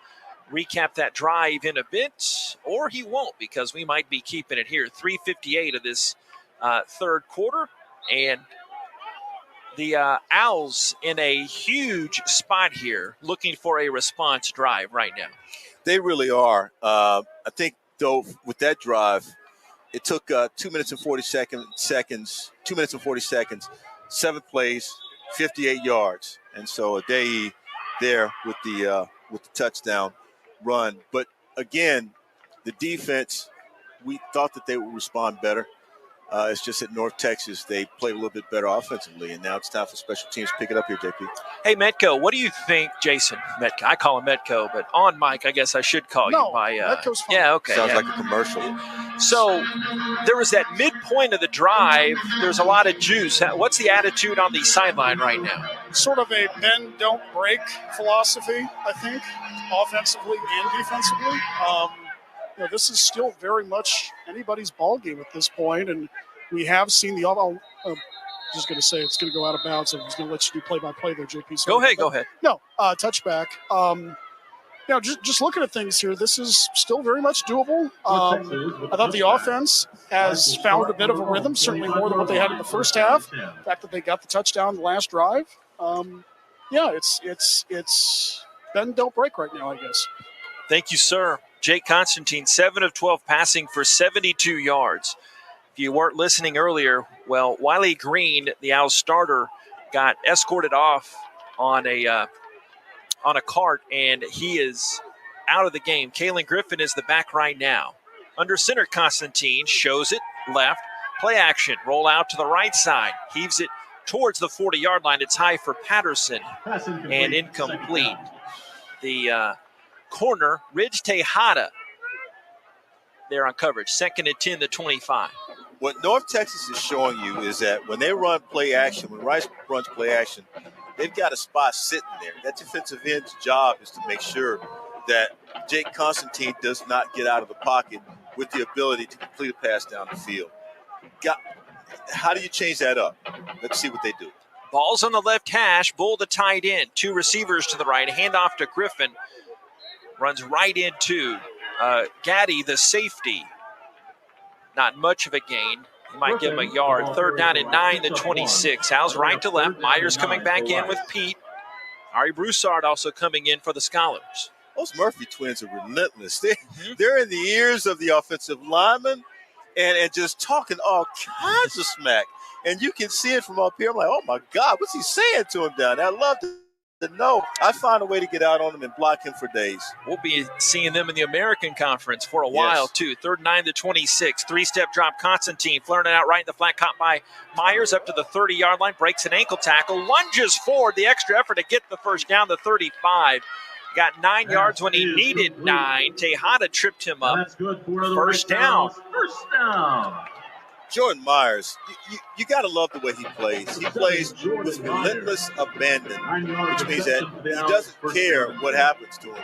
Speaker 2: recap that drive in a bit, or he won't because we might be keeping it here. 3:58 of this third quarter, and the Owls in a huge spot here looking for a response drive right now.
Speaker 3: They really are. I think, though, with that drive, it took 2 minutes and 40 seconds, 2 minutes and 40 seconds, 7 plays, 58 yards. And so Adehi there with the touchdown run. But again, the defense, we thought that they would respond better. It's just at North Texas, they played a little bit better offensively, and now it's time for special teams to pick it up here, JP.
Speaker 2: Hey, Metco, what do you think, Jason? Metco, I call him Metco, but on mic, I guess I should call you by.
Speaker 17: Metco's fine.
Speaker 2: Yeah, okay.
Speaker 3: Sounds like a commercial.
Speaker 2: So there was that midpoint of the drive. There's a lot of juice. What's the attitude on the sideline right now?
Speaker 17: Sort of a bend, don't break philosophy, I think, offensively and defensively. This is still very much anybody's ball game at this point, and we have seen the. I'm just going to say it's going to go out of bounds. I'm just going to let you do play-by-play there, JP.
Speaker 2: Sorry, go ahead.
Speaker 17: No, touchback. Just looking at things here, this is still very much doable. I thought the offense has found a bit of a rhythm, certainly more than what they had in the first half. The fact that they got the touchdown the last drive. It's bend, don't break right now, I guess.
Speaker 2: Thank you, sir. Jake Constantine, 7 of 12 passing for 72 yards. If you weren't listening earlier, well, Wiley Green, the Owls starter, got escorted off on a cart, and he is out of the game. Kalen Griffin is the back right now. Under center, Constantine shows it left. Play action, roll out to the right side. Heaves it towards the 40-yard line. It's high for Patterson and incomplete. The corner, Ridge Tejada, there on coverage. 2nd and 10 to 25.
Speaker 3: What North Texas is showing you is that when they run play action, when Rice runs play action, they've got a spot sitting there. That defensive end's job is to make sure that Jake Constantine does not get out of the pocket with the ability to complete a pass down the field. How do you change that up? Let's see what they do.
Speaker 2: Ball's on the left hash. Bull the tight end. 2 receivers to the right. Handoff to Griffin. Runs right into Gaddy, the safety. Not much of a gain. He might give him a yard. 3rd down and 9 to 26. Owls right to left. Myers coming back in with Pete. Ari Broussard also coming in for the Scholars.
Speaker 3: Those Murphy twins are relentless. They're in the ears of the offensive lineman and just talking all kinds of smack. And you can see it from up here. I'm like, oh, my God, what's he saying to him down there? I love to know. I find a way to get out on him and block him for days.
Speaker 2: We'll be seeing them in the American Conference for a while, too. 3rd and 9 to 26. 3-step drop, Constantine. Flaring it out right in the flat, caught by Myers up to the 30-yard line. Breaks an ankle tackle. Lunges forward. The extra effort to get the first down to 35. Got 9 yards when he needed 9. Tejada tripped him up. First down.
Speaker 3: Jordan Myers, you got to love the way he plays. He plays with relentless abandon, which means that he doesn't care what happens to him.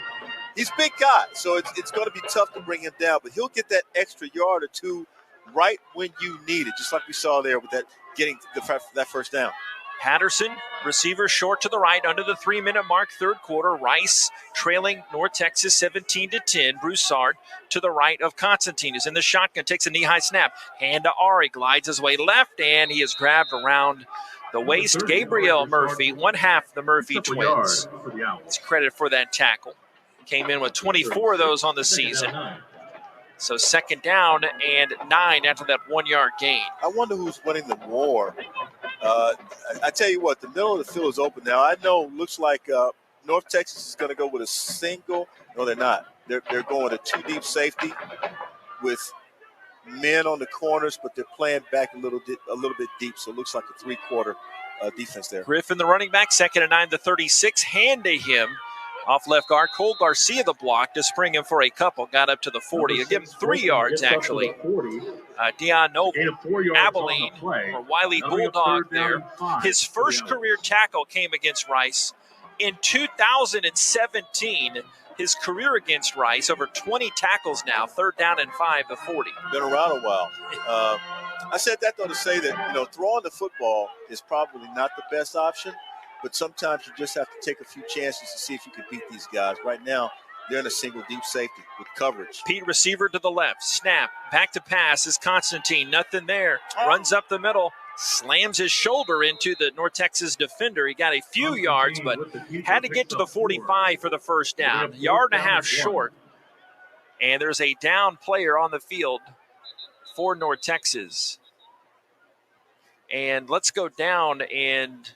Speaker 3: He's a big guy, so it's going to be tough to bring him down, but he'll get that extra yard or two right when you need it, just like we saw there with that getting that first down.
Speaker 2: Patterson, receiver short to the right, under the 3-minute mark, third quarter. Rice trailing North Texas 17-10. Broussard to the right of Constantine is in the shotgun, takes a knee-high snap. Hand to Ari, glides his way left, and he is grabbed around the waist. Gabriel Murphy, one half the Murphy twins. It's credit for that tackle. Came in with 24 of those on the season. So second down and 9 after that 1-yard gain.
Speaker 3: I wonder who's winning the war. I tell you what, the middle of the field is open now. I know, looks like North Texas is going to go with a single. No, they're not. They're going with a 2-deep safety with men on the corners, but they're playing back a little bit deep. So it looks like a 3-quarter defense there.
Speaker 2: Griffin, the running back, second and 9 to 36. Hand to him. Off left guard, Cole Garcia the block to spring him for a couple. Got up to the 40. Give him 3 yards, actually. Deion Noble, Abilene, or Wiley Bulldog there. His first career tackle came against Rice in 2017. His career against Rice, over 20 tackles now, third down and 5 to 40.
Speaker 3: Been around a while. I said that, though, to say that, throwing the football is probably not the best option. But sometimes you just have to take a few chances to see if you can beat these guys. Right now, they're in a single deep safety with coverage.
Speaker 2: Pete, receiver to the left. Snap. Back to pass is Constantine. Nothing there. Runs up the middle. Slams his shoulder into the North Texas defender. He got a few yards, but had to get to the 45 for the first down. Yard and a half short. And there's a down player on the field for North Texas. And let's go down and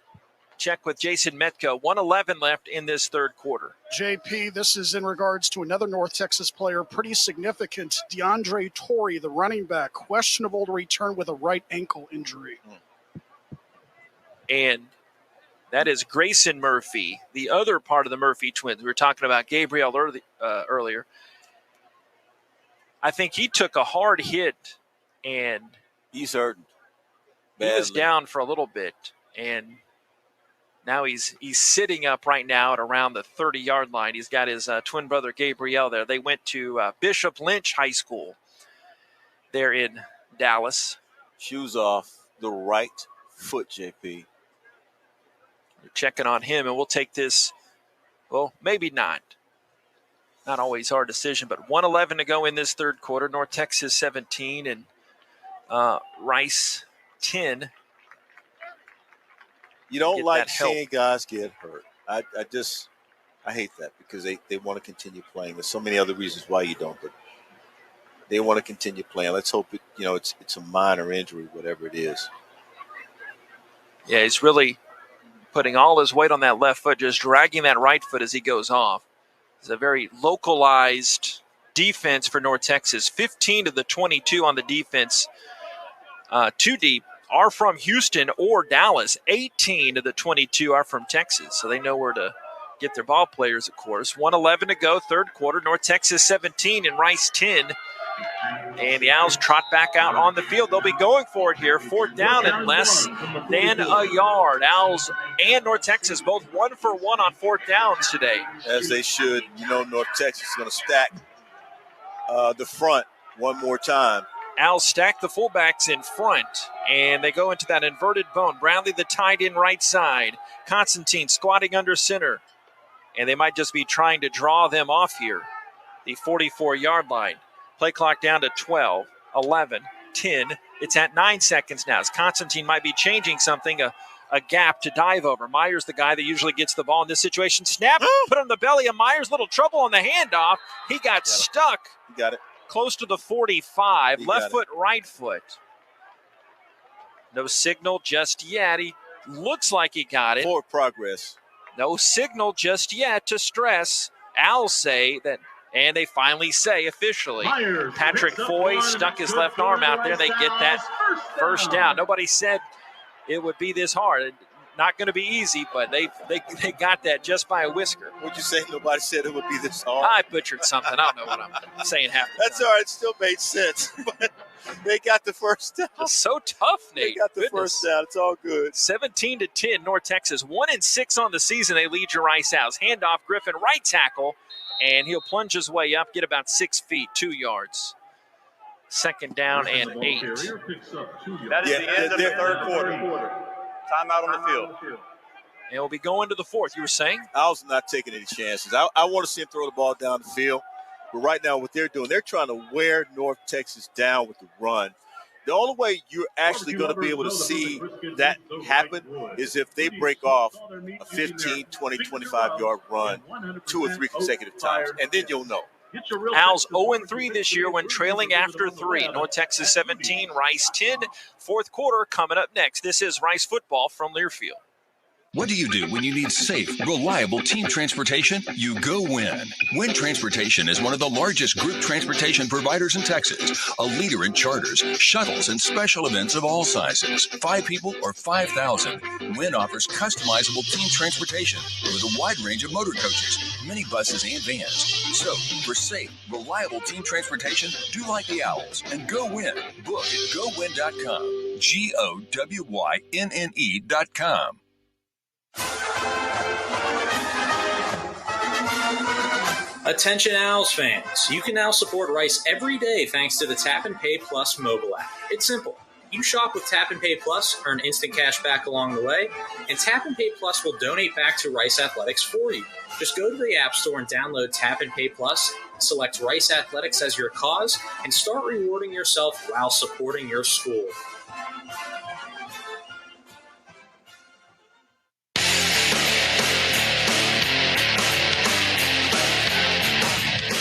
Speaker 2: check with Jason Metco. 1:11 left in this third quarter.
Speaker 17: JP, this is in regards to another North Texas player, pretty significant. DeAndre Torrey, the running back, questionable to return with a right ankle injury.
Speaker 2: And that is Grayson Murphy, the other part of the Murphy twins. We were talking about Gabriel earlier. I think he took a hard hit, and
Speaker 3: he's hurting.
Speaker 2: He was down for a little bit, and now he's sitting up right now at around the 30-yard line. He's got his twin brother Gabriel there. They went to Bishop Lynch High School there in Dallas.
Speaker 3: Shoes off the right foot, JP.
Speaker 2: They're checking on him, and we'll take this, well, maybe not. Not always hard decision, but 1:11 to go in this third quarter. North Texas 17 and Rice 10.
Speaker 3: You don't like seeing guys get hurt. I hate that because they want to continue playing. There's so many other reasons why you don't, but they want to continue playing. Let's hope it's a minor injury, whatever it is.
Speaker 2: Yeah, he's really putting all his weight on that left foot, just dragging that right foot as he goes off. It's a very localized defense for North Texas. 15 of the 22 on the defense, too deep, are from Houston or Dallas. 18 of the 22 are from Texas, so they know where to get their ball players, of course. 1:11 to go, third quarter. North Texas 17 and Rice 10. And the Owls trot back out on the field. They'll be going for it here. Fourth down and less than a yard. Owls and North Texas both 1 for 1 on fourth downs today.
Speaker 3: As they should. North Texas is going to stack the front one more time.
Speaker 2: Owls stack the fullbacks in front, and they go into that inverted bone. Bradley, the tight end right side. Constantine squatting under center. And they might just be trying to draw them off here. The 44-yard line. Play clock down to 12, 11, 10. It's at 9 seconds now. As Constantine might be changing something, a gap to dive over. Myers, the guy that usually gets the ball in this situation. Snap, put on the belly of Myers. Little trouble on the handoff. He got stuck.
Speaker 3: He got it.
Speaker 2: Close to the 45. Left foot, right foot. No signal just yet. He looks like he got it.
Speaker 3: Forward progress.
Speaker 2: No signal just yet to stress. Owls say that, and they finally say officially, Patrick Foy stuck his left arm out there. They get that first down. Nobody said it would be this hard. Not going to be easy, but they got that just by a whisker.
Speaker 3: What'd you say? Nobody said it would be this hard?
Speaker 2: I butchered something. I don't know what I'm saying half the
Speaker 3: That's
Speaker 2: time.
Speaker 3: all right. It still made sense. But they got the first down.
Speaker 2: It's so tough, Nate.
Speaker 3: They got the first down. It's all good.
Speaker 2: 17-10, North Texas. 1-6 on the season. They lead your Rice Owls. Handoff, Griffin, right tackle, and he'll plunge his way up, get about 6 feet, 2 yards. Second down and 8.
Speaker 21: That is the end of the third quarter. Timeout on the field.
Speaker 2: And we'll be going to the fourth. You were saying?
Speaker 3: Owls not taking any chances. I want to see him throw the ball down the field. But right now what they're doing, they're trying to wear North Texas down with the run. The only way you're actually going to be able to see that happen is if they break off a 15, 20, 25-yard run 2 or 3 consecutive times, and then you'll know.
Speaker 2: Owls 0-3 this year when trailing after 3. North Texas 17, Rice 10. Fourth quarter coming up next. This is Rice football from Learfield.
Speaker 18: What do you do when you need safe, reliable team transportation? You go Win. Win Transportation is one of the largest group transportation providers in Texas, a leader in charters, shuttles, and special events of all sizes. 5 people or 5,000. Win offers customizable team transportation with a wide range of motor coaches, minibuses, and vans. So, for safe, reliable team transportation, do like the Owls and go Win. Book at GoWin.com. GOWYNNE.com.
Speaker 11: Attention Owls fans, you can now support Rice every day thanks to the Tap and Pay Plus mobile app. It's simple. You shop with Tap and Pay Plus, earn instant cash back along the way, and Tap and Pay Plus will donate back to Rice Athletics for you. Just go to the App Store and download Tap and Pay Plus, select Rice Athletics as your cause, and start rewarding yourself while supporting your school.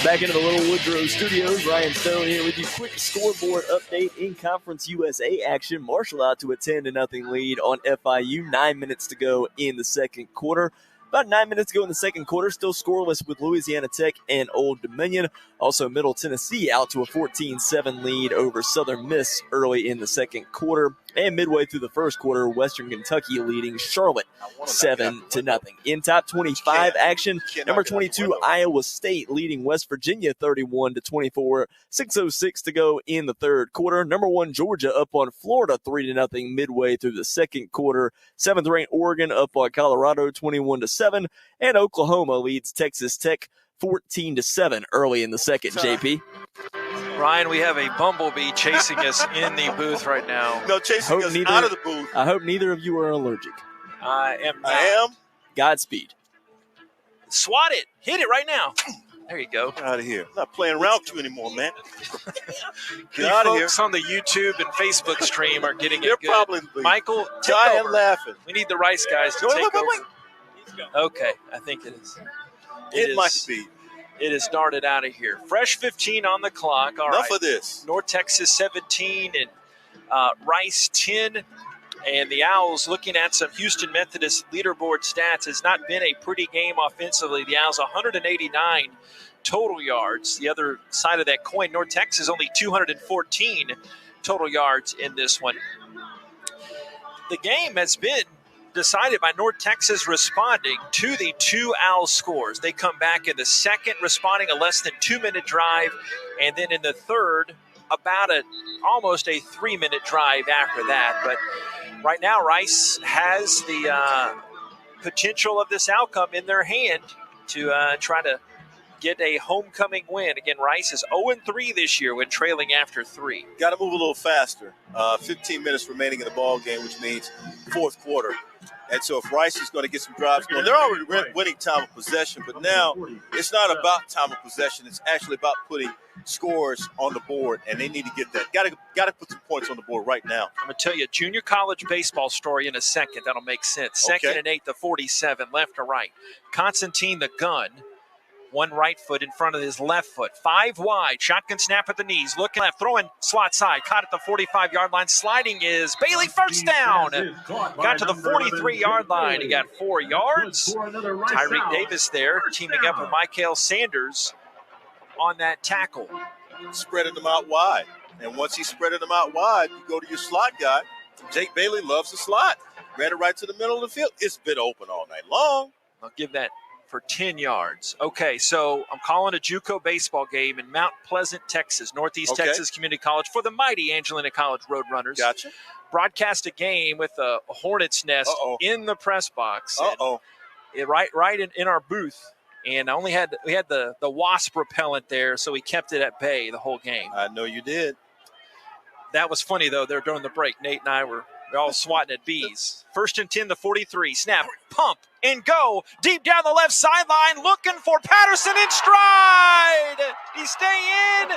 Speaker 7: Back into the Little Woodrow Studios, Ryan Stone here with you. Quick scoreboard update in Conference USA action. Marshall out to a 10-0 lead on FIU. 9 minutes to go in the second quarter. About 9 minutes to go in the second quarter, still scoreless with Louisiana Tech and Old Dominion. Also, Middle Tennessee out to a 14-7 lead over Southern Miss early in the second quarter. And midway through the first quarter, Western Kentucky leading Charlotte 7-0. In top 25 action, number 22 Iowa State leading West Virginia 31-24. 6:06 to go in the third quarter. Number 1 Georgia up on Florida 3-0 midway through the second quarter. 7th ranked Oregon up on Colorado 21-7, and Oklahoma leads Texas Tech 14-7 early in the second. JP.
Speaker 2: Ryan, we have a bumblebee chasing us in the booth right now.
Speaker 3: No, chasing us out of the booth.
Speaker 7: I hope neither of you are allergic.
Speaker 2: I am not.
Speaker 3: I am.
Speaker 7: Godspeed.
Speaker 2: Swat it. Hit it right now. There you go.
Speaker 3: Get out of here. I'm not playing around with you anymore, man.
Speaker 2: Get out of here. Folks on the YouTube and Facebook stream are getting it good.
Speaker 3: Probably
Speaker 2: Michael, take
Speaker 3: dying
Speaker 2: over.
Speaker 3: Laughing.
Speaker 2: We need the Rice guys to take over. Okay, I think it is.
Speaker 3: It might be.
Speaker 2: It has darted out of here. Fresh 15 on the clock. All
Speaker 3: Enough
Speaker 2: right.
Speaker 3: of this.
Speaker 2: North Texas 17 and Rice 10. And the Owls, looking at some Houston Methodist leaderboard stats, has not been a pretty game offensively. The Owls 189 total yards. The other side of that coin, North Texas only 214 total yards in this one. The game has been decided by North Texas responding to the 2 Owls scores. They come back in the second, responding a less than 2-minute drive, and then in the third, about almost a 3-minute drive after that. But right now, Rice has the potential of this outcome in their hand to try to get a homecoming win. Again, Rice is 0-3 this year when trailing after 3.
Speaker 3: Got to move a little faster. 15 minutes remaining in the ball game, which means fourth quarter. And so if Rice is going to get some drives going, they're already winning time of possession, but now it's not about time of possession. It's actually about putting scores on the board, and they need to get that. Got to put some points on the board right now.
Speaker 2: I'm going to tell you a junior college baseball story in a second. That'll make sense. Second and 8 to 47, left to right. Constantine the gun. One right foot in front of his left foot. 5 wide. Shotgun snap at the knees. Looking left. Throwing slot side. Caught at the 45-yard line. Sliding is Bailey. First down. Got to the 43-yard line. He got 4 yards. Tyreek Davis there teaming up with Michael Sanders on that tackle.
Speaker 3: Spreading them out wide. And once he spreaded them out wide, you go to your slot guy. Jake Bailey loves the slot. Ran it right to the middle of the field. It's been open all night long.
Speaker 2: I'll give that for 10 yards. Okay, so I'm calling a JUCO baseball game in Mount Pleasant, Texas, Northeast Texas Community College for the mighty Angelina College Roadrunners.
Speaker 3: Gotcha.
Speaker 2: Broadcast a game with a hornet's nest in the press box. Right in our booth. And we had the wasp repellent there, so we kept it at bay the whole game.
Speaker 3: I know you did.
Speaker 2: That was funny, though, there during the break. Nate and I were They're all swatting at bees. 1st and 10, the 43. Snap, pump, and go. Deep down the left sideline, looking for Patterson in stride. Did he stay in?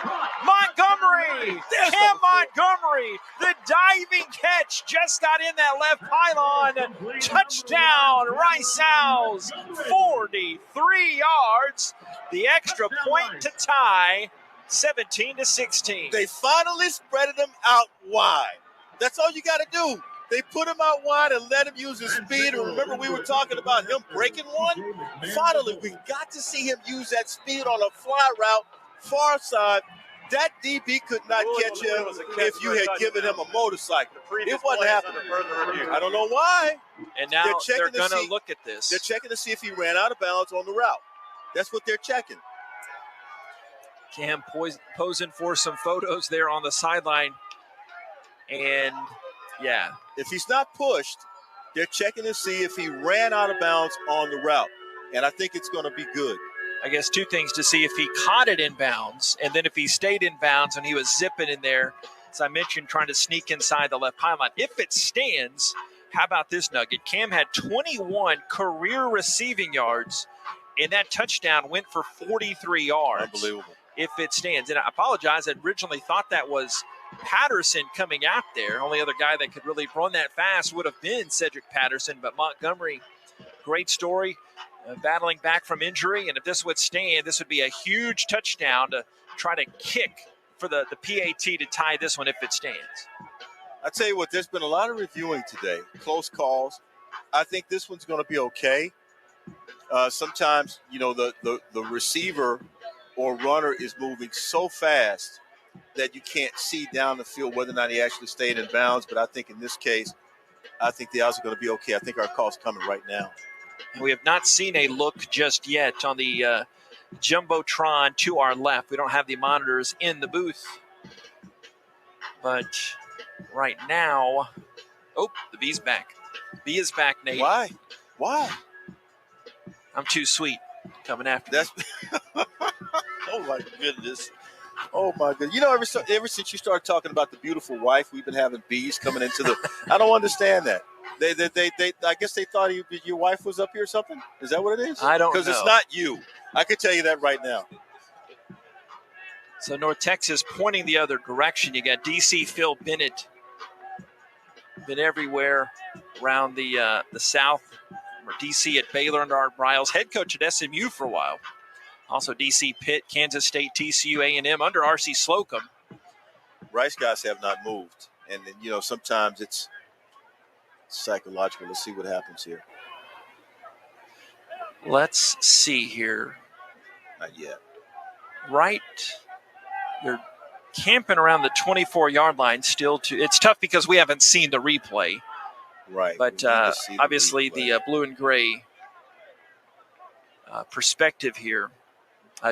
Speaker 2: Montgomery. Cam Montgomery. The diving catch just got in that left pylon. Touchdown, Rice Owls. 43 yards. The extra point to tie. 17-16.
Speaker 3: They finally spreaded him out wide. That's all you got to do. They put him out wide and let him use his speed. And remember, we were talking about him breaking one? Finally, we got to see him use that speed on a fly route, far side. That DB could not catch him if you had given him a motorcycle. It wasn't happening. I don't know why.
Speaker 2: And now they're going to look at this.
Speaker 3: They're checking to see if he ran out of bounds on the route. That's what they're checking.
Speaker 2: Cam posing for some photos there on the sideline. And, yeah.
Speaker 3: If he's not pushed, they're checking to see if he ran out of bounds on the route. And I think it's going to be good.
Speaker 2: I guess 2 things to see if he caught it in bounds, and then if he stayed in bounds and he was zipping in there, as I mentioned, trying to sneak inside the left pylon. If it stands, how about this nugget? Cam had 21 career receiving yards, and that touchdown went for 43 yards.
Speaker 3: Unbelievable.
Speaker 2: If it stands. And I apologize, I originally thought that was Patterson coming out there. Only other guy that could really run that fast would have been Cedric Patterson, but Montgomery, great story, battling back from injury. And if this would stand, this would be a huge touchdown to try to kick for the PAT to tie this one if it stands.
Speaker 3: I tell you what, there's been a lot of reviewing today, close calls. I think this one's going to be okay. Sometimes, the receiver or runner is moving so fast that you can't see down the field whether or not he actually stayed in bounds. But I think in this case, I think the Owls are going to be okay. I think our call's coming right now.
Speaker 2: We have not seen a look just yet on the Jumbotron to our left. We don't have the monitors in the booth. But right now, the B's back. B is back, Nate.
Speaker 3: Why?
Speaker 2: I'm too sweet coming after
Speaker 3: that's. Oh my goodness. Ever since you started talking about the beautiful wife, we've been having bees coming into the. I don't understand that. They I guess they thought your wife was up here or something. Is that what it is?
Speaker 2: I don't know.
Speaker 3: Because it's not you. I can tell you that right now.
Speaker 2: So North Texas pointing the other direction. You got DC Phil Bennett. Been everywhere around the South. Or DC at Baylor under Art Briles. Head coach at SMU for a while. Also DC Pitt, Kansas State, TCU, A&M under R.C. Slocum.
Speaker 3: Rice guys have not moved. And sometimes it's psychological. Let's see what happens here.
Speaker 2: Let's see here.
Speaker 3: Not yet.
Speaker 2: Right. They're camping around the 24-yard line still. It's tough because we haven't seen the replay.
Speaker 3: Right.
Speaker 2: But obviously the blue and gray perspective here.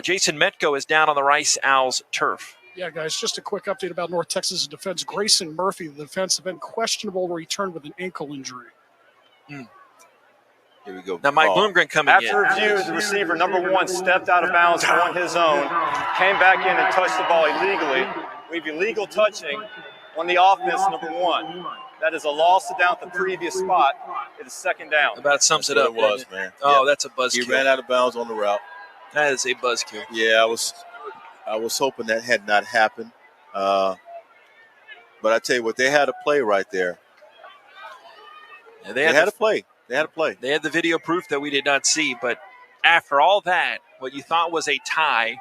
Speaker 2: Jason Metco is down on the Rice Owls turf.
Speaker 17: Yeah, guys, just a quick update about North Texas defense. Grayson Murphy, the defensive end, questionable return with an ankle injury.
Speaker 3: Here we go.
Speaker 2: Now, Mike Bloomgren coming in.
Speaker 21: After review, the receiver, number 1, stepped out of bounds on his own, came back in and touched the ball illegally. We have illegal touching on the offense, number 1. That is a loss to down at the previous spot. It is second down.
Speaker 2: About sums it up.
Speaker 3: It was, man.
Speaker 2: Oh, that's a buzzkill.
Speaker 3: He ran out of bounds on the route.
Speaker 2: That is a buzzkill.
Speaker 3: Yeah, I was hoping that had not happened. But I tell you what, they had a play right there.
Speaker 2: Yeah,
Speaker 3: they had a play. They had a play.
Speaker 2: They had the video proof that we did not see. But after all that, what you thought was a tie,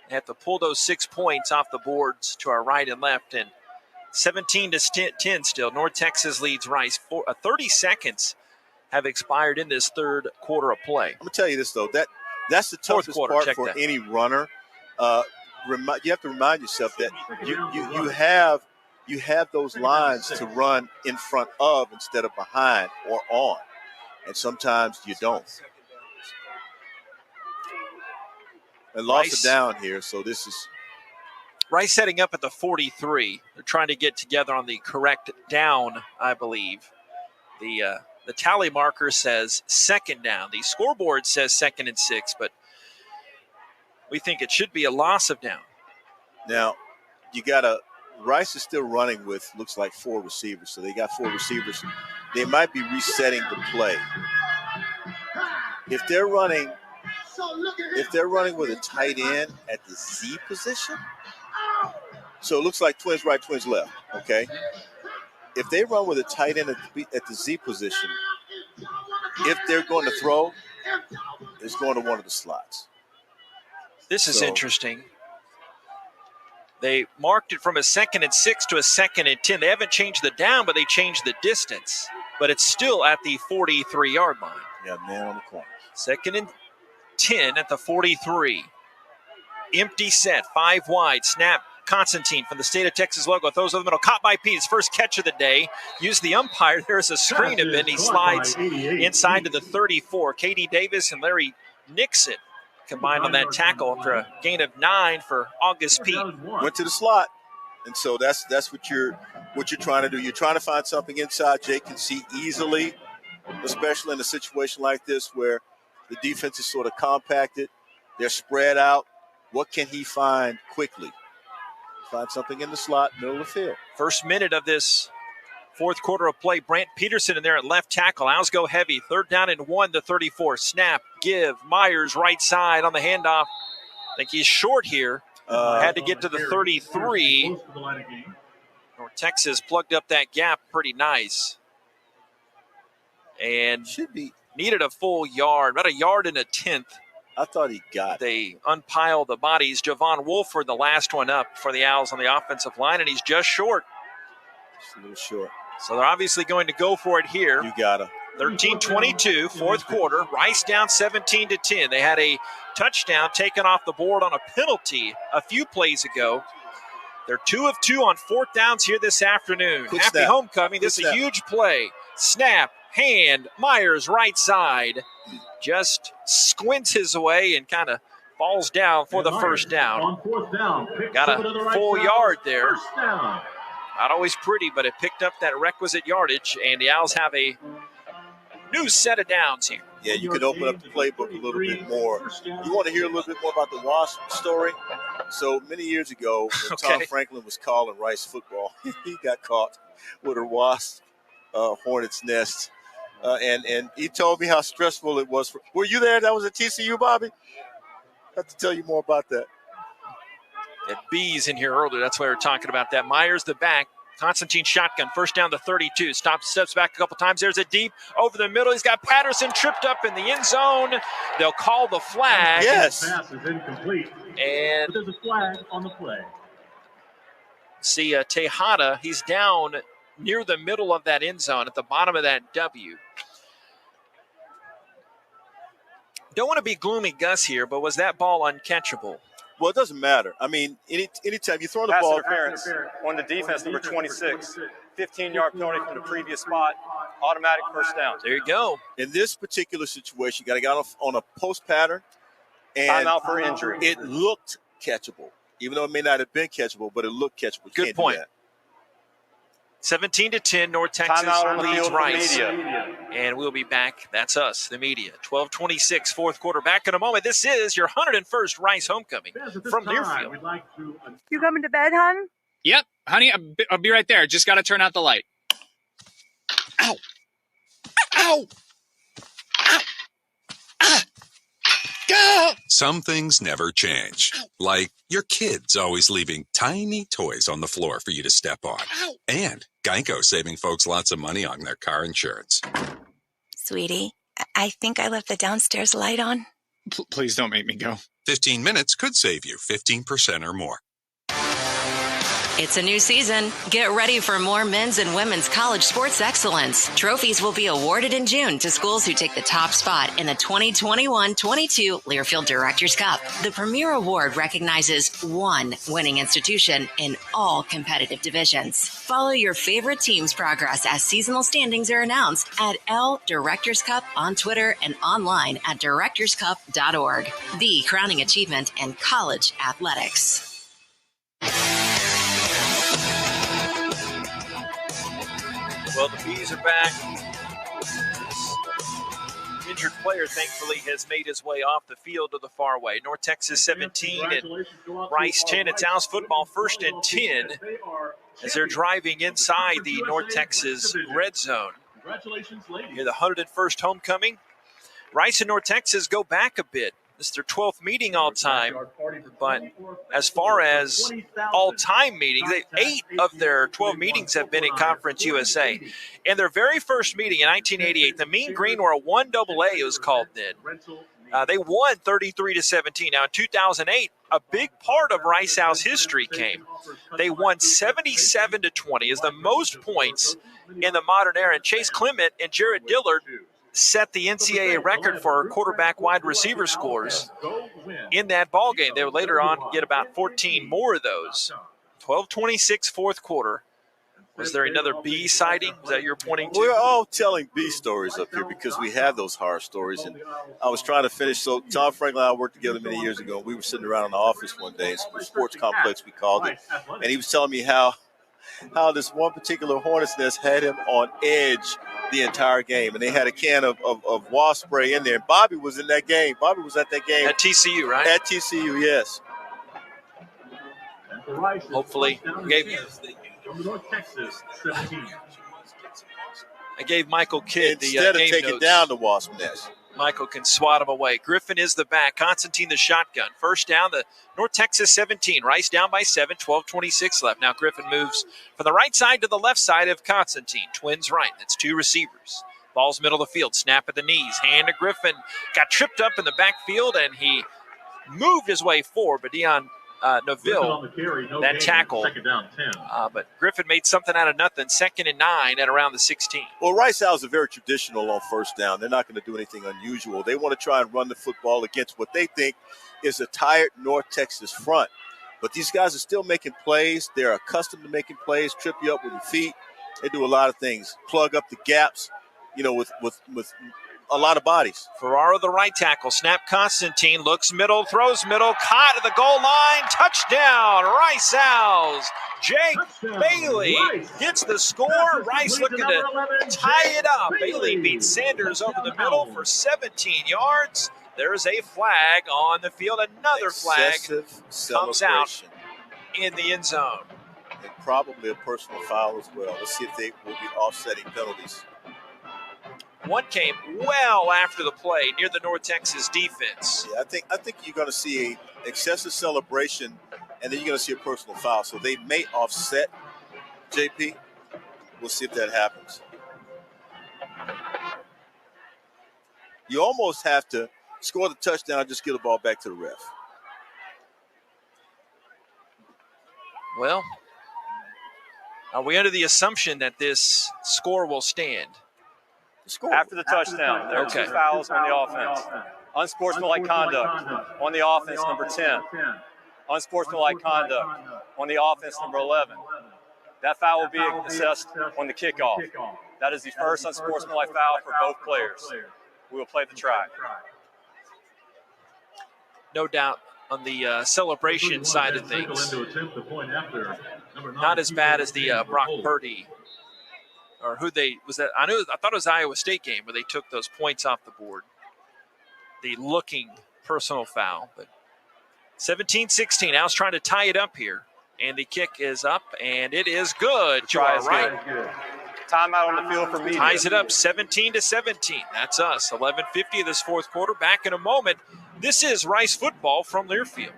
Speaker 2: they have to pull those 6 points off the boards to our right and left. And 17-10 still. North Texas leads Rice. 30 seconds have expired in this third quarter of play.
Speaker 3: I'm going to tell you this, though. That's the toughest part for any runner. You have to remind yourself that you have those lines to run in front of instead of behind or on. And sometimes you don't. And lost it down here, so this is
Speaker 2: Rice setting up at the 43. They're trying to get together on the correct down, I believe. The tally marker says second down. The scoreboard says 2nd and 6, but we think it should be a loss of down.
Speaker 3: Now, you gotta Rice is still running with, looks like 4 receivers. So they got 4 receivers. They might be resetting the play. If they're running with a tight end at the Z position, so it looks like twins right, twins left, okay? If they run with a tight end at the Z position, if they're going to throw, it's going to one of the slots.
Speaker 2: This is interesting. They marked it from a 2nd and 6 to a 2nd and 10. They haven't changed the down, but they changed the distance. But it's still at the 43-yard line.
Speaker 3: Yeah, man on the corner.
Speaker 2: 2nd and 10 at the 43. Empty set, 5 wide. Snap. Constantine from the State of Texas logo throws over the middle. Caught by Pease. First catch of the day. Used the umpire. There's a screen of it. He slides inside to the 34. Katie Davis and Larry Nixon combined on that tackle for a gain of 9 for August Pete.
Speaker 3: Went to the slot. And so that's what you're trying to do. You're trying to find something inside Jake can see easily, especially in a situation like this where the defense is sort of compacted. They're spread out. What can he find quickly? Find something in the slot, middle of the field.
Speaker 2: First minute of this fourth quarter of play. Brant Peterson in there at left tackle. Owls go heavy. 3rd down and 1 to 34. Snap, give. Myers right side on the handoff. I think he's short here. Had to get to the 33. North Texas plugged up that gap pretty nice. And needed a full yard, about a yard and a 10th.
Speaker 3: I thought he got it.
Speaker 2: They unpile the bodies. Javon Wolford, the last one up for the Owls on the offensive line, and he's just short.
Speaker 3: Just a little short.
Speaker 2: So they're obviously going to go for it here.
Speaker 3: You got him.
Speaker 2: 13-22, fourth quarter. Rice down 17-10. They had a touchdown taken off the board on a penalty a few plays ago. They're 2 of 2 on 4th downs here this afternoon.
Speaker 3: Quick
Speaker 2: Happy
Speaker 3: snap.
Speaker 2: homecoming. This is a huge play. Snap, hand, Myers right side. Just squints his way and kind of falls down for the first down.
Speaker 8: On 4th down.
Speaker 2: Got a full yard there. Not always pretty, but it picked up that requisite yardage, and the Owls have a new set of downs here.
Speaker 3: Yeah, you can open up the playbook a little bit more. You want to hear a little bit more about the Wasp story? So many years ago, when Tom Franklin was calling Rice football, he got caught with a wasp hornet's nest. And he told me how stressful it was. Were you there? That was at TCU, Bobby? I have to tell you more about that.
Speaker 2: And B's in here earlier. That's why we're talking about that. Myers the back. Constantine shotgun. First down to 32. Steps back a couple times. There's a deep over the middle. He's got Patterson tripped up in the end zone. They'll call the flag.
Speaker 3: Yes.
Speaker 8: Pass is incomplete.
Speaker 2: And
Speaker 8: but there's a flag on the play.
Speaker 2: See Tejada. He's down near the middle of that end zone at the bottom of that W. Don't want to be gloomy, Gus, here, but was that ball uncatchable?
Speaker 3: Well, it doesn't matter. I mean, anytime you throw the
Speaker 21: Pass
Speaker 3: ball.
Speaker 21: interference on the defense, number 26. 15-yard penalty from the previous spot. Automatic first down.
Speaker 2: There you go.
Speaker 3: In this particular situation, you got to get on a post pattern. And
Speaker 21: timeout for injury.
Speaker 3: It looked catchable, even though it may not have been catchable, but it looked catchable.
Speaker 2: Good point. 17-10, North Texas leads Rice. And we'll be back. That's us, the media. 12:26, fourth quarter. Back in a moment. This is your 101st Rice homecoming from Learfield.
Speaker 15: You coming to bed, hon?
Speaker 16: Yep, honey, I'll be right there. Just got to turn out the light. Ow! Ow! Ow! Ah! Go!
Speaker 24: Some things never change. Like your kids always leaving tiny toys on the floor for you to step on.
Speaker 16: Ow!
Speaker 24: And Geico saving folks lots of money on their car insurance.
Speaker 25: Sweetie, I think I left the downstairs light on.
Speaker 16: Please don't make me go.
Speaker 24: 15 minutes could save you 15% or more.
Speaker 26: It's a new season. Get ready for more men's and women's college sports excellence. Trophies will be awarded in June to schools who take the top spot in the 2021-22 Learfield Directors Cup. The premier award recognizes one winning institution in all competitive divisions. Follow your favorite team's progress as seasonal standings are announced at L Directors Cup on Twitter and online at directorscup.org. The crowning achievement in college athletics.
Speaker 2: Well, the Bees are back. injured player, thankfully, has made his way off the field to the far way. North Texas 17 and Rice 10. It's Owls football, 1st and 10, as they're driving inside the North Texas red zone. Near the 101st homecoming. Rice and North Texas go back a bit. This is their 12th meeting all time, but as far as all-time meetings, 8 of their 12 meetings have been in Conference USA. In their very first meeting in 1988, the Mean Green were a 1AA, it was called then. They won 33-17. Now, in 2008, a big part of Rice Owls history came. They won 77-20, is the most points in the modern era. And Chase Clement and Jared Dillard set the NCAA record for quarterback wide receiver scores in that ball game. They would later on get about 14 more of those. 12-26 fourth quarter. Was there another B sighting? Is that you're pointing to?
Speaker 3: We're all telling B stories up here because we have those horror stories. And I was trying to finish. So Tom Franklin and I worked together many years ago. We were sitting around in the office one day, sports complex we called it. And he was telling me how this one particular Hornets nest had him on edge the entire game. And they had a can of wasp spray in there. And Bobby was in that game. Bobby was at that game.
Speaker 2: At TCU, right?
Speaker 3: At TCU, yes.
Speaker 2: Hopefully.
Speaker 8: North Texas 17.
Speaker 2: I gave Michael Kidd the
Speaker 3: Instead of
Speaker 2: game
Speaker 3: taking
Speaker 2: notes.
Speaker 3: down the wasp nest.
Speaker 2: Michael can swat him away. Griffin is the back. Constantine the shotgun. First down, the North Texas 17. Rice down by 7, 12-26 left. Now Griffin moves from the right side to the left side of Constantine. Twins right. That's 2 receivers. Ball's middle of the field. Snap at the knees. Hand to Griffin. Got tripped up in the backfield, and he moved his way forward. But Deion Neville, that tackle.
Speaker 8: Second down, 10.
Speaker 2: But Griffin made something out of nothing. 2nd and 9 at around the 16.
Speaker 3: Well, Rice Owls are very traditional on first down. They're not going to do anything unusual. They want to try and run the football against what they think is a tired North Texas front. But these guys are still making plays. They're accustomed to making plays, trip you up with your feet. They do a lot of things, plug up the gaps, with a lot of bodies.
Speaker 2: Ferraro, the right tackle. Snap Constantine. Looks middle, throws middle. Caught at the goal line. Touchdown, Rice Owls. Jake Bailey gets the score. Rice looking to tie it up. Bailey beats Sanders over the middle for 17 yards. There's a flag on the field. Another flag comes out in the end zone.
Speaker 3: And probably a personal foul as well. Let's see if they will be offsetting penalties.
Speaker 2: One came well after the play near the North Texas defense.
Speaker 3: Yeah, I think you're going to see an excessive celebration, and then you're going to see a personal foul. So they may offset, JP. We'll see if that happens. You almost have to score the touchdown and just give the ball back to the ref.
Speaker 2: Well, are we under the assumption that this score will stand?
Speaker 21: After the touchdown, there are 2 fouls on the offense. Unsportsmanlike conduct on the offense, number 10. Unsportsmanlike conduct on the offense, number 11. That foul will be assessed on the kickoff. That is the first unsportsmanlike foul for both players. We will play the try.
Speaker 2: No doubt on the celebration side of things. Not as bad as the Brock Purdy. Or who they was that? I thought it was the Iowa State game where they took those points off the board. The looking personal foul, but 17-16. Owls trying to tie it up here, and the kick is up, and it is good. You are right.
Speaker 21: Timeout on the field for media.
Speaker 2: Ties it up 17-17. That's us. 11:50 of this fourth quarter. Back in a moment. This is Rice football from Learfield.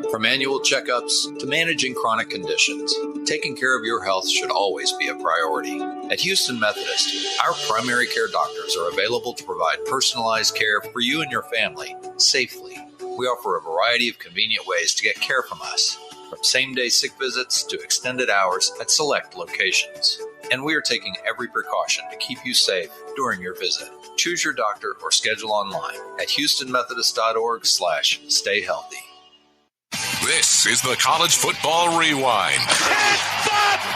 Speaker 1: From annual checkups to managing chronic conditions, taking care of your health should always be a priority. At Houston Methodist, our primary care doctors are available to provide personalized care for you and your family safely. We offer a variety of convenient ways to get care from us, from same-day sick visits to extended hours at select locations. And we are taking every precaution to keep you safe during your visit. Choose your doctor or schedule online at houstonmethodist.org/stayhealthy.
Speaker 6: This is the College Football Rewind.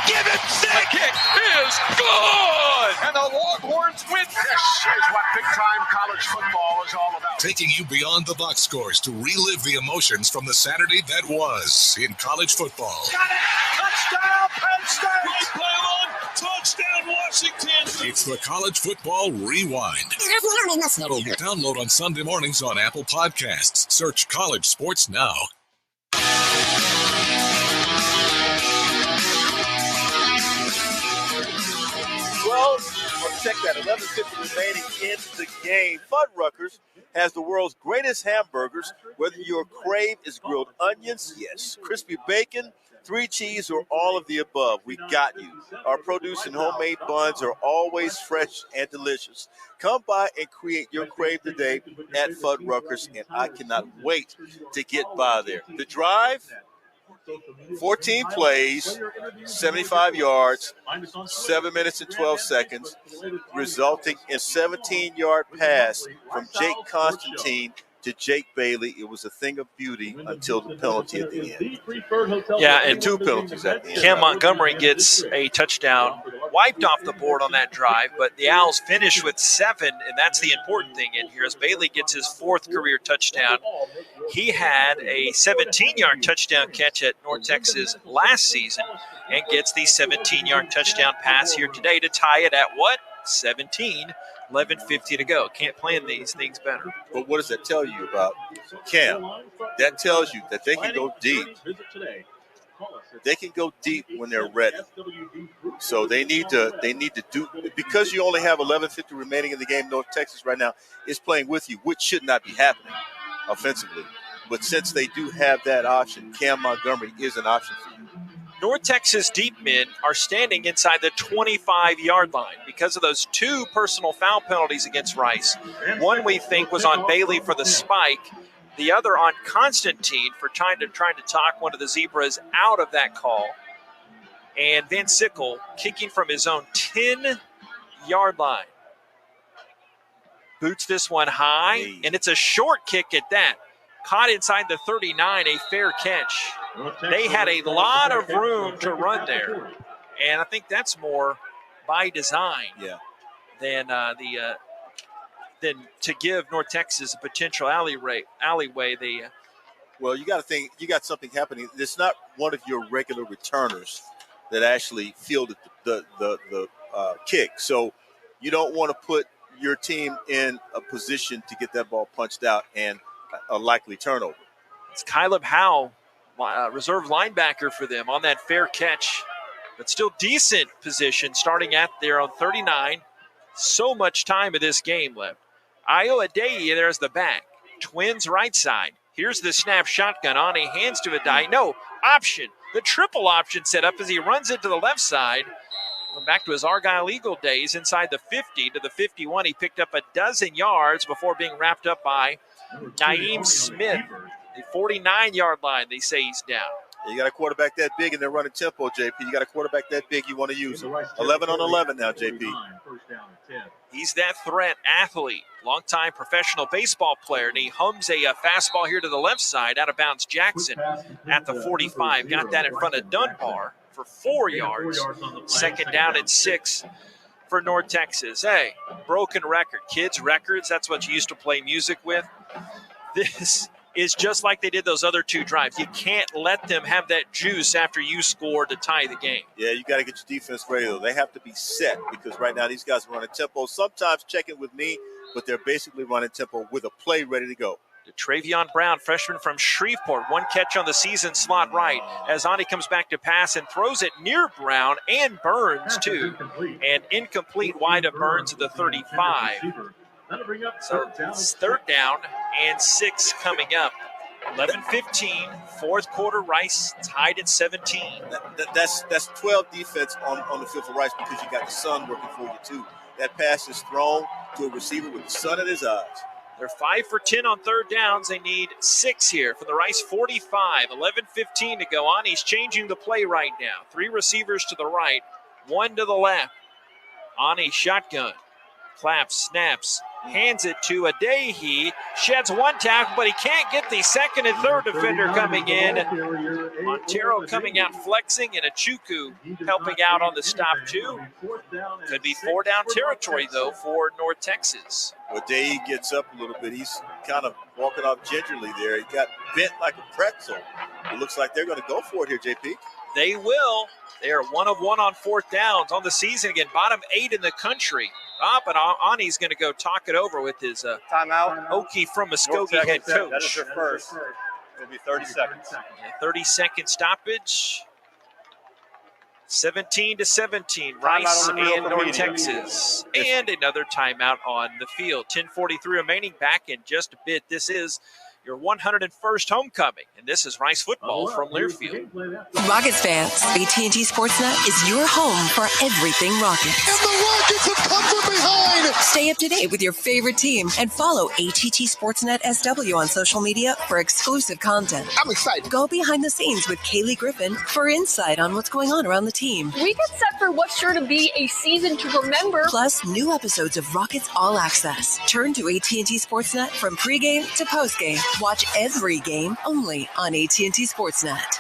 Speaker 10: Give it 6! The kick is good! And the Longhorns win. This is what big-time college football is all about.
Speaker 6: Taking you beyond the box scores to relive the emotions from the Saturday that was in college football.
Speaker 10: Got it! Touchdown, Penn State! Play on!
Speaker 6: Touchdown, Washington! It's the College Football Rewind. Download on Sunday mornings on Apple Podcasts. Search College Sports Now.
Speaker 3: Well, let's check that. 11:50 remaining in the game. Fuddruckers has the world's greatest hamburgers. Whether your crave is grilled onions, yes, crispy bacon, 3 cheese, or all of the above, we got you. Our produce and homemade buns are always fresh and delicious. Come by and create your crave today at Fuddruckers, and I cannot wait to get by there. The drive, 14 plays, 75 yards, 7 minutes and 12 seconds, resulting in a 17-yard pass from Jake Constantine to Jake Bailey. It was a thing of beauty until the penalty at the end.
Speaker 2: Yeah, and
Speaker 3: 2 penalties at the end.
Speaker 2: Cam Montgomery gets a touchdown, wiped off the board on that drive, but the Owls finish with 7, and that's the important thing in here as Bailey gets his 4th career touchdown. He had a 17-yard touchdown catch at North Texas last season and gets the 17-yard touchdown pass here today to tie it at what? 17. 11:50 to go. Can't plan these things better.
Speaker 3: But what does that tell you about Cam? That tells you that they can go deep. They can go deep when they're ready. So they need to do, because you only have 11:50 remaining in the game. North Texas right now is playing with you, which should not be happening offensively. But since they do have that option, Cam Montgomery is an option for you.
Speaker 2: North Texas deep men are standing inside the 25-yard line because of those 2 personal foul penalties against Rice. One we think was on Bailey for the spike, the other on Constantine for trying to talk one of the Zebras out of that call. And Van Sickle kicking from his own 10-yard line. Boots this one high, and it's a short kick at that. Caught inside the 39, a fair catch. They had a lot of room to run there, and I think that's more by design than to give North Texas a potential alleyway.
Speaker 3: Well, you got to think you got something happening. It's not one of your regular returners that actually fielded the kick, so you don't want to put your team in a position to get that ball punched out and a likely turnover.
Speaker 2: It's Caleb Howe, reserve linebacker for them, on that fair catch, but still decent position starting at there on 39. So much time of this game left. Io Adei, there's the back. Twins right side. Here's the snap shotgun. Ani hands to Adei. No, option. The triple option set up as he runs it to the left side. Back to his Argyle Eagle days, inside the 50 to the 51. He picked up a dozen yards before being wrapped up by Naeem Smith. The 49-yard line, they say he's down.
Speaker 3: You got a quarterback that big and they're running tempo, JP. You got a quarterback that big, you want to use him. 11 on 11 now, JP.
Speaker 2: He's that threat athlete, longtime professional baseball player, and he hums a fastball here to the left side, out of bounds Jackson at the 45. Got that in front of Dunbar for 4 yards. 2nd down and 6 for North Texas. Hey, broken record. Kids' records, that's what you used to play music with. This is just like they did those other 2 drives. You can't let them have that juice after you score to tie the game.
Speaker 3: Yeah, you got to get your defense ready, though. They have to be set because right now these guys are running tempo. Sometimes checking with me, but they're basically running tempo with a play ready to go.
Speaker 2: Travion Brown, freshman from Shreveport, 1 catch on the season, slot right, as Ani comes back to pass and throws it near Brown and Burns, too. And incomplete wide of Burns at the 35. So it's 3rd down and 6 coming up. 11-15, 4th quarter, Rice tied at 17.
Speaker 3: That's 12 defense on the field for Rice because you got the sun working for you, too. That pass is thrown to a receiver with the sun in his eyes.
Speaker 2: They're 5 for 10 on 3rd downs. They need 6 here from the Rice 45. 11-15 to go on. He's changing the play right now. 3 receivers to the right, 1 to the left. Ani shotgun. Claps, snaps, hands it to Adei. Sheds 1 tackle, but he can't get the 2nd and 3rd defender coming in. Montero coming out flexing, and Achukwu helping out on the stop, too. Could be 4-down territory, though, for North Texas.
Speaker 3: Adei gets up a little bit. He's kind of walking off gingerly there. He got bent like a pretzel. It looks like they're going to go for it here, JP.
Speaker 2: They will. They are 1 of 1 on fourth downs on the season again. Bottom 8 in the country. Up and Ani's going to go talk it over with his
Speaker 21: timeout.
Speaker 2: Okie from Muskogee head coach.
Speaker 21: That is your first. It'll be 30 seconds.
Speaker 2: 30-second stoppage. 17-17. Rice and North Texas. And another timeout on the field. 10:43 remaining. Back in just a bit. This is your 101st homecoming, and this is Rice football from Learfield.
Speaker 4: Rockets fans, AT&T Sportsnet is your home for everything Rockets.
Speaker 10: And the Rockets have come from behind.
Speaker 4: Stay up to date with your favorite team and follow ATT Sportsnet SW on social media for exclusive content.
Speaker 10: I'm excited.
Speaker 4: Go behind the scenes with Kaylee Griffin for insight on what's going on around the team.
Speaker 5: We get set for what's sure to be a season to remember.
Speaker 4: Plus, new episodes of Rockets All Access. Turn to AT&T Sportsnet from pregame to postgame. Watch every game only on AT&T Sportsnet.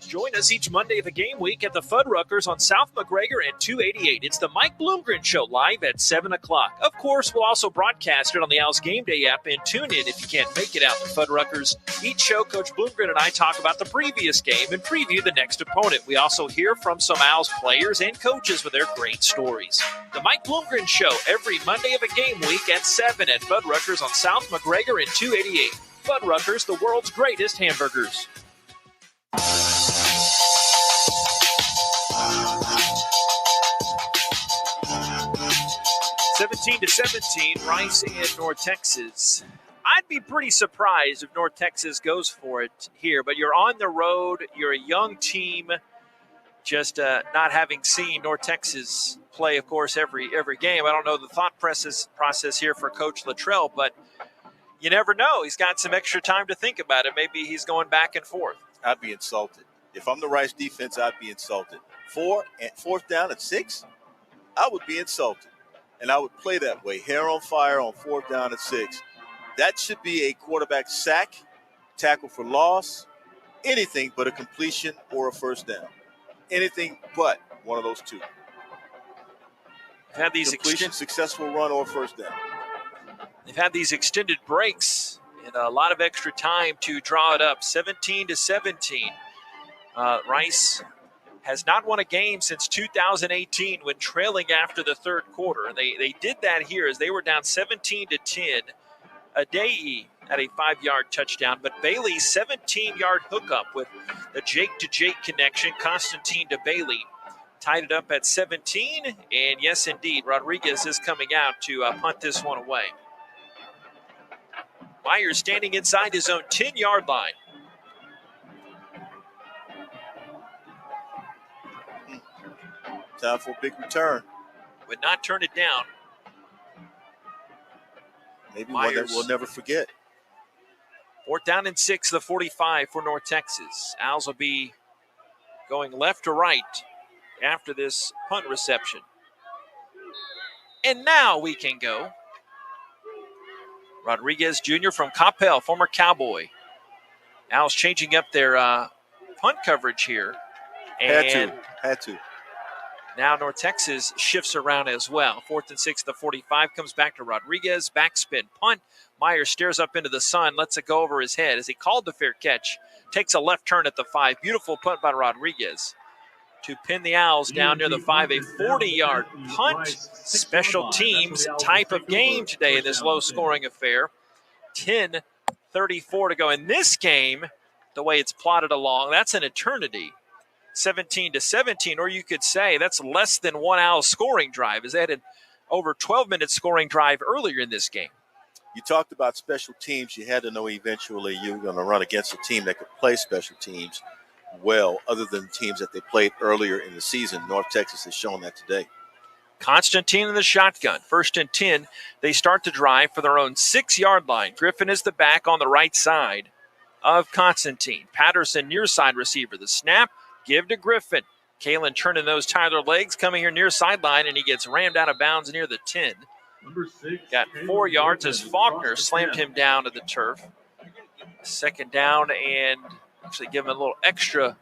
Speaker 2: Join us each Monday of the game week at the Fuddruckers on South McGregor and 288. It's the Mike Bloomgren Show live at 7 o'clock. Of course, we'll also broadcast it on the Owls Game Day app and tune in if you can't make it out to Fuddruckers. Each show, Coach Bloomgren and I talk about the previous game and preview the next opponent. We also hear from some Owls players and coaches with their great stories. The Mike Bloomgren Show every Monday of a game week at 7 at Fuddruckers on South McGregor and 288. Fuddruckers, the world's greatest hamburgers. 17-17, Rice and North Texas. I'd be pretty surprised if North Texas goes for it here, but you're on the road. You're a young team. Just not having seen North Texas play, of course, every game. I don't know the thought process here for Coach Luttrell, but you never know. He's got some extra time to think about it. Maybe he's going back and forth.
Speaker 3: I'd be insulted. If I'm the Rice defense, I'd be insulted. 4th down and 6, I would be insulted. And I would play that way, hair on fire on 4th down and 6. That should be a quarterback sack, tackle for loss, anything but a completion or a first down. Anything but one of those two.
Speaker 2: Had these
Speaker 3: completion, successful run, or first down.
Speaker 2: They've had these extended breaks and a lot of extra time to draw it up. 17-17. Rice has not won a game since 2018 when trailing after the third quarter. They did that here as they were down 17-10. Adei had a 5-yard touchdown, but Bailey's 17-yard hookup with the Jake-to-Jake connection, Constantine to Bailey, tied it up at 17. And yes, indeed, Rodriguez is coming out to punt this one away. Myers standing inside his own 10-yard line.
Speaker 3: Time for a big return.
Speaker 2: Would not turn it down.
Speaker 3: Maybe one that we'll never forget.
Speaker 2: 4th down and 6, the 45 for North Texas. Owls will be going left to right after this punt reception. And now we can go. Rodriguez Jr. from Coppell, former Cowboy. Owls changing up their punt coverage here. And
Speaker 3: Had to.
Speaker 2: now North Texas shifts around as well. 4th and 6, the 45 comes back to Rodriguez. Backspin punt. Myers stares up into the sun, lets it go over his head as he called the fair catch. Takes a left turn at the 5. Beautiful punt by Rodriguez to pin the Owls down near the 5. A 40-yard punt. Special teams type of game today in this low-scoring affair. 10:34 to go. In this game, the way it's plotted along, that's an eternity. 17-17, or you could say that's less than one Owl scoring drive, as they had an over 12-minute scoring drive earlier in this game.
Speaker 3: You talked about special teams. You had to know eventually you were going to run against a team that could play special teams well, other than teams that they played earlier in the season. North Texas has shown that today.
Speaker 2: Constantine in the shotgun. 1st and 10. They start the drive for their own 6-yard line. Griffin is the back on the right side of Constantine. Patterson near side receiver. The snap, give to Griffin. Kalen turning those Tyler legs, coming here near sideline, and he gets rammed out of bounds near the 10. Got 4 yards as Faulkner slammed him down to the turf. 2nd down, and actually give him a little extra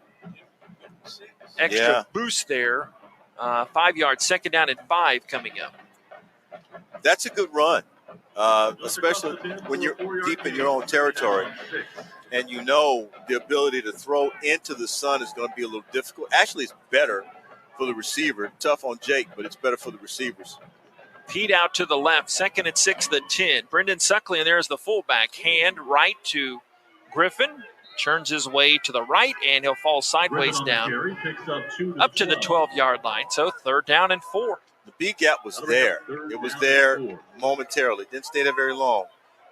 Speaker 2: boost there. 5 yards, 2nd down and 5 coming up.
Speaker 3: That's a good run, especially when you're deep in your own territory. and you know the ability to throw into the sun is going to be a little difficult. Actually, it's better for the receiver. Tough on Jake, but it's better for the receivers.
Speaker 2: Pete out to the left, 2nd and 6, the 10. Brendan Suckley, and there's the fullback. Hand right to Griffin. Turns his way to the right, and he'll fall sideways down up to the 12-yard line. So 3rd down and 4.
Speaker 3: The B gap was there. It was there momentarily. Didn't stay there very long,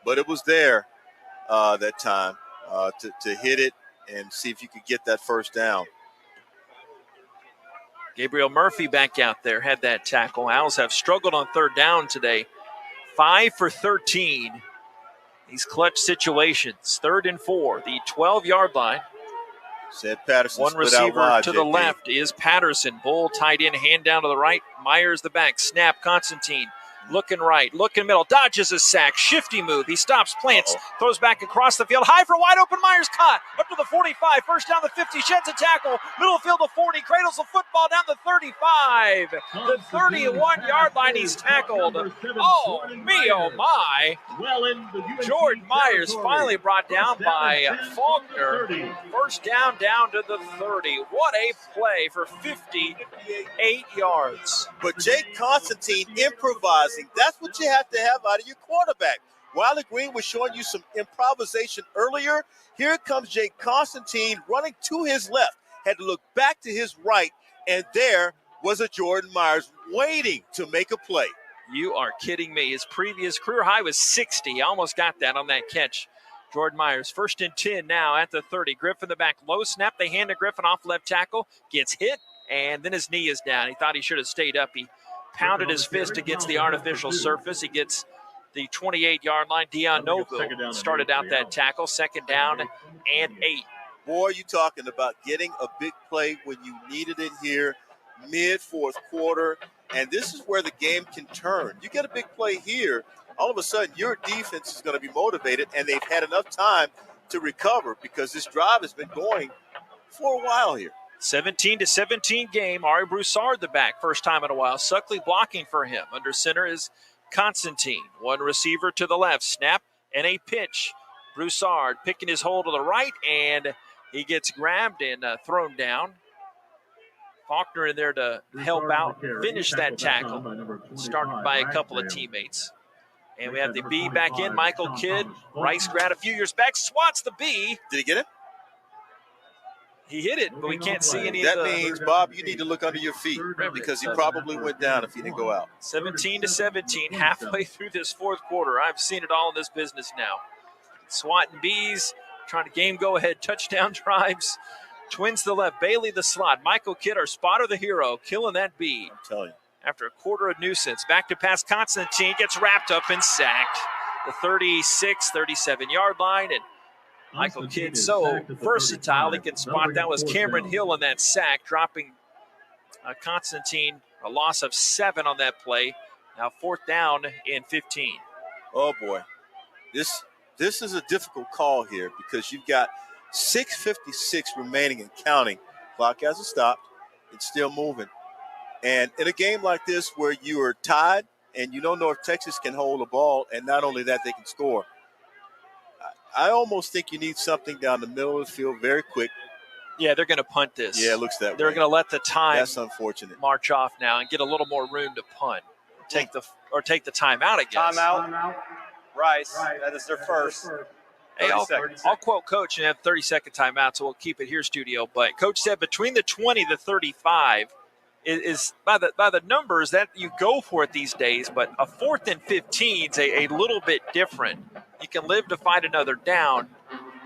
Speaker 3: but it was there that time to hit it and see if you could get that first down.
Speaker 2: Gabriel Murphy back out there, had that tackle. Owls have struggled on 3rd down today. 5 for 13. These clutch situations. 3rd and 4, the 12-yard line.
Speaker 3: Said Patterson.
Speaker 2: One receiver to the left is Patterson. Bull tight end, hand down to the right. Myers the back. Snap, Constantine. Looking right, looking middle, dodges a sack, shifty move. He stops, plants, throws back across the field. High for wide open, Myers caught. Up to the 45, first down the 50, sheds a tackle. Middle field to 40, cradles the football down the 35. The 31-yard line, he's tackled. Oh, me, oh my. Jordan Myers finally brought down by Faulkner. First down to the 30. What a play for 58 yards.
Speaker 3: But Jake Constantine improvised. That's what you have to have out of your quarterback. Wiley Green was showing you some improvisation earlier. Here comes Jake Constantine running to his left. Had to look back to his right, and there was a Jordan Myers waiting to make a play.
Speaker 2: You are kidding me. His previous career high was 60. Almost got that on that catch. Jordan Myers, 1st and 10 now at the 30. Griffin the back, low snap. They hand to Griffin off left tackle. Gets hit, and then his knee is down. He thought he should have stayed up. He pounded his fist against the artificial surface. He gets the 28-yard line. Dion Noble started out that tackle. 2nd down and 8.
Speaker 3: Boy, you talking about getting a big play when you needed it here, mid-4th quarter. And this is where the game can turn. You get a big play here, all of a sudden your defense is going to be motivated, and they've had enough time to recover because this drive has been going for a while here.
Speaker 2: 17-17 game. Ari Broussard the back, first time in a while. Suckley blocking for him. Under center is Constantine. One receiver to the left. Snap and a pitch. Broussard picking his hole to the right, and he gets grabbed and thrown down. Faulkner in there to help out, finish that tackle. Started by a couple of teammates. And we have the B back in. Michael Kidd, Rice grad a few years back, swats the B.
Speaker 3: Did he get it?
Speaker 2: He hit it, but we can't see any
Speaker 3: that
Speaker 2: of the...
Speaker 3: That means, Bob, you need to look under your feet because he probably went down if he didn't go out.
Speaker 2: 17-17, halfway through this 4th quarter. I've seen it all in this business now. Swatting B's, trying to game go-ahead touchdown drives. Twins to the left, Bailey the slot. Michael Kidd, our spotter, the hero, killing that B.
Speaker 3: I'm telling you.
Speaker 2: After a quarter of nuisance, back to pass Constantine, gets wrapped up and sacked. The 36, 37-yard line, and Michael Kidd so versatile, he can spot. That was Cameron Hill on that sack, dropping Constantine, a loss of 7 on that play. Now 4th down and 15.
Speaker 3: Oh, boy. This is a difficult call here because you've got 6:56 remaining and counting. Clock hasn't stopped. It's still moving. And in a game like this where you are tied and you know North Texas can hold the ball, and not only that, they can score, I almost think you need something down the middle of the field very quick.
Speaker 2: Yeah, they're going to punt this.
Speaker 3: Yeah, it looks that way.
Speaker 2: They're going to let the time
Speaker 3: That's unfortunate.
Speaker 2: march off now and get a little more room to punt. Take the time out, I guess.
Speaker 21: Timeout. Rice. That is their first.
Speaker 2: Hey, I'll quote Coach and have 30-second timeout, so we'll keep it here, studio. But Coach said between the 20 to 35 is by the numbers that you go for it these days, but a 4th and 15 is a little bit different. You can live to fight another down.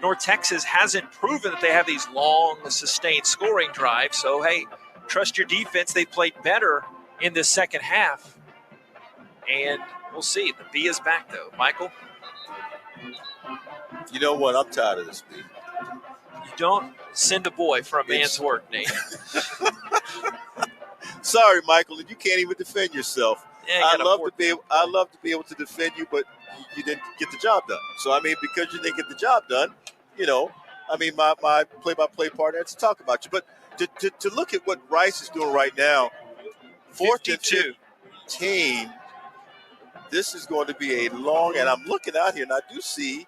Speaker 2: North Texas hasn't proven that they have these long, sustained scoring drives. So, hey, trust your defense. They played better in the second half. And we'll see. The B is back, though. Michael?
Speaker 3: You know what? I'm tired of this, B.
Speaker 2: You don't send a boy for a man's work, Nate.
Speaker 3: Sorry, Michael, and you can't even defend yourself.
Speaker 2: Yeah,
Speaker 3: I love to be able to defend you, but you didn't get the job done. So, I mean, because you didn't get the job done, my play-by-play partner had to talk about you. But to look at what Rice is doing right now, 4th and 15, this is going to be a long, and I'm looking out here, and I do see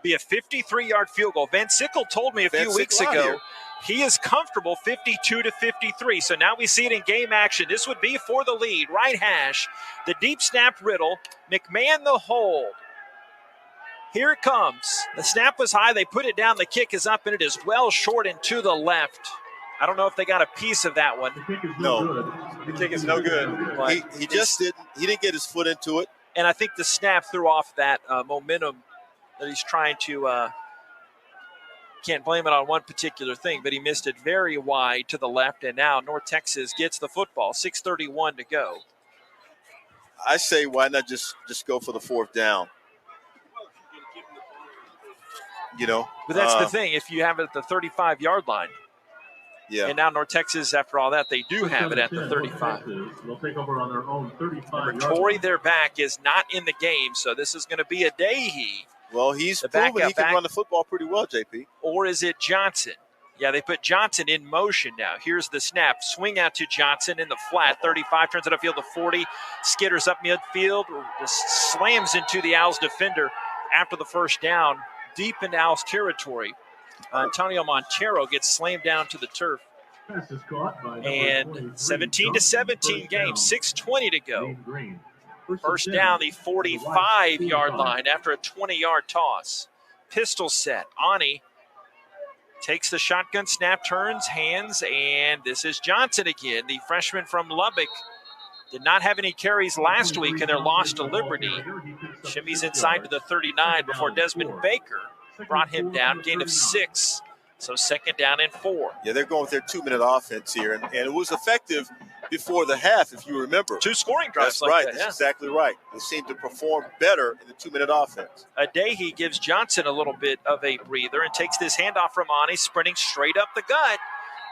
Speaker 2: Be a 53-yard field goal. Van Sickle told me a few weeks ago he is comfortable 52-53. So now we see it in game action. This would be for the lead. Right hash. The deep snap Riddle. McMahon the hold. Here it comes. The snap was high. They put it down. The kick is up, and it is well short and to the left. I don't know if they got a piece of that one.
Speaker 3: No, the kick is no good. He just didn't. He didn't get his foot into it.
Speaker 2: And I think the snap threw off that momentum that he's trying to. Can't blame it on one particular thing, but he missed it very wide to the left, and now North Texas gets the football. 6:31 to go.
Speaker 3: I say, why not just go for the fourth down? You know,
Speaker 2: but that's the thing. If you have it at the 35-yard line.
Speaker 3: Yeah.
Speaker 2: And now North Texas, after all that, they do have it at the 35.
Speaker 8: They'll take over on their own 35-yard line.
Speaker 2: Torrey, their back, is not in the game, so this is going to be a Dahy.
Speaker 3: Well, he's proven he can run the football pretty well, JP.
Speaker 2: Or is it Johnson? Yeah, they put Johnson in motion now. Here's the snap. Swing out to Johnson in the flat. 35, turns it upfield to 40. Skitters up midfield. Just slams into the Owls defender after the first down, deep into Owls territory. Antonio Montero gets slammed down to the turf. And 17-17 game, 6:20 to go. First down, the 45-yard line after a 20-yard toss. Pistol set. Ani takes the shotgun snap, turns, hands, and this is Johnson again, the freshman from Lubbock. Did not have any carries last week in their loss to Liberty. Shimmies inside to the 39 before Desmond Baker brought him down, gain of 6. So second down and 4.
Speaker 3: Yeah, they're going with their 2-minute offense here, and it was effective before the half, if you remember.
Speaker 2: 2 scoring drives.
Speaker 3: That's right. That's exactly right. They seem to perform better in the 2-minute offense.
Speaker 2: Dahy gives Johnson a little bit of a breather and takes this handoff from Ani, sprinting straight up the gut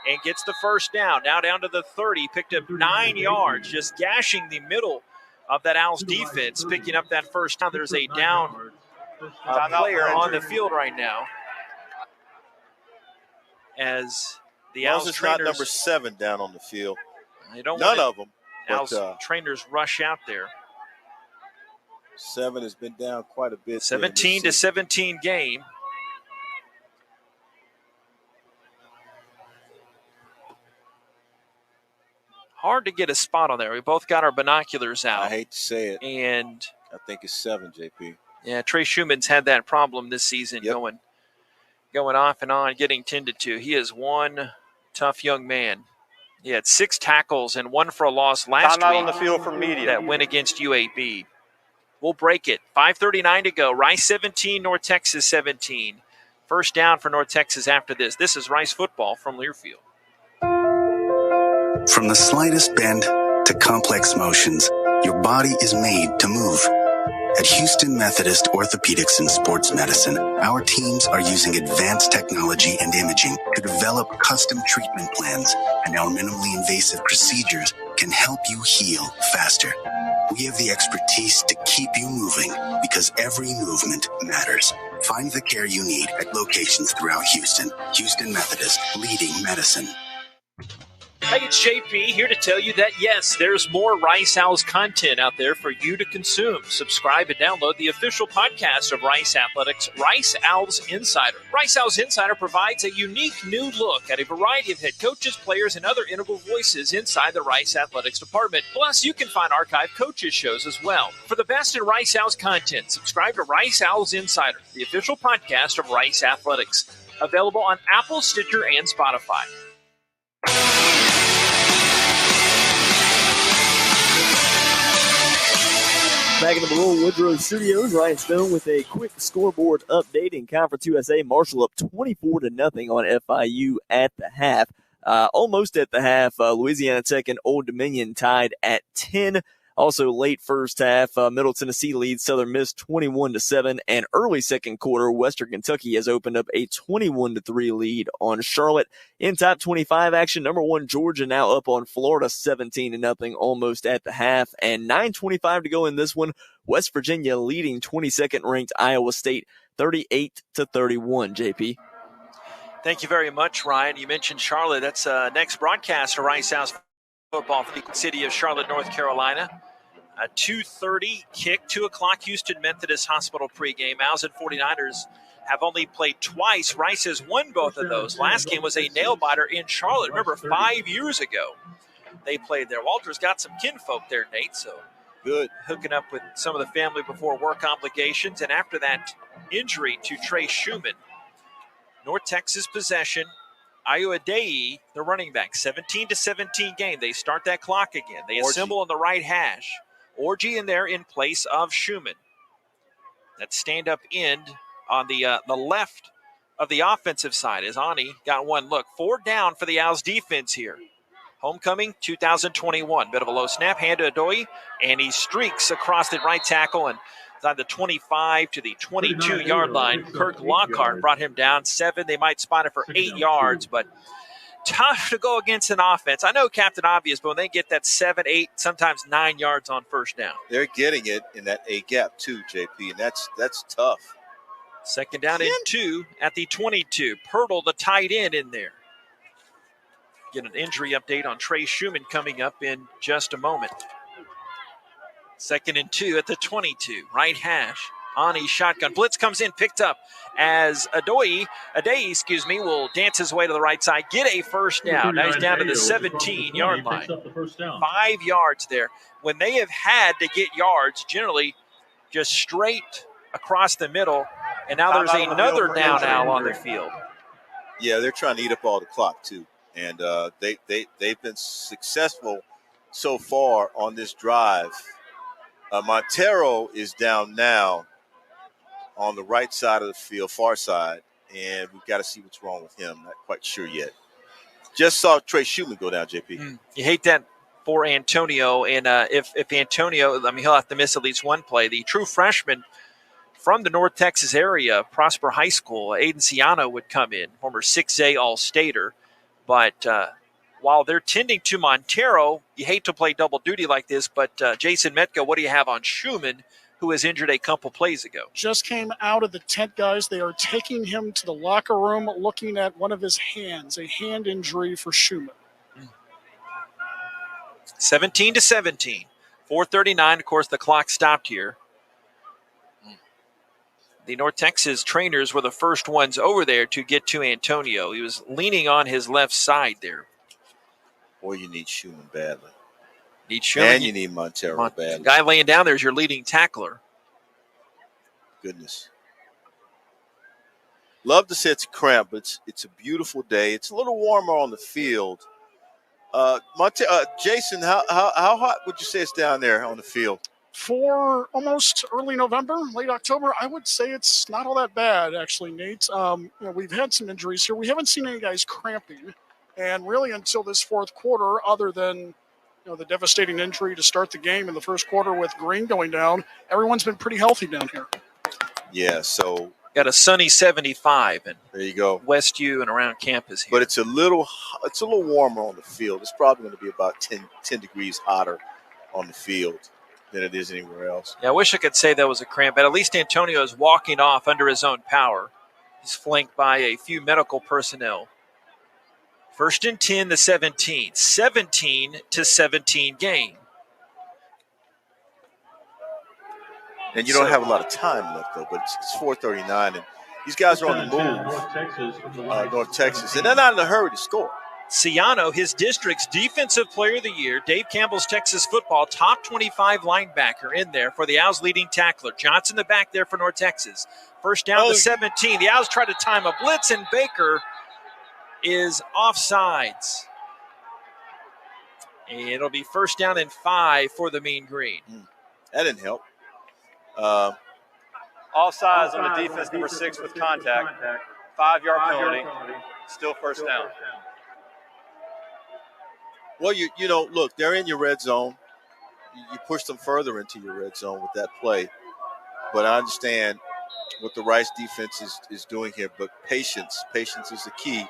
Speaker 2: and gets the first down. Now down to the 30, picked up 9 yards, just gashing the middle of that Owls defense, picking up that first down. There's a down player on the field right now. As the Owls trainers,
Speaker 3: not number 7 down on the field.
Speaker 2: None
Speaker 3: of them.
Speaker 2: Owls trainers rush out there.
Speaker 3: 7 has been down quite a bit.
Speaker 2: 17-17 game. Hard to get a spot on there. We both got our binoculars out.
Speaker 3: I hate to say it.
Speaker 2: And
Speaker 3: I think it's 7, JP.
Speaker 2: Yeah, Trey Schumann's had that problem this season, going off and on, getting tended to. He is one tough young man. He had 6 tackles and 1 for a loss last week
Speaker 21: on the field for media.
Speaker 2: that went against UAB. We'll break it. 5:39 to go. Rice 17, North Texas 17. First down for North Texas after this. This is Rice football from Learfield.
Speaker 9: From the slightest bend to complex motions, your body is made to move. At Houston Methodist Orthopedics and Sports Medicine, our teams are using advanced technology and imaging to develop custom treatment plans, and our minimally invasive procedures can help you heal faster. We have the expertise to keep you moving because every movement matters. Find the care you need at locations throughout Houston. Houston Methodist, leading medicine.
Speaker 2: Hey, it's JP here to tell you that, yes, there's more Rice Owls content out there for you to consume. Subscribe and download the official podcast of Rice Athletics, Rice Owls Insider. Rice Owls Insider provides a unique new look at a variety of head coaches, players, and other integral voices inside the Rice Athletics department. Plus, you can find archived coaches shows as well. For the best in Rice Owls content, subscribe to Rice Owls Insider, the official podcast of Rice Athletics. Available on Apple, Stitcher, and Spotify.
Speaker 7: Back in the Below Woodrow Studios, Ryan Stone with a quick scoreboard update in Conference USA. Marshall up 24-0 on FIU at the half. Almost at the half, Louisiana Tech and Old Dominion tied at 10. Also late first half, Middle Tennessee leads Southern Miss 21-7, and early second quarter, Western Kentucky has opened up a 21-3 lead on Charlotte. In top 25 action, number 1 Georgia now up on Florida 17-0 almost at the half, and 9:25 to go in this one. West Virginia leading 22nd ranked Iowa State 38-31. JP.
Speaker 2: Thank you very much, Ryan. You mentioned Charlotte. That's next broadcast of Rice Owls football for the city of Charlotte, North Carolina. A 2:30 kick, 2 o'clock Houston Methodist Hospital pregame. Owls and 49ers have only played twice. Rice has won both of those. Last game was a nail-biter in Charlotte. Remember, 5 years ago they played there. Walter's got some kinfolk there, Nate, so
Speaker 3: good.
Speaker 2: Hooking up with some of the family before work obligations. And after that injury to Trey Schumann, North Texas possession. Iowa Day, the running back, 17-17 game. They start that clock again. They assemble on the right hash. Orji in there in place of Schumann. That stand-up end on the left of the offensive side as Ani got one look. 4 down for the Owls defense here. Homecoming 2021. Bit of a low snap, hand to Adoyi, and he streaks across the right tackle and on the 25 to the 22-yard line. Kirk Lockhart brought him down 7. They might spot it for 8 yards, but tough to go against an offense. I know Captain Obvious, but when they get that 7, 8, sometimes 9 yards on first down.
Speaker 3: They're getting it in that A gap too, JP, and that's tough.
Speaker 2: Second down and 2 at the 22. Pirtle, the tight end, in there. Get an injury update on Trey Schumann coming up in just a moment. Second and 2 at the 22. Right hash. Ani shotgun. Blitz comes in, picked up as Aday, will dance his way to the right side, get a first down. Now he's down to the 17-yard line. 5 yards there. When they have had to get yards, generally just straight across the middle, and now there's another down Owl on the field.
Speaker 3: Yeah, they're trying to eat up all the clock too, and they've been successful so far on this drive. Montero is down now on the right side of the field, far side, and we've got to see what's wrong with him. Not quite sure yet. Just saw Trey Schumann go down, JP.
Speaker 2: You hate that for Antonio, and if Antonio, he'll have to miss at least one play. The true freshman from the North Texas area, Prosper High School, Aiden Ciano would come in, former 6A All-Stater, but while they're tending to Montero, you hate to play double duty like this, but Jason Metka, what do you have on Schumann, who was injured a couple plays ago?
Speaker 17: Just came out of the tent, guys. They are taking him to the locker room, looking at one of his hands, a hand injury for Schumann.
Speaker 2: 17-17. 4:39, of course, the clock stopped here. The North Texas trainers were the first ones over there to get to Antonio. He was leaning on his left side there.
Speaker 3: Boy, you need Schumann badly.
Speaker 2: Need Schumann.
Speaker 3: And you need Montero badly.
Speaker 2: The guy laying down there is your leading tackler.
Speaker 3: Goodness. Love to say it's cramped, but it's a beautiful day. It's a little warmer on the field. Jason, how hot would you say it's down there on the field?
Speaker 17: For almost early November, late October, I would say it's not all that bad, actually, Nate. We've had some injuries here. We haven't seen any guys cramping. And really until this fourth quarter, other than the devastating injury to start the game in the first quarter with Green going down, everyone's been pretty healthy down here.
Speaker 3: Yeah, so
Speaker 2: got a sunny 75, and
Speaker 3: there you go.
Speaker 2: West U and around campus here.
Speaker 3: But it's a little warmer on the field. It's probably going to be about 10 degrees hotter on the field than it is anywhere else.
Speaker 2: Yeah, I wish I could say that was a cramp, but at least Antonio is walking off under his own power. He's flanked by a few medical personnel. First and 10, the 17. 17-17 game.
Speaker 3: And you don't have a lot of time left, though, but it's 4:39, and these guys are on the move, North Texas, and they're not in a hurry to score.
Speaker 2: Ciano, his district's Defensive Player of the Year, Dave Campbell's Texas football, top 25 linebacker in there for the Owls' leading tackler. Johnson the back there for North Texas. First down to 17. The Owls try to time a blitz, and Baker is offsides. And it'll be first down and 5 for the Mean Green.
Speaker 3: That didn't help.
Speaker 21: Offsides on the defense, number 6 with contact. 5-yard penalty. Still first down.
Speaker 3: Well, you know, look, they're in your red zone. You push them further into your red zone with that play. But I understand what the Rice defense is doing here. But patience is the key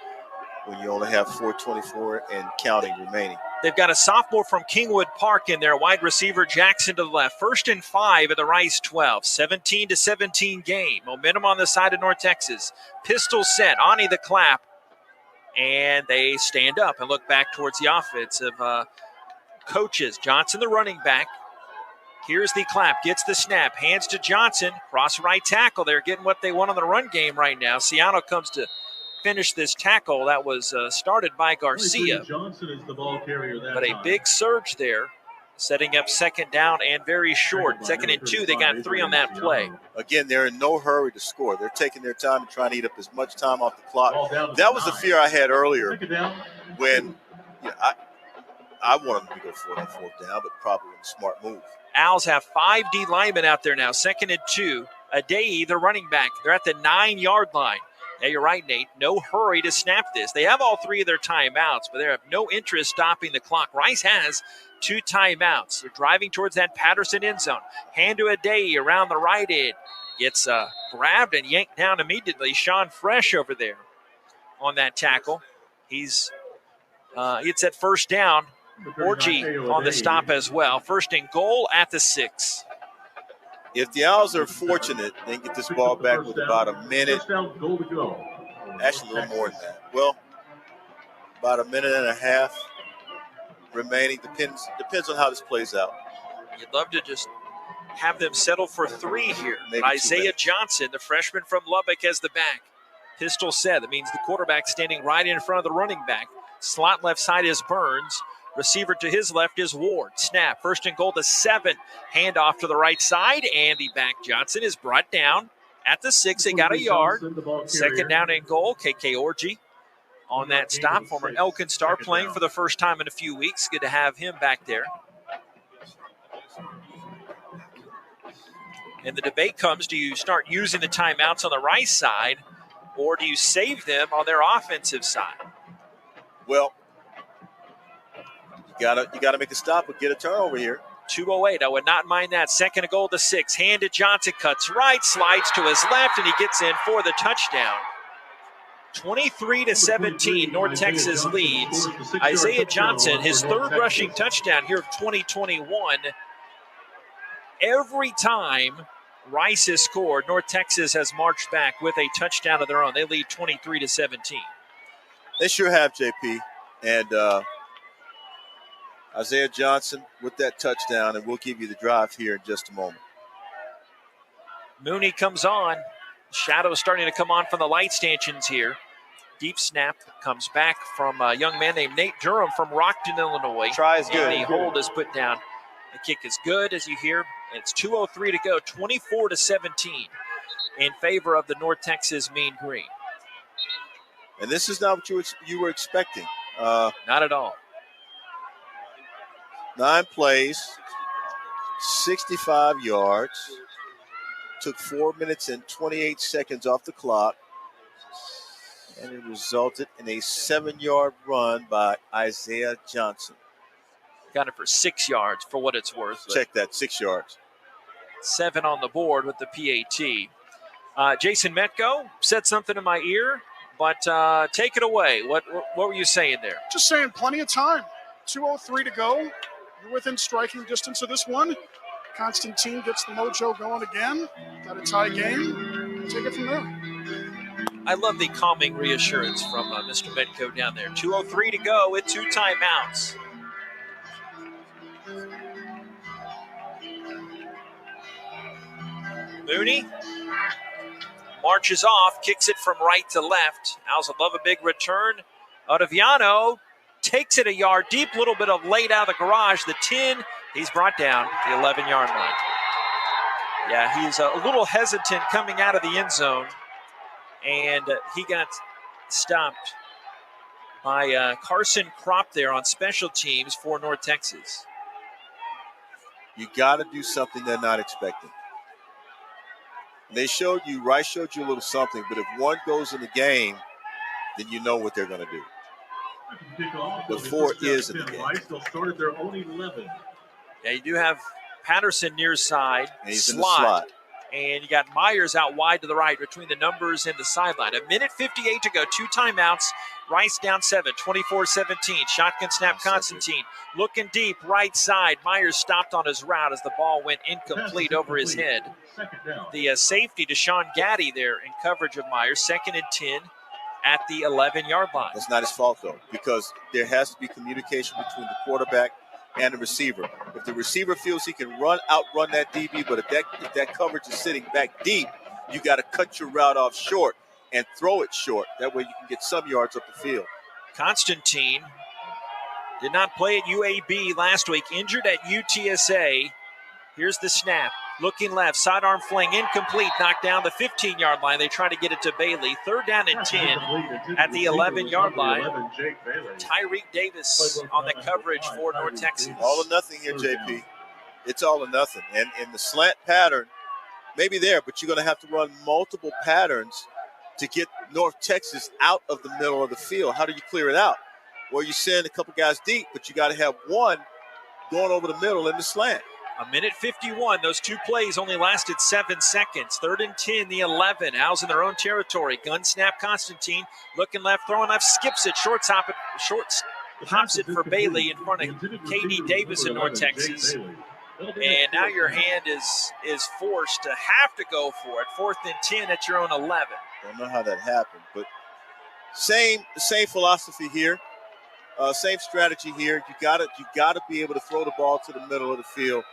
Speaker 3: when you only have 4:24 and counting remaining.
Speaker 2: They've got a sophomore from Kingwood Park in there, wide receiver Jackson to the left. First and 5 at the Rice 12. 17-17 game. Momentum on the side of North Texas. Pistol set. Ani the clap. And they stand up and look back towards the offensive coaches. Johnson, the running back. Here's the clap, gets the snap, hands to Johnson, cross right tackle. They're getting what they want on the run game right now. Siano comes to finish this tackle that was started by Garcia.
Speaker 8: Johnson is the ball carrier that
Speaker 2: But a
Speaker 8: time.
Speaker 2: big surge there, setting up second down and very short. 2nd and 2, they got 3 on that play.
Speaker 3: Again, they're in no hurry to score. They're taking their time and trying to eat up as much time off the clock. That was the fear I had earlier when I wanted them to go for it on 4th down, but probably a smart move.
Speaker 2: Owls have 5 D linemen out there now, 2nd and 2. Adei, the running back, they're at the 9-yard line. Yeah, you're right, Nate. No hurry to snap this. They have all 3 of their timeouts, but they have no interest stopping the clock. Rice has 2 timeouts. They're driving towards that Patterson end zone. Hand to Adei around the right end. Gets grabbed and yanked down immediately. Sean Fresh over there on that tackle. It's at 1st down. Orji on the stop as well. 1st and goal at the 6.
Speaker 3: If the Owls are fortunate, they can get this ball back with about a minute. Actually, a little more than that. Well, about a minute and a half remaining. Depends on how this plays out.
Speaker 2: You'd love to just have them settle for 3 here.
Speaker 3: Maybe
Speaker 2: Isaiah Johnson, the freshman from Lubbock, as the back. Pistol set. That means the quarterback standing right in front of the running back. Slot left side is Burns. Receiver to his left is Ward. Snap. 1st and goal to 7. Handoff to the right side, and the back Johnson is brought down at the 6. They got a yard. 2nd down and goal. KK Orji on that stop. Former Elkin star playing for the first time in a few weeks. Good to have him back there. And the debate comes, do you start using the timeouts on the Rice side, or do you save them on their offensive side?
Speaker 3: Well, you gotta make a stop but get a turnover here.
Speaker 2: 2:08. I would not mind that. 2nd and goal to 6. Hand to Johnson, cuts right, slides to his left, and he gets in for the touchdown. 23-17, North Texas leads. Isaiah Johnson, his 3rd rushing touchdown here of 2021. Every time Rice has scored, North Texas has marched back with a touchdown of their own. They lead 23-17.
Speaker 3: They sure have, JP. And Isaiah Johnson with that touchdown, and we'll give you the drive here in just a moment.
Speaker 2: Mooney comes on. Shadows starting to come on from the light stanchions here. Deep snap comes back from a young man named Nate Durham from Rockton, Illinois.
Speaker 21: Try is good.
Speaker 2: And the hold is put down. The kick is good, as you hear. It's 2:03 to go, 24-17 in favor of the North Texas Mean Green.
Speaker 3: And this is not what you were expecting.
Speaker 2: Not at all.
Speaker 3: 9 plays, 65 yards. Took 4 minutes and 28 seconds off the clock. And it resulted in a 7-yard run by Isaiah Johnson.
Speaker 2: Got it for 6 yards for what it's worth.
Speaker 3: Check that, 6 yards.
Speaker 2: 7 on the board with the PAT. Jason Metco said something in my ear, but take it away. What were you saying there?
Speaker 17: Just saying plenty of time. 2:03 to go. You're within striking distance of this one. Constantine gets the mojo going again. Got a tie game. Take it from there.
Speaker 2: I love the calming reassurance from Mr. Metco down there. 2:03 to go with 2 timeouts. Mooney marches off, kicks it from right to left. Owls would love a big return. Ottaviano takes it a yard deep, little bit of late out of the garage. The 10, he's brought down the 11-yard line. Yeah, he's a little hesitant coming out of the end zone, and he got stopped by Carson Kropp there on special teams for North Texas.
Speaker 3: You got to do something they're not expecting. Rice showed you a little something, but if one goes in the game, then you know what they're going to do. The 4 is in the game.
Speaker 8: They'll start at their own 11.
Speaker 2: Yeah, you do have Patterson near side,
Speaker 3: and he's in the slot.
Speaker 2: And you got Myers out wide to the right between the numbers and the sideline. 1:58 to go, 2 timeouts. Rice down 7, 24-17. Shotgun snap, Constantine. Looking deep, right side. Myers stopped on his route as the ball went incomplete over his head. The safety, Deshaun Gaddy there in coverage of Myers. 2nd and 10 at the 11-yard line.
Speaker 3: That's not his fault, though, because there has to be communication between the quarterback and the receiver. If the receiver feels he can outrun that DB, but if that coverage is sitting back deep, you got to cut your route off short and throw it short. That way you can get some yards up the field.
Speaker 2: Constantine did not play at UAB last week, injured at UTSA. Here's the snap. Looking left, sidearm fling, incomplete, knocked down the 15-yard line. They try to get it to Bailey. 3rd down and 10 at the 11-yard line. Tyreek Davis on the coverage for North Texas.
Speaker 3: All or nothing here, JP. It's all or nothing. And in the slant pattern, maybe there, but you're going to have to run multiple patterns to get North Texas out of the middle of the field. How do you clear it out? Well, you send a couple guys deep, but you got to have one going over the middle in the slant.
Speaker 2: 1:51. Those two plays only lasted 7 seconds. 3rd and 10, the 11. Owls in their own territory. Gun snap, Constantine. Looking left, throwing left, skips it. Hops it for Bailey in front of KD Davis in North Texas. And now your hand is forced to have to go for it. 4th and 10 at your own 11.
Speaker 3: Don't know how that happened, but same philosophy here. Same strategy here. You gotta be able to throw the ball to the middle of the field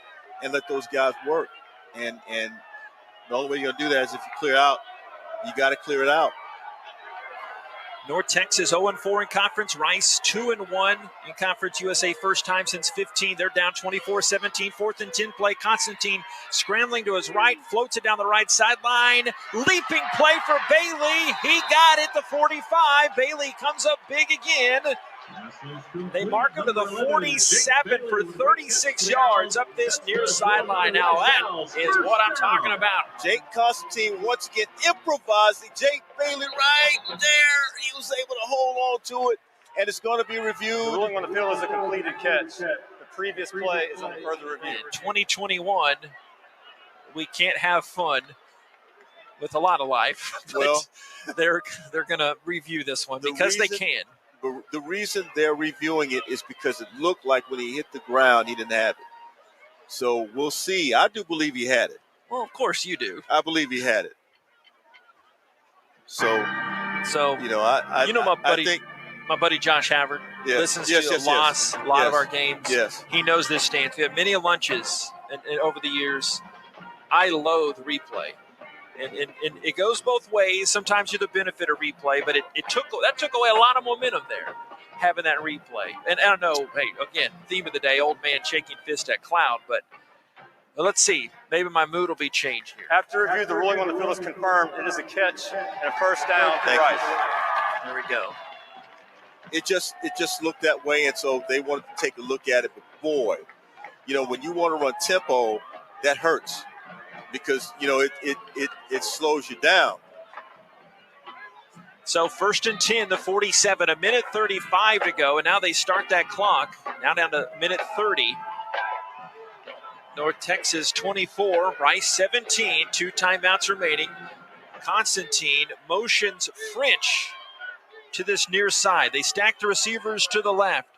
Speaker 3: and let those guys work. And the only way you're gonna do that is if you clear out. You got to clear it out.
Speaker 2: North Texas 0-4 in conference. Rice 2-1 in Conference USA. First time since 15. They're down 24-17. 4th and 10 play. Constantine scrambling to his right. Floats it down the right sideline. Leaping play for Bailey. He got it. The 45. Bailey comes up big again. They mark him to the 47 for 36 yards up this near sideline. Now that is what I'm talking about.
Speaker 3: Jake Constantine once again improvising. Jake Bailey right there. He was able to hold on to it, and it's going to be reviewed.
Speaker 21: The ruling on the field is a completed catch. The previous play is on further review.
Speaker 2: In 2021, we can't have fun with a lot of life.
Speaker 3: Well,
Speaker 2: they're going to review this one because they can.
Speaker 3: The reason they're reviewing it is because it looked like when he hit the ground, he didn't have it. So we'll see. I do believe he had it.
Speaker 2: Well, of course you do.
Speaker 3: I believe he had it. So
Speaker 2: you know, my buddy Josh Havard listens to a lot of our games.
Speaker 3: Yes.
Speaker 2: He knows this stance. We have many lunches and over the years. I loathe replay. And it goes both ways. Sometimes you're the benefit of replay, but that took away a lot of momentum there, having that replay. And I don't know, hey, again, theme of the day, old man shaking fist at cloud, but let's see. Maybe my mood will be changed here.
Speaker 21: After review, the ruling on the field is confirmed. It is a catch and a first down for Rice.
Speaker 2: There we go.
Speaker 3: It just looked that way, and so they wanted to take a look at it. But boy, you know, when you want to run tempo, that hurts. Because, you know, it slows you down.
Speaker 2: So 1st and 10, the 47, 1:35 to go, and now they start that clock. Now down to 1:30. North Texas 24, Rice 17, 2 timeouts remaining. Constantine motions French to this near side. They stack the receivers to the left.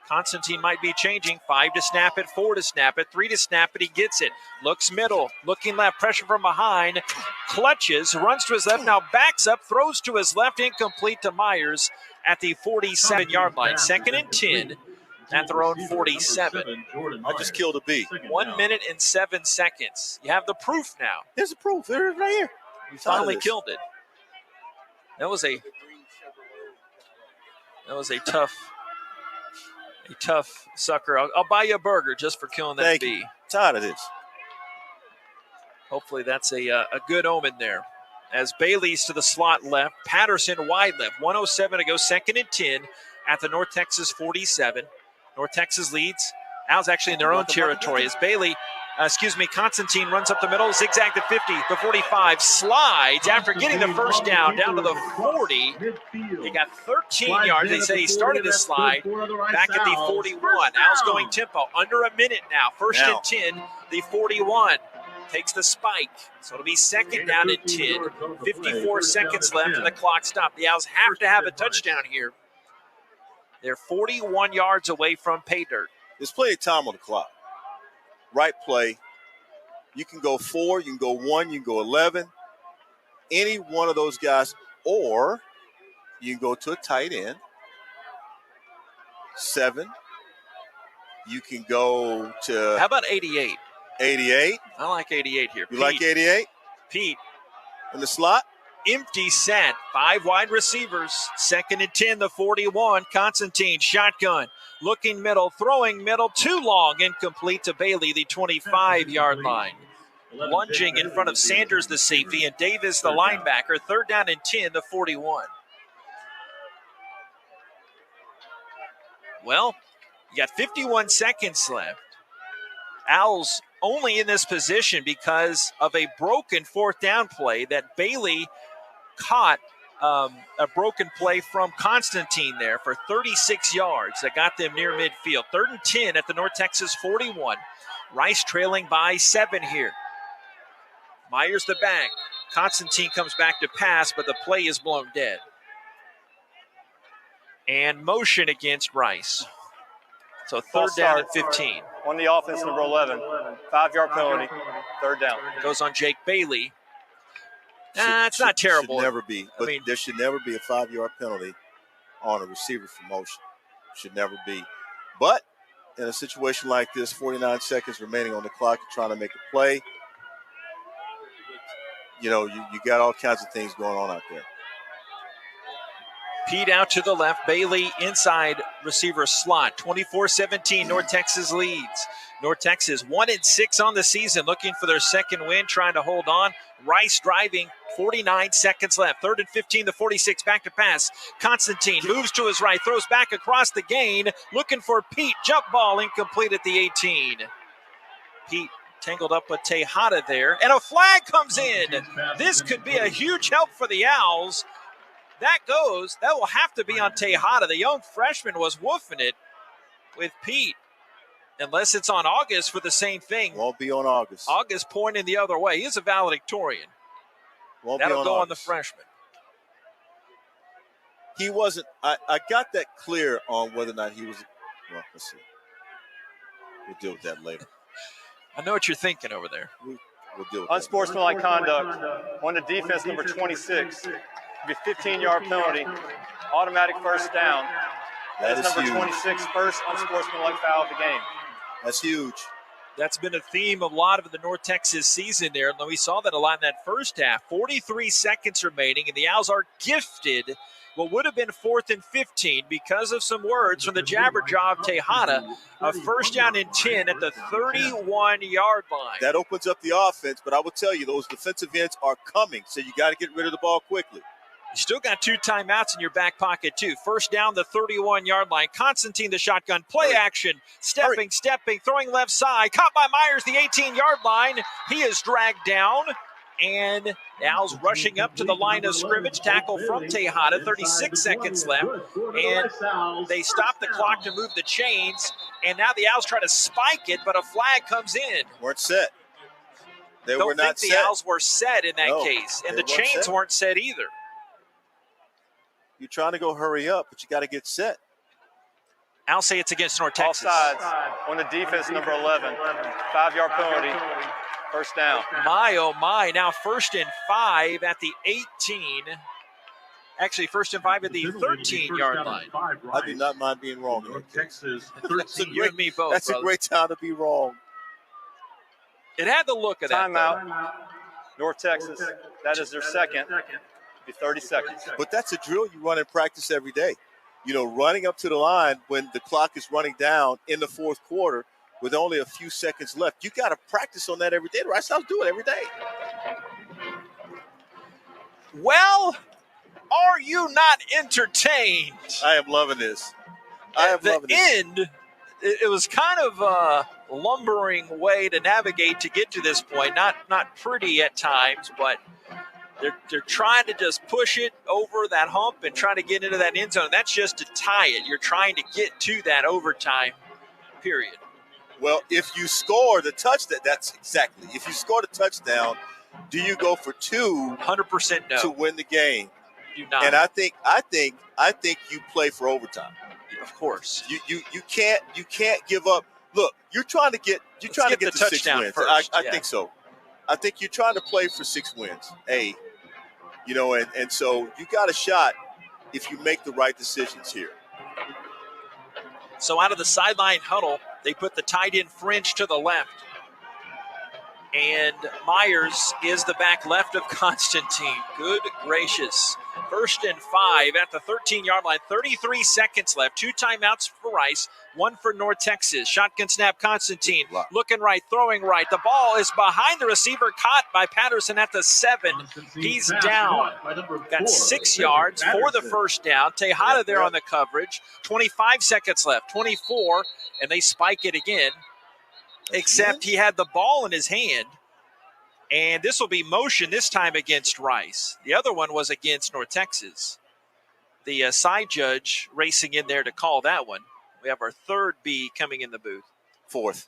Speaker 2: Constantine might be changing. 5 to snap it, 4 to snap it, 3 to snap it. He gets it. Looks middle, looking left, pressure from behind. Clutches, runs to his left, now backs up, throws to his left, incomplete to Myers at the 47-yard line. 2nd and 10 at their own 47.
Speaker 3: I just killed a bee.
Speaker 2: 1 minute and 7 seconds. You have the proof now.
Speaker 3: There's the proof. There it is right here.
Speaker 2: We finally killed it. That was a tough sucker. I'll buy you a burger just for killing that bee.
Speaker 3: Tired of this.
Speaker 2: Hopefully that's a good omen there. As Bailey's to the slot left, Patterson wide left. 1:07 to go, 2nd and 10 at the North Texas 47. North Texas leads. Owls actually in their own territory as Constantine runs up the middle, zigzag to 50, the 45, slides after getting the first down to the 40. He got 13 yards. They say he started his slide back at the 41. Owls going tempo, under a minute now. 1st and 10, the 41 takes the spike. So it'll be 2nd down and 10. 54 seconds left and the clock stopped. The Owls have to have a touchdown here. They're 41 yards away from pay dirt.
Speaker 3: There's plenty of time on the clock. Right play. You can go 4, you can go 1, you can go 11. Any one of those guys, or you can go to a tight end. 7, You can go to.
Speaker 2: How about 88?
Speaker 3: 88?
Speaker 2: I like 88 here.
Speaker 3: You like 88?
Speaker 2: Pete.
Speaker 3: In the slot?
Speaker 2: Empty set. 5 wide receivers. 2nd and 10, the 41. Constantine, shotgun. Looking middle, throwing middle, too long, incomplete to Bailey, the 25-yard line. Lunging in front of Sanders, the safety, and Davis, the linebacker. 3rd down and 10, the 41. Well, you got 51 seconds left. Owls only in this position because of a broken 4th down play that Bailey caught. A broken play from Constantine there for 36 yards that got them near midfield. 3rd and 10 at the North Texas 41. Rice trailing by 7 here. Myers the back. Constantine comes back to pass, but the play is blown dead. And motion against Rice. So 3rd down and 15.
Speaker 21: On the offense, number 11. 5-yard penalty, 3rd down.
Speaker 2: Goes on Jake Bailey. It's not terrible.
Speaker 3: Should never be. But there should never be a 5-yard penalty on a receiver for motion. Should never be. But in a situation like this, 49 seconds remaining on the clock, you're trying to make a play. You know, you got all kinds of things going on out there.
Speaker 2: Pete out to the left. Bailey inside receiver slot. 24-17, North Texas leads. North Texas 1-6 on the season, looking for their 2nd win, trying to hold on. Rice driving, 49 seconds left. 3rd and 15, the 46, back to pass. Constantine moves to his right, throws back across the gain, looking for Pete. Jump ball incomplete at the 18. Pete tangled up with Tejada there, and a flag comes in. This could be a huge help for the Owls. That will have to be on Tejada. The young freshman was woofing it with Pete. Unless it's on August for the same thing.
Speaker 3: Won't be on August.
Speaker 2: August pointing the other way. He's a valedictorian. That'll go on the freshman.
Speaker 3: He wasn't. I got that clear on whether or not he was. Well, let's see. We'll deal with that later.
Speaker 2: I know what you're thinking over there.
Speaker 3: We'll deal with
Speaker 21: Unsportsmanlike conduct on the defense, number 26. It'll be a 15-yard penalty. Automatic 1st down. That is number 26, first unsportsmanlike foul of the game.
Speaker 3: That's huge.
Speaker 2: That's been a theme of a lot of the North Texas season there. And we saw that a lot in that first half. 43 seconds remaining, and the Owls are gifted what would have been 4th and 15 because of some words from the Jabberjaw of Tejada. A 1st down and 10 at the 31-yard line.
Speaker 3: That opens up the offense, but I will tell you, those defensive ends are coming, so you got to get rid of the ball quickly.
Speaker 2: You still got 2 timeouts in your back pocket, too. 1st down, the 31-yard line. Constantine, the shotgun. Play action. Stepping, throwing left side. Caught by Myers, the 18-yard line. He is dragged down. And the Owls rushing up to the line of scrimmage. Tackle from Tejada. 36 seconds left. And they stop the clock to move the chains. And now the Owls try to spike it, but a flag comes in.
Speaker 3: Weren't set. They were not set.
Speaker 2: The Owls were set in that case. And the chains weren't set either.
Speaker 3: You're trying to go hurry up, but you got to get set.
Speaker 2: I'll say it's against North Texas.
Speaker 21: Offsides on the defense, number 11. 5-yard penalty, 1st down.
Speaker 2: My, oh my. Now 1st and 5 at the 18. Actually, 1st and 5 at the 13-yard line.
Speaker 3: I do not mind being wrong.
Speaker 8: North Texas,
Speaker 2: you and me both,
Speaker 3: That's a great time to be wrong.
Speaker 2: It had the look of that.
Speaker 21: Timeout. North Texas. That is their 2nd. Be 30 seconds.
Speaker 3: But that's a drill you run in practice every day. You know, running up to the line when the clock is running down in the 4th quarter with only a few seconds left. You got to practice on that every day. The Rice Owls do it every day.
Speaker 2: Well, are you not entertained?
Speaker 3: I am loving this. I am loving this.
Speaker 2: End, it was kind of a lumbering way to navigate to get to this point. Not pretty at times, but they're trying to just push it over that hump and try to get into that end zone. That's just to tie it. You're trying to get to that overtime period.
Speaker 3: Well, if you score the touchdown, that's exactly. If you score the touchdown, do you go for 2?
Speaker 2: 100% no.
Speaker 3: To win the game.
Speaker 2: Do not.
Speaker 3: And I think you play for overtime.
Speaker 2: Of course.
Speaker 3: You can't give up. Look, you're trying to get the
Speaker 2: touchdown
Speaker 3: 6 wins.
Speaker 2: first.
Speaker 3: I think so. I think you're trying to play for 6 wins. You know, and so you got a shot if you make the right decisions here.
Speaker 2: So out of the sideline huddle, They put the tight end French to the left. And Myers is the back left of Constantine. Good gracious. 1st and 5 at the 13-yard line. 33 seconds left. 2 timeouts for Rice, 1 for North Texas. Shotgun snap, Constantine looking right, throwing right. The ball is behind the receiver, caught by Patterson at the 7. He's down. Got 6 yards for the first down. Tejada there on the coverage. 25 seconds left, 24, and they spike it again. Except he had the ball in his hand, and this will be motion this time against Rice. The other one was against North Texas. The side judge racing in there to call that one. We have our third B coming in the booth.
Speaker 3: 4th.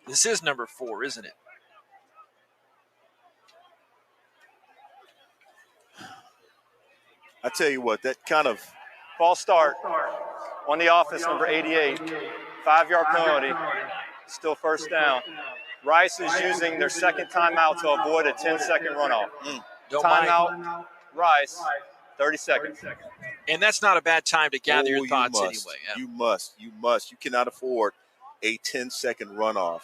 Speaker 2: This is number 4, isn't it?
Speaker 3: I tell you what, that kind of
Speaker 21: false start on the offense, number 88. 5-yard penalty. Still first down. Rice is using their second timeout to avoid a 10-second runoff. Timeout, Rice, 30 seconds.
Speaker 2: And that's not a bad time to gather your thoughts anyway. Yeah.
Speaker 3: You must. You cannot afford a 10-second runoff.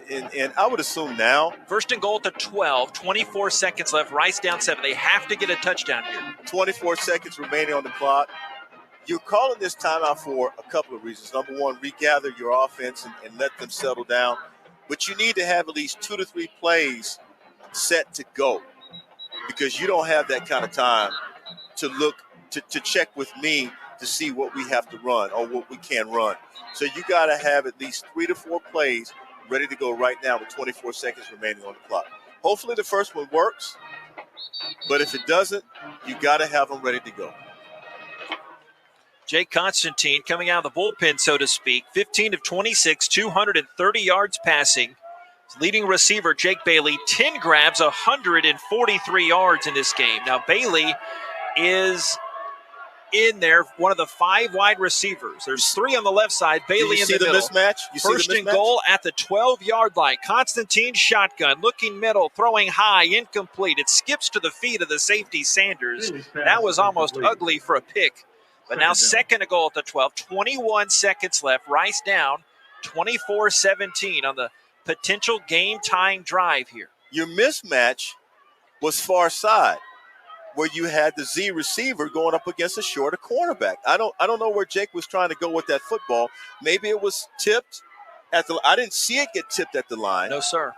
Speaker 3: And I would assume now.
Speaker 2: 1st and goal to 12, 24 seconds left. Rice down 7. They have to get a touchdown here.
Speaker 3: 24 seconds remaining on the clock. You're calling this timeout for a couple of reasons. Number one, regather your offense and let them settle down. But you need to have at least 2 to 3 plays set to go, because you don't have that kind of time to look to check with me to see what we have to run or what we can run. So you got to have at least 3 to 4 plays ready to go right now with 24 seconds remaining on the clock. Hopefully the first one works, but if it doesn't, you got to have them ready to go.
Speaker 2: Jake Constantine coming out of the bullpen, so to speak. 15 of 26, 230 yards passing. Leading receiver, Jake Bailey, 10 grabs, 143 yards in this game. Now, Bailey is in there, one of the 5 wide receivers. There's 3 on the left side, Bailey in the middle.
Speaker 3: Mismatch? You see the mismatch?
Speaker 2: 1st and goal at the 12-yard line. Constantine shotgun, looking middle, throwing high, incomplete. It skips to the feet of the safety, Sanders. That was almost ugly for a pick. But now 2nd and goal at the 12, 21 seconds left. Rice down 24-17 on the potential game-tying drive here.
Speaker 3: Your mismatch was far side, where you had the Z receiver going up against a shorter cornerback. I don't know where Jake was trying to go with that football. Maybe it was tipped at the. I didn't see it get tipped at the line.
Speaker 2: No, sir.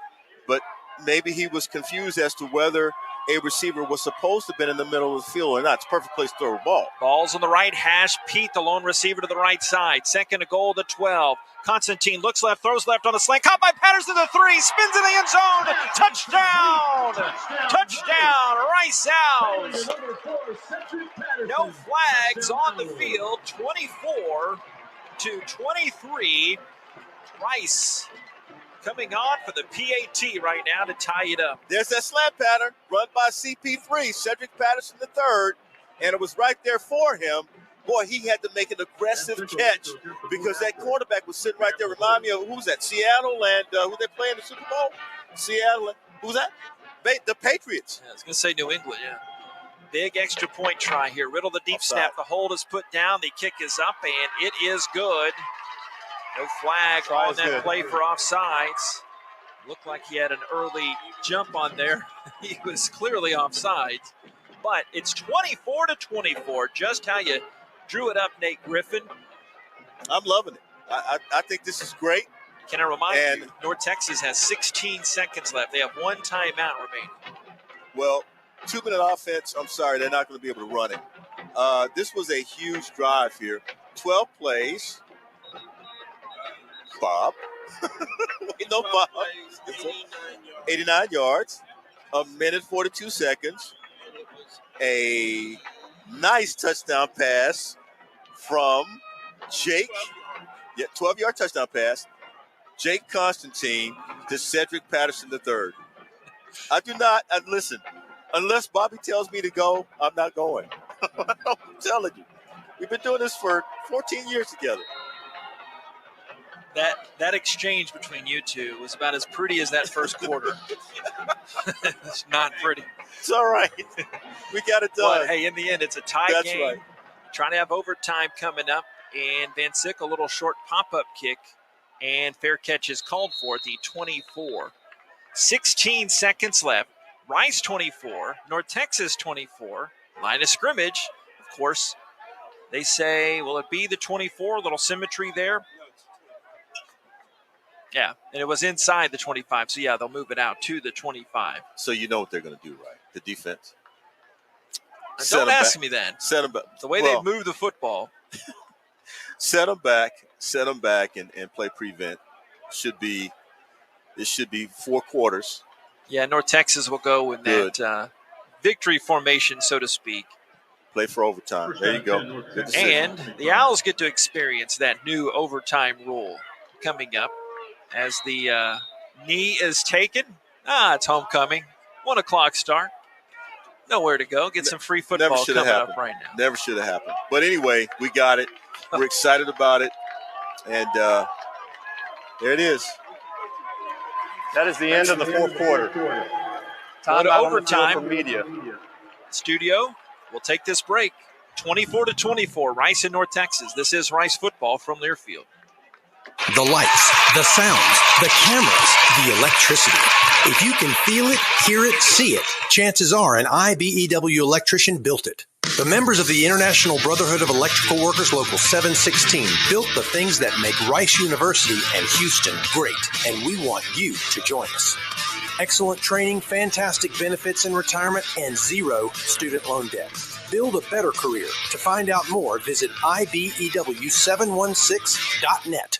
Speaker 3: But maybe he was confused as to whether a receiver was supposed to have been in the middle of the field or not. It's a perfect place to throw a ball.
Speaker 2: Ball's on the right hash. Pete, the lone receiver, to the right side. 2nd and goal to 12. Constantine looks left, throws left on the slant. Caught by Patterson, the 3. Spins in the end zone. Touchdown! Touchdown, Rice Owls. No flags on the field. 24-23. Rice coming on for the PAT right now to tie it up.
Speaker 3: There's that slant pattern run by CP3, Cedric Patterson III, and it was right there for him. Boy, he had to make an aggressive catch because that quarterback was sitting right there. Remind me of who's that? Seattle and who they play in the Super Bowl? Seattle. Who's that? The Patriots.
Speaker 2: Yeah, I was going to say New England, yeah. Big extra point try here. Riddle the deep snap. The hold is put down. The kick is up, and it is good. No flag on that play for offsides. Looked like he had an early jump on there. He was clearly offsides. But it's 24-24, just how you drew it up, Nate Griffin.
Speaker 3: I'm loving it. I think this is great.
Speaker 2: Can I remind you, North Texas has 16 seconds left. They have 1 timeout remaining.
Speaker 3: Well, 2-minute offense, I'm sorry, they're not going to be able to run it. This was a huge drive here. 12 plays. Bob. No, Bob. 89 yards. A minute 42 seconds. A nice touchdown pass from Jake. Yeah, 12-yard touchdown pass. Jake Constantine to Cedric Patterson III. I do not, listen, unless Bobby tells me to go, I'm not going. I'm telling you. We've been doing this for 14 years together.
Speaker 2: That exchange between you two was about as pretty as that first quarter. It's not pretty.
Speaker 3: It's all right. We got it done.
Speaker 2: But, hey, in the end, it's a tie game. Right. Trying to have overtime coming up. And Van Sick, a little short pop-up kick, and fair catch is called for at the 24. 16 seconds left. Rice 24, North Texas 24. Line of scrimmage, of course. They say, will it be the 24? A little symmetry there. Yeah, and it was inside the 25. So, yeah, they'll move it out to the 25.
Speaker 3: So you know what they're going to do, right? The defense.
Speaker 2: Don't ask me that.
Speaker 3: Set them back.
Speaker 2: The way they move the football.
Speaker 3: Set them back, and play prevent. It should be 4 quarters.
Speaker 2: Yeah, North Texas will go in that victory formation, so to speak.
Speaker 3: Play for overtime. There you go.
Speaker 2: And the Owls get to experience that new overtime rule coming up as the knee is taken. It's homecoming. 1 o'clock start. Nowhere to go. Get some free football coming up right now.
Speaker 3: Never should have happened. But anyway, we got it. We're excited about it. And there it is.
Speaker 21: That is the end of the fourth quarter.
Speaker 2: Time to overtime.
Speaker 21: For media.
Speaker 2: Studio, we'll take this break. 24-24, Rice in North Texas. This is Rice football from Learfield.
Speaker 12: The lights, the sounds, the cameras, the electricity. If you can feel it, hear it, see it, chances are an IBEW electrician built it. The members of the International Brotherhood of Electrical Workers Local 716 built the things that make Rice University and Houston great, and we want you to join us. Excellent training, fantastic benefits in retirement, and 0 student loan debt. Build a better career. To find out more, visit IBEW716.net.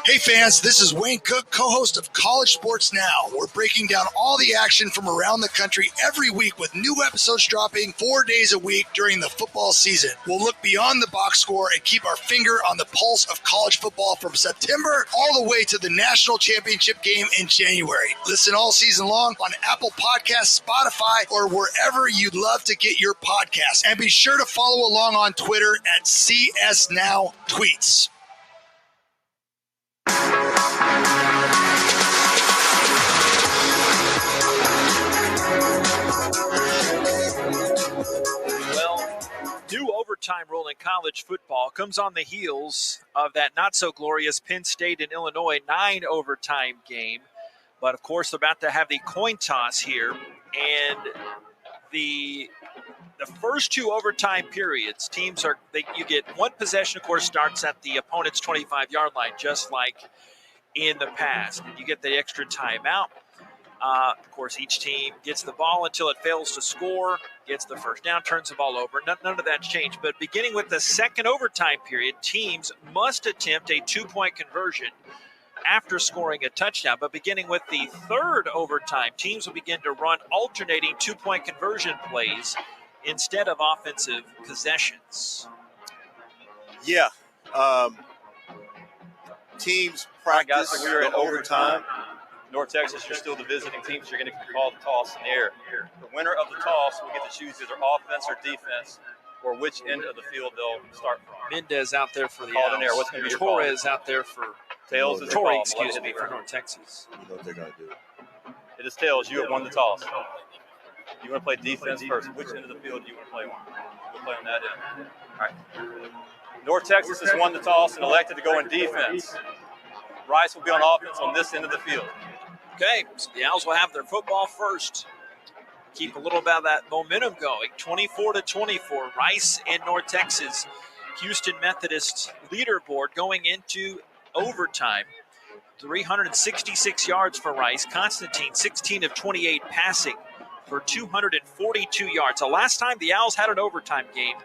Speaker 13: Hey fans, this is Wayne Cook, co-host of College Sports Now. We're breaking down all the action from around the country every week with new episodes dropping 4 days a week during the football season. We'll look beyond the box score and keep our finger on the pulse of college football from September all the way to the national championship game in January. Listen all season long on Apple Podcasts, Spotify, or wherever you'd love to get your podcasts. And be sure to follow along on Twitter at CSNowTweets.
Speaker 2: Well, new overtime rule in college football comes on the heels of that not-so-glorious Penn State and Illinois 9 overtime game. But, of course, they're about to have the coin toss here. And the first 2 overtime periods, you get 1 possession, of course, starts at the opponent's 25-yard line, just like in the past. And you get the extra timeout. Of course, each team gets the ball until it fails to score, gets the first down, turns the ball over. None of that's changed. But beginning with the second overtime period, teams must attempt a 2-point conversion after scoring a touchdown. But beginning with the third overtime, teams will begin to run alternating 2-point conversion plays instead of offensive possessions.
Speaker 3: Yeah. Teams practice.
Speaker 21: Guys, we're in overtime. North Texas, you're still the visiting team, so you're going to call the toss in the air. The winner of the toss will get to choose either offense or defense, or which end of the field they'll start from.
Speaker 2: Mendez out there for the
Speaker 21: Call it in air. What's going to be your call?
Speaker 2: Torres out there for
Speaker 21: Tails.
Speaker 2: Torrey, excuse me, for North Texas.
Speaker 3: You know what they're going to do.
Speaker 21: It is Tails. You have won the toss. You want to play defense first. Which end of the field do you want to play on? We'll play on that end. All right. North Texas has won the toss and elected to go in defense. Rice will be on offense on this end of the field.
Speaker 2: Okay, so the Owls will have their football first. Keep a little bit of that momentum going. 24-24, Rice and North Texas. Houston Methodist leaderboard going into overtime. 366 yards for Rice. Constantine, 16 of 28 passing for 242 yards. The last time the Owls had an overtime game,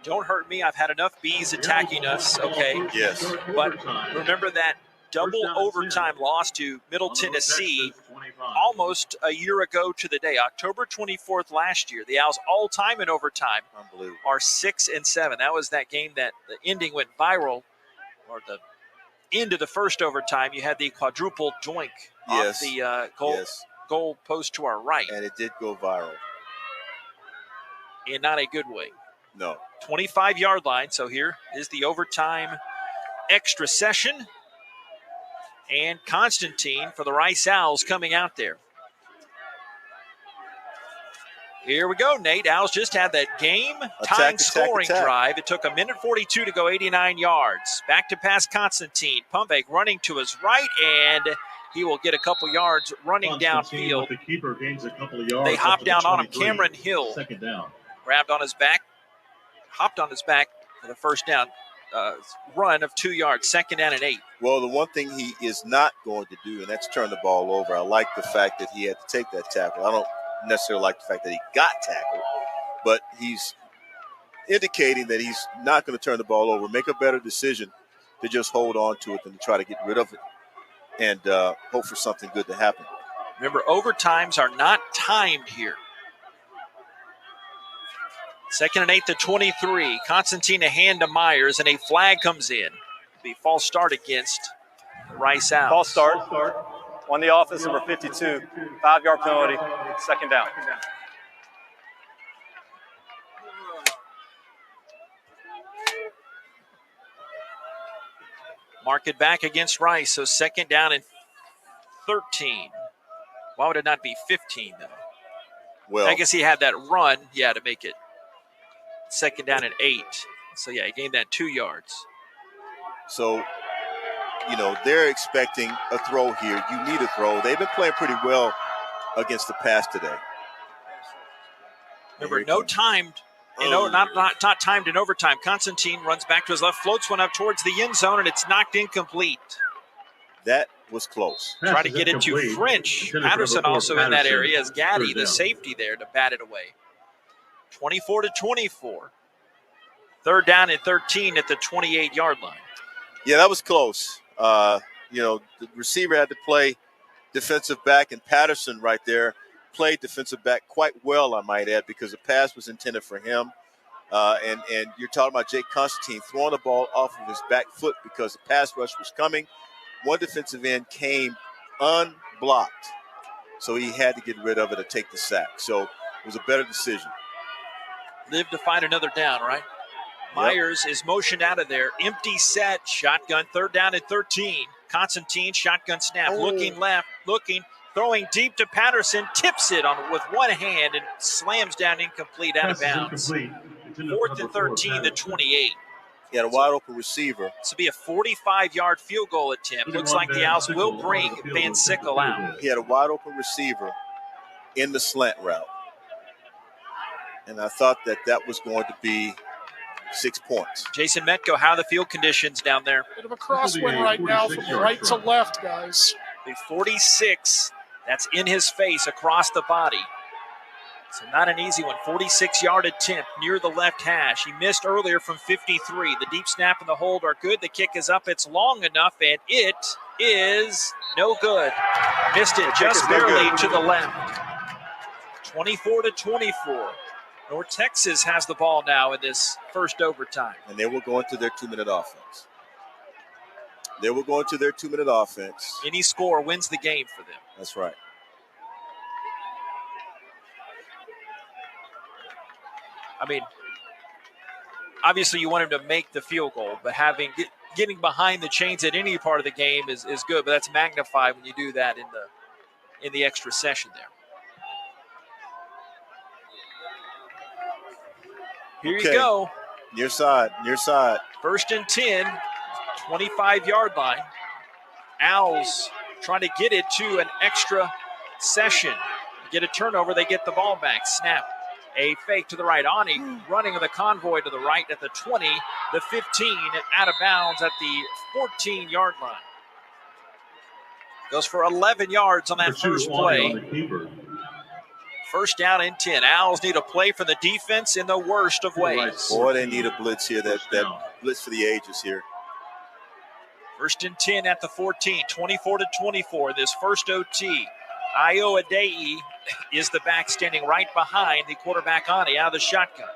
Speaker 2: don't hurt me, I've had enough bees attacking us, okay?
Speaker 3: Yes.
Speaker 2: But remember that double overtime loss to Middle Tennessee almost a year ago to the day, October 24th last year. The Owls all-time in overtime are 6-7. That was that game that the ending went viral, or the end of the first overtime. You had the quadruple doink off the goal post to our right.
Speaker 3: And it did go viral.
Speaker 2: In not a good way.
Speaker 3: No.
Speaker 2: 25-yard line, so here is the overtime extra session. And Constantine for the Rice Owls coming out there. Here we go, Nate. Owls just had that game-tying scoring drive. It took 1:42 to go 89 yards. Back to pass Constantine. Pumvek running to his right, and he will get a couple yards running downfield.
Speaker 8: The keeper gains a couple of yards.
Speaker 2: They hop down on him. Cameron Hill
Speaker 8: Second down.
Speaker 2: grabbed on his back, hopped on his back for the first down run of 2 yards. Second down and 8.
Speaker 3: Well, the one thing he is not going to do, and that's turn the ball over. I like the fact that he had to take that tackle. I don't necessarily like the fact that he got tackled, but he's indicating that he's not going to turn the ball over. Make a better decision to just hold on to it than to try to get rid of it and hope for something good to happen.
Speaker 2: Remember, overtimes are not timed here. Second and 8 to 23. Constantine a hand to Myers, and a flag comes in. The false start against Rice Owls.
Speaker 21: False start. On the offense, number 52. 5-yard penalty. Second down.
Speaker 2: Mark it back against Rice, so second down and 13. Why would it not be 15, though?
Speaker 3: Well,
Speaker 2: I guess he had that run, to make it second down and 8. So, he gained that 2 yards.
Speaker 3: So, they're expecting a throw here. You need a throw. They've been playing pretty well against the pass today.
Speaker 2: Remember, not timed in overtime. Constantine runs back to his left, floats one up towards the end zone, and it's knocked incomplete.
Speaker 3: That was close.
Speaker 2: Try to get it to French. Patterson also in that area as Gaddy, the safety there, to bat it away. 24 to 24. Third down and 13 at the 28-yard line.
Speaker 3: Yeah, that was close. The receiver had to play defensive back, and Patterson right there played defensive back quite well, I might add, because the pass was intended for him. And you're talking about Jake Constantine throwing the ball off of his back foot because the pass rush was coming. One defensive end came unblocked, so he had to get rid of it to take the sack. So it was a better decision.
Speaker 2: Live to find another down, right? Myers is motioned out of there. Empty set, shotgun, third down and 13. Constantine, shotgun snap, looking left, throwing deep to Patterson, tips it with one hand and slams down incomplete out of bounds. Fourth and 13 to 28.
Speaker 3: He had a wide open receiver.
Speaker 2: This will be a 45-yard field goal attempt. Looks like the Owls will bring Van Sickle out.
Speaker 3: He had a wide open receiver in the slant route. And I thought that was going to be 6 points.
Speaker 2: Jason Metco, how are the field conditions down there?
Speaker 17: Bit of a crosswind right now from right to left, guys.
Speaker 2: The 46, that's in his face across the body. So not an easy one. 46-yard attempt near the left hash. He missed earlier from 53. The deep snap and the hold are good. The kick is up. It's long enough, and it is no good. Missed it just barely to the left. 24 to 24. North Texas has the ball now in this first overtime.
Speaker 3: And they will go into their 2-minute offense. They will go into their 2-minute offense.
Speaker 2: Any score wins the game for them.
Speaker 3: That's right.
Speaker 2: I mean, obviously you want him to make the field goal, but getting behind the chains at any part of the game is good, but that's magnified when you do that in the extra session there. Here you go.
Speaker 3: Near side.
Speaker 2: First and 10, 25-yard line. Owls trying to get it to an extra session. Get a turnover, they get the ball back. Snap. A fake to the right. Ani running the convoy to the right at the 20, the 15, out of bounds at the 14-yard line. Goes for 11 yards on that first play. First down and 10. Owls need a play for the defense in the worst of ways.
Speaker 3: Boy, they need a blitz here. That blitz for the ages here.
Speaker 2: First and 10 at the 14, 24 to 24. This first OT. Io Adei is the back standing right behind the quarterback Ani out of the shotgun.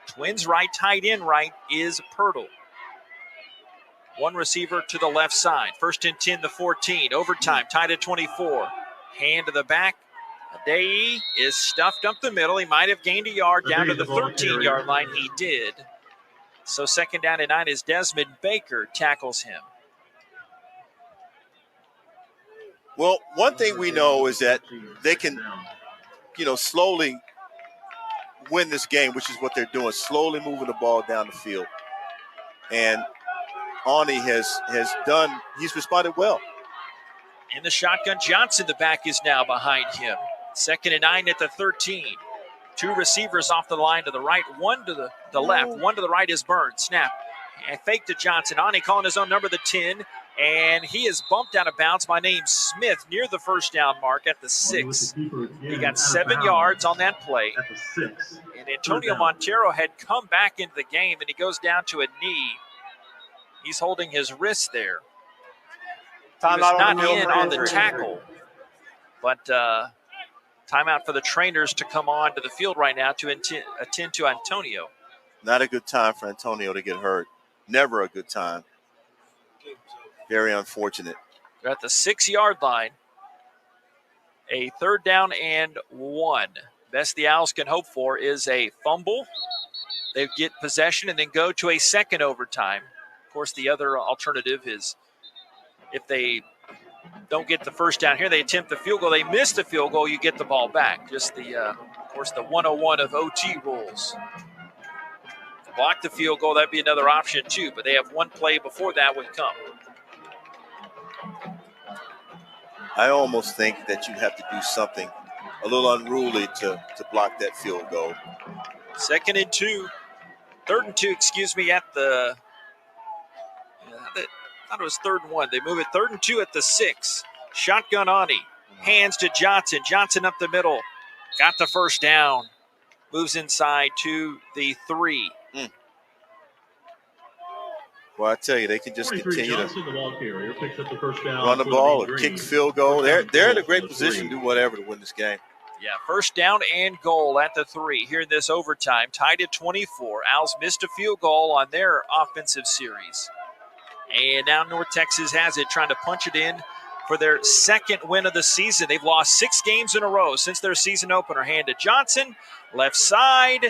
Speaker 2: Twins right, tight end right is Pirtle. One receiver to the left side. First and 10, the 14. Overtime, tied at 24. Hand to the back. Adei is stuffed up the middle. He might have gained a yard down to the 13-yard line. He did. So second down and 9 as Desmond Baker tackles him.
Speaker 3: Well, one thing we know is that they can, slowly win this game, which is what they're doing, slowly moving the ball down the field. And Arnie he's responded well.
Speaker 2: In the shotgun, Johnson, the back is now behind him. 2nd and 9 at the 13. 2 receivers off the line to the right, 1 to the left. 1 to the right is Burns. Snap. And fake to Johnson. Arnie calling his own number, the 10. And he is bumped out of bounds by name Smith near the first down mark at the 6. He got 7 yards on that play. And Antonio Montero had come back into the game, and he goes down to a knee. He's holding his wrist there. He was not in on the tackle, but timeout for the trainers to come on to the field right now to attend to Antonio.
Speaker 3: Not a good time for Antonio to get hurt. Never a good time. Very unfortunate.
Speaker 2: They're at the 6-yard line. A 3rd down and 1. Best the Owls can hope for is a fumble. They get possession and then go to a second overtime. Of course, the other alternative is if they don't get the first down here, they attempt the field goal. They miss the field goal, you get the ball back. Just the, of course, the 101 of OT rules. Block the field goal, that'd be another option too, but they have one play before that would come.
Speaker 3: I almost think that you have to do something a little unruly to block that field goal.
Speaker 2: 2nd and 2. 3rd and 2, at the, I thought it was 3rd and 1. They move it 3rd and 2 at the 6. Shotgun Ani. Hands to Johnson. Johnson up the middle. Got the first down. Moves inside to the 3.
Speaker 3: Well, I tell you, they can just continue to
Speaker 8: the ball carrier, picks up the first down,
Speaker 3: run the ball or kick the field goal. They're in a great position to do whatever to win this game.
Speaker 2: Yeah, first down and goal at the 3 here in this overtime. Tied at 24. Owls missed a field goal on their offensive series. And now North Texas has it, trying to punch it in for their 2nd win of the season. They've lost 6 games in a row since their season opener. Hand to Johnson, left side.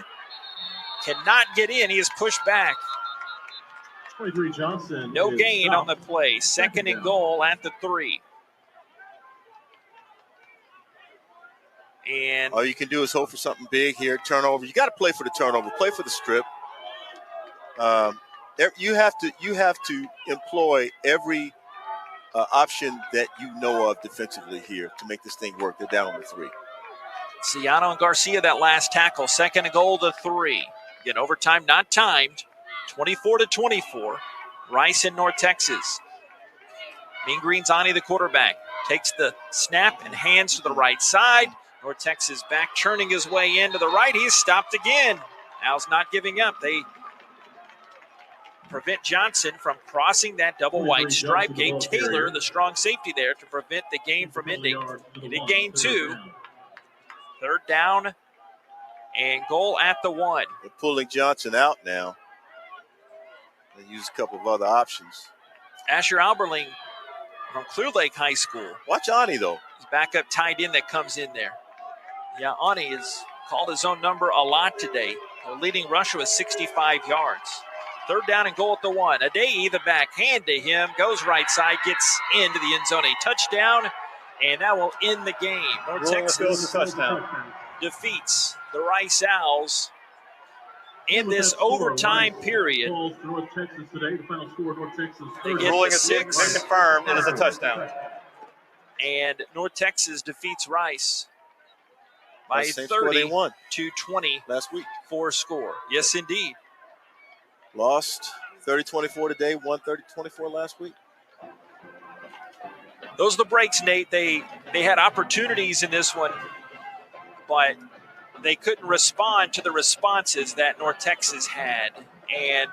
Speaker 2: Cannot get in. He is pushed back.
Speaker 8: 23 Johnson.
Speaker 2: No gain on the play. 2nd and goal at the 3. And
Speaker 3: all you can do is hope for something big here. Turnover. You got to play for the turnover. Play for the strip. You have to employ every option that you know of defensively here to make this thing work. They're down on the 3.
Speaker 2: Ciano and Garcia, that last tackle. 2nd and goal to 3. Again, overtime not timed. 24-24. Rice in North Texas. Mean Green's Ani, the quarterback, takes the snap and hands to the right side. North Texas back churning his way into the right. He's stopped again. Owls not giving up. They prevent Johnson from crossing that double white stripe. Gabe Taylor, the strong safety there, to prevent the game from ending. He did gain 2. 3rd down and goal at the 1.
Speaker 3: They're pulling Johnson out now. They use a couple of other options.
Speaker 2: Asher Alberling from Clear Lake High School.
Speaker 3: Watch Ani, though.
Speaker 2: His backup tight end that comes in there. Yeah, Ani has called his own number a lot today. The leading rusher was 65 yards. 3rd down and goal at the 1. Adei, the back, hand to him, goes right side, gets into the end zone. A touchdown, and that will end the game. North Texas defeats the Rice Owls in this overtime period.
Speaker 8: North Texas today, the final score, North Texas.
Speaker 2: They get the 6.
Speaker 21: Confirmed, and it's a touchdown.
Speaker 2: And North Texas defeats Rice by 30-20
Speaker 3: last week.
Speaker 2: 4 score. Yes, indeed.
Speaker 3: Lost 30-24 today, won 30-24 last week.
Speaker 2: Those are the breaks, Nate. They had opportunities in this one, but they couldn't respond to the responses that North Texas had. And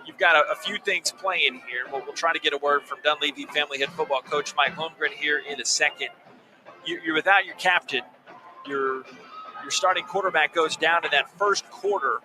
Speaker 2: you've got a few things playing here. We'll try to get a word from Dunleavy Family Head Football Coach Mike Holmgren here in a second. You're without your captain. Your starting quarterback goes down in that first quarter.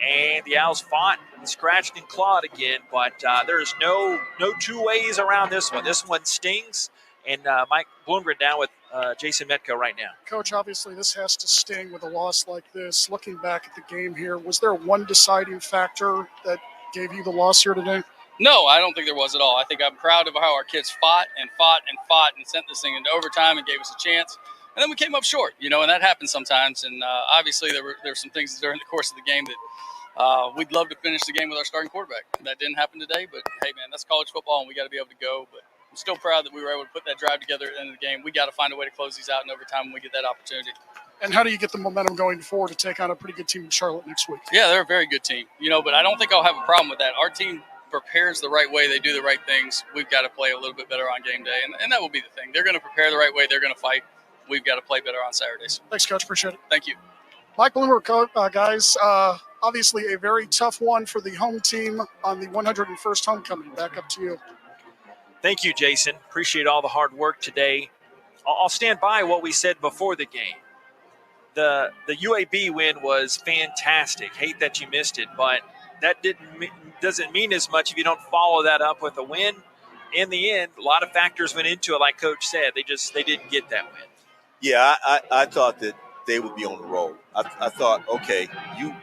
Speaker 2: And the Owls fought and scratched and clawed again, but there's no 2 ways around this one. This one stings. And Mike Bloomgren down with Jason Metco right now.
Speaker 17: Coach, obviously this has to sting with a loss like this. Looking back at the game here, was there one deciding factor that gave you the loss here today?
Speaker 14: No, I don't think there was at all. I think I'm proud of how our kids fought and sent this thing into overtime and gave us a chance. And then we came up short, and that happens sometimes. And obviously there were some things during the course of the game that we'd love to finish the game with our starting quarterback. That didn't happen today, but hey, man, that's college football, and we got to be able to go. But I'm still proud that we were able to put that drive together at the end of the game. We got to find a way to close these out in overtime when we get that opportunity.
Speaker 17: And how do you get the momentum going forward to take on a pretty good team in Charlotte next week?
Speaker 14: Yeah, they're a very good team, but I don't think I'll have a problem with that. Our team prepares the right way. They do the right things. We've got to play a little bit better on game day, and that will be the thing. They're going to prepare the right way. They're going to fight. We've got to play better on Saturdays.
Speaker 17: Thanks, Coach. Appreciate it.
Speaker 14: Thank you.
Speaker 17: Mike Bloomer, guys, obviously a very tough one for the home team on the 101st homecoming. Back up to you.
Speaker 2: Thank you, Jason. Appreciate all the hard work today. I'll stand by what we said before the game. The UAB win was fantastic. Hate that you missed it, but that doesn't mean as much if you don't follow that up with a win. In the end, a lot of factors went into it, like Coach said. They didn't get that win.
Speaker 3: Yeah, I thought that they would be on the roll. I thought, okay, you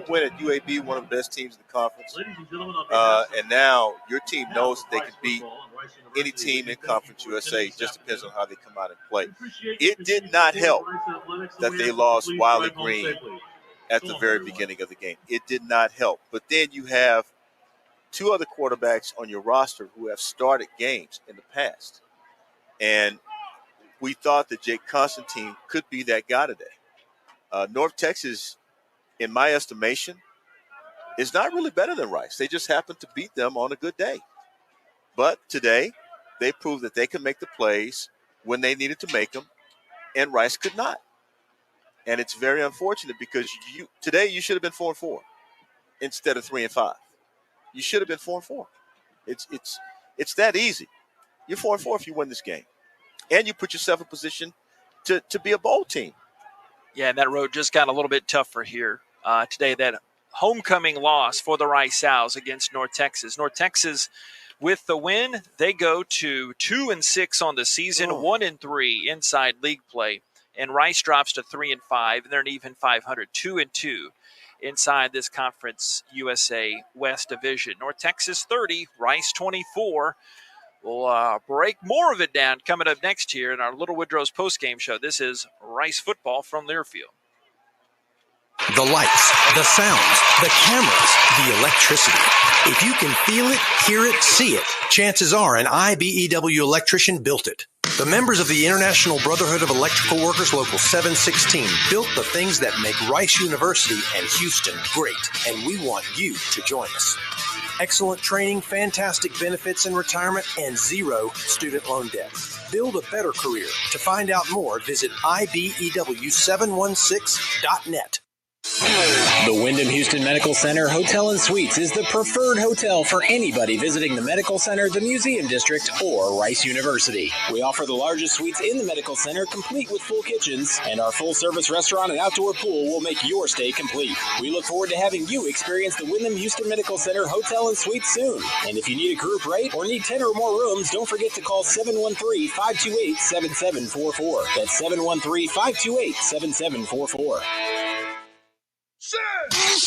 Speaker 3: win at UAB, one of the best teams in the conference, and now your team knows that they can beat any team in Conference USA. Just depends on how they come out and play. It did not help that they lost Wiley Green at the very beginning of the game. It did not help. But then you have two other quarterbacks on your roster who have started games in the past. And we thought that Jake Constantine could be that guy today. North Texas, in my estimation, is not really better than Rice. They just happened to beat them on a good day. But today, they proved that they could make the plays when they needed to make them, and Rice could not. And it's very unfortunate because today you should have been 4-4 instead of 3-5. You should have been 4-4. It's that easy. You're 4-4 if you win this game, and you put yourself in position to be a bowl team.
Speaker 2: Yeah, and that road just got a little bit tougher here today. That homecoming loss for the Rice Owls against North Texas. North Texas, with the win, they go to 2-6 on the season, 1-3 inside league play, and Rice drops to 3-5, and they're an even 500, 2-2 inside this Conference USA West Division. North Texas 30, Rice 24. We'll break more of it down coming up next year in our Little Woodrow's postgame show. This is Rice football from Learfield.
Speaker 12: The lights, the sounds, the cameras, the electricity. If you can feel it, hear it, see it, chances are an IBEW electrician built it. The members of the International Brotherhood of Electrical Workers Local 716 built the things that make Rice University and Houston great, and we want you to join us. Excellent training, fantastic benefits in retirement, and zero student loan debt. Build a better career. To find out more, visit IBEW716.net.
Speaker 11: The Wyndham Houston Medical Center Hotel and Suites is the preferred hotel for anybody visiting the Medical Center, the Museum District, or Rice University. We offer the largest suites in the Medical Center, complete with full kitchens, and our full-service restaurant and outdoor pool will make your stay complete. We look forward to having you experience the Wyndham Houston Medical Center Hotel and Suites soon. And if you need a group rate or need 10 or more rooms, don't forget to call 713-528-7744. That's 713-528-7744.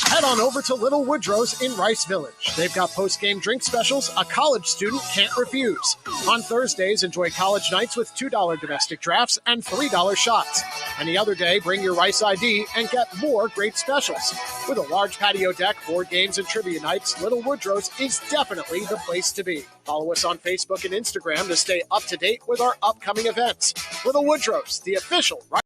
Speaker 18: Head on over to Little Woodrow's in Rice Village. They've got post-game drink specials a college student can't refuse. On Thursdays, enjoy college nights with $2 domestic drafts and $3 shots. Any other day, bring your Rice ID and get more great specials. With a large patio deck, board games, and trivia nights, Little Woodrow's is definitely the place to be. Follow us on Facebook and Instagram to stay up to date with our upcoming events. Little Woodrow's, the official Rice